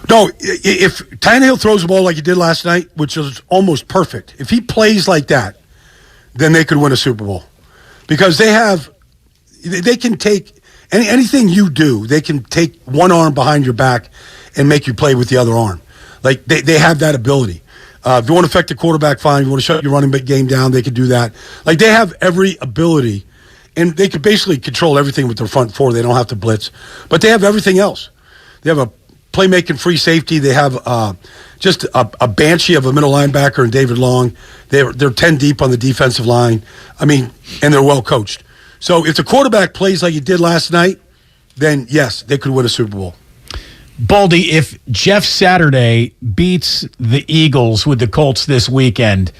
No, if Tannehill throws the ball like he did last night, which was almost perfect, if he plays like that, then they could win a Super Bowl. Because they can take anything you do, they can take one arm behind your back and make you play with the other arm. Like, they have that ability. If you want to affect the quarterback, fine. If you want to shut your running back game down, they can do that. Like, they have every ability, and they could basically control everything with their front four. They don't have to blitz. But they have everything else. They have a playmaking free safety. They have just a banshee of a middle linebacker and David Long. They're 10 deep on the defensive line. I mean, and they're well coached. So if the quarterback plays like he did last night, then yes, they could win a Super Bowl. Baldy, if Jeff Saturday beats the Eagles with the Colts this weekend,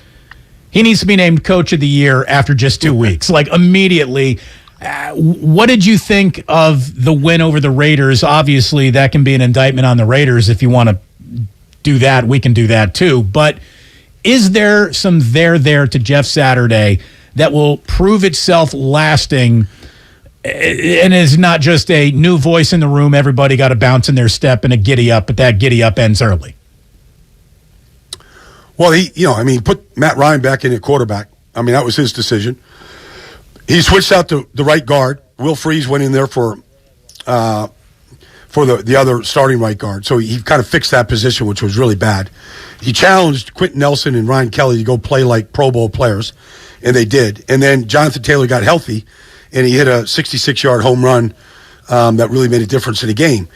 he needs to be named Coach of the Year after just 2 weeks. Like, immediately. What did you think of the win over the Raiders? Obviously, that can be an indictment on the Raiders. If you want to do that, we can do that too. But is there some there to Jeff Saturday that will prove itself lasting and is not just a new voice in the room, everybody got a bounce in their step and a giddy up, but that giddy up ends early? Well, he put Matt Ryan back in at quarterback. I mean, that was his decision. He switched out to the right guard. Will Freeze went in there for the other starting right guard. So he kind of fixed that position, which was really bad. He challenged Quentin Nelson and Ryan Kelly to go play like Pro Bowl players, and they did. And then Jonathan Taylor got healthy, and he hit a 66-yard home run that really made a difference in the game.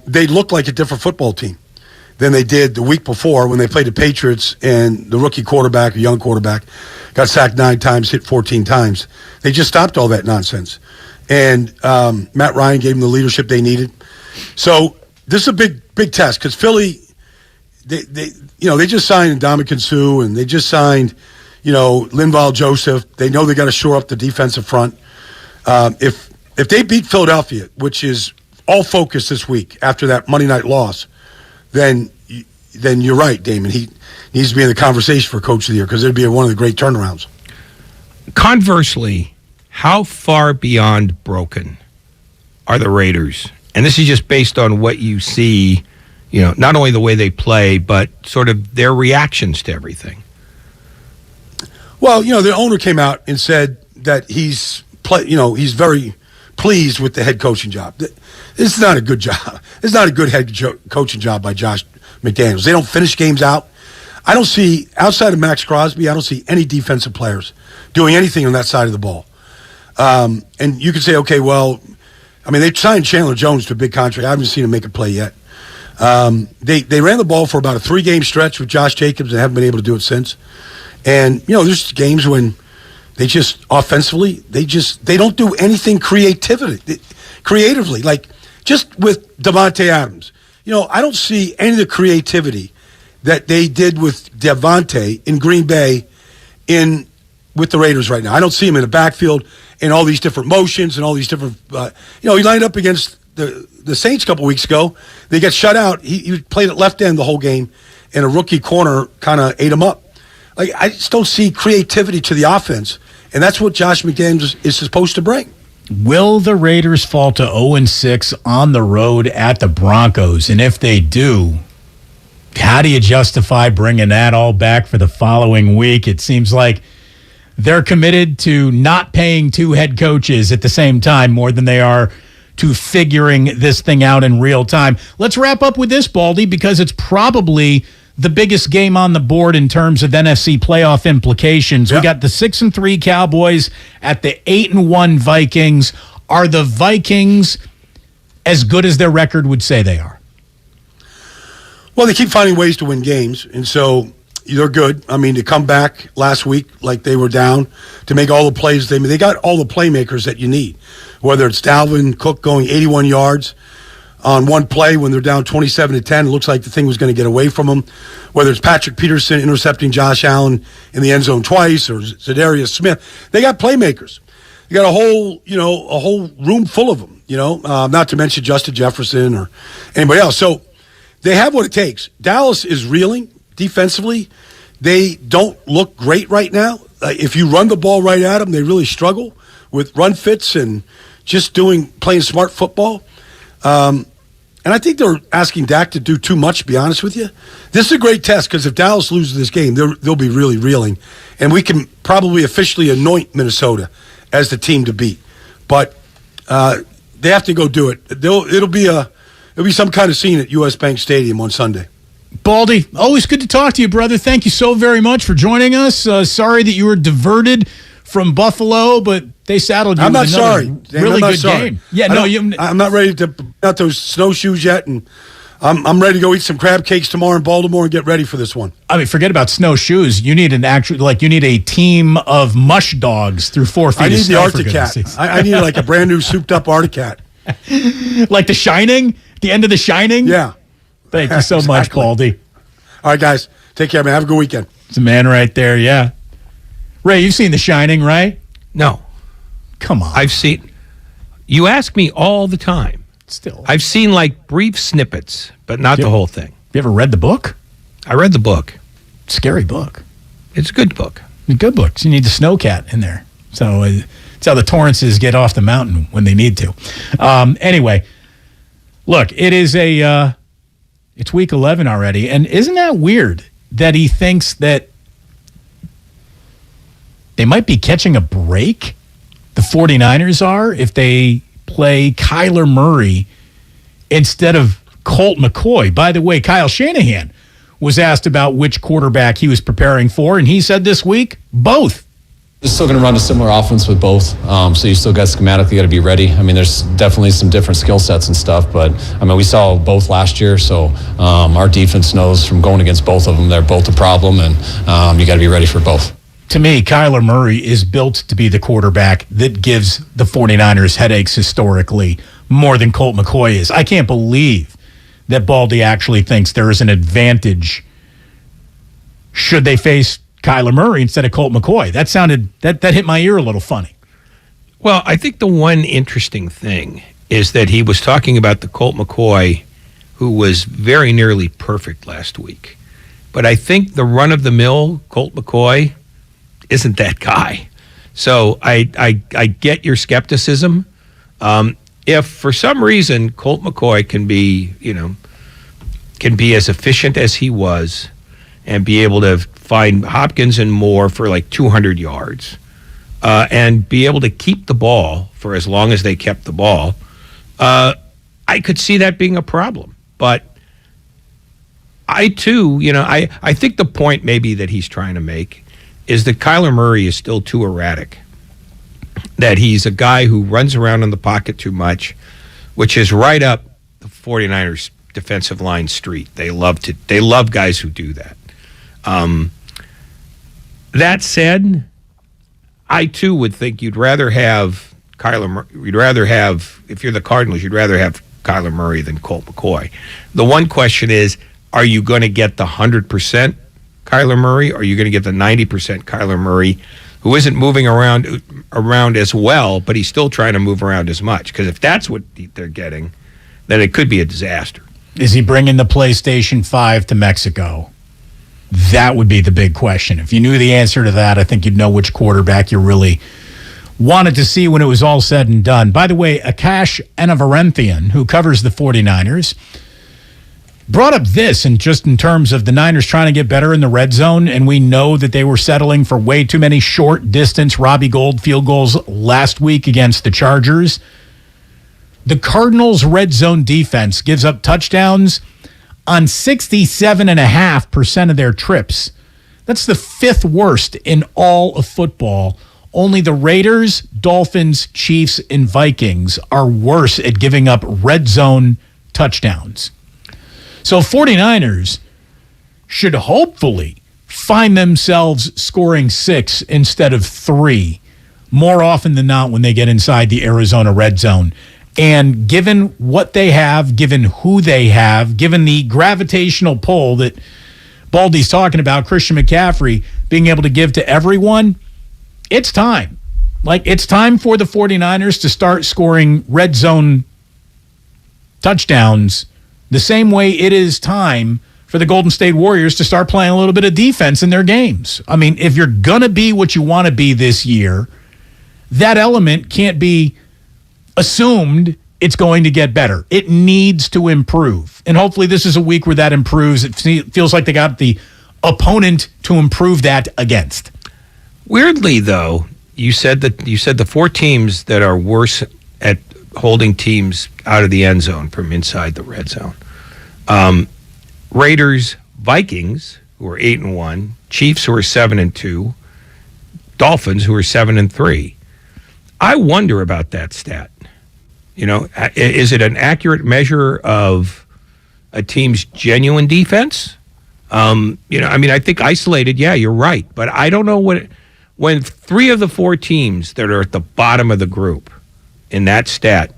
They looked like a different football team than they did the week before when they played the Patriots, and the rookie quarterback, a young quarterback, got sacked 9 times, hit 14 times. They just stopped all that nonsense. And Matt Ryan gave them the leadership they needed. So this is a big test because Philly, they just signed Ndamukong Suh, and they just signed, Linval Joseph. They know they got to shore up the defensive front. If they beat Philadelphia, which is all focus this week after that Monday night loss, then you're right, Damon. He needs to be in the conversation for Coach of the Year because it'd be one of the great turnarounds. Conversely, how far beyond broken are the Raiders? And this is just based on what you see, not only the way they play, but sort of their reactions to everything. Well, the owner came out and said that he's very pleased with the head coaching job. This is not a good job. It's not a good head coaching job by Josh McDaniels. They don't finish games out. I don't see, outside of Max Crosby, I don't see any defensive players doing anything on that side of the ball. And you could say, okay, well, I mean, they signed Chandler Jones to a big contract. I haven't seen him make a play yet. They ran the ball for about a 3-game stretch with Josh Jacobs and haven't been able to do it since. And, there's games when they just, offensively, they don't do anything creatively. Like, just with Devontae Adams. I don't see any of the creativity that they did with Devontae in Green Bay with the Raiders right now. I don't see him in the backfield in all these different motions and all these different, he lined up against the Saints a couple weeks ago. They got shut out. He played at left end the whole game, and a rookie corner kind of ate him up. Like, I just don't see creativity to the offense, and that's what Josh McDaniels is supposed to bring. Will the Raiders fall to 0-6 on the road at the Broncos? And if they do, how do you justify bringing that all back for the following week? It seems like they're committed to not paying 2 head coaches at the same time more than they are to figuring this thing out in real time. Let's wrap up with this, Baldy, because it's probably the biggest game on the board in terms of NFC playoff implications. Yep. We got the 6-3 Cowboys at the 8-1 Vikings. Are the Vikings as good as their record would say they are? Well, they keep finding ways to win games, and so they're good. I mean, to come back last week like they were down, to make all the plays they got all the playmakers that you need, whether it's Dalvin Cook going 81 yards on one play when they're down 27-10. It looks like the thing was going to get away from them. Whether it's Patrick Peterson intercepting Josh Allen in the end zone twice or Zadarius Smith, they got playmakers. They got a whole room full of them. Not to mention Justin Jefferson or anybody else. So they have what it takes. Dallas is reeling defensively. They don't look great right now. If you run the ball right at them, they really struggle with run fits and just playing smart football. And I think they're asking Dak to do too much, to be honest with you. This is a great test because if Dallas loses this game, they'll be really reeling. And we can probably officially anoint Minnesota as the team to beat. But they have to go do it. It'll be some kind of scene at U.S. Bank Stadium on Sunday. Baldy, always good to talk to you, brother. Thank you so very much for joining us. Sorry that you were diverted from Buffalo, but they saddled you. I'm not with sorry. Really good game. Yeah, I'm not ready to put out those snowshoes yet, and I'm ready to go eat some crab cakes tomorrow in Baltimore and get ready for this one. I mean, forget about snowshoes. You need you need a team of mush dogs through 4 feet. I need of snow, the Arctic Cat. I need like a brand new souped up Arctic Cat. Like The Shining? The end of The Shining? Yeah. Thank you so much, Baldy. All right, guys. Take care, man. Have a good weekend. It's a man right there, yeah. Ray, you've seen The Shining, right? No. Come on. I've seen... You ask me all the time. Still. I've seen, brief snippets, but not the whole thing. You ever read the book? I read the book. Scary book. It's a good book. Good books. You need the snowcat in there. So it's how the Torrances get off the mountain when they need to. Anyway, look, it is it's week 11 already, and isn't that weird that he thinks that they might be catching a break? The 49ers are, if they play Kyler Murray instead of Colt McCoy. By the way, Kyle Shanahan was asked about which quarterback he was preparing for, and he said this week, both. They're still going to run a similar offense with both, so you still got schematically got to be ready. I mean, there's definitely some different skill sets and stuff, but I mean, we saw both last year, so our defense knows from going against both of them, they're both a problem, and you got to be ready for both. To me, Kyler Murray is built to be the quarterback that gives the 49ers headaches historically more than Colt McCoy is. I can't believe that Baldy actually thinks there is an advantage should they face Kyler Murray instead of Colt McCoy. That hit my ear a little funny. Well, I think the one interesting thing is that he was talking about the Colt McCoy who was very nearly perfect last week. But I think the run-of-the-mill Colt McCoy isn't that guy. So I get your skepticism. If for some reason Colt McCoy can be as efficient as he was and be able to find Hopkins and Moore for 200 yards and be able to keep the ball for as long as they kept the ball, I could see that being a problem. But I too, I think the point maybe that he's trying to make is that Kyler Murray is still too erratic. That he's a guy who runs around in the pocket too much, which is right up the 49ers defensive line street. They love guys who do that. That said, I too would think you'd rather have if you're the Cardinals, you'd rather have Kyler Murray than Colt McCoy. The one question is, are you going to get the 100% Kyler Murray, or are you going to get the 90% Kyler Murray, who isn't moving around as well, but he's still trying to move around as much? Because if that's what they're getting, then it could be a disaster. Is he bringing the PlayStation 5 to Mexico? That would be the big question. If you knew the answer to that, I think you'd know which quarterback you really wanted to see when it was all said and done. By the way, Akash Anavarenthian, who covers the 49ers, brought up this, and just in terms of the Niners trying to get better in the red zone, and we know that they were settling for way too many short-distance Robbie Gould field goals last week against the Chargers. The Cardinals' red zone defense gives up touchdowns on 67.5% of their trips. That's the fifth worst in all of football. Only the Raiders, Dolphins, Chiefs, and Vikings are worse at giving up red zone touchdowns. So 49ers should hopefully find themselves scoring 6 instead of 3 more often than not when they get inside the Arizona red zone. And given what they have, given who they have, given the gravitational pull that Baldy's talking about, Christian McCaffrey being able to give to everyone, it's time. It's time for the 49ers to start scoring red zone touchdowns the same way it is time for the Golden State Warriors to start playing a little bit of defense in their games. I mean, if you're going to be what you want to be this year, that element can't be assumed it's going to get better. It needs to improve. And hopefully this is a week where that improves. It feels like they got the opponent to improve that against. Weirdly, though, you said the 4 teams that are worse at holding teams out of the end zone from inside the red zone. Raiders, Vikings, who are 8-1, Chiefs, who are 7-2, Dolphins, who are 7-3. I wonder about that stat. Is it an accurate measure of a team's genuine defense? I think isolated, yeah, you're right. But I don't know when 3 of the 4 teams that are at the bottom of the group in that stat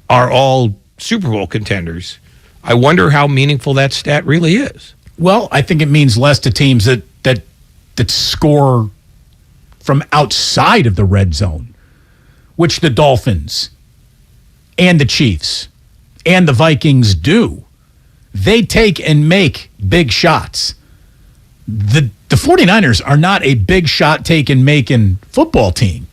are all Super Bowl contenders, I wonder how meaningful that stat really is. Well, I think it means less to teams that score from outside of the red zone, which the Dolphins and the Chiefs and the Vikings do. They take and make big shots. The 49ers are not a big shot take and making football team.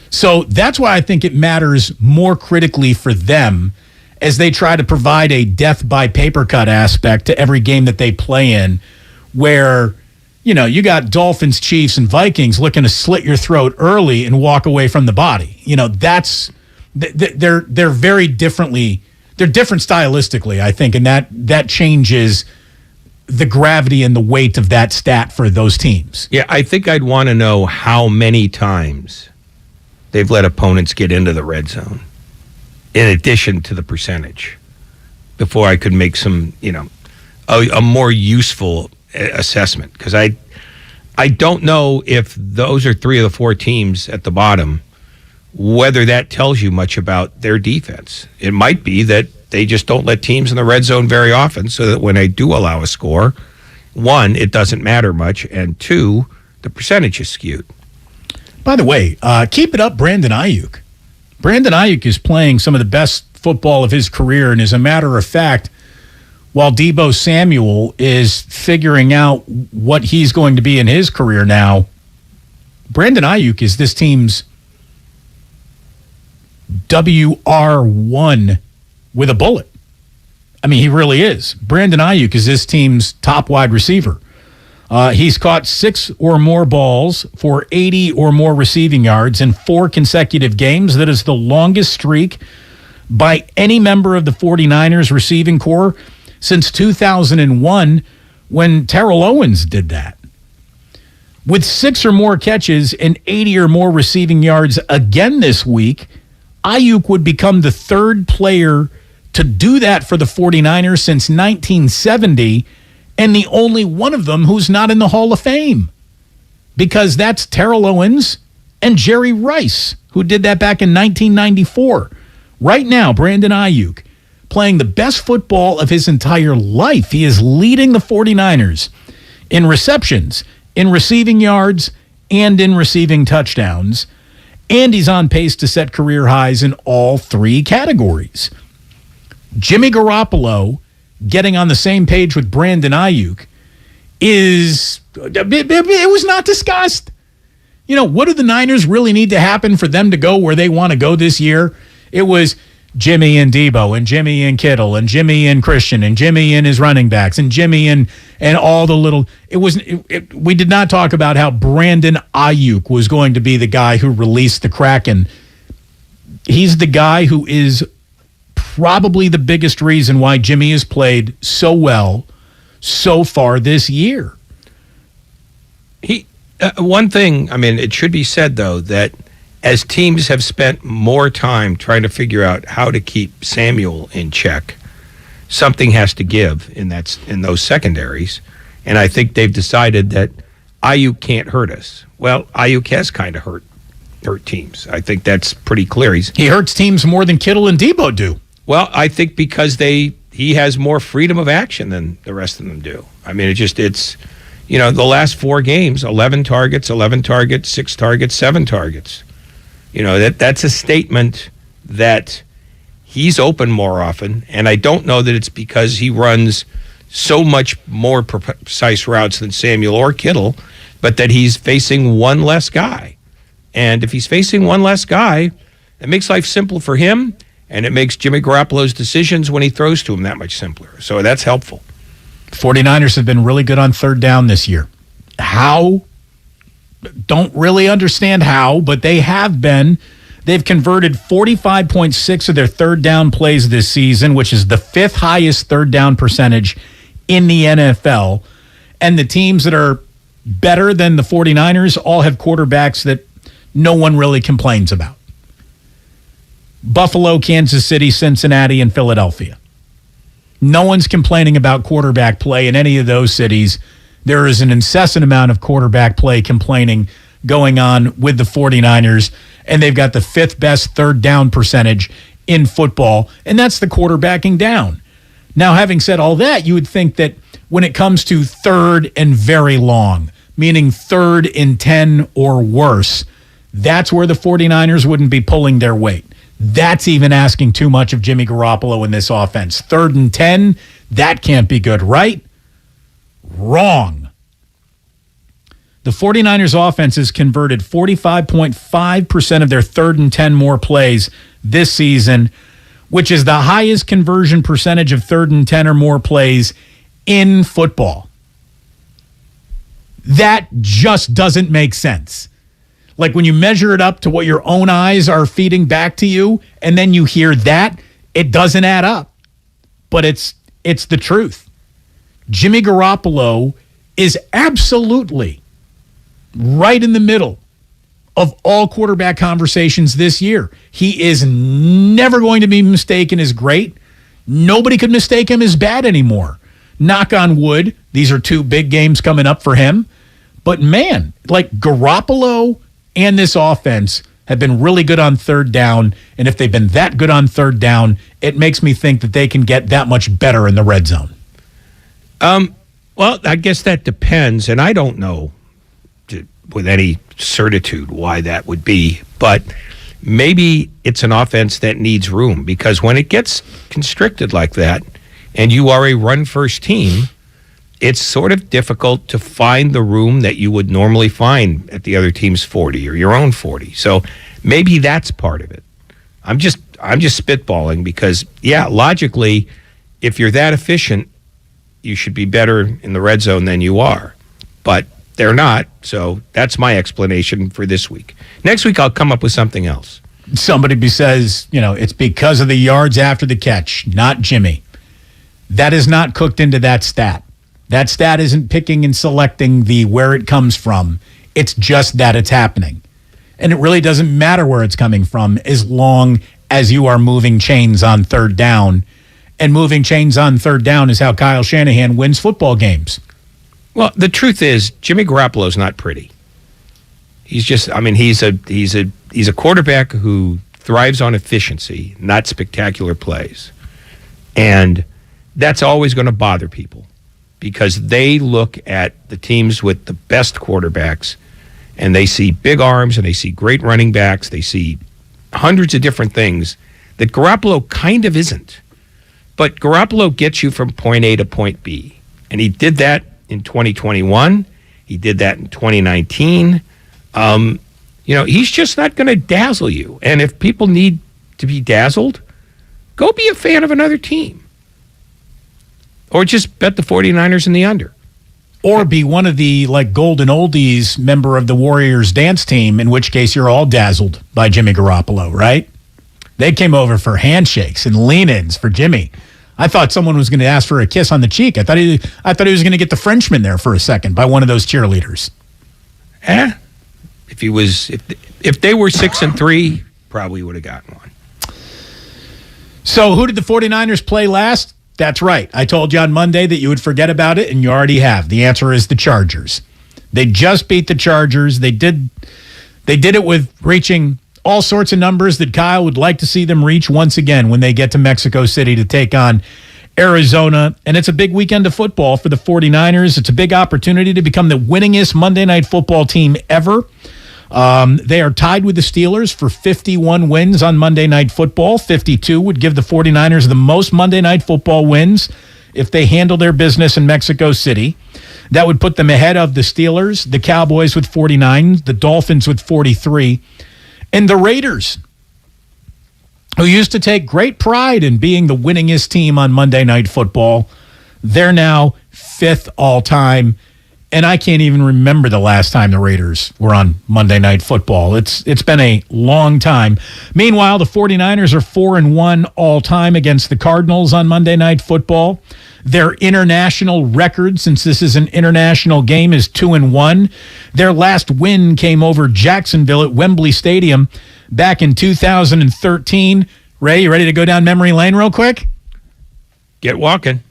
So that's why I think it matters more critically for them as they try to provide a death by paper cut aspect to every game that they play in, where, you got Dolphins, Chiefs, and Vikings looking to slit your throat early and walk away from the body. They're very differently. They're different stylistically, I think, and that changes the gravity and the weight of that stat for those teams. Yeah, I think I'd want to know how many times they've let opponents get into the red zone, in addition to the percentage, before I could make some, a more useful assessment. Because I don't know if those are 3 of the 4 teams at the bottom, whether that tells you much about their defense. It might be that they just don't let teams in the red zone very often, so that when they do allow a score, 1, it doesn't matter much, and 2, the percentage is skewed. By the way, keep it up, Brandon Ayuk. Brandon Ayuk is playing some of the best football of his career, and as a matter of fact, while Deebo Samuel is figuring out what he's going to be in his career now, Brandon Ayuk is this team's WR1 with a bullet. I mean, he really is. Brandon Ayuk is this team's top wide receiver. He's caught 6 or more balls for 80 or more receiving yards in 4 consecutive games. That is the longest streak by any member of the 49ers receiving corps since 2001 when Terrell Owens did that. With 6 or more catches and 80 or more receiving yards again this week, Ayuk would become the third player to do that for the 49ers since 1970, and the only one of them who's not in the Hall of Fame. Because that's Terrell Owens and Jerry Rice, who did that back in 1994. Right now, Brandon Ayuk, playing the best football of his entire life. He is leading the 49ers in receptions, in receiving yards, and in receiving touchdowns. And he's on pace to set career highs in all 3 categories. Jimmy Garoppolo getting on the same page with Brandon Ayuk it was not discussed. You know, what do the Niners really need to happen for them to go where they want to go this year? It was Jimmy and Debo and Jimmy and Kittle and Jimmy and Christian and Jimmy and his running backs and Jimmy and all the little. We did not talk about how Brandon Ayuk was going to be the guy who released the Kraken. He's the guy who is probably the biggest reason why Jimmy has played so well so far this year. One thing, I mean, it should be said, though, that as teams have spent more time trying to figure out how to keep Samuel in check, something has to give in those secondaries. And I think they've decided that Ayuk can't hurt us. Well, Ayuk has kind of hurt teams. I think that's pretty clear. He hurts teams more than Kittle and Debo do. Well, I think because he has more freedom of action than the rest of them do. I mean, it's the last 4 games, 11 targets, 6 targets, 7 targets. That's a statement that he's open more often, and I don't know that it's because he runs so much more precise routes than Samuel or Kittle, but that he's facing one less guy. And if he's facing one less guy, it makes life simple for him, and it makes Jimmy Garoppolo's decisions when he throws to him that much simpler. So that's helpful. 49ers have been really good on third down this year. How? Don't really understand how, but they have been. They've converted 45.6 of their third down plays this season, which is the 5th highest third down percentage in the NFL. And the teams that are better than the 49ers all have quarterbacks that no one really complains about. Buffalo, Kansas City, Cincinnati, and Philadelphia. No one's complaining about quarterback play in any of those cities. There is an incessant amount of quarterback play complaining going on with the 49ers, and they've got the 5th best third down percentage in football, and that's the quarterbacking down. Now, having said all that, you would think that when it comes to third and very long, meaning 3rd and 10 or worse, that's where the 49ers wouldn't be pulling their weight. That's even asking too much of Jimmy Garoppolo in this offense. 3rd and 10, that can't be good, right? Wrong. The 49ers offense has converted 45.5% of their 3rd and 10 more plays this season, which is the highest conversion percentage of 3rd and 10 or more plays in football. That just doesn't make sense. Like when you measure it up to what your own eyes are feeding back to you, and then you hear that, it doesn't add up. But it's the truth. Jimmy Garoppolo is absolutely right in the middle of all quarterback conversations this year. He is never going to be mistaken as great. Nobody could mistake him as bad anymore. Knock on wood. These are 2 big games coming up for him. But man, like Garoppolo and this offense have been really good on third down, and if they've been that good on third down, it makes me think that they can get that much better in the red zone. Well, I guess that depends, and I don't know with any certitude why that would be, but maybe it's an offense that needs room, because when it gets constricted like that, and you are a run-first team, it's sort of difficult to find the room that you would normally find at the other team's 40 or your own 40. So maybe that's part of it. I'm just spitballing because, yeah, logically, if you're that efficient, you should be better in the red zone than you are. But they're not, so that's my explanation for this week. Next week, I'll come up with something else. Somebody says, it's because of the yards after the catch, not Jimmy. That is not cooked into that stat. That stat isn't picking and selecting the where it comes from. It's just that it's happening. And it really doesn't matter where it's coming from as long as you are moving chains on third down. And moving chains on third down is how Kyle Shanahan wins football games. Well, the truth is, Jimmy Garoppolo's not pretty. He's just, I mean, he's a quarterback who thrives on efficiency, not spectacular plays. And that's always going to bother people because they look at the teams with the best quarterbacks and they see big arms and they see great running backs. They see hundreds of different things that Garoppolo kind of isn't. But Garoppolo gets you from point A to point B. And he did that in 2021. He did that in 2019. He's just not going to dazzle you. And if people need to be dazzled, go be a fan of another team. Or just bet the 49ers in the under. Or be one of the golden oldies member of the Warriors dance team, in which case you're all dazzled by Jimmy Garoppolo, right? They came over for handshakes and lean-ins for Jimmy. I thought someone was going to ask for a kiss on the cheek. I thought he was going to get the Frenchman there for a second by one of those cheerleaders. If they were 6-3, probably would have gotten one. So who did the 49ers play last? That's right. I told you on Monday that you would forget about it, and you already have. The answer is the Chargers. They just beat the Chargers. They did it with reaching all sorts of numbers that Kyle would like to see them reach once again when they get to Mexico City to take on Arizona. And it's a big weekend of football for the 49ers. It's a big opportunity to become the winningest Monday Night Football team ever. They are tied with the Steelers for 51 wins on Monday Night Football. 52 would give the 49ers the most Monday Night Football wins if they handle their business in Mexico City. That would put them ahead of the Steelers, the Cowboys with 49, the Dolphins with 43, and the Raiders, who used to take great pride in being the winningest team on Monday Night Football. They're now 5th all-time. And I can't even remember the last time the Raiders were on Monday Night Football. It's been a long time. Meanwhile, the 49ers are 4-1 all-time against the Cardinals on Monday Night Football. Their international record, since this is an international game, is 2-1. Their last win came over Jacksonville at Wembley Stadium back in 2013. Ray, you ready to go down memory lane real quick? Get walking.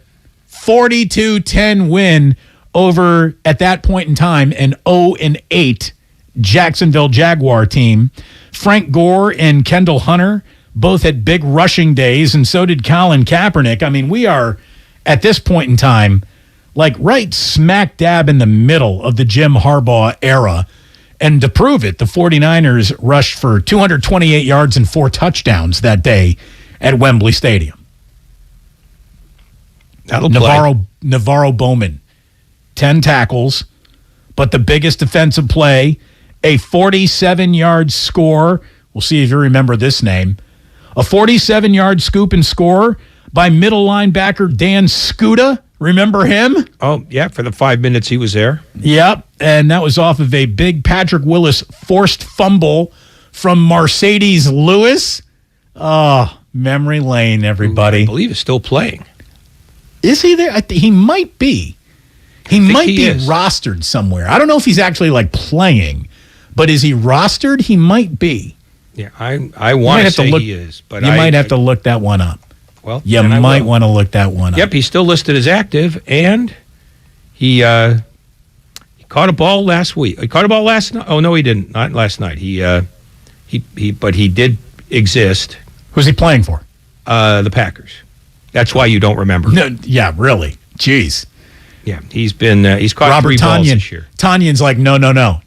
42-10 win over, at that point in time, an 0-8 Jacksonville Jaguar team. Frank Gore and Kendall Hunter both had big rushing days, and so did Colin Kaepernick. I mean, we are, at this point in time, right smack dab in the middle of the Jim Harbaugh era. And to prove it, the 49ers rushed for 228 yards and 4 touchdowns that day at Wembley Stadium. Navarro Bowman, 10 tackles, but the biggest defensive play, a 47-yard score. We'll see if you remember this name. A 47-yard scoop and score by middle linebacker Dan Skuta. Remember him? Oh, yeah, for the 5 minutes he was there. Yep, and that was off of a big Patrick Willis forced fumble from Mercedes Lewis. Oh, memory lane, everybody. I believe he's still playing. Is he there? He might be. He might be rostered somewhere. I don't know if he's actually playing, but is he rostered? He might be. Yeah, I want to say he is, but you might have to look that one up. Well, you might want to look that one up. Yep, he's still listed as active, and he caught a ball last week. He caught a ball last night. Oh no, he didn't. Not last night. But he did exist. Who's he playing for? The Packers. That's why you don't remember. No, yeah, really. Jeez. Yeah, he's caught Robert 3 balls this year. Tanyan's like, no,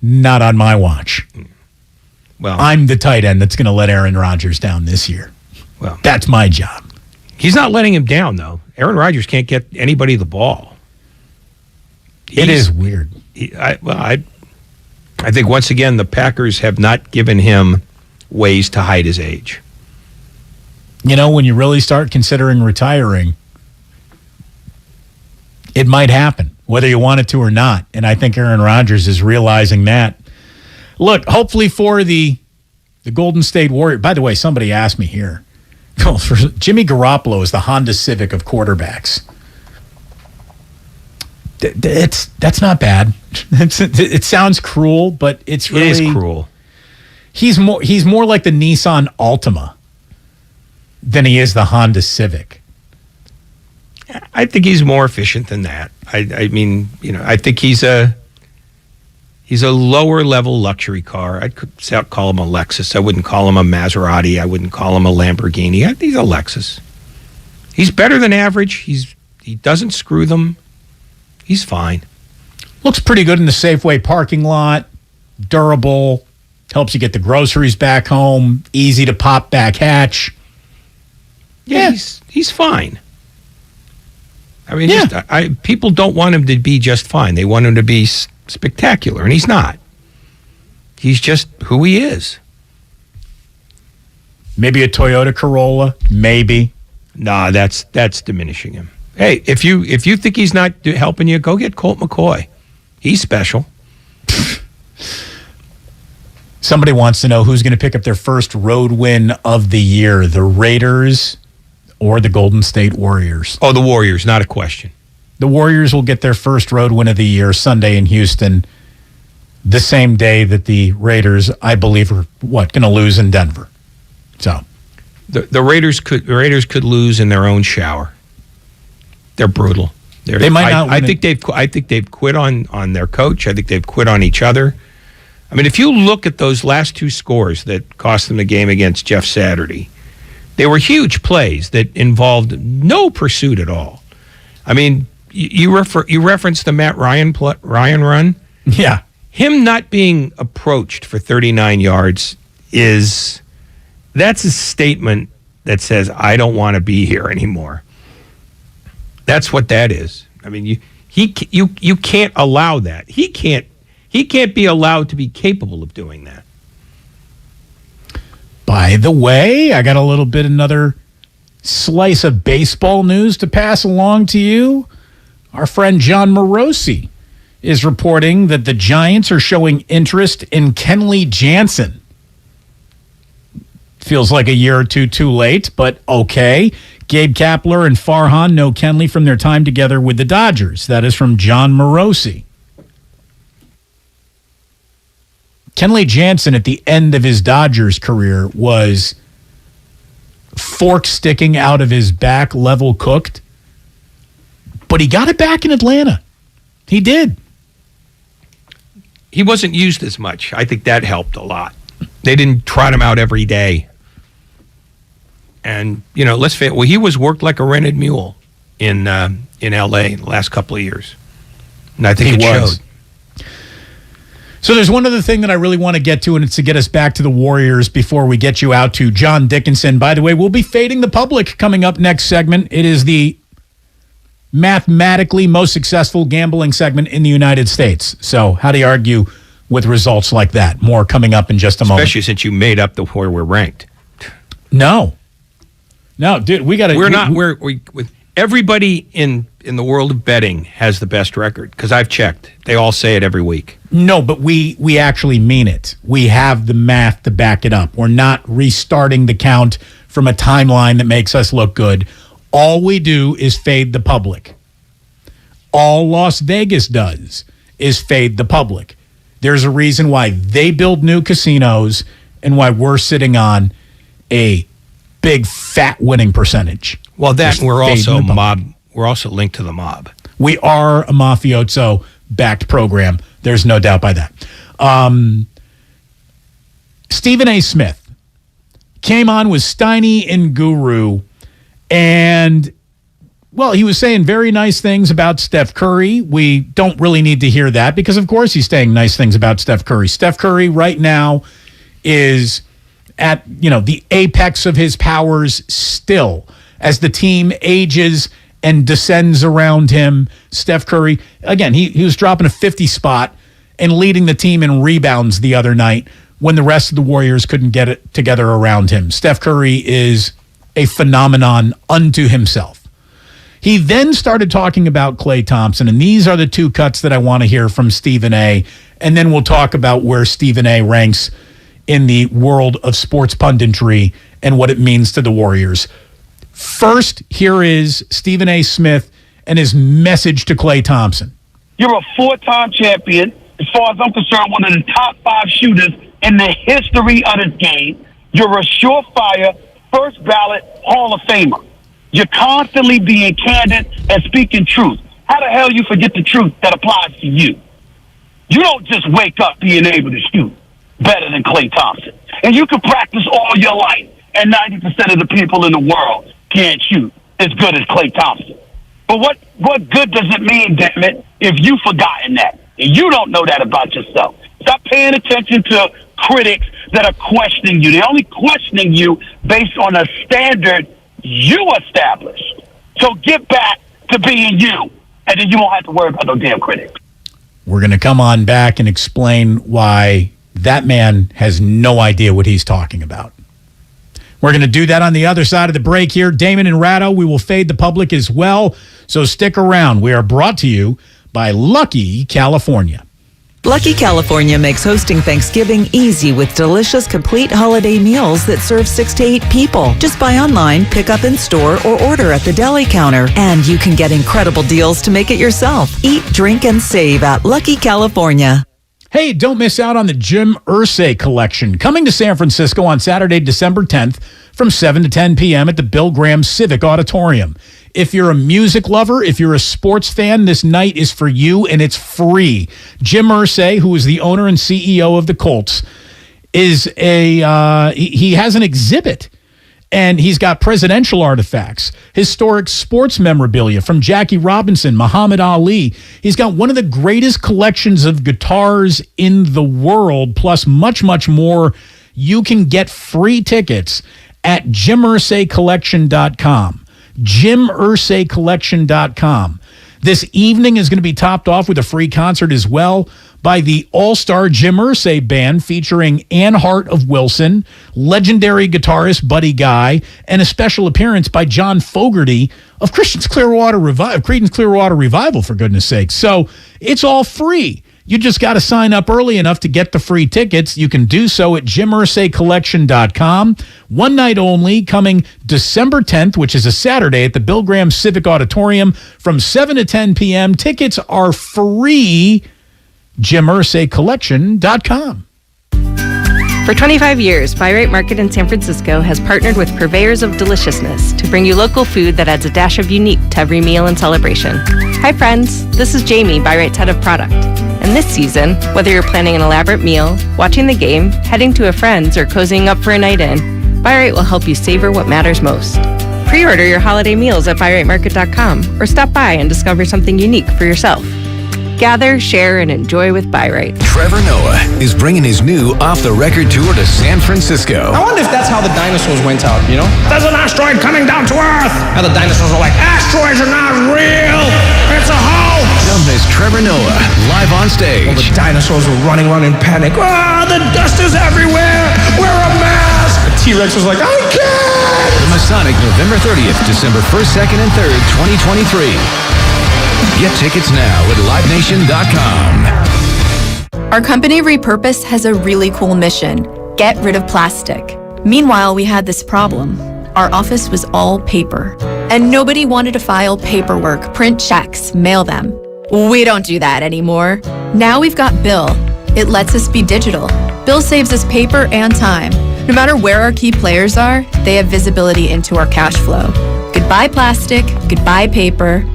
not on my watch. Well, I'm the tight end that's going to let Aaron Rodgers down this year. Well, that's my job. He's not letting him down, though. Aaron Rodgers can't get anybody the ball. It is weird. I think, once again, the Packers have not given him ways to hide his age. You know, when you really start considering retiring, it might happen, whether you want it to or not. And I think Aaron Rodgers is realizing that. Look, hopefully for the Golden State Warriors. By the way, somebody asked me here. Jimmy Garoppolo is the Honda Civic of quarterbacks. That's not bad. It sounds cruel, but it's really... It is cruel. He's more like the Nissan Altima than he is the Honda Civic. I think he's more efficient than that. I mean, I think he's a lower level luxury car. I'd call him a Lexus. I wouldn't call him a Maserati. I wouldn't call him a Lamborghini. He's a Lexus. He's better than average. He doesn't screw them. He's fine. Looks pretty good in the Safeway parking lot. Durable. Helps you get the groceries back home. Easy to pop back hatch. Yeah. He's fine. I mean, people don't want him to be just fine. They want him to be spectacular, and he's not. He's just who he is. Maybe a Toyota Corolla. Maybe. Nah, that's diminishing him. Hey, if you think he's not helping you, go get Colt McCoy. He's special. Somebody wants to know who's going to pick up their first road win of the year, the Raiders or the Golden State Warriors. Oh, the Warriors, not a question. The Warriors will get their first road win of the year Sunday in Houston, the same day that the Raiders, I believe, are going to lose in Denver. So the Raiders could lose in their own shower. They're brutal. They might not. I think they've quit on their coach. I think they've quit on each other. I mean, if you look at those last two scores that cost them the game against Jeff Saturday, they were huge plays that involved no pursuit at all. I mean, you referenced the Matt Ryan run. Yeah, him not being approached for 39 yards that's a statement that says I don't want to be here anymore. That's what that is. I mean, you can't allow that. He can't be allowed to be capable of doing that. By the way, I got another slice of baseball news to pass along to you. Our friend John Morosi is reporting that the Giants are showing interest in Kenley Jansen. Feels like a year or two too late, but okay. Gabe Kapler and Farhan know Kenley from their time together with the Dodgers. That is from John Morosi. Kenley Jansen, at the end of his Dodgers career, was fork sticking out of his back, level cooked. But he got it back in Atlanta. He did. He wasn't used as much. I think that helped a lot. They didn't trot him out every day. And, let's face it, he was worked like a rented mule in L.A. the last couple of years. And I think it showed. So there's one other thing that I really want to get to, and it's to get us back to the Warriors before we get you out to John Dickinson. By the way, we'll be fading the public coming up next segment. It is the mathematically most successful gambling segment in the United States. So how do you argue with results like that? More coming up in just a moment. Especially since you made up where we're ranked. No, dude, we got to. We're with everybody in the world of betting has the best record because I've checked. They all say it every week. No, but we actually mean it. We have the math to back it up. We're not restarting the count from a timeline that makes us look good. All we do is fade the public. All Las Vegas does is fade the public. There's a reason why they build new casinos and why we're sitting on a big fat winning percentage. Well, we're also mob. We're also linked to the mob. We are a mafioso backed program. There's no doubt by that. Stephen A. Smith came on with Steiny and Guru, and he was saying very nice things about Steph Curry. We don't really need to hear that because, of course, he's saying nice things about Steph Curry. Steph Curry right now is at the apex of his powers still. As the team ages and descends around him, Steph Curry, again, he was dropping a 50 spot and leading the team in rebounds the other night when the rest of the Warriors couldn't get it together around him. Steph Curry is a phenomenon unto himself. He then started talking about Klay Thompson, and these are the two cuts that I want to hear from Stephen A., and then we'll talk about where Stephen A. ranks in the world of sports punditry and what it means to the Warriors. First, here is Stephen A. Smith and his message to Klay Thompson. You're a 4-time champion. As far as I'm concerned, one of the top 5 shooters in the history of this game. You're a surefire, first ballot Hall of Famer. You're constantly being candid and speaking truth. How the hell you forget the truth that applies to you? You don't just wake up being able to shoot better than Klay Thompson. And you can practice all your life, and 90% of the people in the world can't shoot as good as Klay Thompson. But what good does it mean, damn it, if you've forgotten that? And you don't know that about yourself. Stop paying attention to critics that are questioning you. They're only questioning you based on a standard you established. So get back to being you, and then you won't have to worry about no damn critics. We're going to come on back and explain why that man has no idea what he's talking about. We're going to do that on the other side of the break here. Damon and Ratto, we will fade the public as well, so stick around. We are brought to you by Lucky California. Lucky California makes hosting Thanksgiving easy with delicious, complete holiday meals that serve 6 to 8 people. Just buy online, pick up in store, or order at the deli counter. And you can get incredible deals to make it yourself. Eat, drink, and save at Lucky California. Hey, don't miss out on the Jim Irsay collection coming to San Francisco on Saturday, December 10th from 7 to 10 p.m. at the Bill Graham Civic Auditorium. If you're a music lover, if you're a sports fan, this night is for you, and it's free. Jim Irsay, who is the owner and CEO of the Colts, is he has an exhibit, and he's got presidential artifacts, historic sports memorabilia from Jackie Robinson, Muhammad Ali. He's got one of the greatest collections of guitars in the world, plus much, much more. You can get free tickets at JimIrsayCollection.com. JimIrsayCollection.com. This evening is going to be topped off with a free concert as well by the all-star Jim Irsay Band featuring Ann Hart of Wilson, legendary guitarist Buddy Guy, and a special appearance by John Fogerty of Creedence Clearwater Revival, for goodness sake. So it's all free. You just got to sign up early enough to get the free tickets. You can do so at JimIrsayCollection.com. One night only, coming December 10th, which is a Saturday, at the Bill Graham Civic Auditorium from 7 to 10 p.m. Tickets are free. JimIrsayCollection.com. For 25 years, Buy Right Market in San Francisco has partnered with purveyors of deliciousness to bring you local food that adds a dash of unique to every meal and celebration. Hi friends, this is Jamie, Buy Right's head of product. And this season, whether you're planning an elaborate meal, watching the game, heading to a friend's, or cozying up for a night in, Buy Right will help you savor what matters most. Pre-order your holiday meals at BuyRightMarket.com or stop by and discover something unique for yourself. Gather, share, and enjoy with Buy Right. Trevor Noah is bringing his new off-the-record tour to San Francisco. I wonder if that's how the dinosaurs went out, you know? There's an asteroid coming down to Earth! And the dinosaurs are like, asteroids are not real! It's a hoax! Don't miss Trevor Noah live on stage. Well, the dinosaurs were running around in panic. Ah, the dust is everywhere! Wear a mask! The T-Rex was like, I can't! The Masonic, November 30th, December 1st, 2nd, and 3rd, 2023. Get tickets now at LiveNation.com. Our company, Repurpose, has a really cool mission. Get rid of plastic. Meanwhile, we had this problem. Our office was all paper. And nobody wanted to file paperwork, print checks, mail them. We don't do that anymore. Now we've got Bill. It lets us be digital. Bill saves us paper and time. No matter where our key players are, they have visibility into our cash flow. Goodbye plastic, goodbye paper.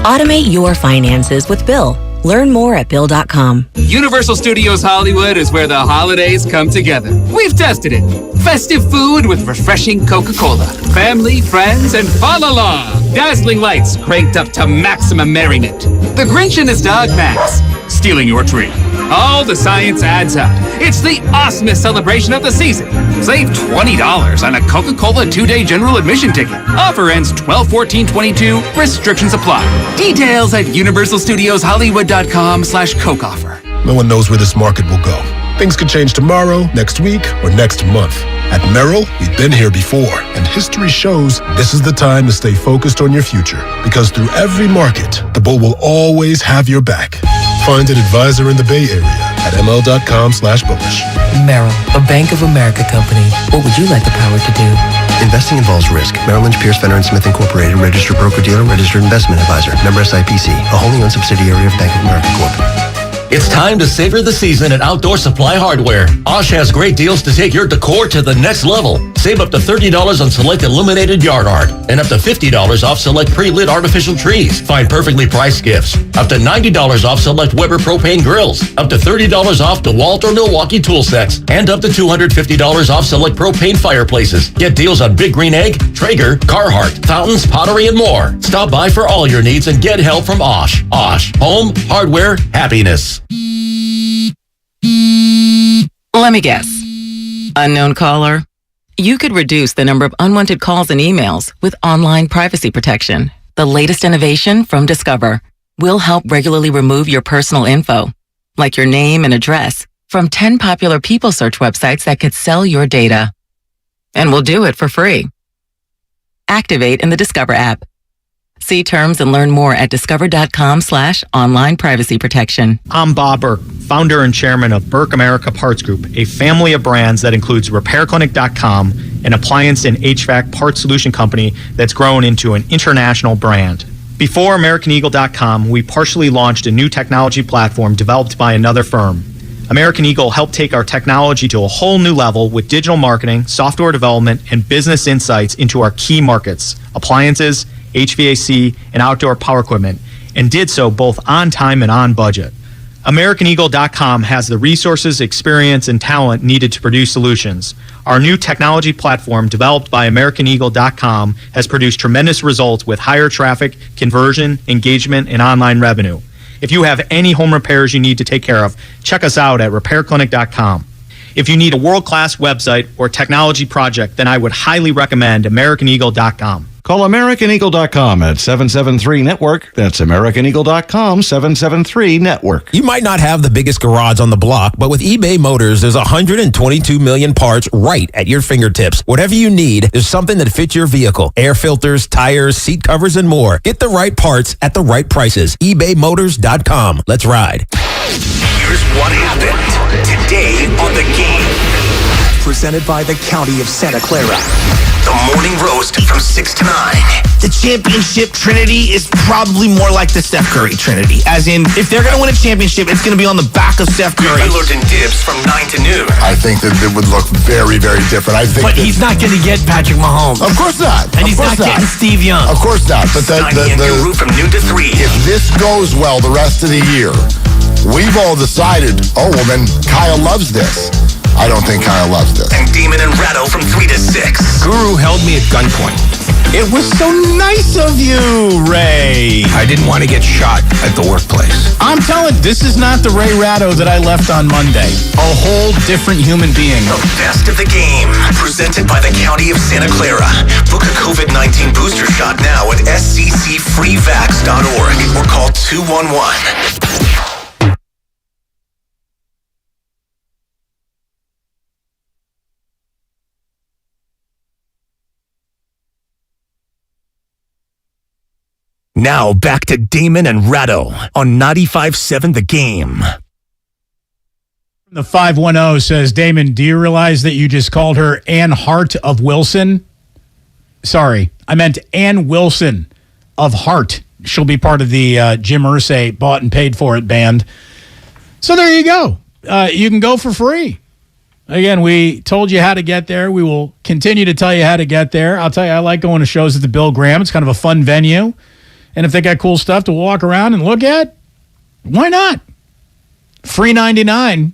Automate your finances with Bill. Learn more at Bill.com. Universal Studios Hollywood is where the holidays come together. We've tested it. Festive food with refreshing Coca-Cola. Family, friends, and fa-la-la. Dazzling lights cranked up to maximum merriment. The Grinch and his dog Max stealing your tree. All the science adds up. It's the awesomest celebration of the season. Save $20 on a Coca-Cola 2-day general admission ticket. Offer ends 12/14/22. Restrictions apply. Details at UniversalStudiosHollywood.com/Coke offer. No one knows where this market will go. Things could change tomorrow, next week, or next month. At Merrill, we've been here before, and history shows this is the time to stay focused on your future. Because through every market, the bull will always have your back. Find an advisor in the Bay Area at ML.com/bullish. Merrill, a Bank of America company. What would you like the power to do? Investing involves risk. Merrill Lynch, Pierce, Fenner & Smith Incorporated, registered broker-dealer, registered investment advisor. Member SIPC, a wholly owned subsidiary of Bank of America Corp. It's time to savor the season at Outdoor Supply Hardware. Osh has great deals to take your decor to the next level. Save up to $30 on select illuminated yard art and up to $50 off select pre-lit artificial trees. Find perfectly priced gifts. Up to $90 off select Weber propane grills. Up to $30 off DeWalt or Milwaukee tool sets. And up to $250 off select propane fireplaces. Get deals on Big Green Egg, Traeger, Carhartt, fountains, pottery, and more. Stop by for all your needs and get help from Osh. Osh. Home, hardware, happiness. Let me guess. Unknown caller? You could reduce the number of unwanted calls and emails with online privacy protection. The latest innovation from Discover will help regularly remove your personal info, like your name and address, from 10 popular people search websites that could sell your data. And we'll do it for free. Activate in the Discover app. See terms and learn more at discover.com/online privacy protection. I'm Bob Burke, founder and chairman of Burke America Parts Group, a family of brands that includes RepairClinic.com, an appliance and HVAC parts solution company that's grown into an international brand. Before AmericanEagle.com, we partially launched a new technology platform developed by another firm. American Eagle helped take our technology to a whole new level with digital marketing, software development, and business insights into our key markets, appliances, HVAC, and outdoor power equipment, and did so both on time and on budget. AmericanEagle.com has the resources, experience, and talent needed to produce solutions. Our new technology platform, developed by AmericanEagle.com, has produced tremendous results with higher traffic, conversion, engagement, and online revenue. If you have any home repairs you need to take care of, check us out at RepairClinic.com. If you need a world-class website or technology project, then I would highly recommend AmericanEagle.com. Call AmericanEagle.com at 773-NETWORK. That's AmericanEagle.com, 773-NETWORK. You might not have the biggest garage on the block, but with eBay Motors, there's 122 million parts right at your fingertips. Whatever you need, there's something that fits your vehicle. Air filters, tires, seat covers, and more. Get the right parts at the right prices. ebaymotors.com. Let's ride. Here's what happened today on The Game. Presented by the County of Santa Clara. The Morning Roast from 6 to 9. The championship trinity is probably more like the Steph Curry trinity. As in, if they're going to win a championship, it's going to be on the back of Steph Curry. Willard Dibs from 9 to noon. I think that it would look very, very different. But he's not going to get Patrick Mahomes. Of course not. And he's not getting Steve Young. Of course not. But Steiny Guru from noon to 3. If this goes well the rest of the year, we've all decided, oh, well, then Kyle loves this. I don't think Kyle loves this. And Damon and Ratto from 3 to 6. Guru held me at gunpoint. It was so nice of you, Ray. I didn't want to get shot at the workplace. I'm telling you, this is not the Ray Ratto that I left on Monday. A whole different human being. The best of the game. Presented by the County of Santa Clara. Book a COVID-19 booster shot now at sccfreevax.org or call 211. Now back to Damon and Ratto on 95.7 The Game. The 510 says, Damon, do you realize that you just called her Ann Hart of Wilson? Sorry, I meant Ann Wilson of Hart. She'll be part of the Jim Irsay Bought and Paid For It band. So there you go. You can go for free. Again, we told you how to get there. We will continue to tell you how to get there. I'll tell you, I like going to shows at the Bill Graham. It's kind of a fun venue. And if they got cool stuff to walk around and look at, why not? Free 99.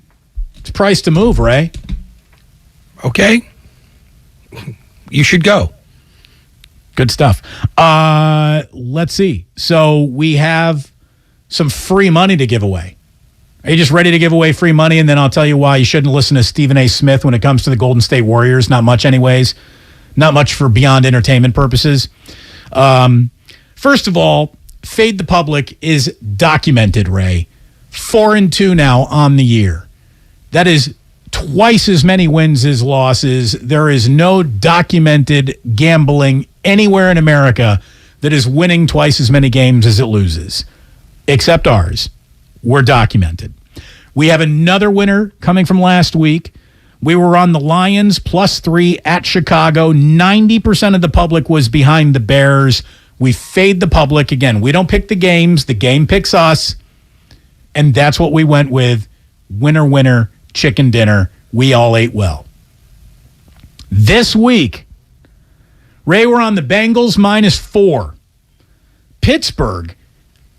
It's price to move, Ray. Okay. You should go. Good stuff. Let's see. So we have some free money to give away. Are you just ready to give away free money? And then I'll tell you why you shouldn't listen to Stephen A. Smith when it comes to the Golden State Warriors. Not much anyways. Not much for beyond entertainment purposes. First of all, Fade the Public is documented, Ray. 4-2 now on the year. That is twice as many wins as losses. There is no documented gambling anywhere in America that is winning twice as many games as it loses, except ours. We're documented. We have another winner coming from last week. We were on the Lions +3 at Chicago. 90% of the public was behind the Bears. We fade the public. Again, we don't pick the games. The game picks us. And that's what we went with. Winner, winner, chicken dinner. We all ate well. This week, Ray, we're on the Bengals -4. Pittsburgh,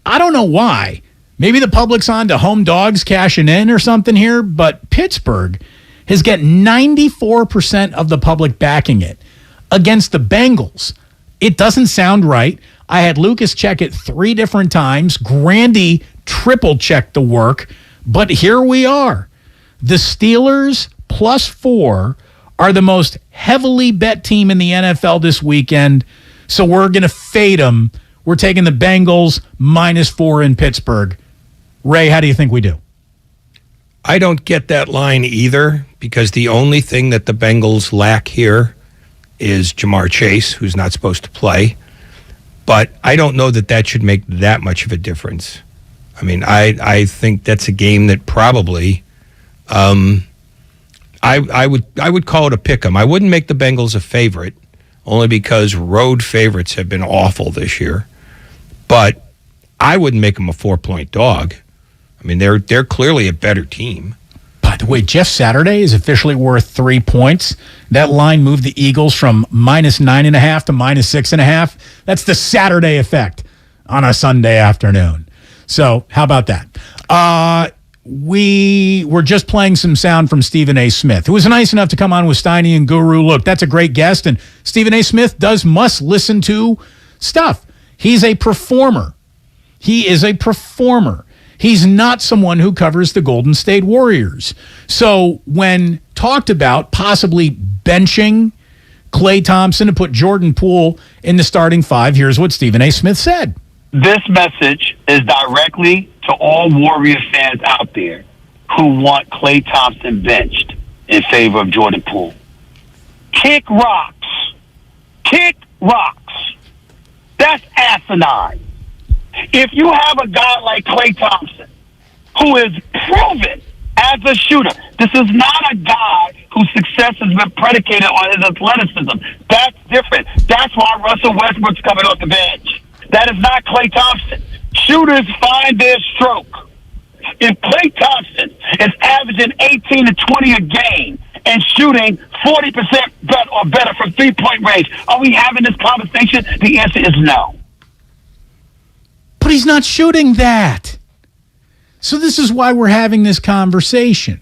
I don't know why. Maybe the public's on to home dogs cashing in or something here, but Pittsburgh has got 94% of the public backing it against the Bengals. It doesn't sound right. I had Lucas check it 3 different times. Grandy triple checked the work, but here we are. The Steelers +4 are the most heavily bet team in the NFL this weekend, so we're going to fade them. We're taking the Bengals -4 in Pittsburgh. Ray, how do you think we do? I don't get that line either, because the only thing that the Bengals lack here is Jamar Chase, who's not supposed to play. But I don't know that that should make that much of a difference. I mean, I think that's a game that probably I would call it a pick 'em. I wouldn't make the Bengals a favorite, only because road favorites have been awful this year. But I wouldn't make them a 4-point dog. I mean, they're clearly a better team. By the way, Jeff Saturday is officially worth 3 points. That line moved the Eagles from -9.5 to -6.5. That's the Saturday effect on a Sunday afternoon. So how about that? We were just playing some sound from Stephen A. Smith, who was nice enough to come on with Steiny and Guru. Look, that's a great guest, and Stephen A. Smith must listen to stuff. He's a performer. He is a performer. He's not someone who covers the Golden State Warriors. So when talked about possibly benching Klay Thompson to put Jordan Poole in the starting 5, here's what Stephen A. Smith said. This message is directly to all Warriors fans out there who want Klay Thompson benched in favor of Jordan Poole. Kick rocks. Kick rocks. That's asinine. If you have a guy like Klay Thompson, who is proven as a shooter, this is not a guy whose success has been predicated on his athleticism. That's different. That's why Russell Westbrook's coming off the bench. That is not Klay Thompson. Shooters find their stroke. If Klay Thompson is averaging 18 to 20 a game and shooting 40% or better from 3-point range, are we having this conversation? The answer is no. But he's not shooting that. So this is why we're having this conversation.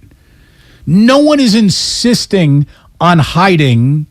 No one is insisting on hiding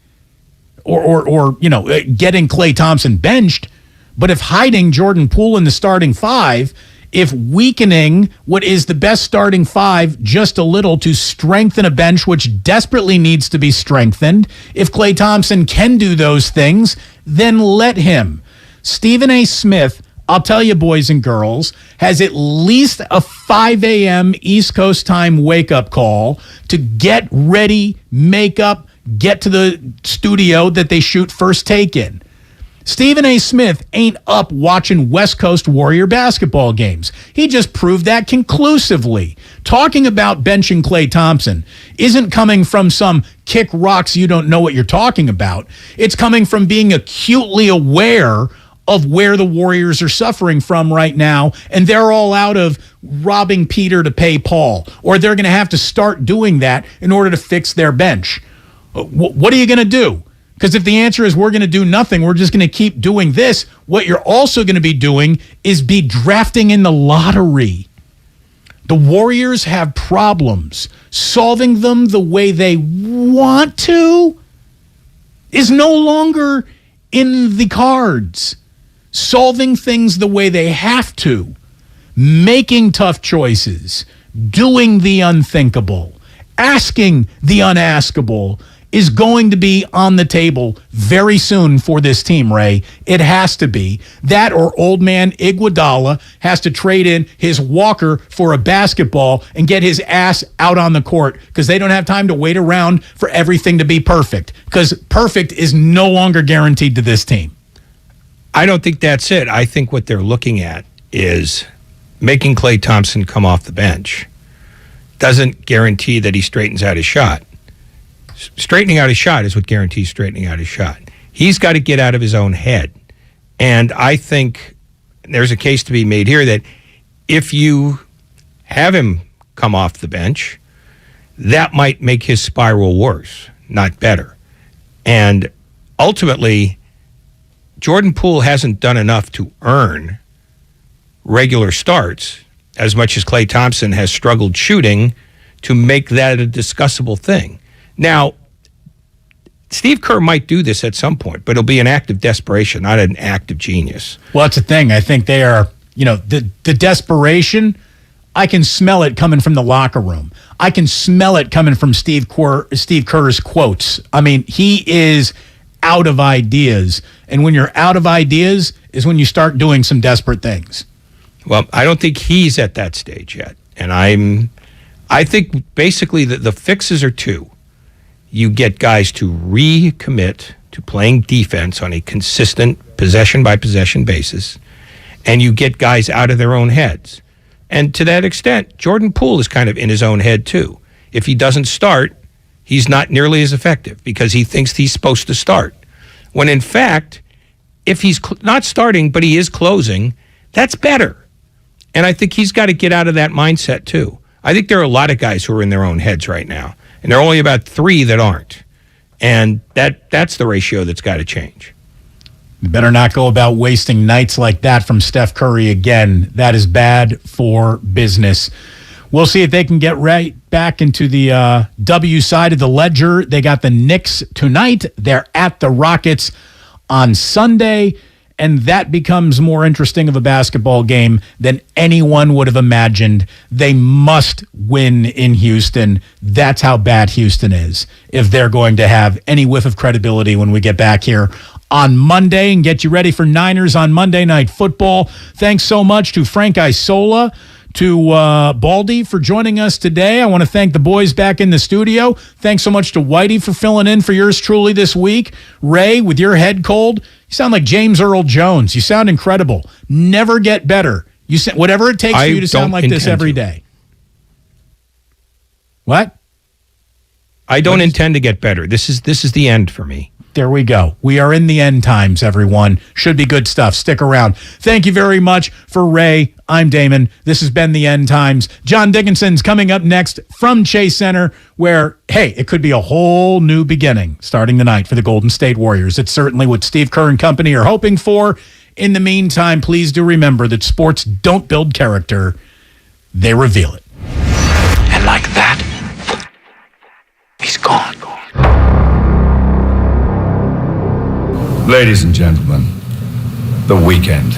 or getting Klay Thompson benched. But if hiding Jordan Poole in the starting 5, if weakening what is the best starting 5 just a little to strengthen a bench which desperately needs to be strengthened, if Klay Thompson can do those things, then let him. Stephen A. Smith, I'll tell you, boys and girls, has at least a 5 a.m. East Coast time wake-up call to get ready, make up, get to the studio that they shoot First Take in. Stephen A. Smith ain't up watching West Coast Warrior basketball games. He just proved that conclusively. Talking about benching Klay Thompson isn't coming from some kick rocks you don't know what you're talking about. It's coming from being acutely aware of where the Warriors are suffering from right now, and they're all out of robbing Peter to pay Paul, or they're going to have to start doing that in order to fix their bench. What are you going to do? Because if the answer is we're going to do nothing, we're just going to keep doing this, what you're also going to be doing is be drafting in the lottery. The Warriors have problems. Solving them the way they want to is no longer in the cards. Solving things the way they have to, making tough choices, doing the unthinkable, asking the unaskable is going to be on the table very soon for this team, Ray. It has to be. That or old man Iguodala has to trade in his walker for a basketball and get his ass out on the court because they don't have time to wait around for everything to be perfect, because perfect is no longer guaranteed to this team. I don't think that's it. I think what they're looking at is making Klay Thompson come off the bench doesn't guarantee that he straightens out his shot. Straightening out his shot is what guarantees straightening out his shot. He's got to get out of his own head. And I think there's a case to be made here that if you have him come off the bench, that might make his spiral worse, not better. And ultimately, Jordan Poole hasn't done enough to earn regular starts as much as Klay Thompson has struggled shooting to make that a discussable thing. Now, Steve Kerr might do this at some point, but it'll be an act of desperation, not an act of genius. Well, that's the thing. I think they are, the desperation, I can smell it coming from the locker room. I can smell it coming from Steve Kerr's quotes. I mean, he is out of ideas. And when you're out of ideas is when you start doing some desperate things. Well, I don't think he's at that stage yet. And I think basically the fixes are two. You get guys to recommit to playing defense on a consistent possession-by-possession basis, and you get guys out of their own heads. And to that extent, Jordan Poole is kind of in his own head, too. If he doesn't start, he's not nearly as effective because he thinks he's supposed to start. When, in fact, if he's not starting but he is closing, that's better. And I think he's got to get out of that mindset, too. I think there are a lot of guys who are in their own heads right now. And there are only about 3 that aren't. And that's the ratio that's got to change. You better not go about wasting nights like that from Steph Curry again. That is bad for business. We'll see if they can get right back into the W side of the ledger. They got the Knicks tonight. They're at the Rockets on Sunday. And that becomes more interesting of a basketball game than anyone would have imagined. They must win in Houston. That's how bad Houston is, if they're going to have any whiff of credibility when we get back here on Monday and get you ready for Niners on Monday Night Football. Thanks so much to Frank Isola, to Baldy for joining us today. I want to thank the boys back in the studio. Thanks so much to Whitey for filling in for yours truly this week. Ray, with your head cold, you sound like James Earl Jones. You sound incredible. Never get better. Whatever it takes for you to sound like this every day. What? I don't intend to get better. This is the end for me. There we go. We are in the end times, everyone. Should be good stuff. Stick around. Thank you very much. For Ray, I'm Damon. This has been the end times. John Dickinson's coming up next from Chase Center, where, hey, it could be a whole new beginning starting tonight for the Golden State Warriors. It's certainly what Steve Kerr and company are hoping for. In the meantime, please do remember that sports don't build character. They reveal it. And like that, he's gone. Ladies and gentlemen, The Weekend.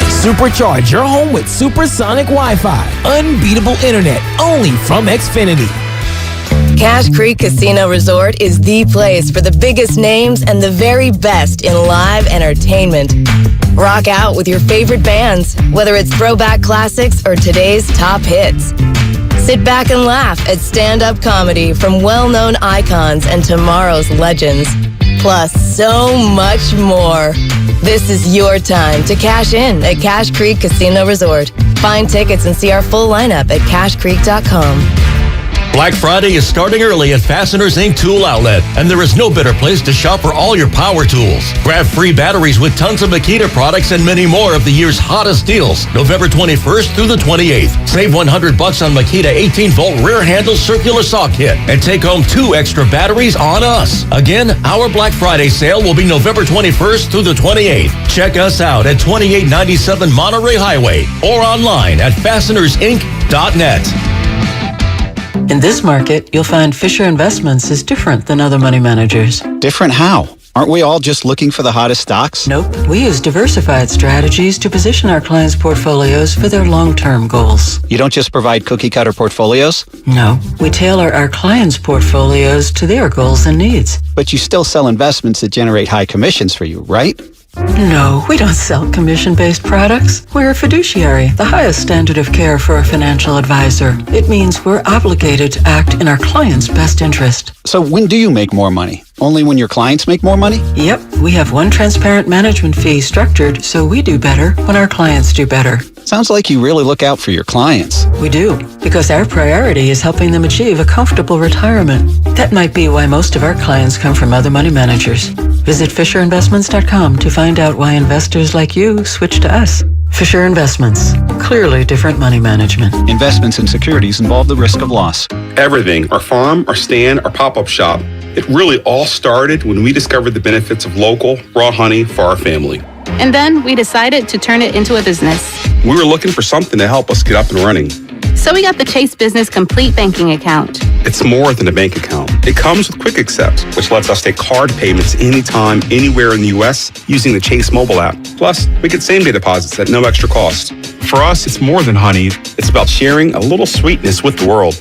Supercharge your home with supersonic Wi-Fi. Unbeatable internet only from Xfinity. Cache Creek Casino Resort is the place for the biggest names and the very best in live entertainment. Rock out with your favorite bands, whether it's throwback classics or today's top hits. Sit back and laugh at stand-up comedy from well-known icons and tomorrow's legends. Plus, so much more. This is your time to cash in at Cache Creek Casino Resort. Find tickets and see our full lineup at cashcreek.com. Black Friday is starting early at Fasteners Inc. Tool Outlet, and there is no better place to shop for all your power tools. Grab free batteries with tons of Makita products and many more of the year's hottest deals, November 21st through the 28th. Save $100 on Makita 18-volt rear handle circular saw kit, and take home 2 extra batteries on us. Again, our Black Friday sale will be November 21st through the 28th. Check us out at 2897 Monterey Highway or online at fastenersinc.net. In this market, you'll find Fisher Investments is different than other money managers. Different how? Aren't we all just looking for the hottest stocks? Nope. We use diversified strategies to position our clients' portfolios for their long-term goals. You don't just provide cookie-cutter portfolios? No. We tailor our clients' portfolios to their goals and needs. But you still sell investments that generate high commissions for you, right? No, we don't sell commission-based products. We're a fiduciary, the highest standard of care for a financial advisor. It means we're obligated to act in our client's best interest. So when do you make more money? Only when your clients make more money? Yep, we have one transparent management fee structured so we do better when our clients do better. Sounds like you really look out for your clients. We do, because our priority is helping them achieve a comfortable retirement. That might be why most of our clients come from other money managers. Visit FisherInvestments.com to find out why investors like you switch to us. Fisher Investments. Clearly different money management. Investments in securities involve the risk of loss. Everything, our farm, our stand, our pop-up shop, it really all started when we discovered the benefits of local, raw honey for our family. And then we decided to turn it into a business. We were looking for something to help us get up and running. So we got the Chase Business Complete Banking Account. It's more than a bank account. It comes with Quick Accept, which lets us take card payments anytime, anywhere in the U.S. using the Chase mobile app. Plus, we get same-day deposits at no extra cost. For us, it's more than honey. It's about sharing a little sweetness with the world.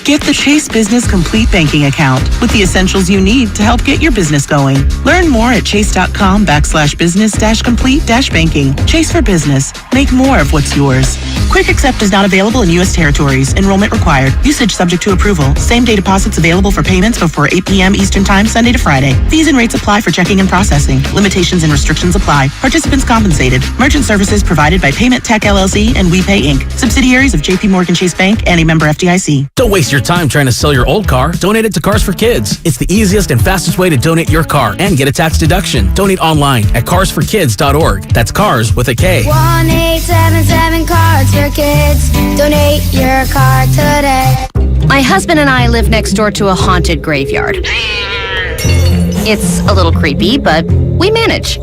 Get the Chase Business Complete Banking Account with the essentials you need to help get your business going. Learn more at chase.com/business-complete-banking. Chase for business. Make more of what's yours. Quick Accept is not available in U.S. territories. Enrollment required. Usage subject to approval. Same-day deposits available for payments before 8 p.m. Eastern Time, Sunday to Friday. Fees and rates apply for checking and processing. Limitations and restrictions apply. Participants compensated. Merchant services provided by Payment Tech LLC and WePay Inc. Subsidiaries of J.P. Morgan Chase Bank and a member FDIC. Don't waste your time trying to sell your old car. Donate it to Cars for Kids. It's the easiest and fastest way to donate your car and get a tax deduction. Donate online at carsforkids.org. That's cars with a K. 1-877 Cards for Kids. Donate your car today. My husband and I live next door to a haunted graveyard. It's a little creepy, but we manage.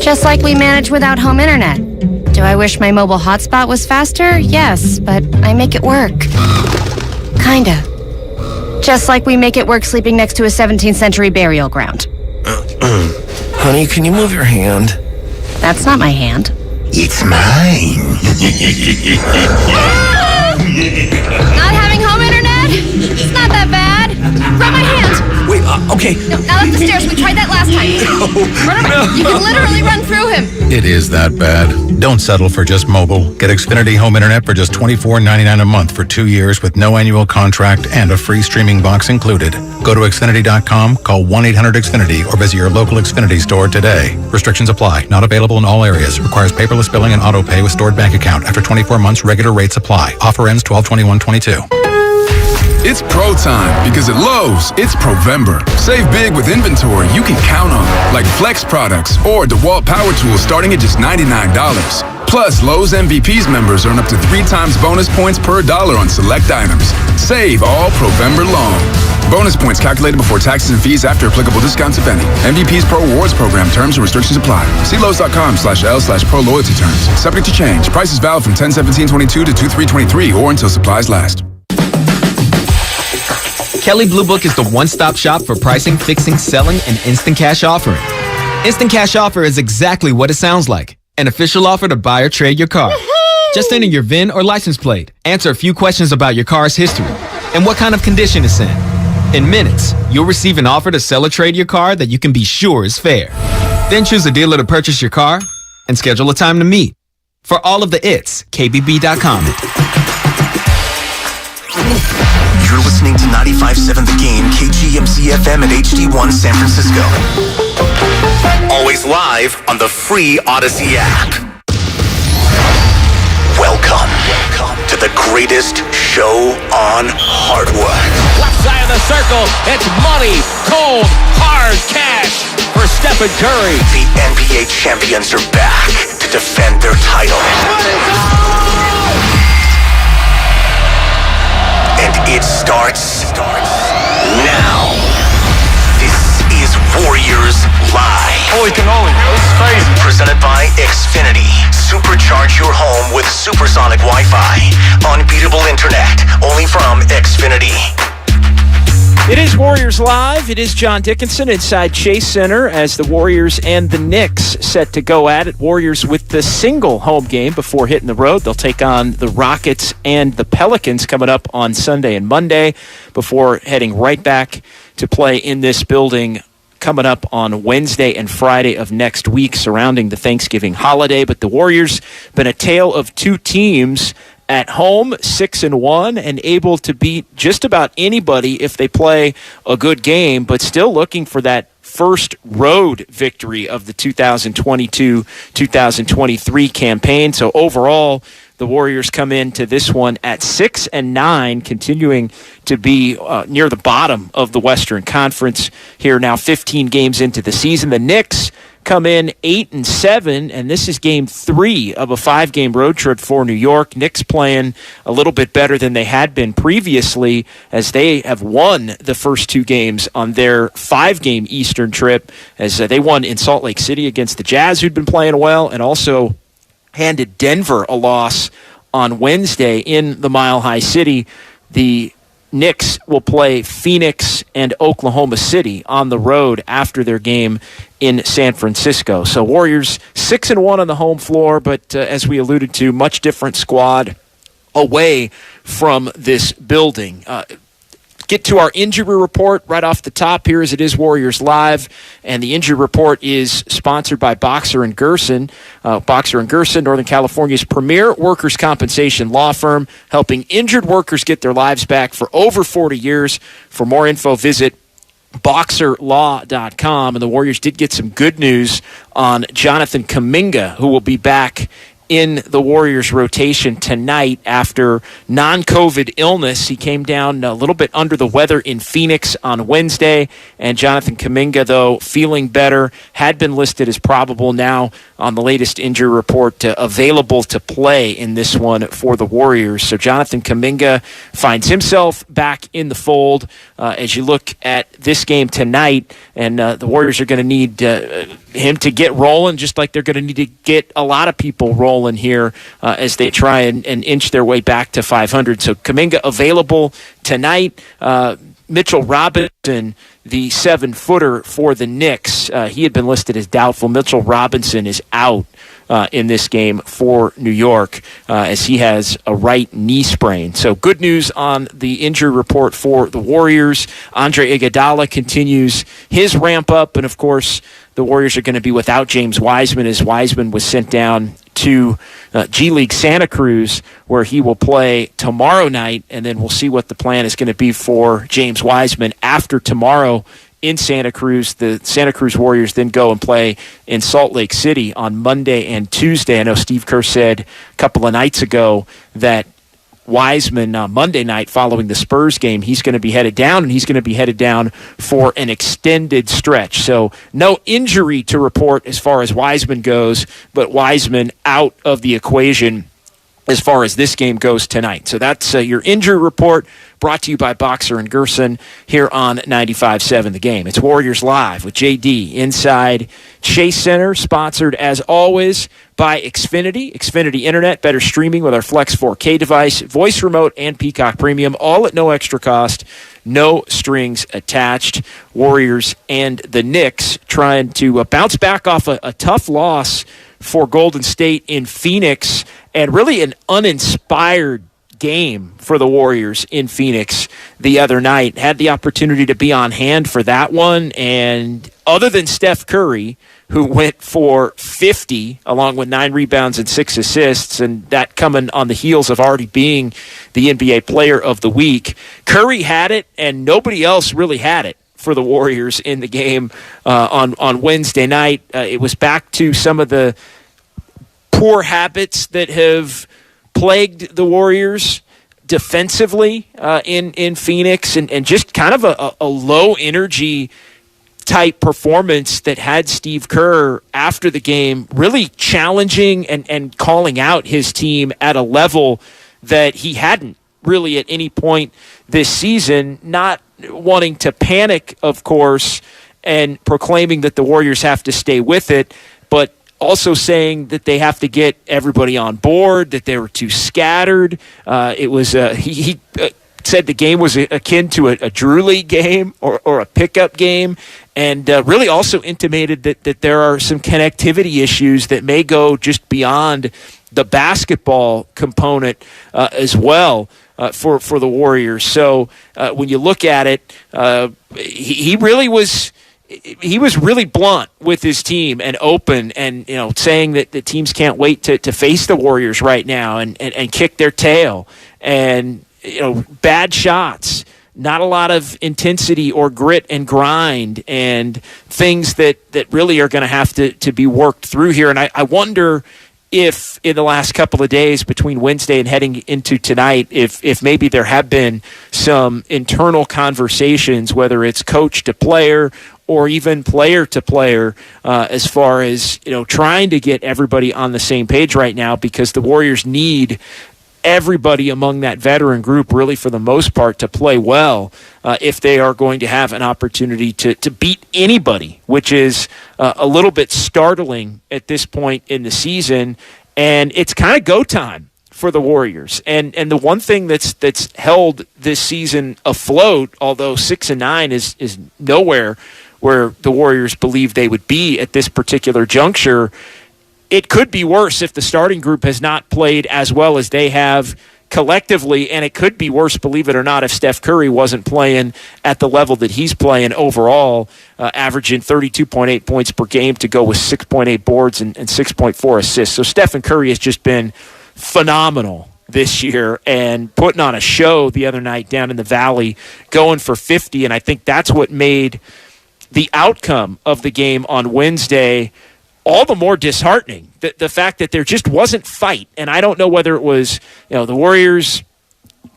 Just like we manage without home internet. Do I wish my mobile hotspot was faster? Yes, but I make it work. Kinda. Just like we make it work sleeping next to a 17th century burial ground. Honey, can you move your hand? That's not my hand. It's mine. Not having home internet? It's not that bad. Grab my hand. Wait, okay. No, now up the stairs. We tried that last time. You can literally run through him. It is that bad. Don't settle for just mobile. Get Xfinity Home Internet for just $24.99 a month for 2 years with no annual contract and a free streaming box included. Go to Xfinity.com, call 1-800-XFINITY, or visit your local Xfinity store today. Restrictions apply. Not available in all areas. Requires paperless billing and auto pay with stored bank account. After 24 months, regular rates apply. Offer ends 12/21/22. It's pro time because at Lowe's, it's Provember. Save big with inventory you can count on, like Flex products or DeWalt power tools starting at just $99. Plus, Lowe's MVPs members earn up to 3 times bonus points per dollar on select items. Save all Provember long. Bonus points calculated before taxes and fees after applicable discounts, if any. MVPs Pro Rewards Program terms and restrictions apply. See Lowe's.com/L/Pro Loyalty terms. Subject to change. Prices valid from 10/17/22 to 2/3/23 or until supplies last. Kelley Blue Book is the one-stop shop for pricing, fixing, selling, and instant cash offering. Instant cash offer is exactly what it sounds like. An official offer to buy or trade your car. Just enter your VIN or license plate, answer a few questions about your car's history, and what kind of condition it's in. In minutes, you'll receive an offer to sell or trade your car that you can be sure is fair. Then choose a dealer to purchase your car and schedule a time to meet. For all of the its, KBB.com. You're listening to 95.7 The Game, KGMC FM and HD1 San Francisco. Always live on the free Odyssey app. Welcome to the greatest show on hardwood. Left side of the circle, it's money, cold, hard cash for Stephen Curry. The NBA champions are back to defend their title. And it starts now. This is Warriors Live. Holy cannoli, this is crazy. Presented by Xfinity. Supercharge your home with supersonic Wi-Fi. Unbeatable internet, only from Xfinity. It is Warriors Live. It is John Dickinson inside Chase Center as the Warriors and the Knicks set to go at it. Warriors with the single home game before hitting the road. They'll take on the Rockets and the Pelicans coming up on Sunday and Monday before heading right back to play in this building coming up on Wednesday and Friday of next week surrounding the Thanksgiving holiday. But the Warriors been a tale of two teams at home, 6-1, and able to beat just about anybody if they play a good game, but still looking for that first road victory of the 2022-2023 campaign. So overall, the Warriors come into this one at 6-9, continuing to be near the bottom of the Western Conference here now 15 games into the season. The Knicks come in 8-7, and this is game 3 of a 5-game road trip for New York. Knicks playing a little bit better than they had been previously, as they have won the first 2 games on their 5-game Eastern trip, as they won in Salt Lake City against the Jazz, who'd been playing well, and also handed Denver a loss on Wednesday in the Mile High City. The Knicks will play Phoenix and Oklahoma City on the road after their game in San Francisco. So Warriors 6-1 on the home floor, but as we alluded to, much different squad away from this building. Get to our injury report right off the top here, as it is Warriors Live, and the injury report is sponsored by Boxer & Gerson. Boxer & Gerson, Northern California's premier workers' compensation law firm, helping injured workers get their lives back for over 40 years. For more info, visit boxerlaw.com. And the Warriors did get some good news on Jonathan Kuminga, who will be back in the Warriors rotation tonight after non-COVID illness. He came down a little bit under the weather in Phoenix on Wednesday, and Jonathan Kuminga, though, feeling better, had been listed as probable, now on the latest injury report available to play in this one for the Warriors. So Jonathan Kuminga finds himself back in the fold as you look at this game tonight, and the Warriors are going to need him to get rolling, just like they're going to need to get a lot of people rolling here as they try and inch their way back to 500. So Kuminga available tonight. Mitchell Robinson, the 7-footer for the Knicks, he had been listed as doubtful. Mitchell Robinson is out in this game for New York as he has a right knee sprain. So good news on the injury report for the Warriors. Andre Iguodala continues his ramp up, and of course the Warriors are going to be without James Wiseman, as Wiseman was sent down to G League Santa Cruz, where he will play tomorrow night, and then we'll see what the plan is going to be for James Wiseman after tomorrow in Santa Cruz. The Santa Cruz Warriors then go and play in Salt Lake City on Monday and Tuesday. I know Steve Kerr said a couple of nights ago that Wiseman Monday night following the Spurs game, he's going to be headed down, and he's going to be headed down for an extended stretch. So no injury to report as far as Wiseman goes, but Wiseman out of the equation as far as this game goes tonight. So that's your injury report, brought to you by Boxer & Gerson here on 95.7 The Game. It's Warriors Live with JD inside Chase Center, sponsored as always by Xfinity. Xfinity Internet, better streaming with our Flex 4K device, voice remote, and Peacock Premium, all at no extra cost, no strings attached. Warriors and the Knicks trying to bounce back off a tough loss for Golden State in Phoenix, and really an uninspired game for the Warriors in Phoenix the other night. Had the opportunity to be on hand for that one, and other than Steph Curry, who went for 50 along with 9 rebounds and 6 assists, and that coming on the heels of already being the NBA Player of the Week, Curry had it, and nobody else really had it for the Warriors in the game on Wednesday night. It was back to some of the poor habits that have plagued the Warriors defensively in Phoenix, and just kind of a low energy type performance that had Steve Kerr after the game really challenging and calling out his team at a level that he hadn't really at any point this season, not wanting to panic, of course, and proclaiming that the Warriors have to stay with it, but also saying that they have to get everybody on board, that they were too scattered. It was he said the game was akin to a Drew League game or a pickup game, and really also intimated that there are some connectivity issues that may go just beyond the basketball component as well for the Warriors. So when you look at it, he really was he was really blunt with his team and open, and saying that the teams can't wait to face the Warriors right now and kick their tail, and bad shots, not a lot of intensity or grit and grind, and things that really are going to have to be worked through here. And I wonder if in the last couple of days between Wednesday and heading into tonight, if maybe there have been some internal conversations, whether it's coach to player or even player to player, as far as trying to get everybody on the same page right now, because the Warriors need everybody among that veteran group, really for the most part, to play well if they are going to have an opportunity to beat anybody, which is a little bit startling at this point in the season. And it's kind of go time for the Warriors. And the one thing that's held this season afloat, although 6-9 is nowhere where the Warriors believe they would be at this particular juncture, it could be worse if the starting group has not played as well as they have collectively, and it could be worse, believe it or not, if Steph Curry wasn't playing at the level that he's playing overall, averaging 32.8 points per game to go with 6.8 boards and 6.4 assists. So Stephen Curry has just been phenomenal this year and putting on a show the other night down in the Valley, going for 50, and I think that's what made the outcome of the game on Wednesday all the more disheartening. The fact that there just wasn't fight. And I don't know whether it was, the Warriors,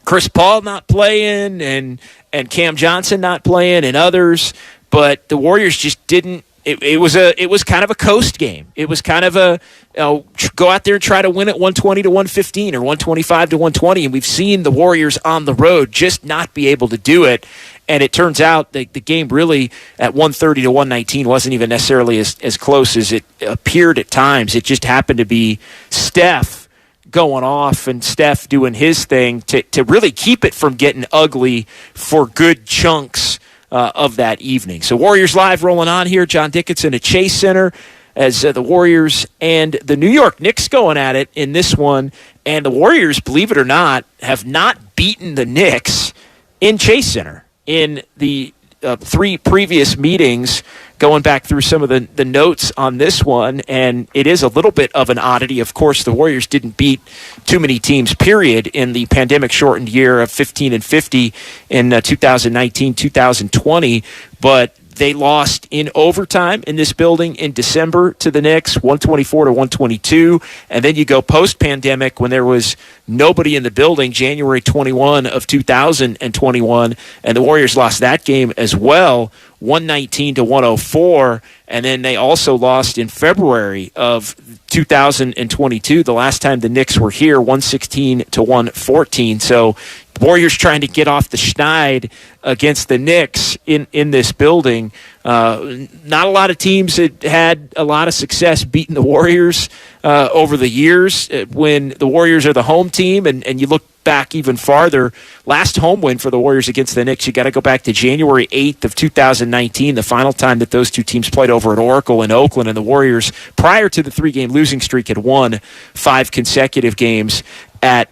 Chris Paul not playing and Cam Johnson not playing and others, but the Warriors just didn't. It was kind of a coast game. It was kind of a go out there and try to win at 120 to 115 or 125 to 120, and we've seen the Warriors on the road just not be able to do it. And it turns out the game really at 130 to 119 wasn't even necessarily as close as it appeared at times. It just happened to be Steph going off and Steph doing his thing to really keep it from getting ugly for good chunks of that evening. So Warriors Live rolling on here. John Dickinson at Chase Center as the Warriors and the New York Knicks going at it in this one. And the Warriors, believe it or not, have not beaten the Knicks in Chase Center in the 3 previous meetings, going back through some of the notes on this one, and it is a little bit of an oddity. Of course, the Warriors didn't beat too many teams, period, in the pandemic-shortened year of 15-50 in 2019-2020, but they lost in overtime in this building in December to the Knicks, 124 to 122. And then you go post-pandemic when there was nobody in the building, January 21 of 2021, and the Warriors lost that game as well, 119 to 104. And then they also lost in February of 2022, the last time the Knicks were here, 116 to 114. So Warriors trying to get off the schneid against the Knicks in this building. Not a lot of teams that had a lot of success beating the Warriors over the years when the Warriors are the home team, and you look back even farther. Last home win for the Warriors against the Knicks, you got to go back to January 8th of 2019, the final time that those two teams played over at Oracle in Oakland, and the Warriors, prior to the 3-game losing streak, had won 5 consecutive games at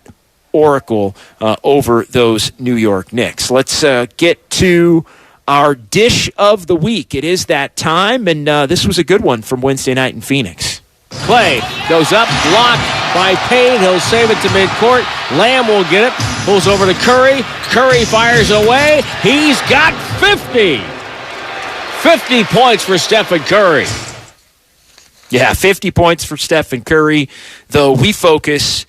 Oracle over those New York Knicks. Let's get to our dish of the week. It is that time, and this was a good one from Wednesday night in Phoenix. Clay goes up, blocked by Payne. He'll save it to midcourt. Lamb will get it. Pulls over to Curry. Curry fires away. He's got 50. 50 points for Stephen Curry. Yeah, 50 points for Stephen Curry, though we focus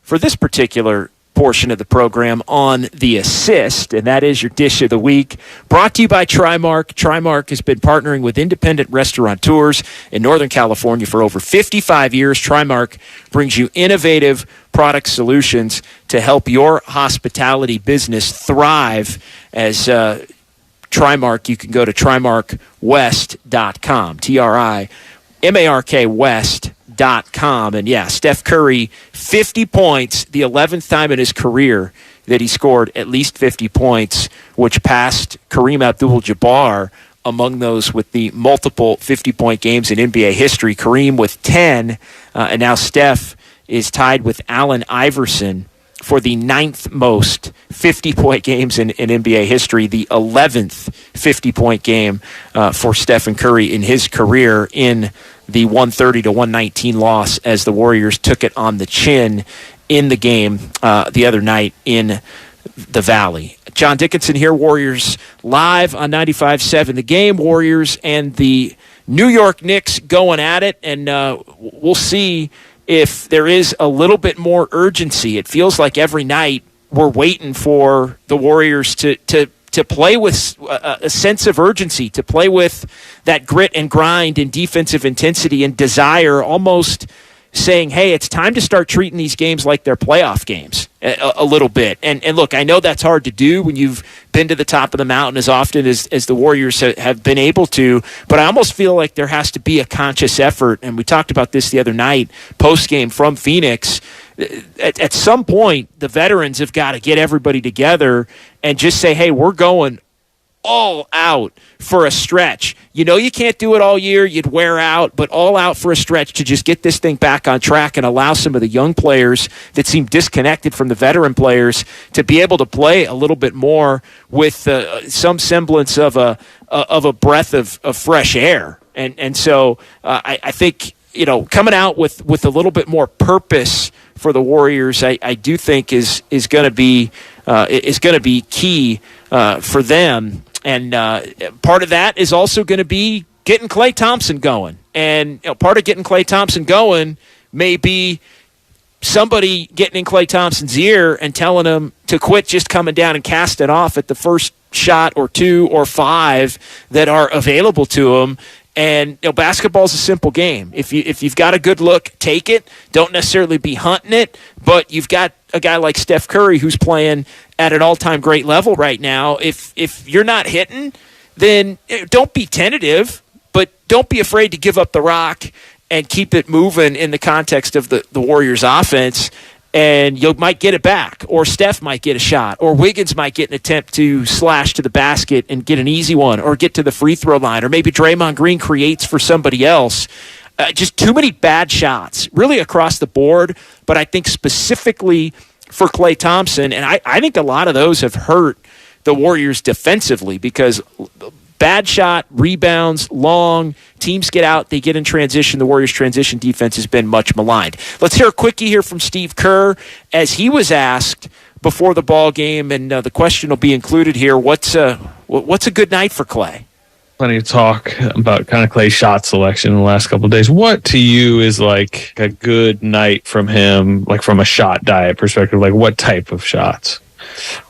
for this particular portion of the program on the assist, and that is your dish of the week. Brought to you by Trimark. Trimark has been partnering with independent restaurateurs in Northern California for over 55 years. Trimark brings you innovative product solutions to help your hospitality business thrive. As Trimark, you can go to trimarkwest.com, TRIMARK West.com. And yeah, Steph Curry, 50 points, the 11th time in his career that he scored at least 50 points, which passed Kareem Abdul-Jabbar among those with the multiple 50-point games in NBA history. Kareem with 10, and now Steph is tied with Allen Iverson for the 9th most 50-point games in NBA history, the 11th 50-point game for Stephen Curry in his career in the 130-119 loss as the Warriors took it on the chin in the game the other night in the Valley. John Dickinson here, Warriors Live on 95.7 The Game. Warriors and the New York Knicks going at it, and we'll see if there is a little bit more urgency. It feels like every night we're waiting for the Warriors to play with a sense of urgency, to play with that grit and grind and defensive intensity and desire, almost saying, hey, it's time to start treating these games like they're playoff games a little bit. And look, I know that's hard to do when you've been to the top of the mountain as often as the Warriors have been able to, but I almost feel like there has to be a conscious effort, and we talked about this the other night, post-game from Phoenix. At some point, the veterans have got to get everybody together and just say, hey, we're going all out for a stretch. You know you can't do it all year. You'd wear out, but all out for a stretch to just get this thing back on track and allow some of the young players that seem disconnected from the veteran players to be able to play a little bit more with some semblance of a breath of fresh air. And so I think, you know, coming out with a little bit more purpose for the Warriors, I do think is going to be key for them. And part of that is also going to be getting Klay Thompson going. And part of getting Klay Thompson going may be somebody getting in Klay Thompson's ear and telling him to quit just coming down and casting off at the first shot or two or five that are available to him. And basketball is a simple game. If you've got a good look, take it. Don't necessarily be hunting it, but you've got a guy like Steph Curry who's playing at an all-time great level right now. If you're not hitting, then don't be tentative, but don't be afraid to give up the rock and keep it moving in the context of the Warriors' offense. And you might get it back, or Steph might get a shot, or Wiggins might get an attempt to slash to the basket and get an easy one, or get to the free throw line, or maybe Draymond Green creates for somebody else. Just too many bad shots, really across the board, but I think specifically for Klay Thompson, and I think a lot of those have hurt the Warriors defensively because bad shot, rebounds, long, teams get out, they get in transition. The Warriors' transition defense has been much maligned. Let's hear a quickie here from Steve Kerr as he was asked before the ball game, and the question will be included here. What's a good night for Klay? Plenty of talk about kind of Klay's shot selection in the last couple of days. What to you is like a good night from him, like from a shot diet perspective? Like what type of shots?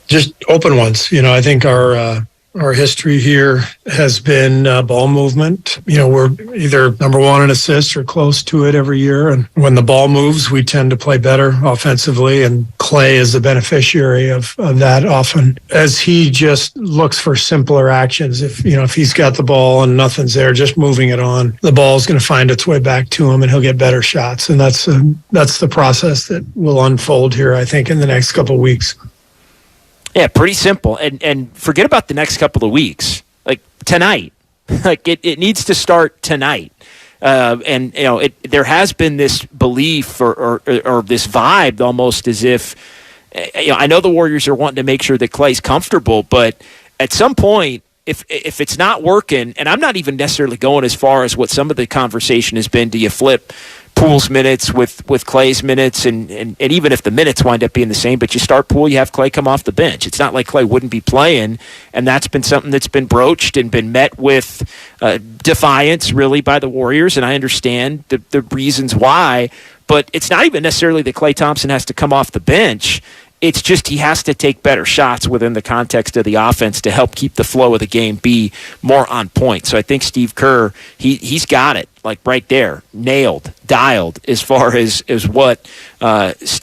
Just open ones. I think our history here has been ball movement. We're either number one in assists or close to it every year. And when the ball moves, we tend to play better offensively. And Klay is the beneficiary of that often, as he just looks for simpler actions. If he's got the ball and nothing's there, just moving it on, the ball's going to find its way back to him and he'll get better shots. And that's the process that will unfold here, I think, in the next couple of weeks. Yeah, pretty simple. And forget about the next couple of weeks. Like tonight. Like it needs to start tonight. There has been this belief or this vibe almost as if I know the Warriors are wanting to make sure that Klay's comfortable, but at some point if it's not working, and I'm not even necessarily going as far as what some of the conversation has been, do you flip Poole's minutes with Klay's minutes, and even if the minutes wind up being the same, but you start Poole, you have Klay come off the bench. It's not like Klay wouldn't be playing, and that's been something that's been broached and been met with defiance, really, by the Warriors, and I understand the reasons why, but it's not even necessarily that Klay Thompson has to come off the bench. It's just he has to take better shots within the context of the offense to help keep the flow of the game be more on point. So I think Steve Kerr, he's got it, like right there, nailed, dialed, as far as what the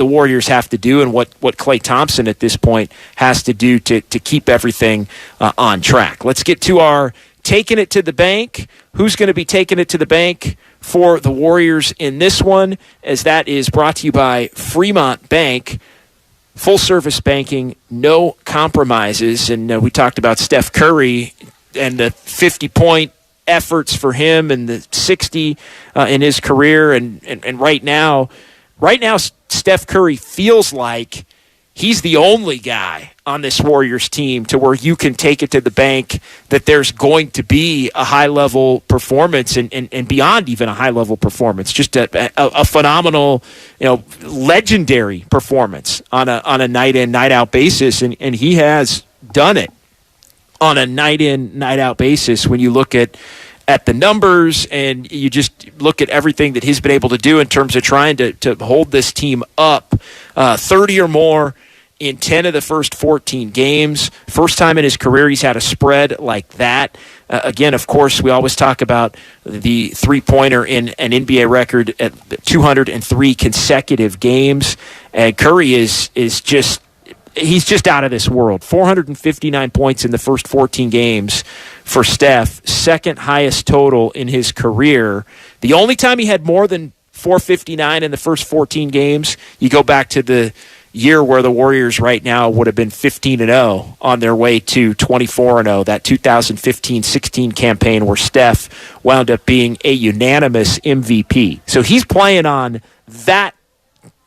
Warriors have to do and what Klay Thompson at this point has to do to keep everything on track. Let's get to our taking it to the bank. Who's going to be taking it to the bank for the Warriors in this one, as that is brought to you by Fremont Bank. Full-service banking, no compromises. And we talked about Steph Curry and the 50-point efforts for him and the 60 in his career. And right now, right now Steph Curry feels like he's the only guy on this Warriors team to where you can take it to the bank that there's going to be a high-level performance and beyond even a high-level performance, just a phenomenal, legendary performance on a night-in, night-out basis, and he has done it on a night-in, night-out basis when you look at the numbers and you just look at everything that he's been able to do in terms of trying to hold this team up 30 or more in 10 of the first 14 games. First time in his career he's had a spread like that. Again, of course, we always talk about the three-pointer in an NBA record at 203 consecutive games. And Curry is just he's just out of this world. 459 points in the first 14 games for Steph, second highest total in his career. The only time he had more than 459 in the first 14 games, you go back to the year where the Warriors right now would have been 15-0 on their way to 24-0, that 2015-16 campaign where Steph wound up being a unanimous MVP. So he's playing on that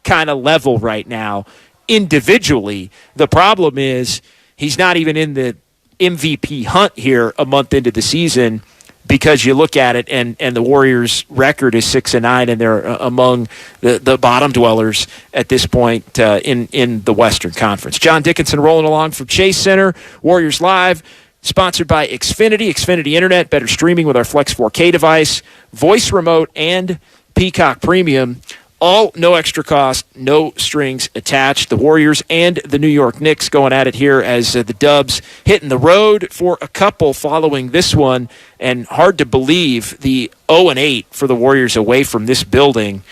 kind of level right now individually. The problem is he's not even in the MVP hunt here a month into the season, because you look at it and the Warriors' record is 6-9, and they're among the bottom dwellers at this point in the Western Conference. John Dickinson rolling along from Chase Center. Warriors Live, sponsored by Xfinity Internet, better streaming with our Flex 4K device, voice remote, and Peacock Premium. All no extra cost, no strings attached. The Warriors and the New York Knicks going at it here as the Dubs hitting the road for a couple following this one. And hard to believe the 0-8 for the Warriors away from this building.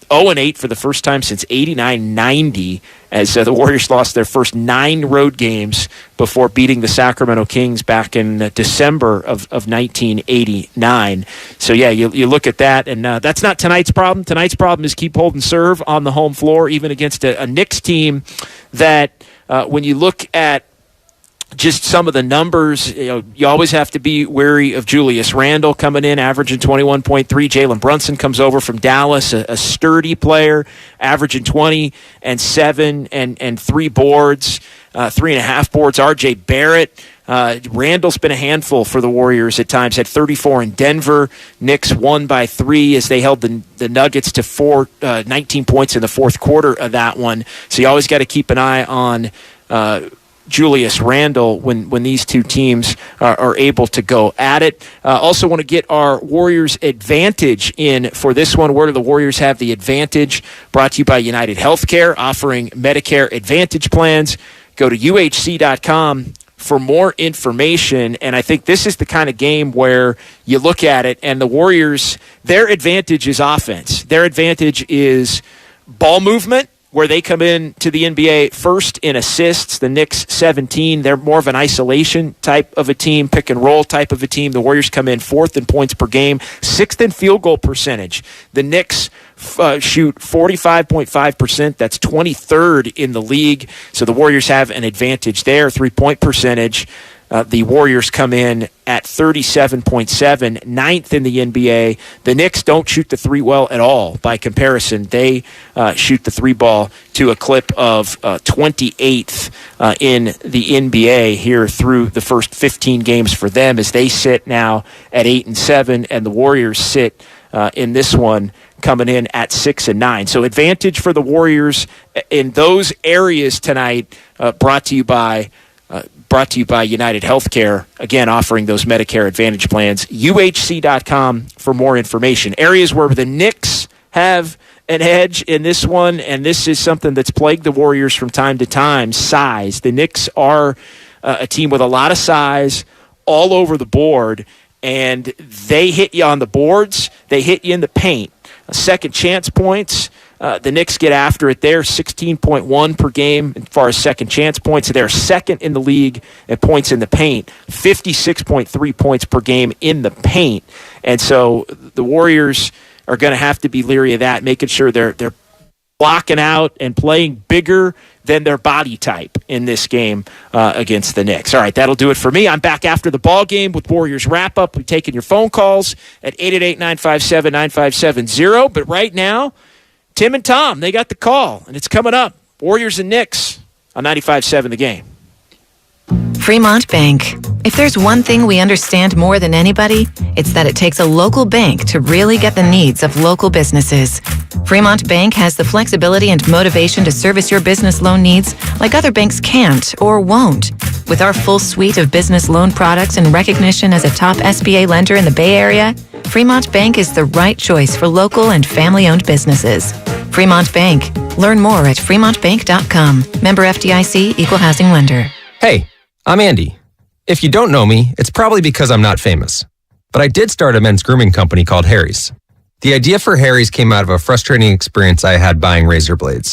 0-8 for the first time since 89-90 as the Warriors lost their first 9 road games before beating the Sacramento Kings back in December of 1989. So, yeah, you look at that, and that's not tonight's problem. Tonight's problem is keep holding serve on the home floor, even against a Knicks team that when you look at just some of the numbers, you always have to be wary of Julius Randle coming in, averaging 21.3. Jalen Brunson comes over from Dallas, a sturdy player, averaging 20 and 7 and 3 boards, 3.5 boards. R.J. Barrett, Randall's been a handful for the Warriors at times, had 34 in Denver. Knicks won by 3 as they held the Nuggets to 19 points in the fourth quarter of that one. So you always got to keep an eye on Julius Randle when these two teams are able to go at it. Also want to get our Warriors advantage in for this one. Where do the Warriors have the advantage? Brought to you by United Healthcare, offering Medicare Advantage plans. Go to uhc.com for more information. And I think this is the kind of game where you look at it and the Warriors, their advantage is offense. Their advantage is ball movement, where they come in to the NBA first in assists. The Knicks 17. They're more of an isolation type of a team, pick and roll type of a team. The Warriors come in 4th in points per game, 6th in field goal percentage. The Knicks shoot 45.5%. That's 23rd in the league. So the Warriors have an advantage there. 3-point percentage. The Warriors come in at 37.7, 9th in the NBA. The Knicks don't shoot the 3 well at all. By comparison, they shoot the 3 ball to a clip of 28th in the NBA here through the first 15 games for them, as they sit now at 8-7, and the Warriors sit in this one coming in at 6-9. So advantage for the Warriors in those areas tonight, brought to you by United Healthcare, again, offering those Medicare Advantage plans. UHC.com for more information. Areas where the Knicks have an edge in this one, and this is something that's plagued the Warriors from time to time, size. The Knicks are a team with a lot of size all over the board, and they hit you on the boards. They hit you in the paint. Second chance points. The Knicks get after it there, 16.1 per game as far as second chance points. They're second in the league at points in the paint, 56.3 points per game in the paint. And so the Warriors are going to have to be leery of that, making sure they're blocking out and playing bigger than their body type in this game against the Knicks. All right, that'll do it for me. I'm back after the ball game with Warriors Wrap-Up. We're taking your phone calls at 888-957-9570. But right now, Tim and Tom, they got the call, and it's coming up. Warriors and Knicks on 95.7 The Game. Fremont Bank. If there's one thing we understand more than anybody, it's that it takes a local bank to really get the needs of local businesses. Fremont Bank has the flexibility and motivation to service your business loan needs like other banks can't or won't. With our full suite of business loan products and recognition as a top SBA lender in the Bay Area, Fremont Bank is the right choice for local and family-owned businesses. Fremont Bank. Learn more at fremontbank.com. Member FDIC, Equal Housing Lender. Hey, I'm Andy. If you don't know me, it's probably because I'm not famous. But I did start a men's grooming company called Harry's. The idea for Harry's came out of a frustrating experience I had buying razor blades.